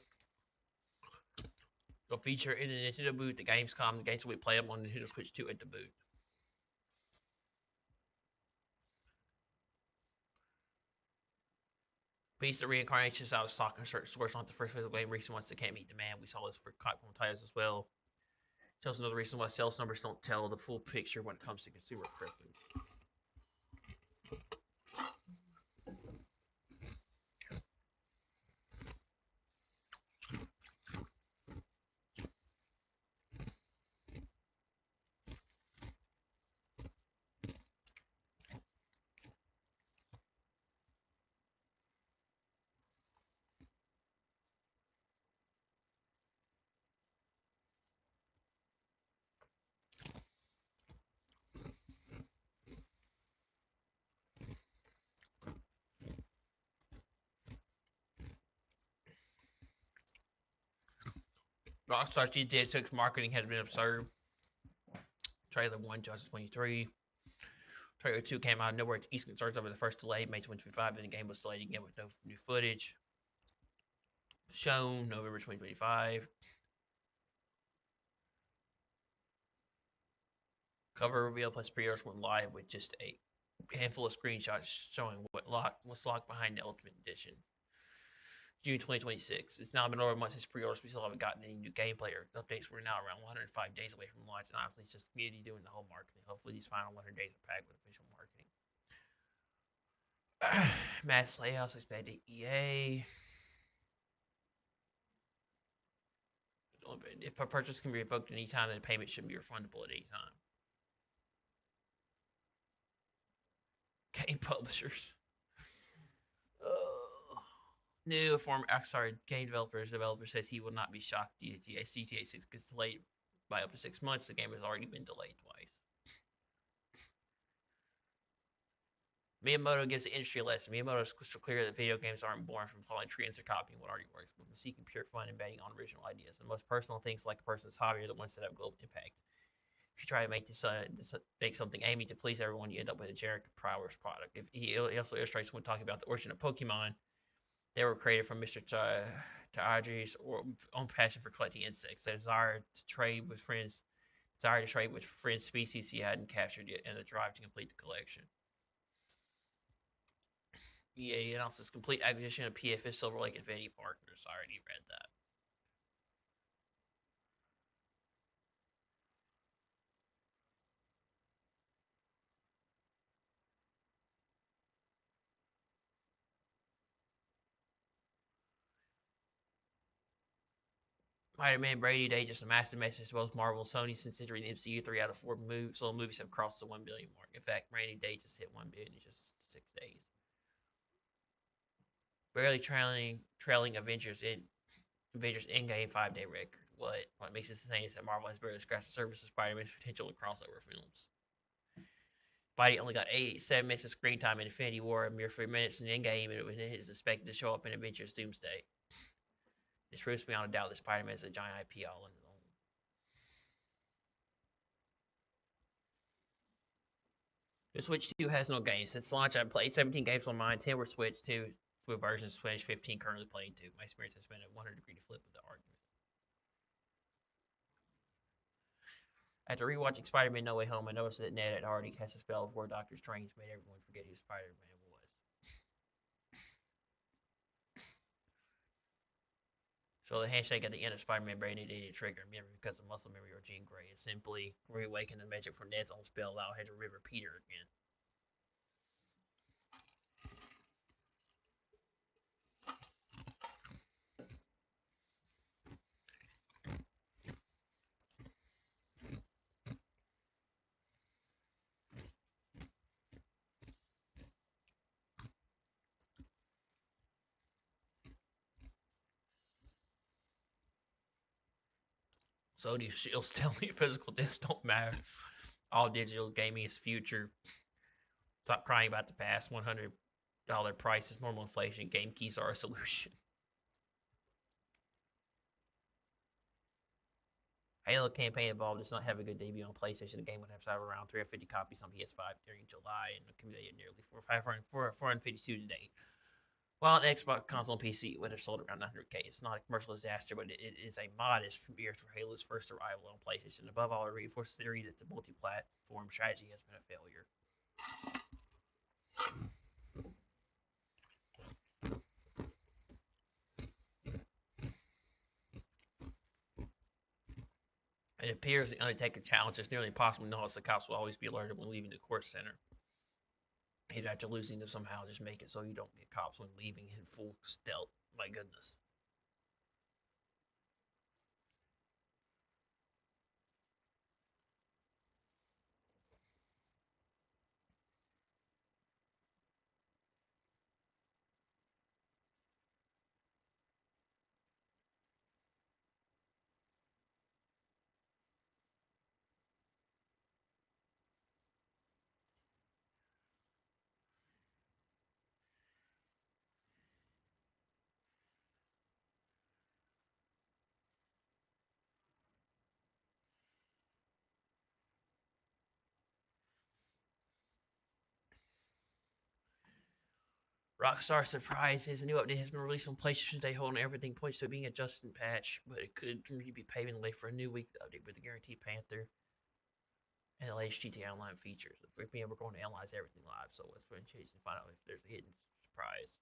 will feature in the Nintendo booth at Gamescom. The games will be playable on Nintendo Switch 2 at the booth. Beast of Reincarnation is out of stock in certain stores. Not the first physical game. Recent ones that can't meet demand. We saw this for Capcom titles as well. Shows another reason why sales numbers don't tell the full picture when it comes to consumer preference. Rockstar's GTA 6 marketing has been absurd. Trailer 1, 2023. Trailer 2 came out of nowhere. East concerns over the first delay, May 2025, and the game was delayed again with no new footage. Shown November 2025. Cover reveal plus pre-orders went live with just a handful of screenshots showing what's locked behind the Ultimate Edition. June 2026. It's now been over a month since pre-orders. We still haven't gotten any new gameplay or updates. We're now around 105 days away from launch, and honestly, it's just the community doing the whole marketing. Hopefully, these final 100 days are packed with official marketing. Mass layouts expanded EA. If a purchase can be revoked at any time, then the payment should be refundable at any time. Game publishers. New game developer says he will not be shocked if GTA 6 gets delayed by up to 6 months. The game has already been delayed twice. Miyamoto gives the industry a lesson. Miyamoto is crystal clear that video games aren't born from following trends or copying what already works, but from seeking pure fun and betting on original ideas. And the most personal things like a person's hobby are the ones that have global impact. If you try to make something aiming to please everyone, you end up with a generic prowess product. He also illustrates when talking about the origin of Pokemon. They were created from Mr. Taraji's own passion for collecting insects, a desire to trade with friends species he hadn't captured yet, and the drive to complete the collection. EA announces complete acquisition of PFS Silver Lake Infinity Partners. I already read that. Spider-Man Brady Day just a massive message to both Marvel and Sony since entering the MCU. 3 out of 4 solo movies have crossed the 1 billion mark. In fact, Brady Day just hit 1 billion in just 6 days. Barely trailing Avengers Endgame 5-day record. What makes this insane is that Marvel has barely scratched the surface of Spider-Man's potential in crossover films. Spidey only got 7 minutes of screen time in Infinity War, a mere 3 minutes in Endgame, and it is expected to show up in Avengers Doomsday. This proves beyond a doubt that Spider-Man is a giant IP all on his own. The Switch 2 has no games. Since launch, I've played 17 games on mine. 10 were Switch 2 versions. Switch 15 currently playing 2. My experience has been a 100-degree flip with the argument. After rewatching Spider-Man No Way Home, I noticed that Ned had already cast a spell before Doctor Strange made everyone forget who Spider-Man was. So the handshake at the end of Spider-Man Brand New Day trigger memory because of muscle memory or Jean Grey. It simply reawakened the magic from Ned's own spell, allowed him to remember Peter again. Sony Shield's tell me physical discs don't matter. All digital gaming is future. Stop crying about the past. $100 price is normal inflation. Game keys are a solution. Halo campaign involved does not have a good debut on PlayStation. The game would have sold around 350 copies on PS5 during July and accumulated nearly 452 to date. While an Xbox console and PC would have sold around 100K. It's not a commercial disaster, but it is a modest premiere for Halo's first arrival on PlayStation. Above all, it reinforces the theory that the multi-platform strategy has been a failure. It appears the Undertaker challenge is nearly impossible to know as the cops will always be alerted when leaving the court center. He'd after losing them somehow just make it so you don't get cops when leaving in full stealth. My goodness. Rockstar surprises a new update has been released on PlayStation Today, holding everything points to it being a Justin patch, but it could really be paving the way for a new week update with the guaranteed Panther and the latest GTA Online features. We're going to analyze everything live, so let's go and chase and find out if there's a hidden surprise.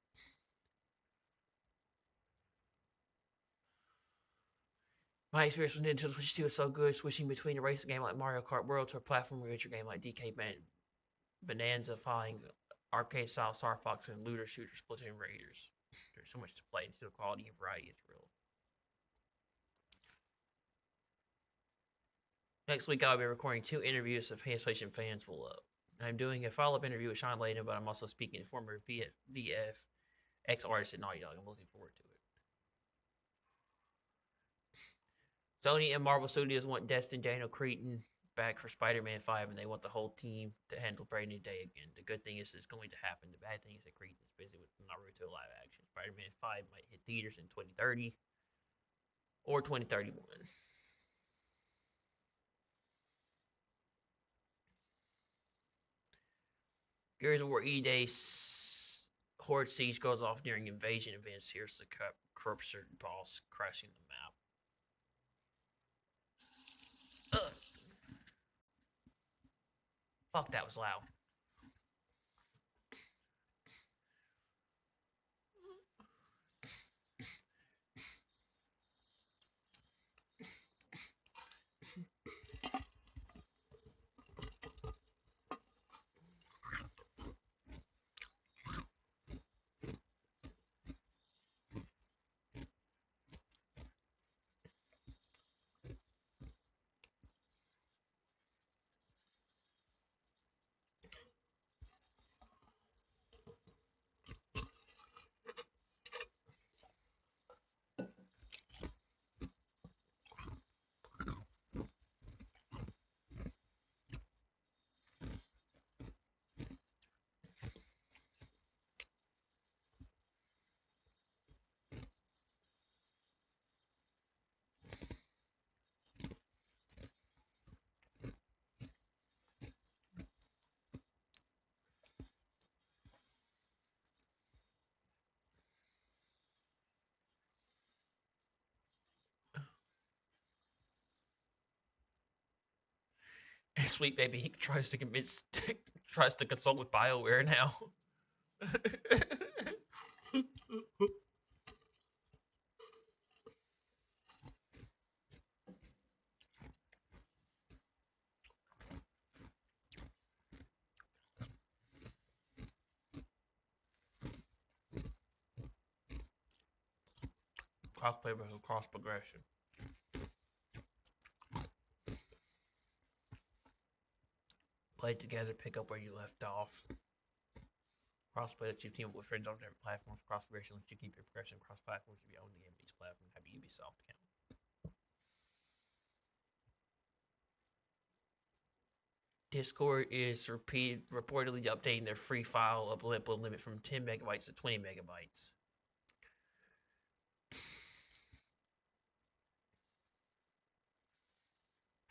My experience with Nintendo Switch 2 is so good, switching between a racing game like Mario Kart World to a platform adventure game like DK Bonanza, following arcade style Star Fox and looter shooter Splatoon Raiders. There's so much to play, so the quality and variety is real. Next week, I'll be recording 2 interviews of PlayStation fans will love. I'm doing a follow-up interview with Sean Layden, but I'm also speaking to former VFX artist at Naughty Dog. I'm looking forward to it. Sony and Marvel Studios want Destin Daniel Cretton back for Spider-Man 5, and they want the whole team to handle Brand New Day again. The good thing is it's going to happen. The bad thing is that Cretton is busy with Naruto live action. Spider-Man 5 might hit theaters in 2030 or 2031. Gears of War E-Day Horde Siege goes off during invasion events. Here's the corruption boss crashing the map. Ugh. Fuck, that was loud. Sweet baby, he tries to consult with BioWare now. Crossplay versus cross progression. Play together, pick up where you left off. Crossplay lets you team up with friends on different platforms. Cross progression lets you keep your progression across platforms if you own the game of each platform. Have a Ubisoft account. Discord is reportedly updating their free file upload limit from 10 megabytes to 20 megabytes.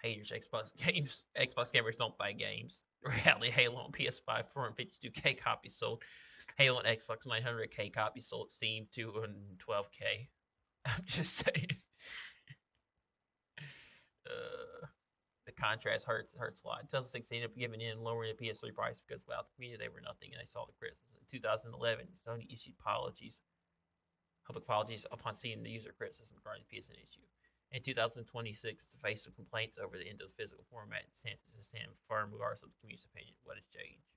Haters, Xbox gamers don't buy games. Reality, Halo on PS5, 452K copies sold. Halo on Xbox, 900K copies sold. Steam, 212K. I'm just saying. The contrast hurts a lot. 2016 ended up giving in, lowering the PS3 price because without the community they were nothing, and they saw the criticism. In 2011, Sony issued public apologies upon seeing the user criticism regarding the PSN issue. In 2026, to face some complaints over the end of the physical format, stances to stand firm regardless of the community's opinion. What has changed?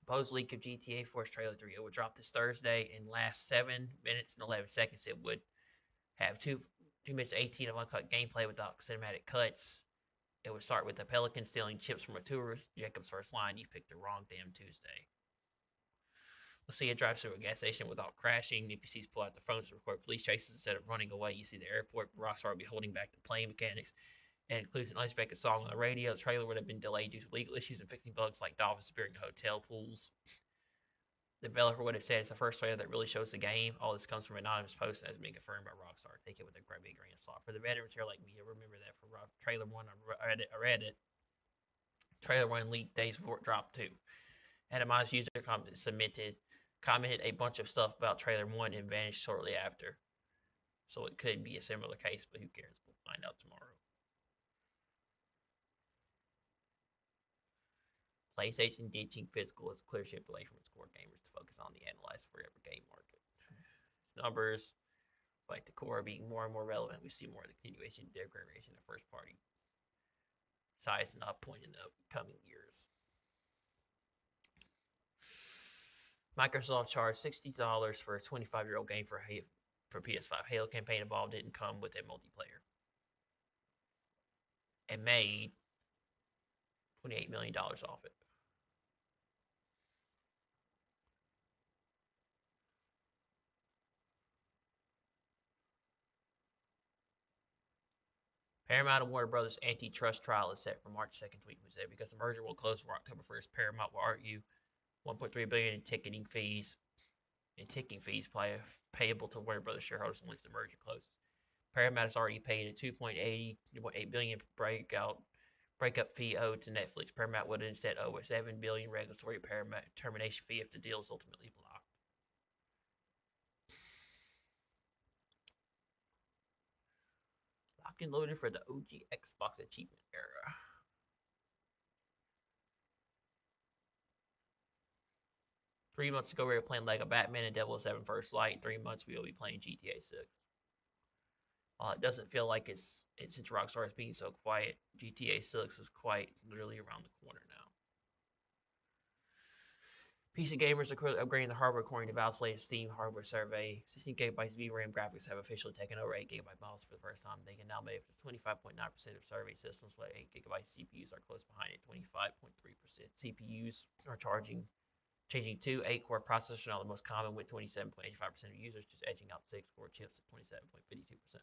Proposed leak of GTA 4's trailer 3. It would drop this Thursday. In last 7 minutes and 11 seconds, it would have 2 minutes 18 of uncut gameplay without cinematic cuts. It would start with the Pelican stealing chips from a tourist. Jacob's first line, you picked the wrong damn Tuesday. We'll see it drive through a gas station without crashing. NPCs pull out the phones to record police chases instead of running away. You see the airport. Rockstar will be holding back the plane mechanics. And includes an unexpected song on the radio. The trailer would have been delayed due to legal issues and fixing bugs like dolphins appearing in hotel pools. The developer would have said it's the first trailer that really shows the game. All this comes from an anonymous post and has been confirmed by Rockstar. Take it with a big grain of salt. For the veterans here like me, remember that for trailer 1, I read it. Trailer 1 leaked days before it dropped 2. Atomized user commented a bunch of stuff about trailer 1 and vanished shortly after. So it could be a similar case, but who cares? We'll find out tomorrow. PlayStation ditching physical is a clear shift away from its core gamers to focus on the analyzed forever game market. Its numbers, like the core, being more and more relevant. We see more of the continuation and degradation of first party size and up point in the coming years. Microsoft charged $60 for a 25-year-old game for PS5. Halo campaign involved didn't come with a multiplayer. And made $28 million off it. Paramount and Warner Brothers antitrust trial is set for March 2nd, tweet was there because the merger will close for October 1st. Paramount will argue $1.3 billion in ticketing fees payable to Warner Brothers shareholders once the merger closes. Paramount has already paid a $2.8 billion breakup fee owed to Netflix. Paramount would instead owe a $7 billion regulatory termination fee if the deal is ultimately blocked. Locked and loaded for the OG Xbox achievement era. Three months ago, we were playing Lego Batman and 007 First Light. 3 months, we will be playing GTA 6. It doesn't feel like it's since Rockstar is being so quiet. GTA 6 is quite literally around the corner now. PC gamers are upgrading the hardware according to Valve's latest Steam hardware survey. 16 gigabytes VRAM graphics have officially taken over 8 gigabyte models for the first time. They can now make up to 25.9% of survey systems, while 8 gigabyte CPUs are close behind at 25.3%. CPUs are charging Changing two 8-core processors now the most common with 27.85% of users, just edging out 6-core chips at 27.52%.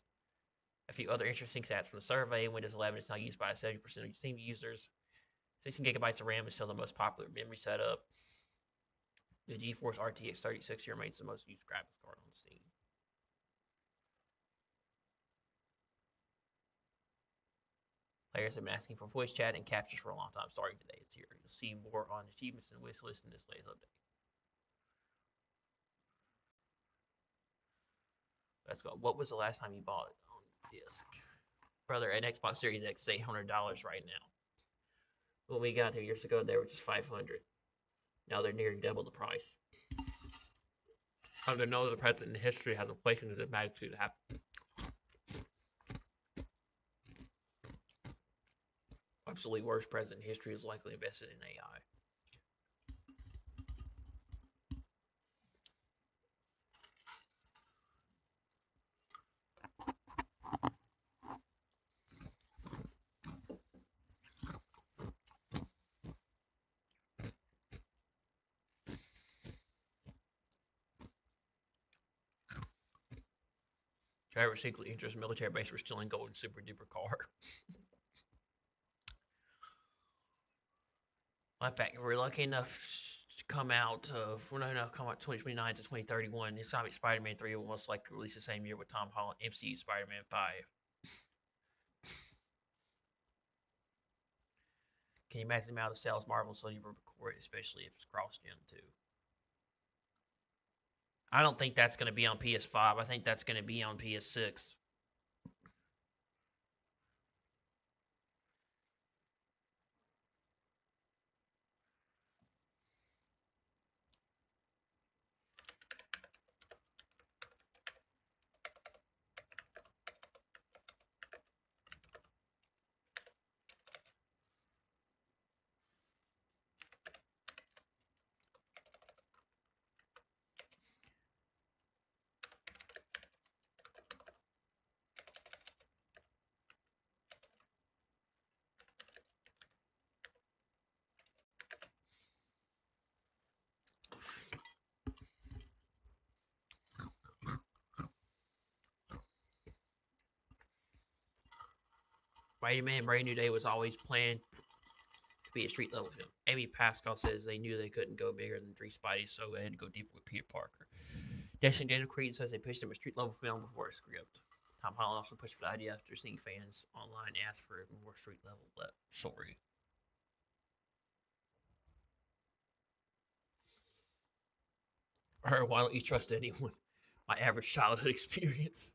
A few other interesting stats from the survey: Windows 11 is now used by 70% of Steam users. 16 gigabytes of RAM is still the most popular memory setup. The GeForce RTX 3060 remains the most used graphics card on Steam. Players have been asking for voice chat and captures for a long time. Starting today, it's here. You'll see more on achievements and wish list in this latest update. Let's go. What was the last time you bought it on disc? Brother, an Xbox Series X is $800 right now. When we got here years ago, they were just $500. Now they're nearly double the price. Under no other president in history has inflation of this magnitude happened. Absolutely worst president in history is likely invested in AI. Driver secretly enters military base for stealing golden super duper car. In fact, if we're lucky enough to come out of, we're not enough to come out 2029 to 2031, this time Spider-Man 3 will most likely release the same year with Tom Holland MCU Spider-Man 5. Can you imagine the amount of sales Marvel and Sony will record, especially if it's cross-gen too? I don't think that's going to be on PS5. I think that's going to be on PS6. Spider-Man Brand New Day was always planned to be a street level film. Amy Pascal says they knew they couldn't go bigger than 3 Spideys, so they had to go deeper with Peter Parker. Daniel Cretton says they pitched him a street level film before a script. Tom Holland also pushed for the idea after seeing fans online ask for a more street level story. Or why don't you trust anyone? My average childhood experience.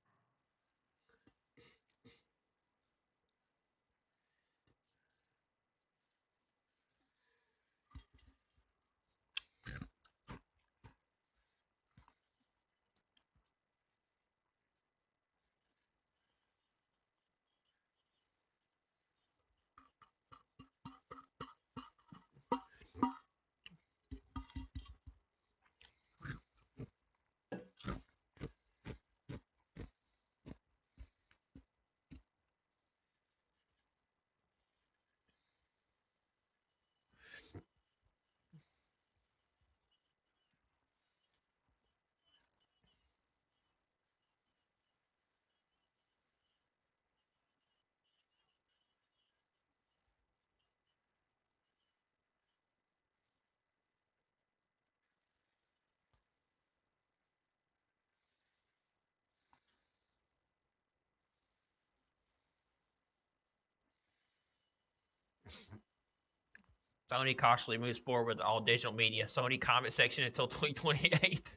Sony cautiously moves forward with all digital media. Sony comment section until 2028.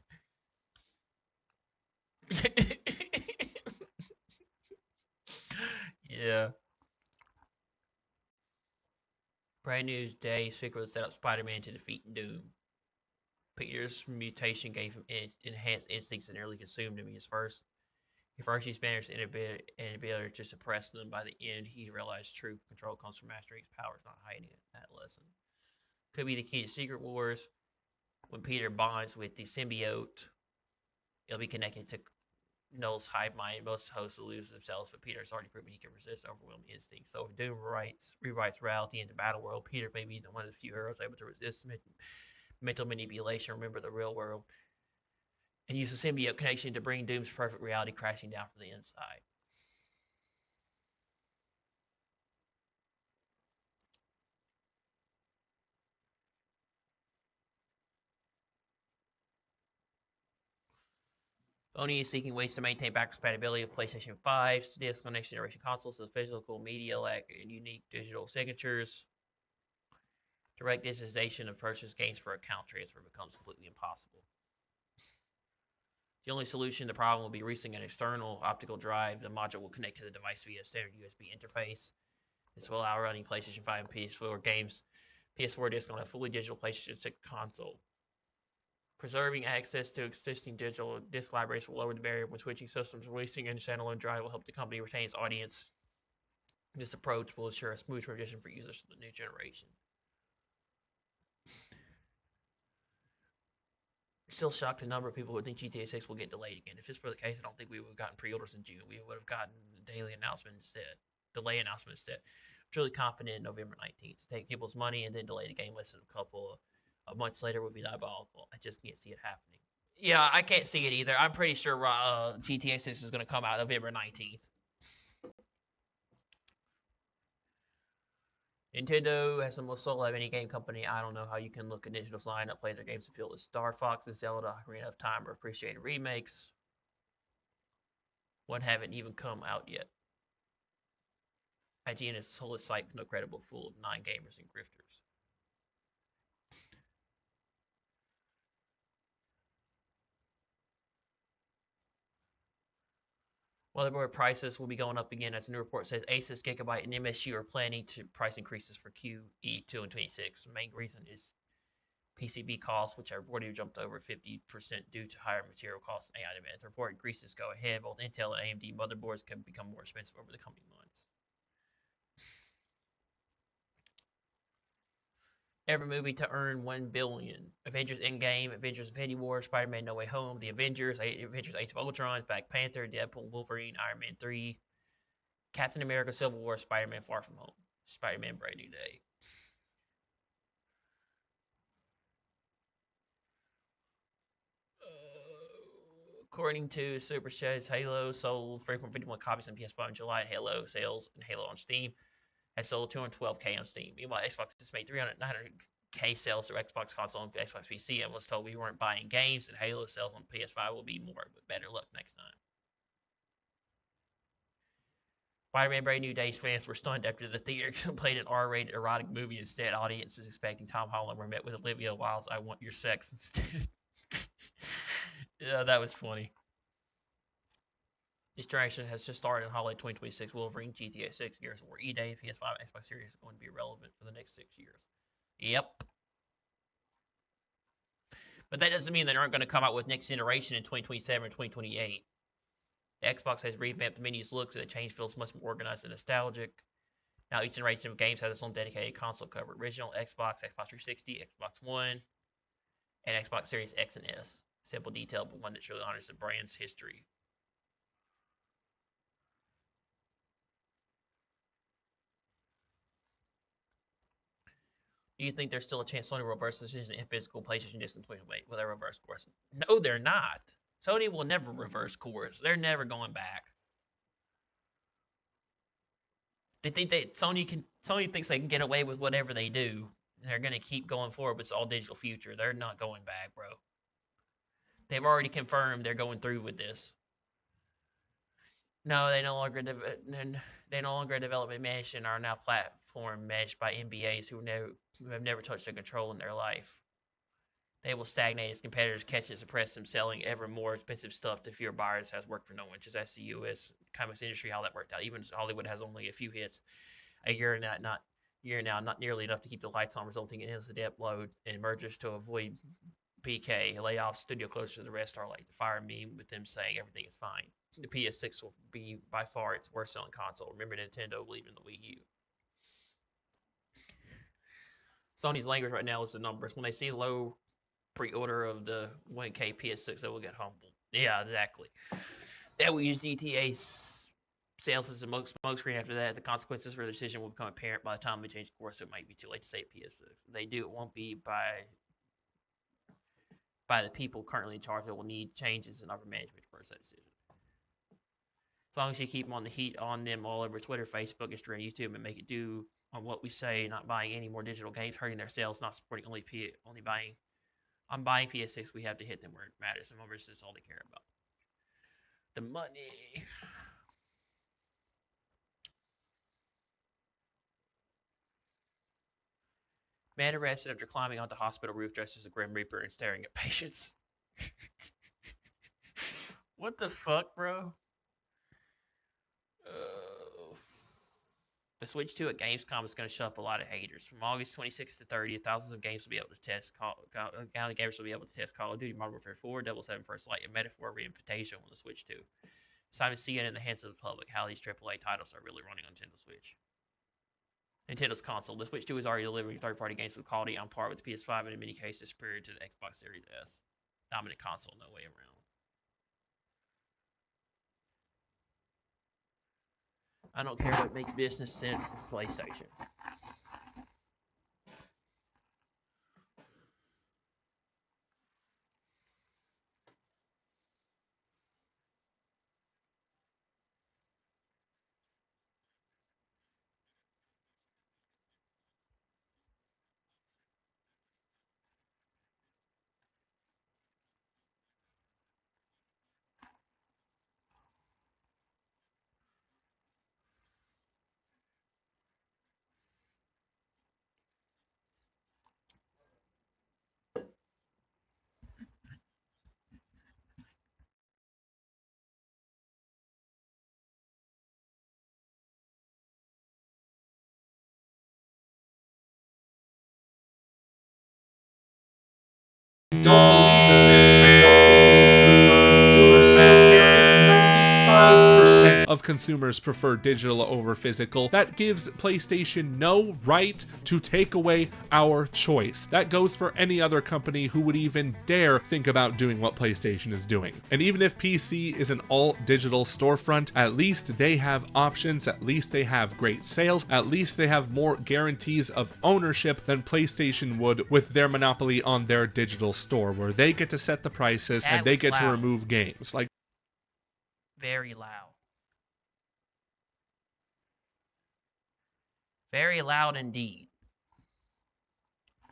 Yeah. Brand New Day secretly set up Spider-Man to defeat Doom. Peter's mutation gave him enhanced instincts and nearly consumed him. He first used Banner's inability to suppress them. By the end, he realized true control comes from mastering his powers, not hiding it. That lesson could be the key to Secret Wars. When Peter bonds with the symbiote, it'll be connected to Null's hive mind. Most hosts will lose themselves, but Peter has already proven he can resist overwhelming instincts. So if Doom rewrites reality into Battle World, Peter may be one of the few heroes able to resist mental manipulation, remember the real world, and use the symbiote connection to bring Doom's perfect reality crashing down from the inside. Sony is seeking ways to maintain backwards compatibility of PlayStation 5's disc on next generation consoles, as physical media lack unique digital signatures. Direct digitization of purchased games for account transfer becomes completely impossible. The only solution to the problem will be reaching an external optical drive. The module will connect to the device via a standard USB interface. This will allow running PlayStation 5 and PS4 games. PS4 disc on a fully digital PlayStation 6 console. Preserving access to existing digital disc libraries will lower the barrier when switching systems. Releasing a standalone drive will help the company retain its audience. This approach will ensure a smooth transition for users to the new generation. Still shocked the number of people who think GTA 6 will get delayed again. If this were the case, I don't think we would have gotten pre-orders in June. We would have gotten the daily announcement instead. Delay announcement instead. I'm truly confident in November 19th. To take people's money and then delay the game less than a couple of months later would be diabolical. I just can't see it happening. Yeah, I can't see it either. I'm pretty sure GTA 6 is going to come out November 19th. Nintendo has the most soul of any game company. I don't know how you can look at Nintendo's lineup, play their games, and feel that Star Fox and Zelda, Ocarina of Time, are appreciated remakes. One haven't even come out yet. IGN is a soulless site with no credible full of non-gamers and grifters. Motherboard prices will be going up again, as the new report says. Asus, Gigabyte, and MSU are planning to price increases for QE2 and 26. The main reason is PCB costs, which have already jumped over 50% due to higher material costs and AI demand. The report increases go ahead. Both Intel and AMD motherboards can become more expensive over the coming months. Every movie to earn $1 billion. Avengers Endgame, Avengers Infinity War, Spider-Man No Way Home, The Avengers, Avengers Age of Ultron, Black Panther, Deadpool, Wolverine, Iron Man 3, Captain America Civil War, Spider-Man Far From Home, Spider-Man Brand New Day. According to Super Sheds, Halo sold 3.51 copies on PS5 in July, and Halo sales and Halo on Steam has sold 212K on Steam. Meanwhile, Xbox has made 900K sales through Xbox console and Xbox PC, and was told we weren't buying games, and Halo sales on PS5 will be more, but better luck next time. Spider-Man Brand New Day's fans were stunned after the theater played an R-rated erotic movie instead. Audiences expecting Tom Holland were met with Olivia Wilde's "I Want Your Sex" instead. Yeah, that was funny. This transition has just started in holiday 2026. Wolverine, GTA 6, Gears of War, E-Day, PS5, Xbox Series is going to be relevant for the next 6 years. Yep. But that doesn't mean they aren't going to come out with next generation in 2027 or 2028. The Xbox has revamped the menu's looks, and the change feels much more organized and nostalgic. Now each generation of games has its own dedicated console cover. Original Xbox, Xbox 360, Xbox One, and Xbox Series X and S. Simple detail, but one that truly honors the brand's history. Do you think there's still a chance Sony will reverse the decision in physical PlayStation disc in 2028? Will they reverse course? No, they're not. Sony will never reverse course. They're never going back. They think that Sony thinks they can get away with whatever they do. And they're gonna keep going forward with all digital future. They're not going back, bro. They've already confirmed they're going through with this. No, they no longer a development mesh and are now platform meshed by MBAs who have never touched a control in their life. They will stagnate as competitors catch and suppress them, selling ever more expensive stuff to fewer buyers. Has worked for no one. Just ask the U.S. comics industry how that worked out. Even Hollywood has only a few hits a year now, not nearly enough to keep the lights on, resulting in endless debt load and mergers to avoid PK, layoffs, studio closures, to the rest are like the fire meme with them saying everything is fine. The PS6 will be by far its worst selling console. Remember Nintendo leaving the Wii U. Sony's language right now is the numbers. When they see low pre-order of the 1K PS6, they will get humbled. Yeah, exactly. They will use GTA's sales as a smokescreen after that. The consequences for the decision will become apparent by the time they change course, so it might be too late to say PS6. If they do, it won't be by by the people currently in charge that will need changes in upper management to reverse that decision. As long as you keep on the heat on them all over Twitter, Facebook, Instagram, YouTube, and make it do on what we say, not buying any more digital games, hurting their sales, not supporting only buying on buying PS6, we have to hit them where it matters. Remember, this is all they care about. The money. Man arrested after climbing onto hospital roof dressed as a Grim Reaper and staring at patients. What the fuck, bro? The Switch 2 at Gamescom is going to shut up a lot of haters. From August 26th to 30th, thousands of games will be able to test gamers will be able to test Call of Duty, Modern Warfare 4, Double 7 First Light, and Metaphor Reinvitation on the Switch 2. It's time to see it in the hands of the public how these AAA titles are really running on Nintendo Switch. Nintendo's console. The Switch 2 is already delivering third-party games with quality on par with the PS5 and in many cases superior to the Xbox Series S. Dominant console, no way around. I don't care what makes business sense for PlayStation. Don't believe in this. I don't think this is good for consumers. I don't care if 95% of consumers prefer digital over physical. That gives PlayStation no right to take away our choice. That goes for any other company who would even dare think about doing what PlayStation is doing. And even if PC is an all-digital storefront, at least they have options, at least they have great sales, at least they have more guarantees of ownership than PlayStation would with their monopoly on their digital store, where they get to set the prices and they get to remove games. Like, very loud. Very loud indeed.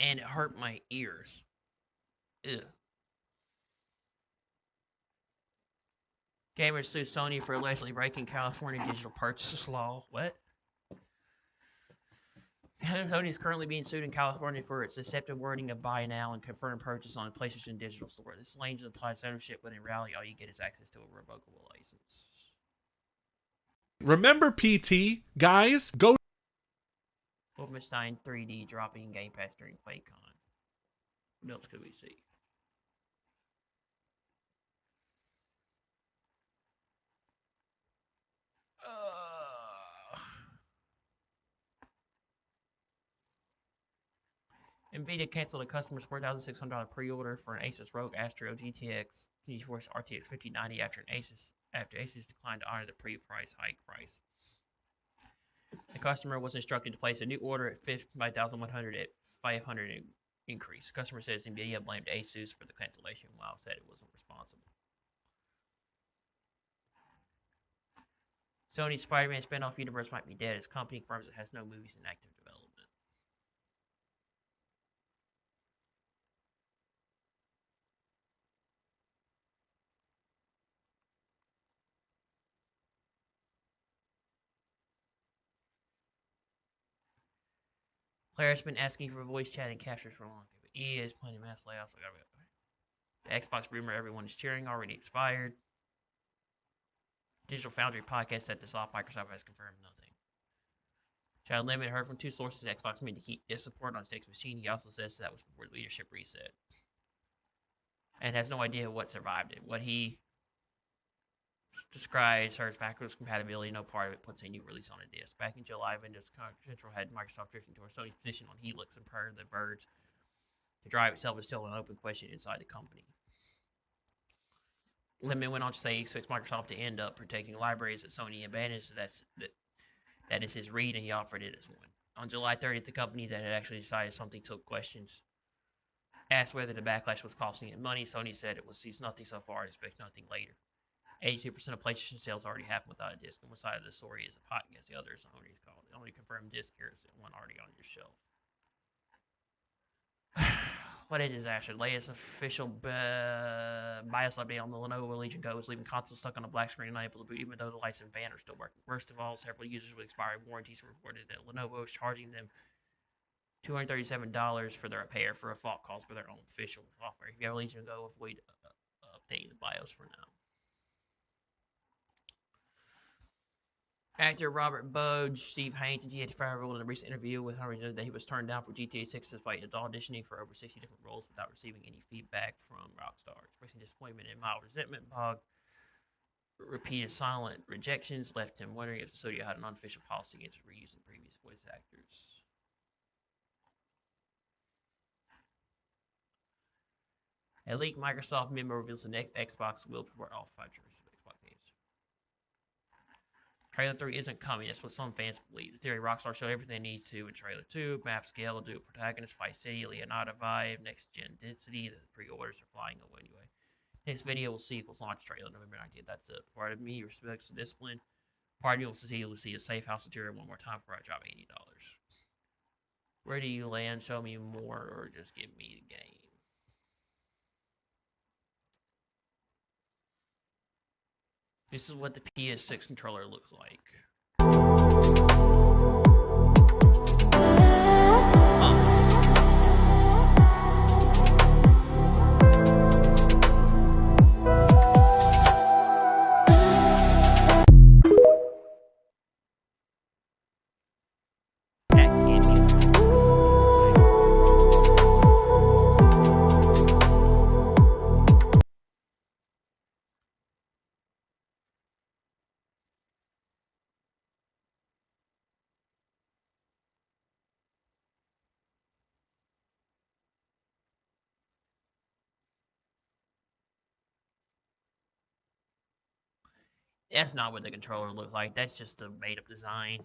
And it hurt my ears. Ew. Gamers sue Sony for allegedly breaking California digital purchase law. What? Sony is currently being sued in California for its deceptive wording of buy now and confirm purchase on a PlayStation digital store. This language implies ownership, but in reality, all you get is access to a revocable license. remember PT? Guys, go. Wolfenstein 3D dropping Game Pass during QuakeCon. What else could we see? Nvidia canceled a customer's $4,600 pre-order for an Asus ROG Astro GTX GeForce RTX 5090 after Asus declined to honor the pre-price hike price. The customer was instructed to place a new order at $5,100 at $500 increase. The customer says Nvidia blamed Asus for the cancellation while said it wasn't responsible. Sony's Spider-Man spin-off universe might be dead as company confirms it has no movies in active development. Players been asking for voice chat and captures for long, but EA is planning mass layoffs. The Xbox rumor everyone is cheering already expired. Digital Foundry podcast set this off. Microsoft has confirmed nothing. Child Lemon heard from two sources Xbox made to keep disk support on State's machine. He also says that was before leadership reset. And has no idea what survived it. What he describes as backwards compatibility, no part of it puts a new release on a disc. Back in July, Windows Central had Microsoft drifting towards Sony's position on Helix, and prior to The Verge, the drive itself is still an open question inside the company. Lemon went on to say he expects Microsoft to end up protecting libraries that Sony abandons. That is his read, and he offered it as one. On July 30th, the company that had actually decided something took questions Asked whether the backlash was costing it money, Sony said it sees nothing so far and expects nothing later. 82% of PlayStation sales already happened without a disc, and one side of the story is a podcast, the other is Sony's called. The only confirmed disc here is the one already on your shelf. What a disaster. Latest official BIOS update on the Lenovo Legion Go is leaving consoles stuck on a black screen and unable to boot even though the lights and fan are still working. Worst of all, several users with expired warranties reported that Lenovo is charging them $237 for their repair for a fault caused by their own official software. If you have a Legion Go, avoid updating the BIOS for now. Actor Robert Budge, Steve Haynes, and GTA 5 revealed in a recent interview with Harvey that he was turned down for GTA 6 despite auditioning for over 60 different roles without receiving any feedback from Rockstar. Expressing disappointment and mild resentment, Bog repeated silent rejections left him wondering if the studio had an unofficial policy against reusing previous voice actors. A leaked Microsoft memo reveals the next Xbox will support all features of Xbox games. Trailer 3 isn't coming, that's what some fans believe. The theory Rockstar showed everything they need to in Trailer 2, map scale, dual protagonist, Fight City, Leonardo vibe, next gen density, the pre-orders are flying away anyway. Next video will see equals launch trailer November 19th, that's it. Part of me respects the discipline. Part of me wants to see a safe house interior one more time before I drop $80. Where do you land? Show me more or just give me the game? This is what the PS6 controller looks like. That's not what the controller looks like. That's just a made-up design.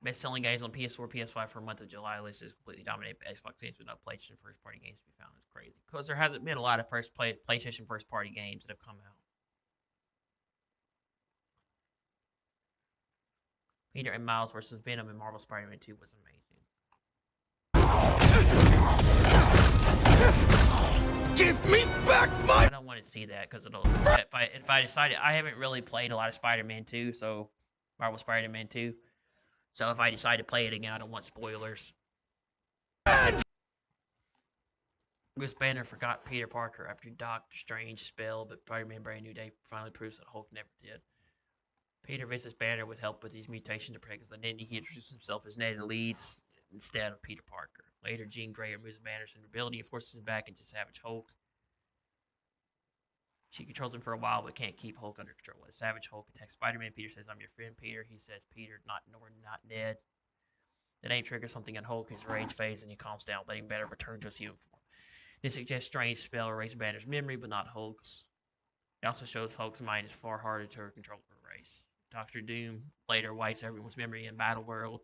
Best-selling games on PS4, PS5 for a month of July list is completely dominated by Xbox games with no PlayStation first-party games to be found. It's crazy because there hasn't been a lot of PlayStation first-party games that have come out. Peter and Miles versus Venom in Marvel Spider-Man 2 was amazing. Give me back my. I don't want to see that because if I decided I haven't really played a lot of Spider-Man 2, so Marvel Spider-Man 2. So if I decide to play it again, I don't want spoilers. Bruce Banner forgot Peter Parker after Doctor Strange spell, but Spider-Man Brand New Day finally proves that Hulk never did. Peter visits Banner with help with his mutation to protect his identity. He introduces himself as Ned Leeds instead of Peter Parker. Later, Jean Grey removes Banner's invisibility and forces him back into Savage Hulk. She controls him for a while, but can't keep Hulk under control. As Savage Hulk attacks Spider-Man, Peter says, "I'm your friend, Peter." He says, "Peter, not Ned." The name triggers something in Hulk. His rage fades and he calms down, letting Banner return to his human form. This suggests Strange's spell erases Banner's memory, but not Hulk's. It also shows Hulk's mind is far harder to control or erase. Doctor Doom later wipes everyone's memory in Battle World.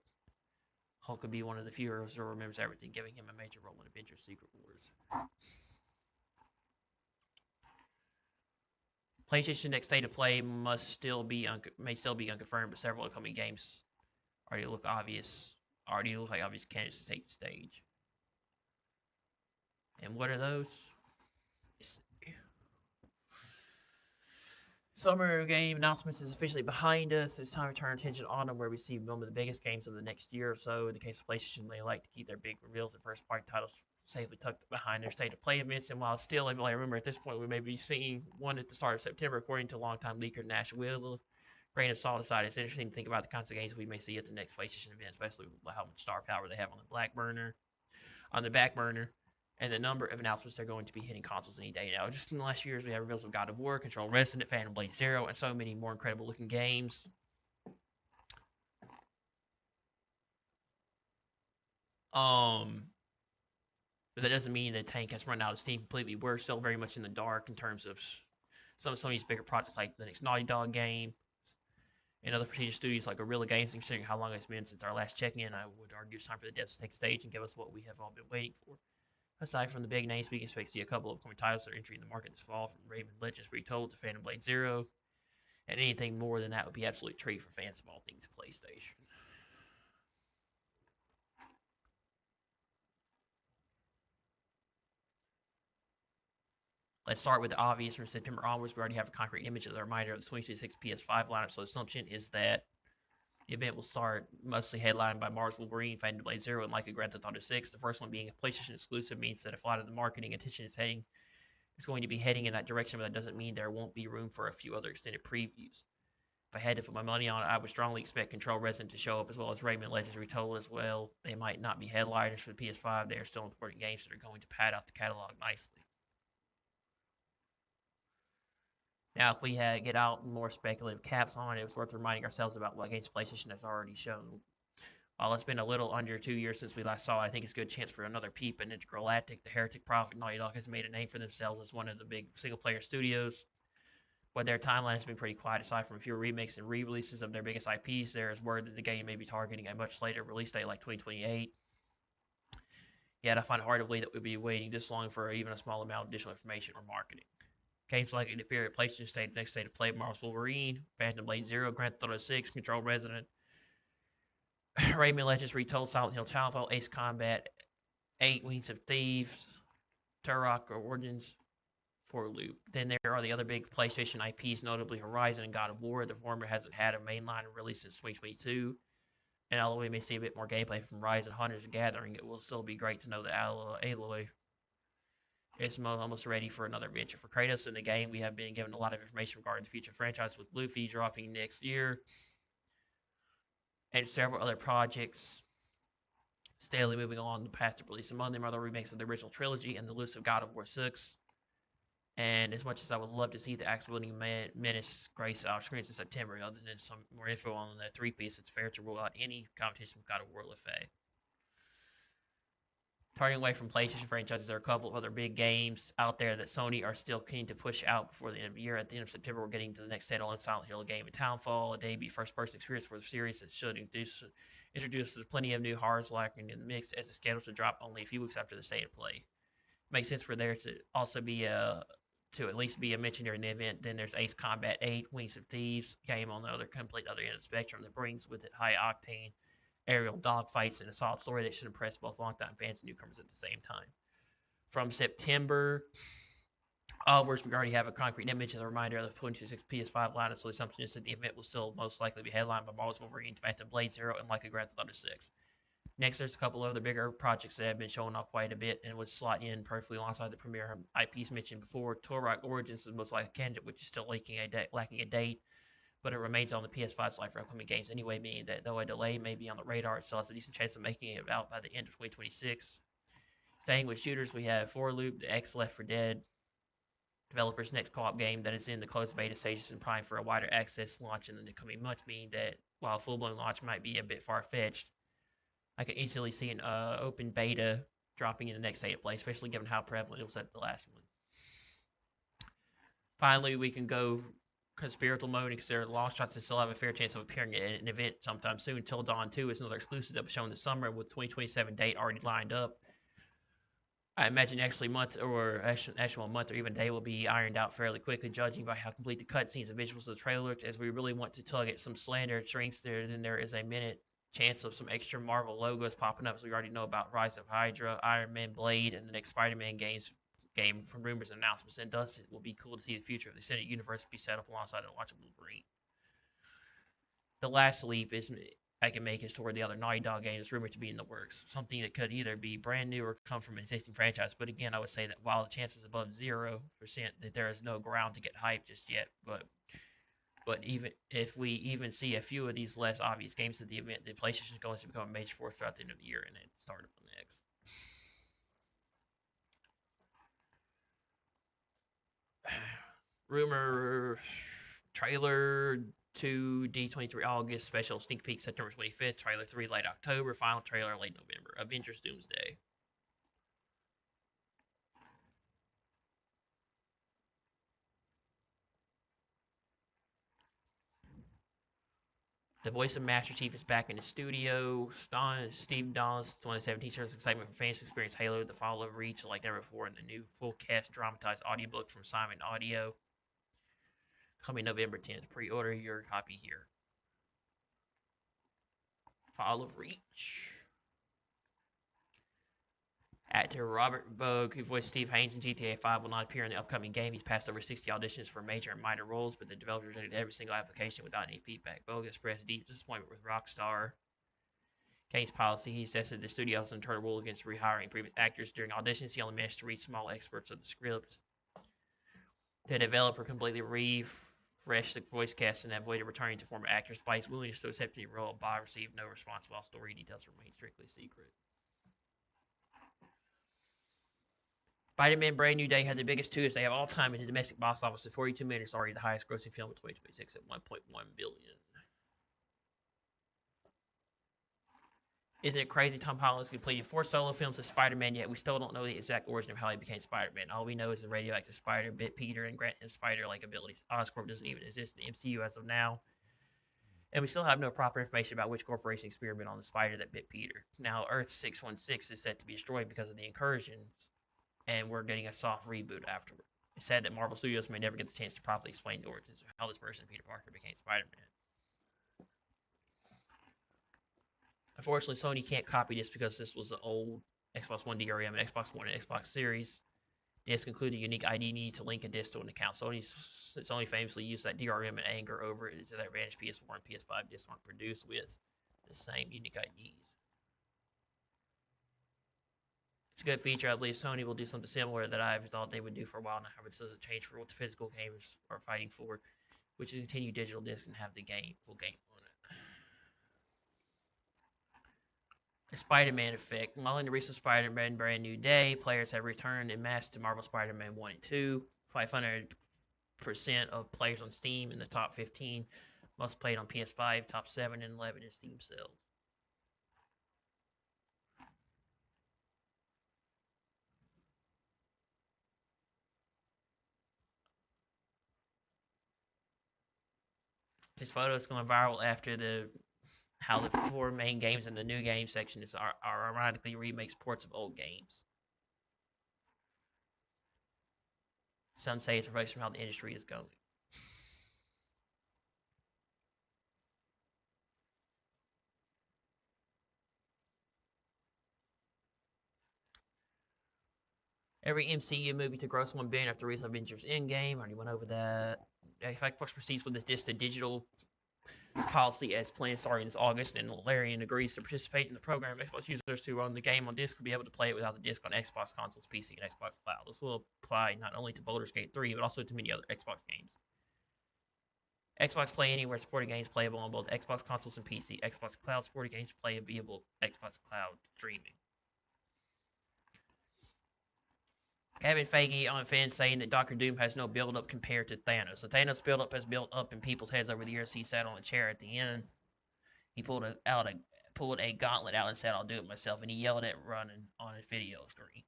Hulk could be one of the few heroes who remembers everything, giving him a major role in Avengers Secret Wars. PlayStation Next State of Play may still be unconfirmed, but several upcoming games already look like obvious candidates to take the stage. And what are those? Summer game announcements is officially behind us. It's time to turn attention on them, where we see one of the biggest games of the next year or so. In the case of PlayStation, they like to keep their big reveals and first-party titles safely tucked behind their state-of-play events. And while it's still only a rumor at this point, we may be seeing one at the start of September, according to longtime leaker Nash Will. Grain of salt aside, it's interesting to think about the kinds of games we may see at the next PlayStation event, especially how much star power they have on the back burner, and the number of announcements they're going to be hitting consoles any day now. Just in the last few years, we have reveals of God of War, Control Resonant, Phantom Blade Zero, and so many more incredible looking games. But that doesn't mean the tank has run out of steam completely. We're still very much in the dark in terms of some of these bigger projects like the next Naughty Dog game and other prestigious studios like Guerrilla Games. Considering how long it's been since our last check-in, I would argue it's time for the devs to take stage and give us what we have all been waiting for. Aside from the big names, we can expect to see a couple of upcoming titles that are entering the market this fall, from Raven Legends Retold to Phantom Blade Zero, and anything more than that would be absolute treat for fans of all things PlayStation. Let's start with the obvious. From September onwards, we already have a concrete image of the reminder of the 2026 PS5 lineup, so the assumption is that the event will start mostly headlined by Mars Wolverine, Phantom Blade Zero, and like a Grand Theft Auto 6. The first one being a PlayStation exclusive means that if a lot of the marketing attention is going to be heading in that direction, but that doesn't mean there won't be room for a few other extended previews. If I had to put my money on it, I would strongly expect Control Resident to show up, as well as Rayman Legends Retold as well. They might not be headliners for the PS5. They are still important games that are going to pad out the catalog nicely. Now, if we get out more speculative caps on it, it's worth reminding ourselves about what games PlayStation has already shown. While it's been a little under 2 years since we last saw it, I think it's a good chance for another peep into Galactic. The Heretic Prophet Naughty Dog has made a name for themselves as one of the big single-player studios. But their timeline has been pretty quiet. Aside from a few remakes and re-releases of their biggest IPs, there is word that the game may be targeting a much later release date like 2028. Yet I find it hard to believe that we'd be waiting this long for even a small amount of additional information or marketing. Games likely to appear at PlayStation State, next state of play, Mars Wolverine, Phantom Blade Zero, Grand Theft Auto 6, Control Resident, Rayman Legends Retold, Silent Hill Townfall, Ace Combat 8, Wings of Thieves, Turok Origins, for Loop. Then there are the other big PlayStation IPs, notably Horizon and God of War. The former hasn't had a mainline release since 2022. And although we may see a bit more gameplay from Rise and Hunters Gathering, it will still be great to know that Aloy is almost ready for another adventure. For Kratos in the game, we have been given a lot of information regarding the future franchise, with Luffy dropping next year, and several other projects steadily moving along the path to release. Among them are the remakes of the original trilogy and the list of God of War 6. And as much as I would love to see the axe-wielding menace grace our screens in September, other than some more info on the three-piece, it's fair to rule out any competition with God of War LFA. Turning away from PlayStation franchises, there are a couple of other big games out there that Sony are still keen to push out before the end of the year. At the end of September, we're getting to the next standalone Silent Hill game in Townfall, a debut first-person experience for the series that should introduce plenty of new horrors lacking in the mix, as it's scheduled to drop only a few weeks after the state of play. Makes sense for there to also be to at least be a mention during the event. Then there's Ace Combat 8, Wings of Thieves, game on the complete other end of the spectrum that brings with it high-octane aerial dogfights and a solid story that should impress both longtime fans and newcomers at the same time. From September onwards, we already have a concrete image and a reminder of the 2026 PS5 lineup, so the assumption is that the event will still most likely be headlined by Mars Wolverine, Phantom Blade Zero, and like a Grand Theft Auto 6. Next, there's a couple of other bigger projects that have been showing off quite a bit and would slot in perfectly alongside the premier IPs mentioned before. Turok Origins is most likely a candidate, which is still lacking a date, but it remains on the PS5 slot for upcoming games anyway, meaning that though a delay may be on the radar, it still has a decent chance of making it out by the end of 2026. Staying with shooters, we have 4Loop, the ex Left 4 Dead developer's next co-op game that is in the closed beta stages and primed for a wider access launch in the coming months, meaning that while full-blown launch might be a bit far-fetched, I could easily see an open beta dropping in the next state of play, especially given how prevalent it was at the last one. Finally, we can go conspiratorial mode and consider the long shots that still have a fair chance of appearing at an event sometime soon. Till Dawn 2 is another exclusive that was shown this summer with 2027 date already lined up. I imagine actual month or even day will be ironed out fairly quickly, judging by how complete the cutscenes and visuals of the trailer looked. As we really want to tug at some slander strings there, then there is a minute chance of some extra Marvel logos popping up, as we already know about Rise of Hydra, Iron Man, Blade, and the next Spider-Man game from rumors and announcements. And thus, it will be cool to see the future of the cinematic universe be set up alongside a watchable Wolverine. The last leap I can make is toward the other Naughty Dog game that's rumored to be in the works. Something that could either be brand new or come from an existing franchise. But again, I would say that while the chances above 0%, that there is no ground to get hyped just yet. But even if we even see a few of these less obvious games at the event, the PlayStation is going to become a major force throughout the end of the year and then start of the next. Rumor trailer 2 D23 August, special sneak peek September 25th, trailer 3 late October, final trailer late November. Avengers Doomsday. The voice of Master Chief is back in the studio. Steve Dawes, 2017, shows excitement for fans to experience Halo: The Fall of Reach like never before in the new full cast dramatized audiobook from Simon Audio. Coming November 10th. Pre-order your copy here. Fall of Reach. Actor Robert Vogue, who voiced Steve Haynes in GTA 5, will not appear in the upcoming game. He's passed over 60 auditions for major and minor roles, but the developers rejected every single application without any feedback. Vogue expressed deep disappointment with Rockstar Games policy. He suggested the studio also turned a rule against rehiring previous actors during auditions. He only managed to reach small experts of the script. The developer completely refreshed the voice cast and avoided returning to former actors. By his willingness to accept the role, Bob received no response while story details remain strictly secret. Spider-Man Brand New Day had the biggest Tuesday of all time in the domestic box office with $42 million. It's already the highest grossing film of 2026 at $1.1 billion. Isn't it crazy Tom Holland's completed 4 solo films as Spider-Man, yet we still don't know the exact origin of how he became Spider-Man. All we know is the radioactive spider bit Peter and granted his spider-like abilities. Oscorp doesn't even exist in the MCU as of now, and we still have no proper information about which corporation experimented on the spider that bit Peter. Now, Earth 616 is set to be destroyed because of the incursions, and we're getting a soft reboot afterward. It's sad that Marvel Studios may never get the chance to properly explain the origins of how this person, Peter Parker, became Spider-Man. Unfortunately, Sony can't copy this because this was an old Xbox One DRM and Xbox One and Xbox Series. Disc included a unique ID need to link a disc to an account. Sony famously used that DRM in anger over it to their advantage. PS4 and PS5 discs aren't produced with the same unique IDs. It's a good feature. I believe Sony will do something similar that I've thought they would do for a while now. However, it doesn't change for what the physical gamers are fighting for, which is continue digital discs and have the full game on it. The Spider-Man effect. Following the recent Spider-Man Brand New Day, players have returned en masse to Marvel Spider-Man 1 and 2. 500% of players on Steam in the top 15 most played on PS5, top 7 and 11 in Steam sales. This photo is going viral after how the 4 main games in the new game section are ironically remakes ports of old games. Some say it's a reflection of how the industry is going. Every MCU movie to gross $1 billion after the release of Avengers Endgame. I already went over that. If Xbox proceeds with this digital policy as planned starting this August, and Larian agrees to participate in the program, Xbox users who run the game on disc will be able to play it without the disc on Xbox consoles, PC, and Xbox Cloud. This will apply not only to Baldur's Gate 3, but also to many other Xbox games. Xbox Play Anywhere supported games playable on both Xbox consoles and PC. Xbox Cloud supported games playable Xbox Cloud streaming. Kevin Feige on fans saying that Doctor Doom has no build-up compared to Thanos. So Thanos' build-up has built up in people's heads over the years. He sat on a chair at the end. He pulled a gauntlet out and said, "I'll do it myself," and he yelled at running on his video screen.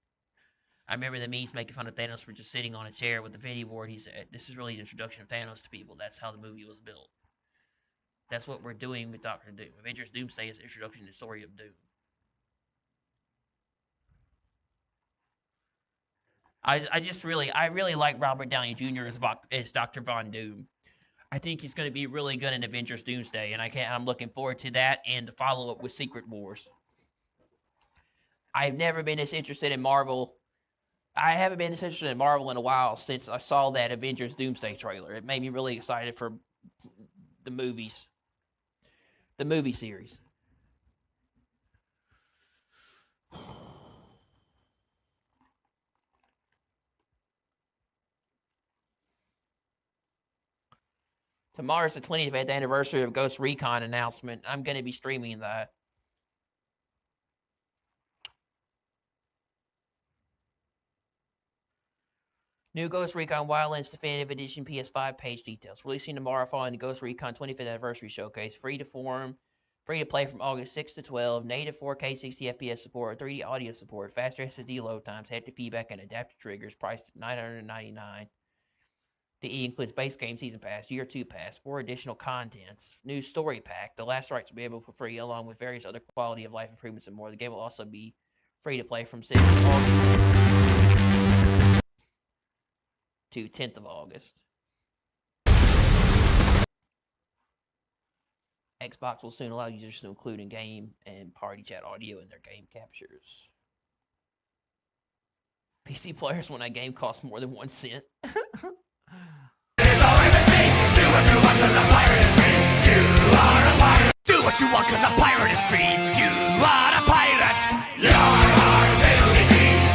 I remember the memes making fun of Thanos for just sitting on a chair with the video board. He said, "This is really the introduction of Thanos to people. That's how the movie was built. That's what we're doing with Doctor Doom. Avengers Doomsday is the introduction to the story of Doom." I really like Robert Downey Jr. as Dr. Von Doom. I think he's going to be really good in Avengers Doomsday, and I'm looking forward to that and the follow-up with Secret Wars. I've never been this interested in Marvel. I haven't been this interested in Marvel in a while since I saw that Avengers Doomsday trailer. It made me really excited for the movie series. Tomorrow's the 25th anniversary of Ghost Recon announcement. I'm going to be streaming that. New Ghost Recon Wildlands Definitive Edition PS5 page details. Releasing tomorrow following the Ghost Recon 25th Anniversary Showcase. Free to play from August 6 to 12. Native 4K 60 FPS support, 3D audio support, faster SSD load times, haptic feedback, and adaptive triggers. Priced at $999. The E includes base game season pass, year 2 pass, 4 additional contents, new story pack. The last rights will be able for free, along with various other quality of life improvements and more. The game will also be free to play from 6th of August to 10th of August. Xbox will soon allow users to include in-game and party chat audio in their game captures. PC players when a game costs more than 1 cent. Do what you want, cause a pirate is free. You are a pirate. Yar, yar,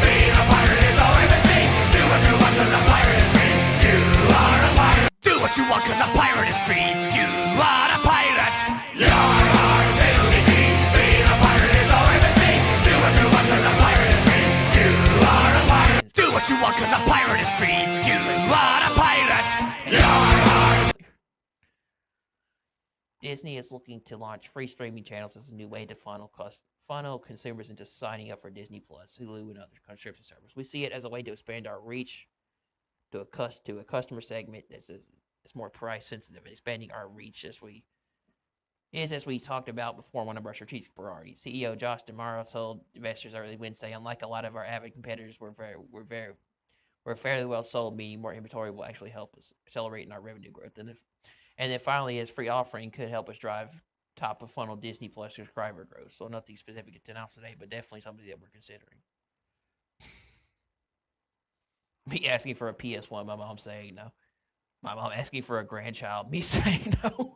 being a pirate is all I've seen. Do what you want, cause a pirate is free. You are a pirate. Do what you want, cause a pirate is free. You are a pirate. Yar, yar, being a pirate is all I've seen. Do what you want, cause a pirate is free. You are a pirate. Do what you want, cause a pirate is free. You are a pirate. Yar, yar. Disney is looking to launch free streaming channels as a new way to funnel consumers into signing up for Disney Plus, Hulu, and other subscription services. We see it as a way to expand our reach to a customer segment that's more price sensitive, and expanding our reach as we talked about before, one of our strategic priorities. CEO Josh D'Amaro told investors early Wednesday, unlike a lot of our avid competitors, we're fairly well sold, meaning more inventory will actually help us accelerate in our revenue growth. And then finally, his free offering could help us drive top of funnel Disney Plus subscriber growth. So nothing specific to announce today, but definitely something that we're considering. Me asking for a PS1, my mom saying no. My mom asking for a grandchild, me saying no.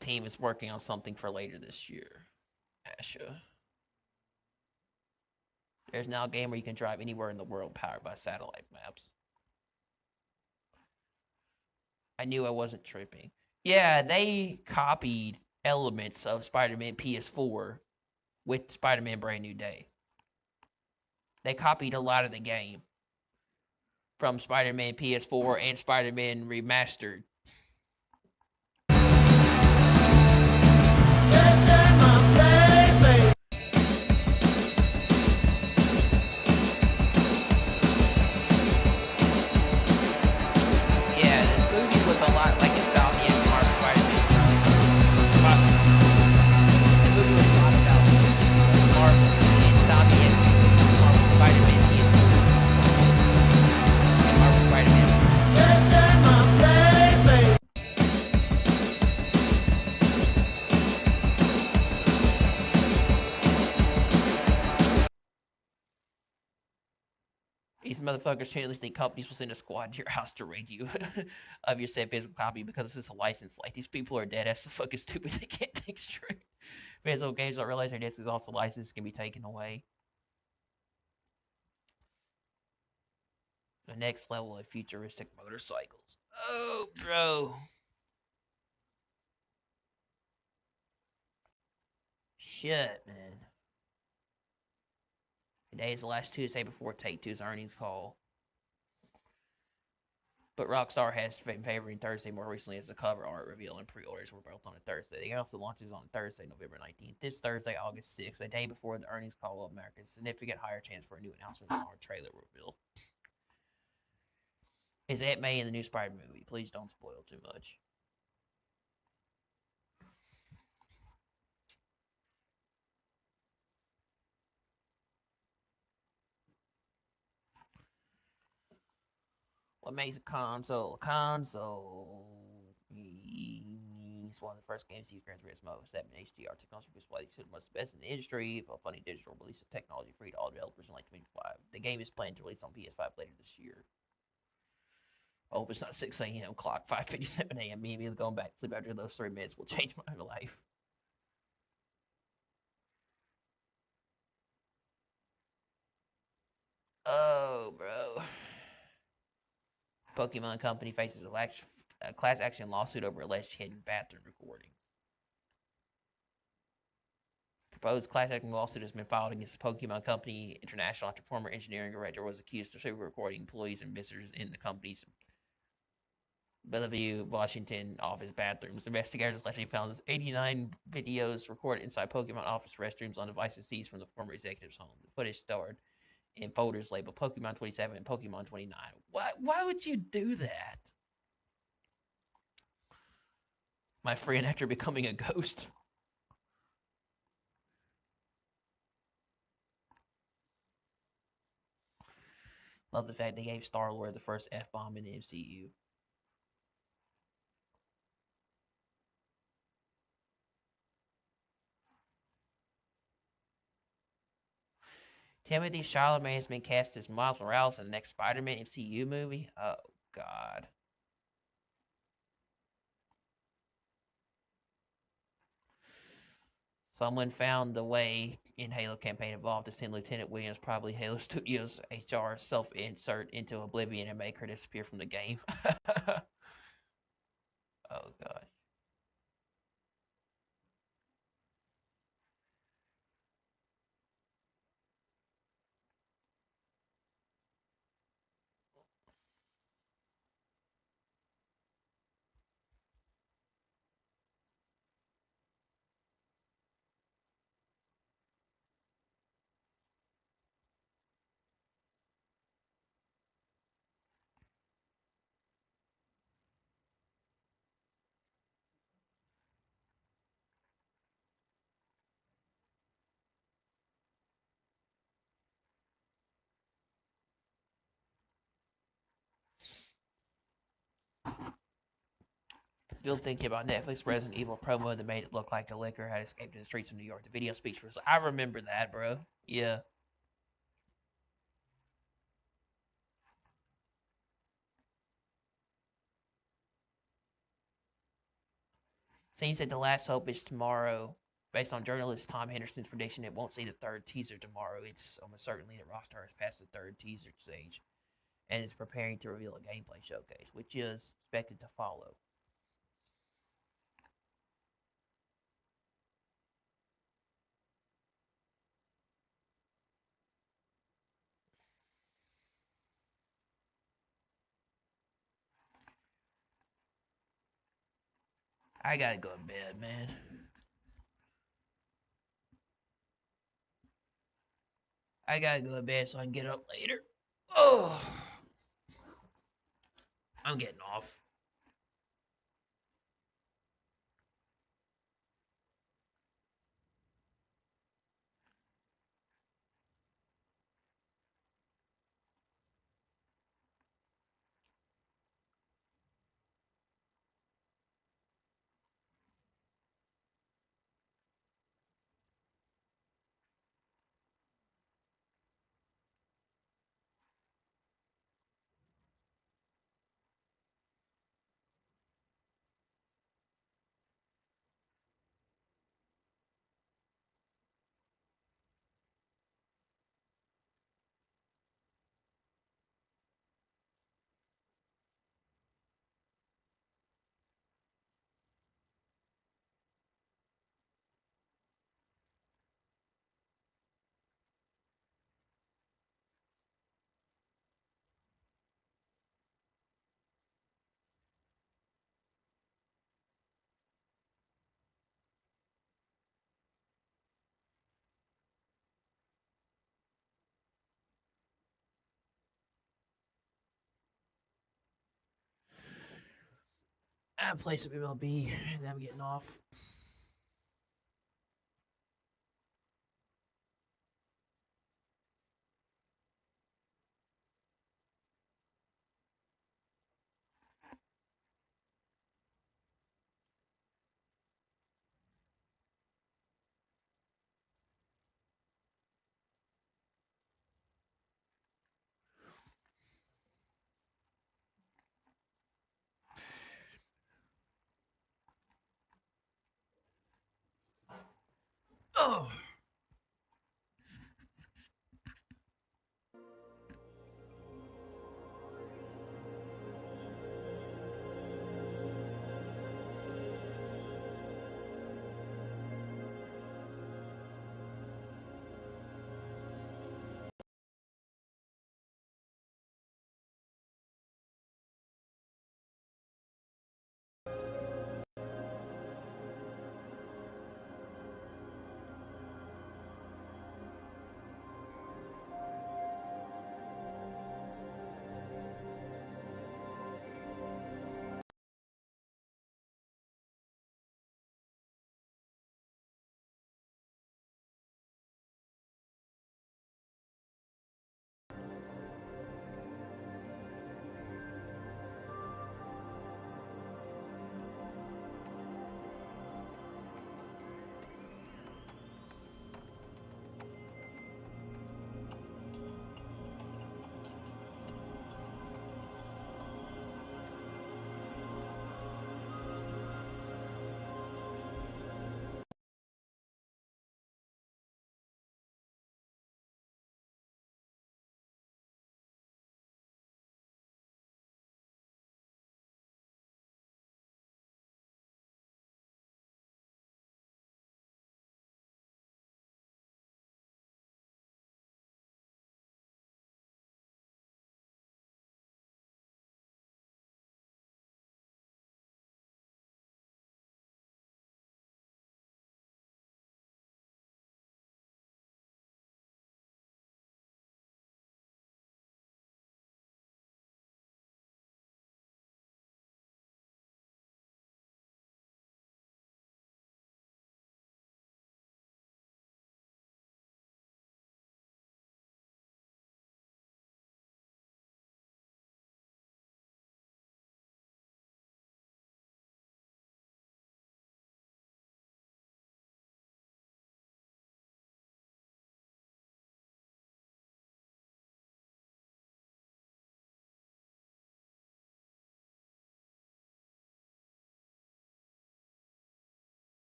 Team is working on something for later this year. Asha. There's now a game where you can drive anywhere in the world powered by satellite maps. I knew I wasn't tripping. Yeah, they copied elements of Spider-Man PS4 with Spider-Man Brand New Day. They copied a lot of the game from Spider-Man PS4 and Spider-Man Remastered. Yeah, this movie was a lot like Insomniac's Marvel Spider-Man. The movie was a lot about Marvel, Insomniac's Marvel Spider-Man PS4 and Marvel Spider-Man. These motherfuckers generally think companies will send a squad to your house to raid you of your said physical copy because this is a license. Like, these people are dead ass fucking stupid. They can't think straight. Physical games don't realize their disc is also licensed, can be taken away. The next level of futuristic motorcycles. Oh, bro. Shit, man. Today is the last Tuesday before Take-Two's earnings call. But Rockstar has been favoring Thursday more recently as the cover art reveal and pre-orders were both on a Thursday. The game also launches on Thursday, November 19th. This Thursday, August 6th, a day before the earnings call of America's significant higher chance for a new announcement or trailer reveal. Is Aunt May in the new Spider-Man movie? Please don't spoil too much. What makes a console a console? It's one of the first games to use Gran Turismo 7 HDR technology display. It's one of the best in the industry. For a funny digital release of technology free to all developers in late 2025. The game is planned to release on PS5 later this year. I hope it's not 6 a.m. clock, 5:57 a.m. Me immediately going back to sleep after those 3 minutes will change my life. Oh, bro. Pokemon Company faces a class action lawsuit over alleged hidden bathroom recordings. Proposed class action lawsuit has been filed against the Pokemon Company International after former engineering director was accused of recording employees and visitors in the company's Bellevue, Washington office bathrooms. Investigators allegedly found 89 videos recorded inside Pokemon office restrooms on devices seized from the former executive's home. The footage stored in folders labeled Pokemon 27 and Pokemon 29. Why would you do that? My friend, after becoming a ghost. Love the fact they gave Star-Lord the first F-bomb in the MCU. Timothy Chalamet has been cast as Miles Morales in the next Spider-Man MCU movie. Oh, God. Someone found the way in Halo campaign involved to send Lieutenant Williams, probably Halo Studios HR, self-insert into Oblivion and make her disappear from the game. Oh, God. Still thinking about Netflix Resident Evil promo that made it look like a licker had escaped in the streets of New York. The video speech was, I remember that, bro. Yeah. Seems that the last hope is tomorrow. Based on journalist Tom Henderson's prediction, it won't see the third teaser tomorrow. It's almost certainly that Rockstar has passed the third teaser stage and is preparing to reveal a gameplay showcase, which is expected to follow. I gotta go to bed, man. I gotta go to bed so I can get up later. Oh, I'm getting off. I play some MLB and I'm getting off. Oh.